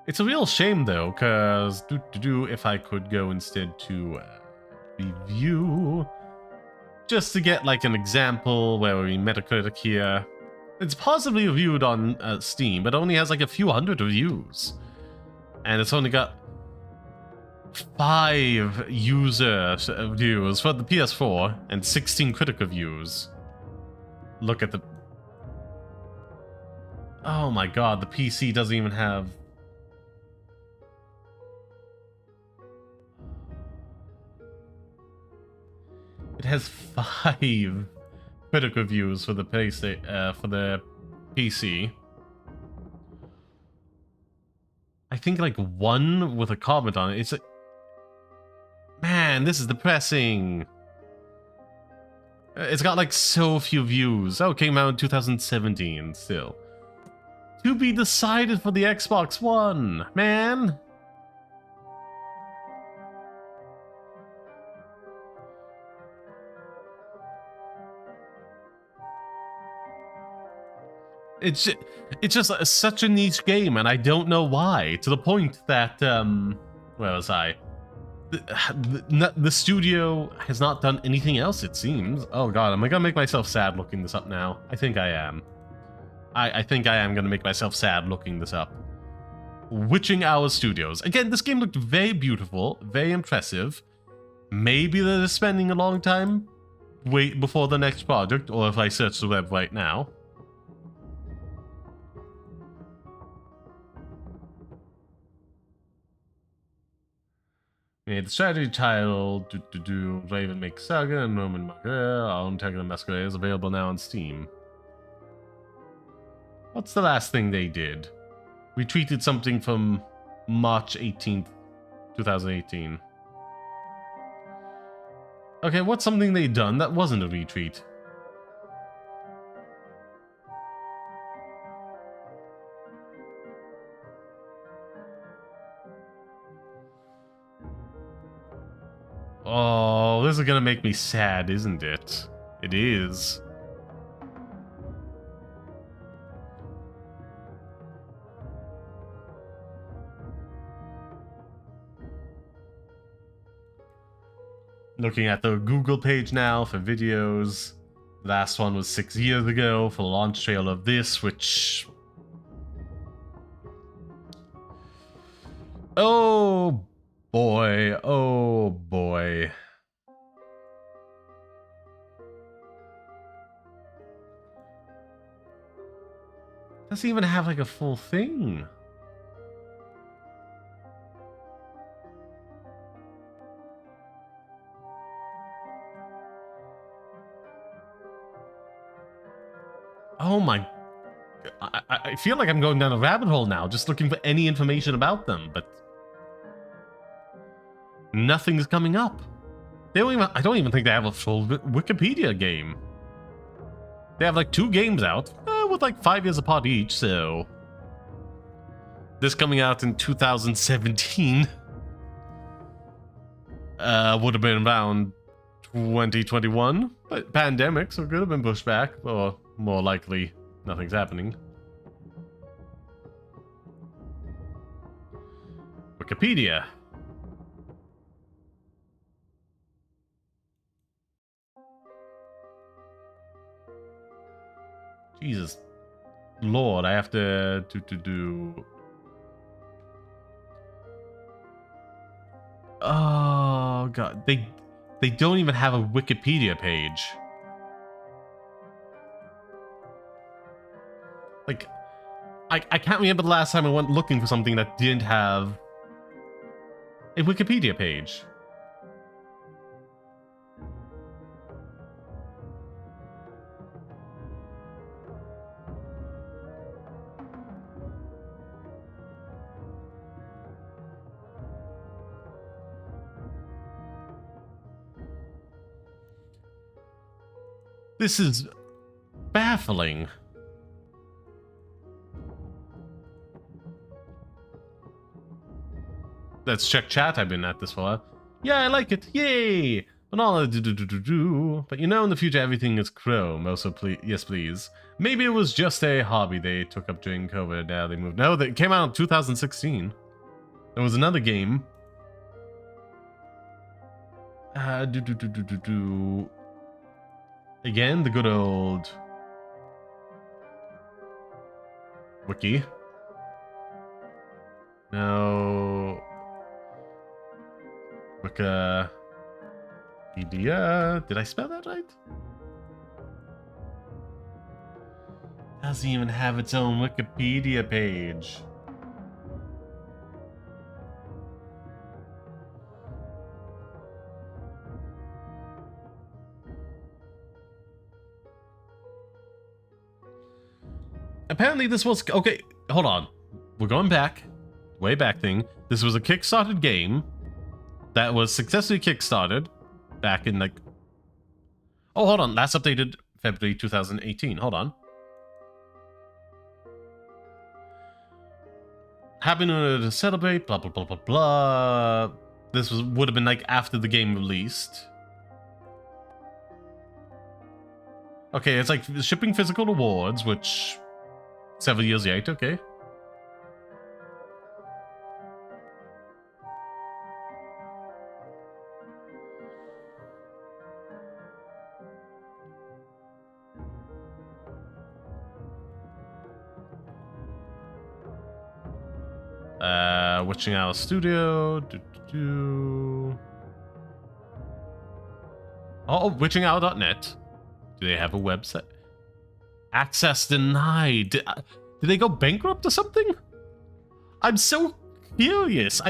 It's a real shame, though, because if I could go instead to review, just to get like an example where we Metacritic here. It's possibly reviewed on Steam, but only has like a few hundred reviews, and it's only got 5 user reviews for the PS4 and 16 critic reviews. Look at the... Oh my god, the PC doesn't even have... It has 5 critic reviews for the PC. I think like 1 with a comment on it. It's like, man, this is depressing. It's got like so few views. Oh, it came out in 2017 still. To be decided for the Xbox One, man. It's just such a niche game, and I don't know why. To the point that, where was I? The studio has not done anything else, it seems. Oh god, am I gonna make myself sad looking this up now? I think I am. I think I am gonna make myself sad looking this up. Witching Hour Studios. Again, this game looked very beautiful, very impressive. Maybe they're spending a long time wait before the next project, or if I search the web right now. Yeah, the strategy title, Raven Make Saga and Roman Masquerada, Unrest and Masquerada is available now on Steam. What's the last thing they did? We tweeted something from March 18th, 2018. Okay, what's something they done that wasn't a retweet? Oh, this is gonna make me sad, isn't it? It is. Looking at the Google page now for videos. Last one was 6 years ago for the launch trail of this, which... Oh boy, oh boy. Doesn't even have like a full thing. Oh my... I feel like I'm going down a rabbit hole now, just looking for any information about them, but... Nothing's coming up. They don't even... I don't even think they have a full Wikipedia game. They have like 2 games out, with like 5 years apart each, so... This coming out in 2017... would have been around 2021, but pandemic, so it could have been pushed back, or more likely, nothing's happening. Wikipedia. Jesus Lord, I have to do... Oh god, they don't even have a Wikipedia page. Like, I can't remember the last time I went looking for something that didn't have a Wikipedia page. This is baffling. Let's check chat. I've been at this for a while. Yeah, I like it. Yay! But all But you know, in the future, everything is Chrome. Also, please, yes, please. Maybe it was just a hobby they took up during COVID. Now they moved. No, it came out in 2016. There was another game. Again, the good old wiki. No. Wikipedia. Did I spell that right? Doesn't even have its own Wikipedia page. Apparently this was... Okay, hold on. We're going back. Way back thing. This was a Kickstarted game that was successfully kickstarted back in like... Oh, hold on. Last updated February 2018. Hold on. Happy New Year to celebrate, blah, blah, blah, blah, blah. This would have been like after the game released. Okay, it's like shipping physical awards, which... Several years late, okay. Witching Hour Studio. Oh, witchinghour.net. Do they have a website? Access denied. Did they go bankrupt or something? I'm so curious.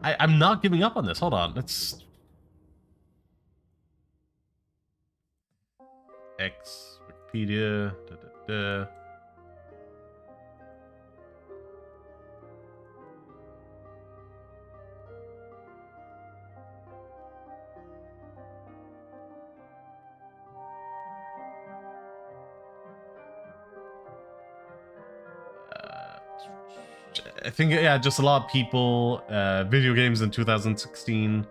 I'm not giving up on this. Hold on. Let's... X Wikipedia. I think, yeah, just a lot of people, video games in 2016.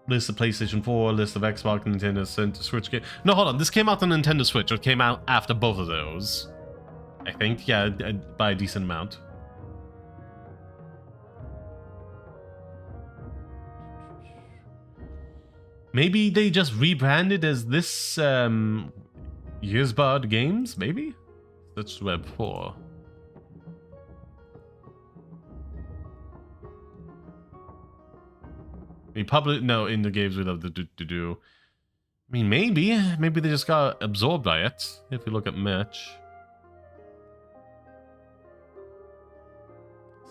List of PlayStation 4, list of Xbox, Nintendo, Switch game. No, hold on. This came out on Nintendo Switch, or it came out after both of those. I think, yeah, by a decent amount. Maybe they just rebranded as this, Yearsbard Games, maybe? That's Web 4. I mean, public, no, in the games we love to do. I mean, maybe they just got absorbed by it, if you look at merch.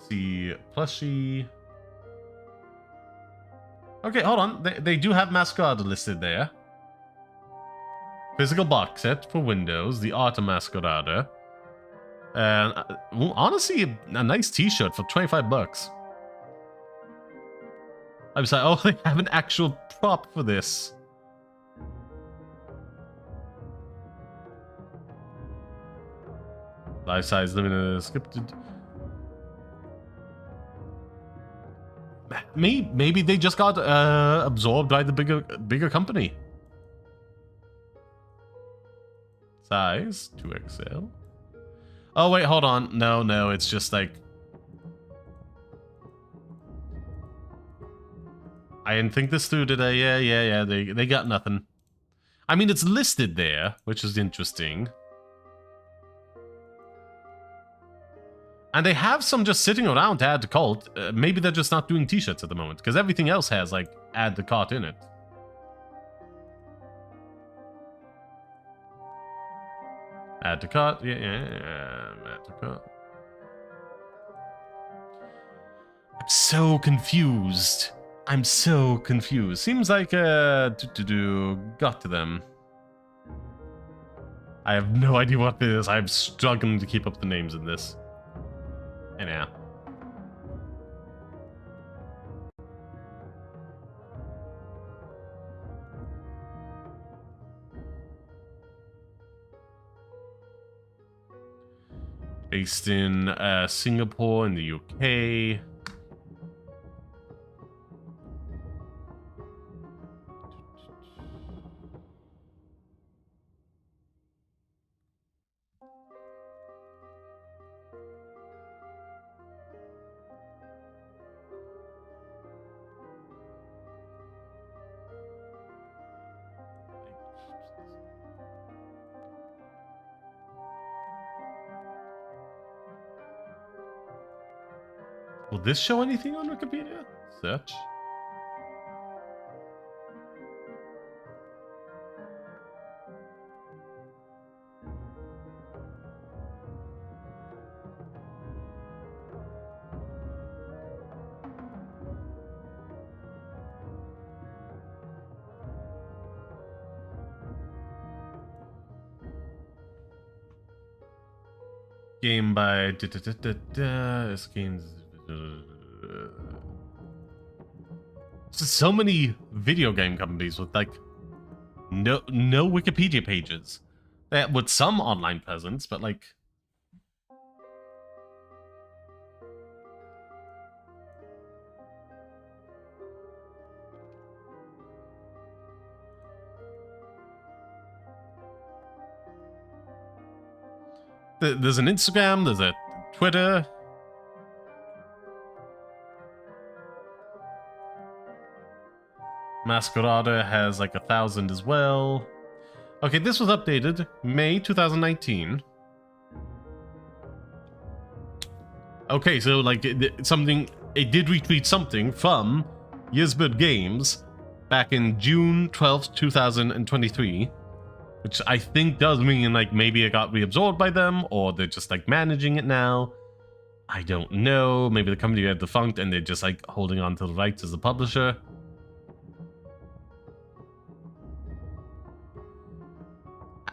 See, plushie. Okay, hold on. They do have Masquerada listed there. Physical box set for Windows, the art of Masquerada. And honestly, a nice t-shirt for 25 bucks. I was like, oh, they have an actual prop for this. Life size limited scripted. Maybe they just got absorbed by the bigger company. Size 2XL. Oh wait, hold on. No, it's just like I didn't think this through today. Yeah. They got nothing. I mean, it's listed there, which is interesting. And they have some just sitting around to add to cart. Maybe they're just not doing t-shirts at the moment, because everything else has, like, add to cart in it. Add to cart, yeah, add to cart. I'm so confused. Seems like, got to them. I have no idea what this is. I'm struggling to keep up the names in this. Anyhow. Based in Singapore in the UK. Will this show anything on Wikipedia? Search. Game by this game's so many video game companies with like no Wikipedia pages, with some online presence, but like there's an Instagram, there's a Twitter. Masquerada has like 1,000 as well. Okay, this was updated May 2019. Okay, so like it did retweet something from Yearsbard Games back in June 12th, 2023, which I think does mean like maybe it got reabsorbed by them, or they're just like managing it now. I don't know. Maybe the company got defunct and they're just like holding on to the rights as a publisher.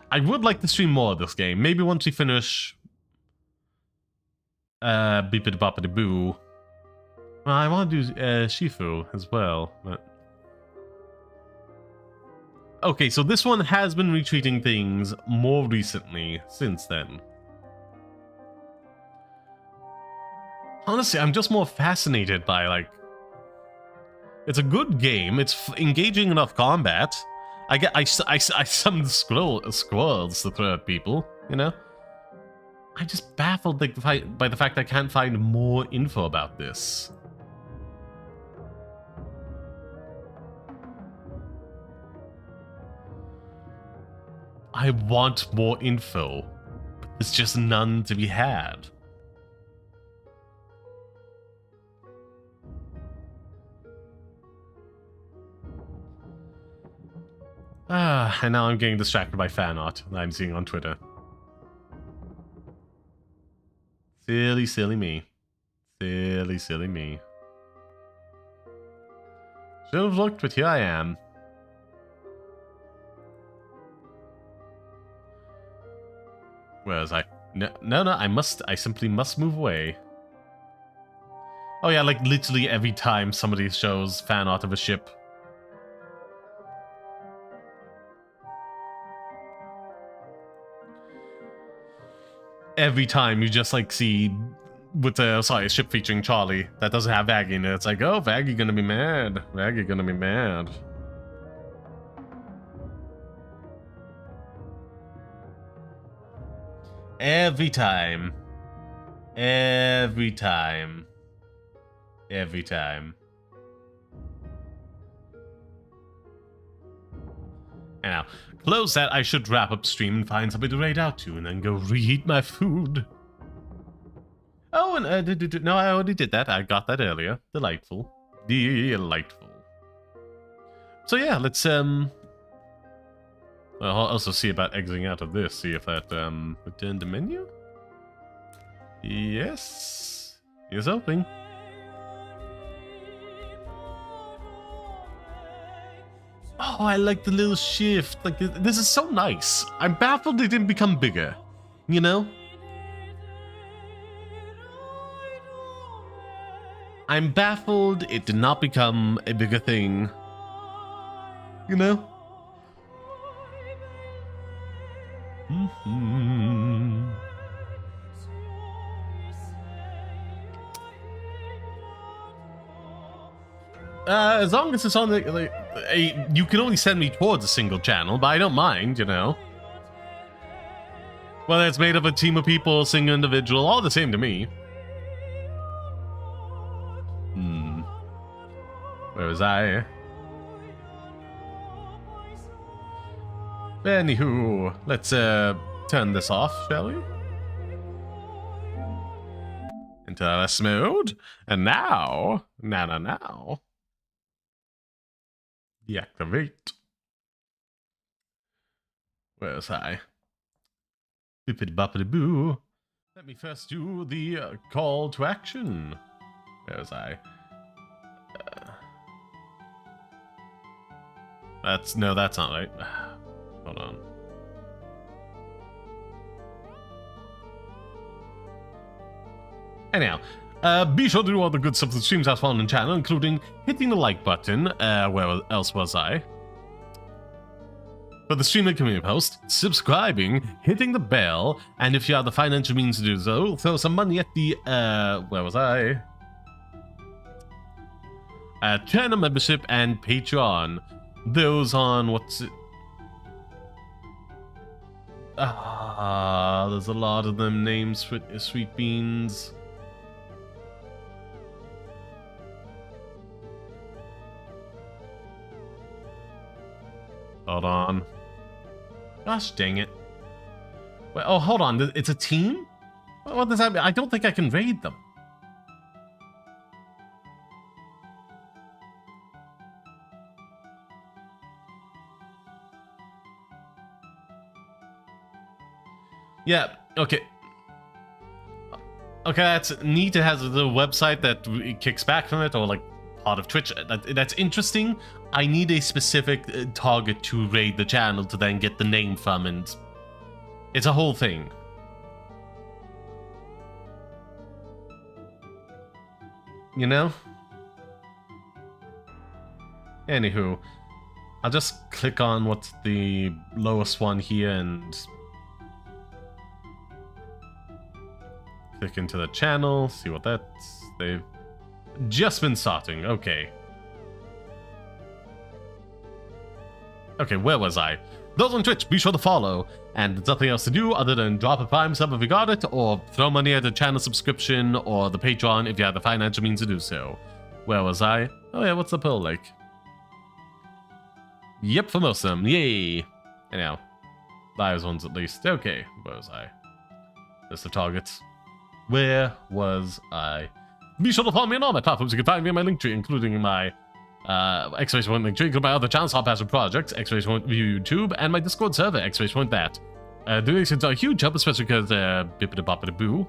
I would like to stream more of this game. Maybe once we finish Beepity Boppity Boo. Well, I want to do Shifu as well, but okay, so this one has been retweeting things more recently since then. Honestly, I'm just more fascinated by, like... It's a good game. It's engaging enough combat. I summoned squirrels to throw at people, you know? I'm just baffled by the fact I can't find more info about this. I want more info, but there's just none to be had. And now I'm getting distracted by fan art that I'm seeing on Twitter. Silly, silly me. Silly, silly me. Should have looked, but here I am. Where was I? No, I simply must move away. Oh yeah, like literally every time somebody shows fan art of a ship. Every time you just like see with a ship featuring Charlie that doesn't have Vaggie in it, it's like, oh, Vaggie gonna be mad. Vaggie gonna be mad. Every time. Every time. Every time. And now, close that. I should wrap up stream and find something to raid out to and then go reheat my food. Oh, and no, I already did that. I got that earlier. Delightful. Delightful. So yeah, let's well, I'll also see about exiting out of this. See if that return to menu. Yes. Here's hoping. Oh, I like the little shift. Like, this is so nice. I'm baffled it didn't become bigger. You know? I'm baffled it did not become a bigger thing. You know? As long as it's on the, you can only send me towards a single channel, but I don't mind, you know. Whether it's made of a team of people, single individual, all the same to me. Where was I? Anywho, let's turn this off, shall we? Into LS mode. And now, now. Deactivate. Where was I? Bippity boppity boo. Let me first do the call to action. Where was I? That's not right. Hold on. Anyhow, be sure to do all the good stuff that streams has found on the channel, including hitting the like button. Where else was I? For the stream and community post, subscribing, hitting the bell, and if you have the financial means to do so, throw some money at the, where was I? Channel membership and Patreon. Those on, what's it? There's a lot of them names for sweet beans. Hold on. Gosh dang it. Wait, oh, hold on. It's a team? What does that mean? I don't think I can raid them. Yeah, okay. Okay, that's neat. It has the website that kicks back from it, or like part of Twitch. That's interesting. I need a specific target to raid the channel to then get the name from, and it's a whole thing. You know? Anywho, I'll just click on what's the lowest one here and Click into the channel, see what that's... They've just been starting. Okay. Okay, where was I? Those on Twitch, be sure to follow. And there's nothing else to do other than drop a Prime sub if you got it, or throw money at the channel subscription, or the Patreon if you have the financial means to do so. Where was I? Oh yeah, what's the Pearl Lake? Yep, for most of them. Yay! Anyhow, those ones at least. Okay, where was I? List of targets. Where was I? Be sure to follow me on all my platforms. You can find me in my link tree, including my exclamation point link tree, including my other channels, Hot Passion Projects, exclamation point reviewyoutube, and my Discord server, exclamation point that. Donations are a huge help, especially because bippity boppity boo.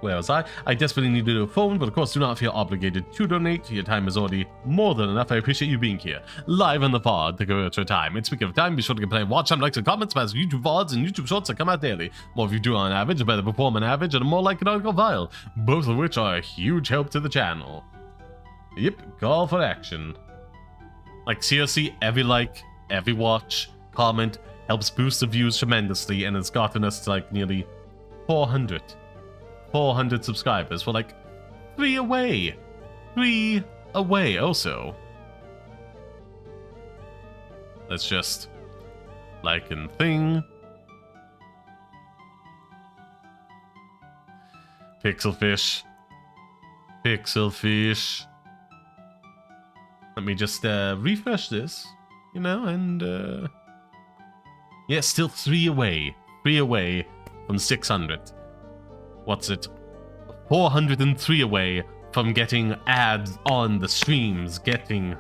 Where was I? I desperately needed a phone, but of course do not feel obligated to donate. Your time is already more than enough. I appreciate you being here, live on the pod. Thank you for your time. And speaking of time, be sure to get playing, watch some likes and comments about YouTube VODs and YouTube shorts that come out daily. More of you do on average, a better perform on average, and a more like canonical file. Both of which are a huge help to the channel. Yep, call for action. Like seriously, every like, every watch, comment helps boost the views tremendously, and it's gotten us to like nearly 400 subscribers. We're like 3 away. 3 away also. Let's just like and thing. Pixelfish. Pixelfish. Let me just refresh this, you know, and yeah, still 3 away. 3 away from 600. What's it? 403 away from getting ads on the streams, getting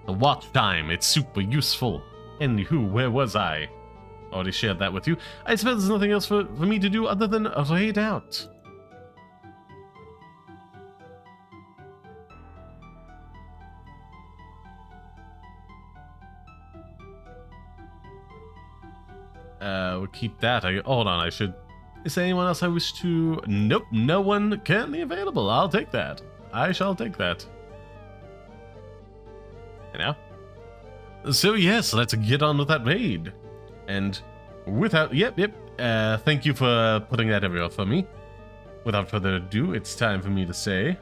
the watch time. It's super useful. Anywho, where was I? Already shared that with you. I suppose there's nothing else for me to do other than raid out. We'll keep that. Hold on, I should... Is there anyone else I wish to... Nope, no one currently available. I'll take that. I shall take that. You know? So yes, let's get on with that raid. And without... Yep. Thank you for putting that everywhere for me. Without further ado, it's time for me to say...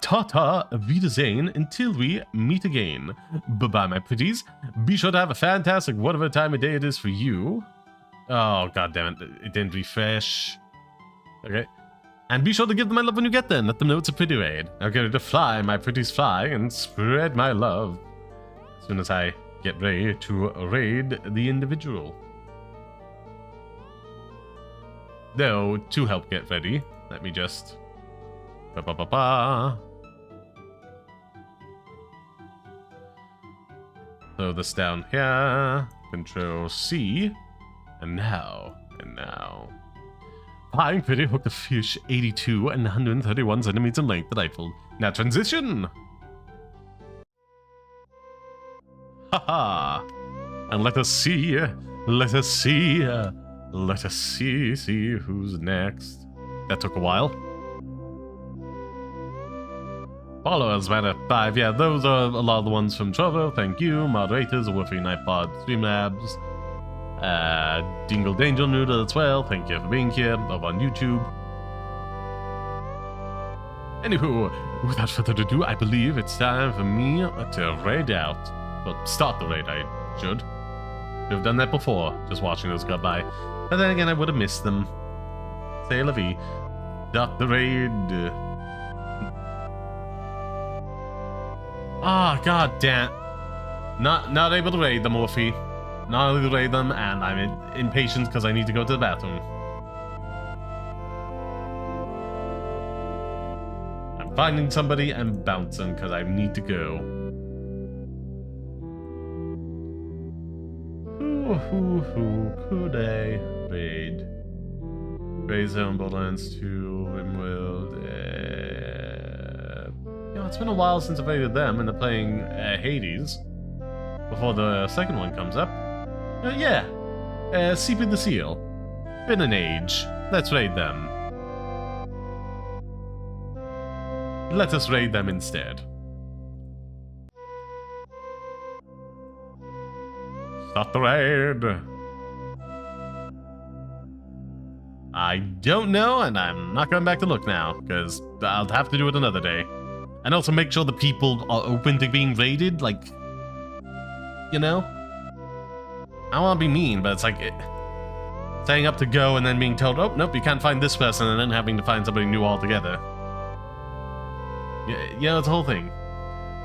Ta-ta, Wiedersehen, until we meet again. Bye-bye, my pretties. Be sure to have a fantastic whatever time of day it is for you. Oh, god damn it. It didn't refresh. Okay. And be sure to give them my love when you get there, and let them know it's a pretty raid. Now get ready to fly, my pretties fly, and spread my love. As soon as I get ready to raid the individual. Though, to help get ready, let me just... Throw this down here. Control C. And now. Flying pretty, hooked a fish 82 and 131 centimeters in length. Delightful. Now transition. Haha. And let us see who's next. That took a while. Followers, matter 5. Yeah, those are a lot of the ones from Trovo. Thank you. Moderators, Wolfie Nightbot, Streamlabs, Dingle Danger Noodle as well. Thank you for being here over on YouTube. Anywho, without further ado, I believe it's time for me to raid out. Well, start the raid, I should. Have done that before, just watching those go by. But then again, I would have missed them. Say la vie. Start the raid. Ah, god damn. Not able to raid them, Morphe. Not able to raid them, and I'm impatient because I need to go to the bathroom. I'm finding somebody and bouncing because I need to go. Who could I raid? Raid Zone, Borderlands 2, RimWorld, You know, it's been a while since I've raided them, and they're playing Hades before the second one comes up. Yeah, CP the Seal. Been an age. Let's raid them. Let us raid them instead. Start the raid. I don't know, and I'm not going back to look now, because I'll have to do it another day. And also make sure the people are open to being raided, like, you know? I don't want to be mean, but it's like, setting up to go and then being told, oh, nope, you can't find this person, and then having to find somebody new altogether. Yeah, it's the whole thing.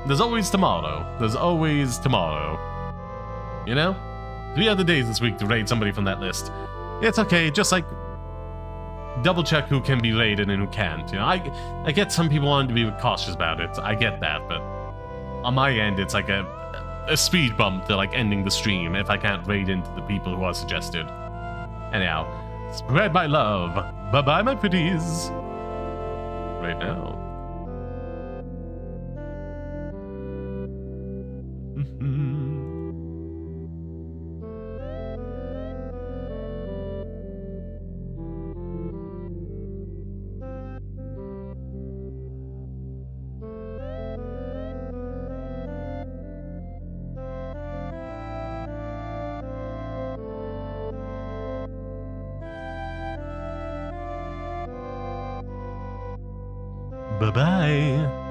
There's always tomorrow. There's always tomorrow. You know? 3 other days this week to raid somebody from that list. It's okay, just like double check who can be raided and who can't. You know, I get some people wanting to be cautious about it. I get that, but on my end, it's like a speed bump to like ending the stream if I can't raid into the people who are suggested. Anyhow, spread my love. Bye-bye, my pretties. Right now. Bye-bye.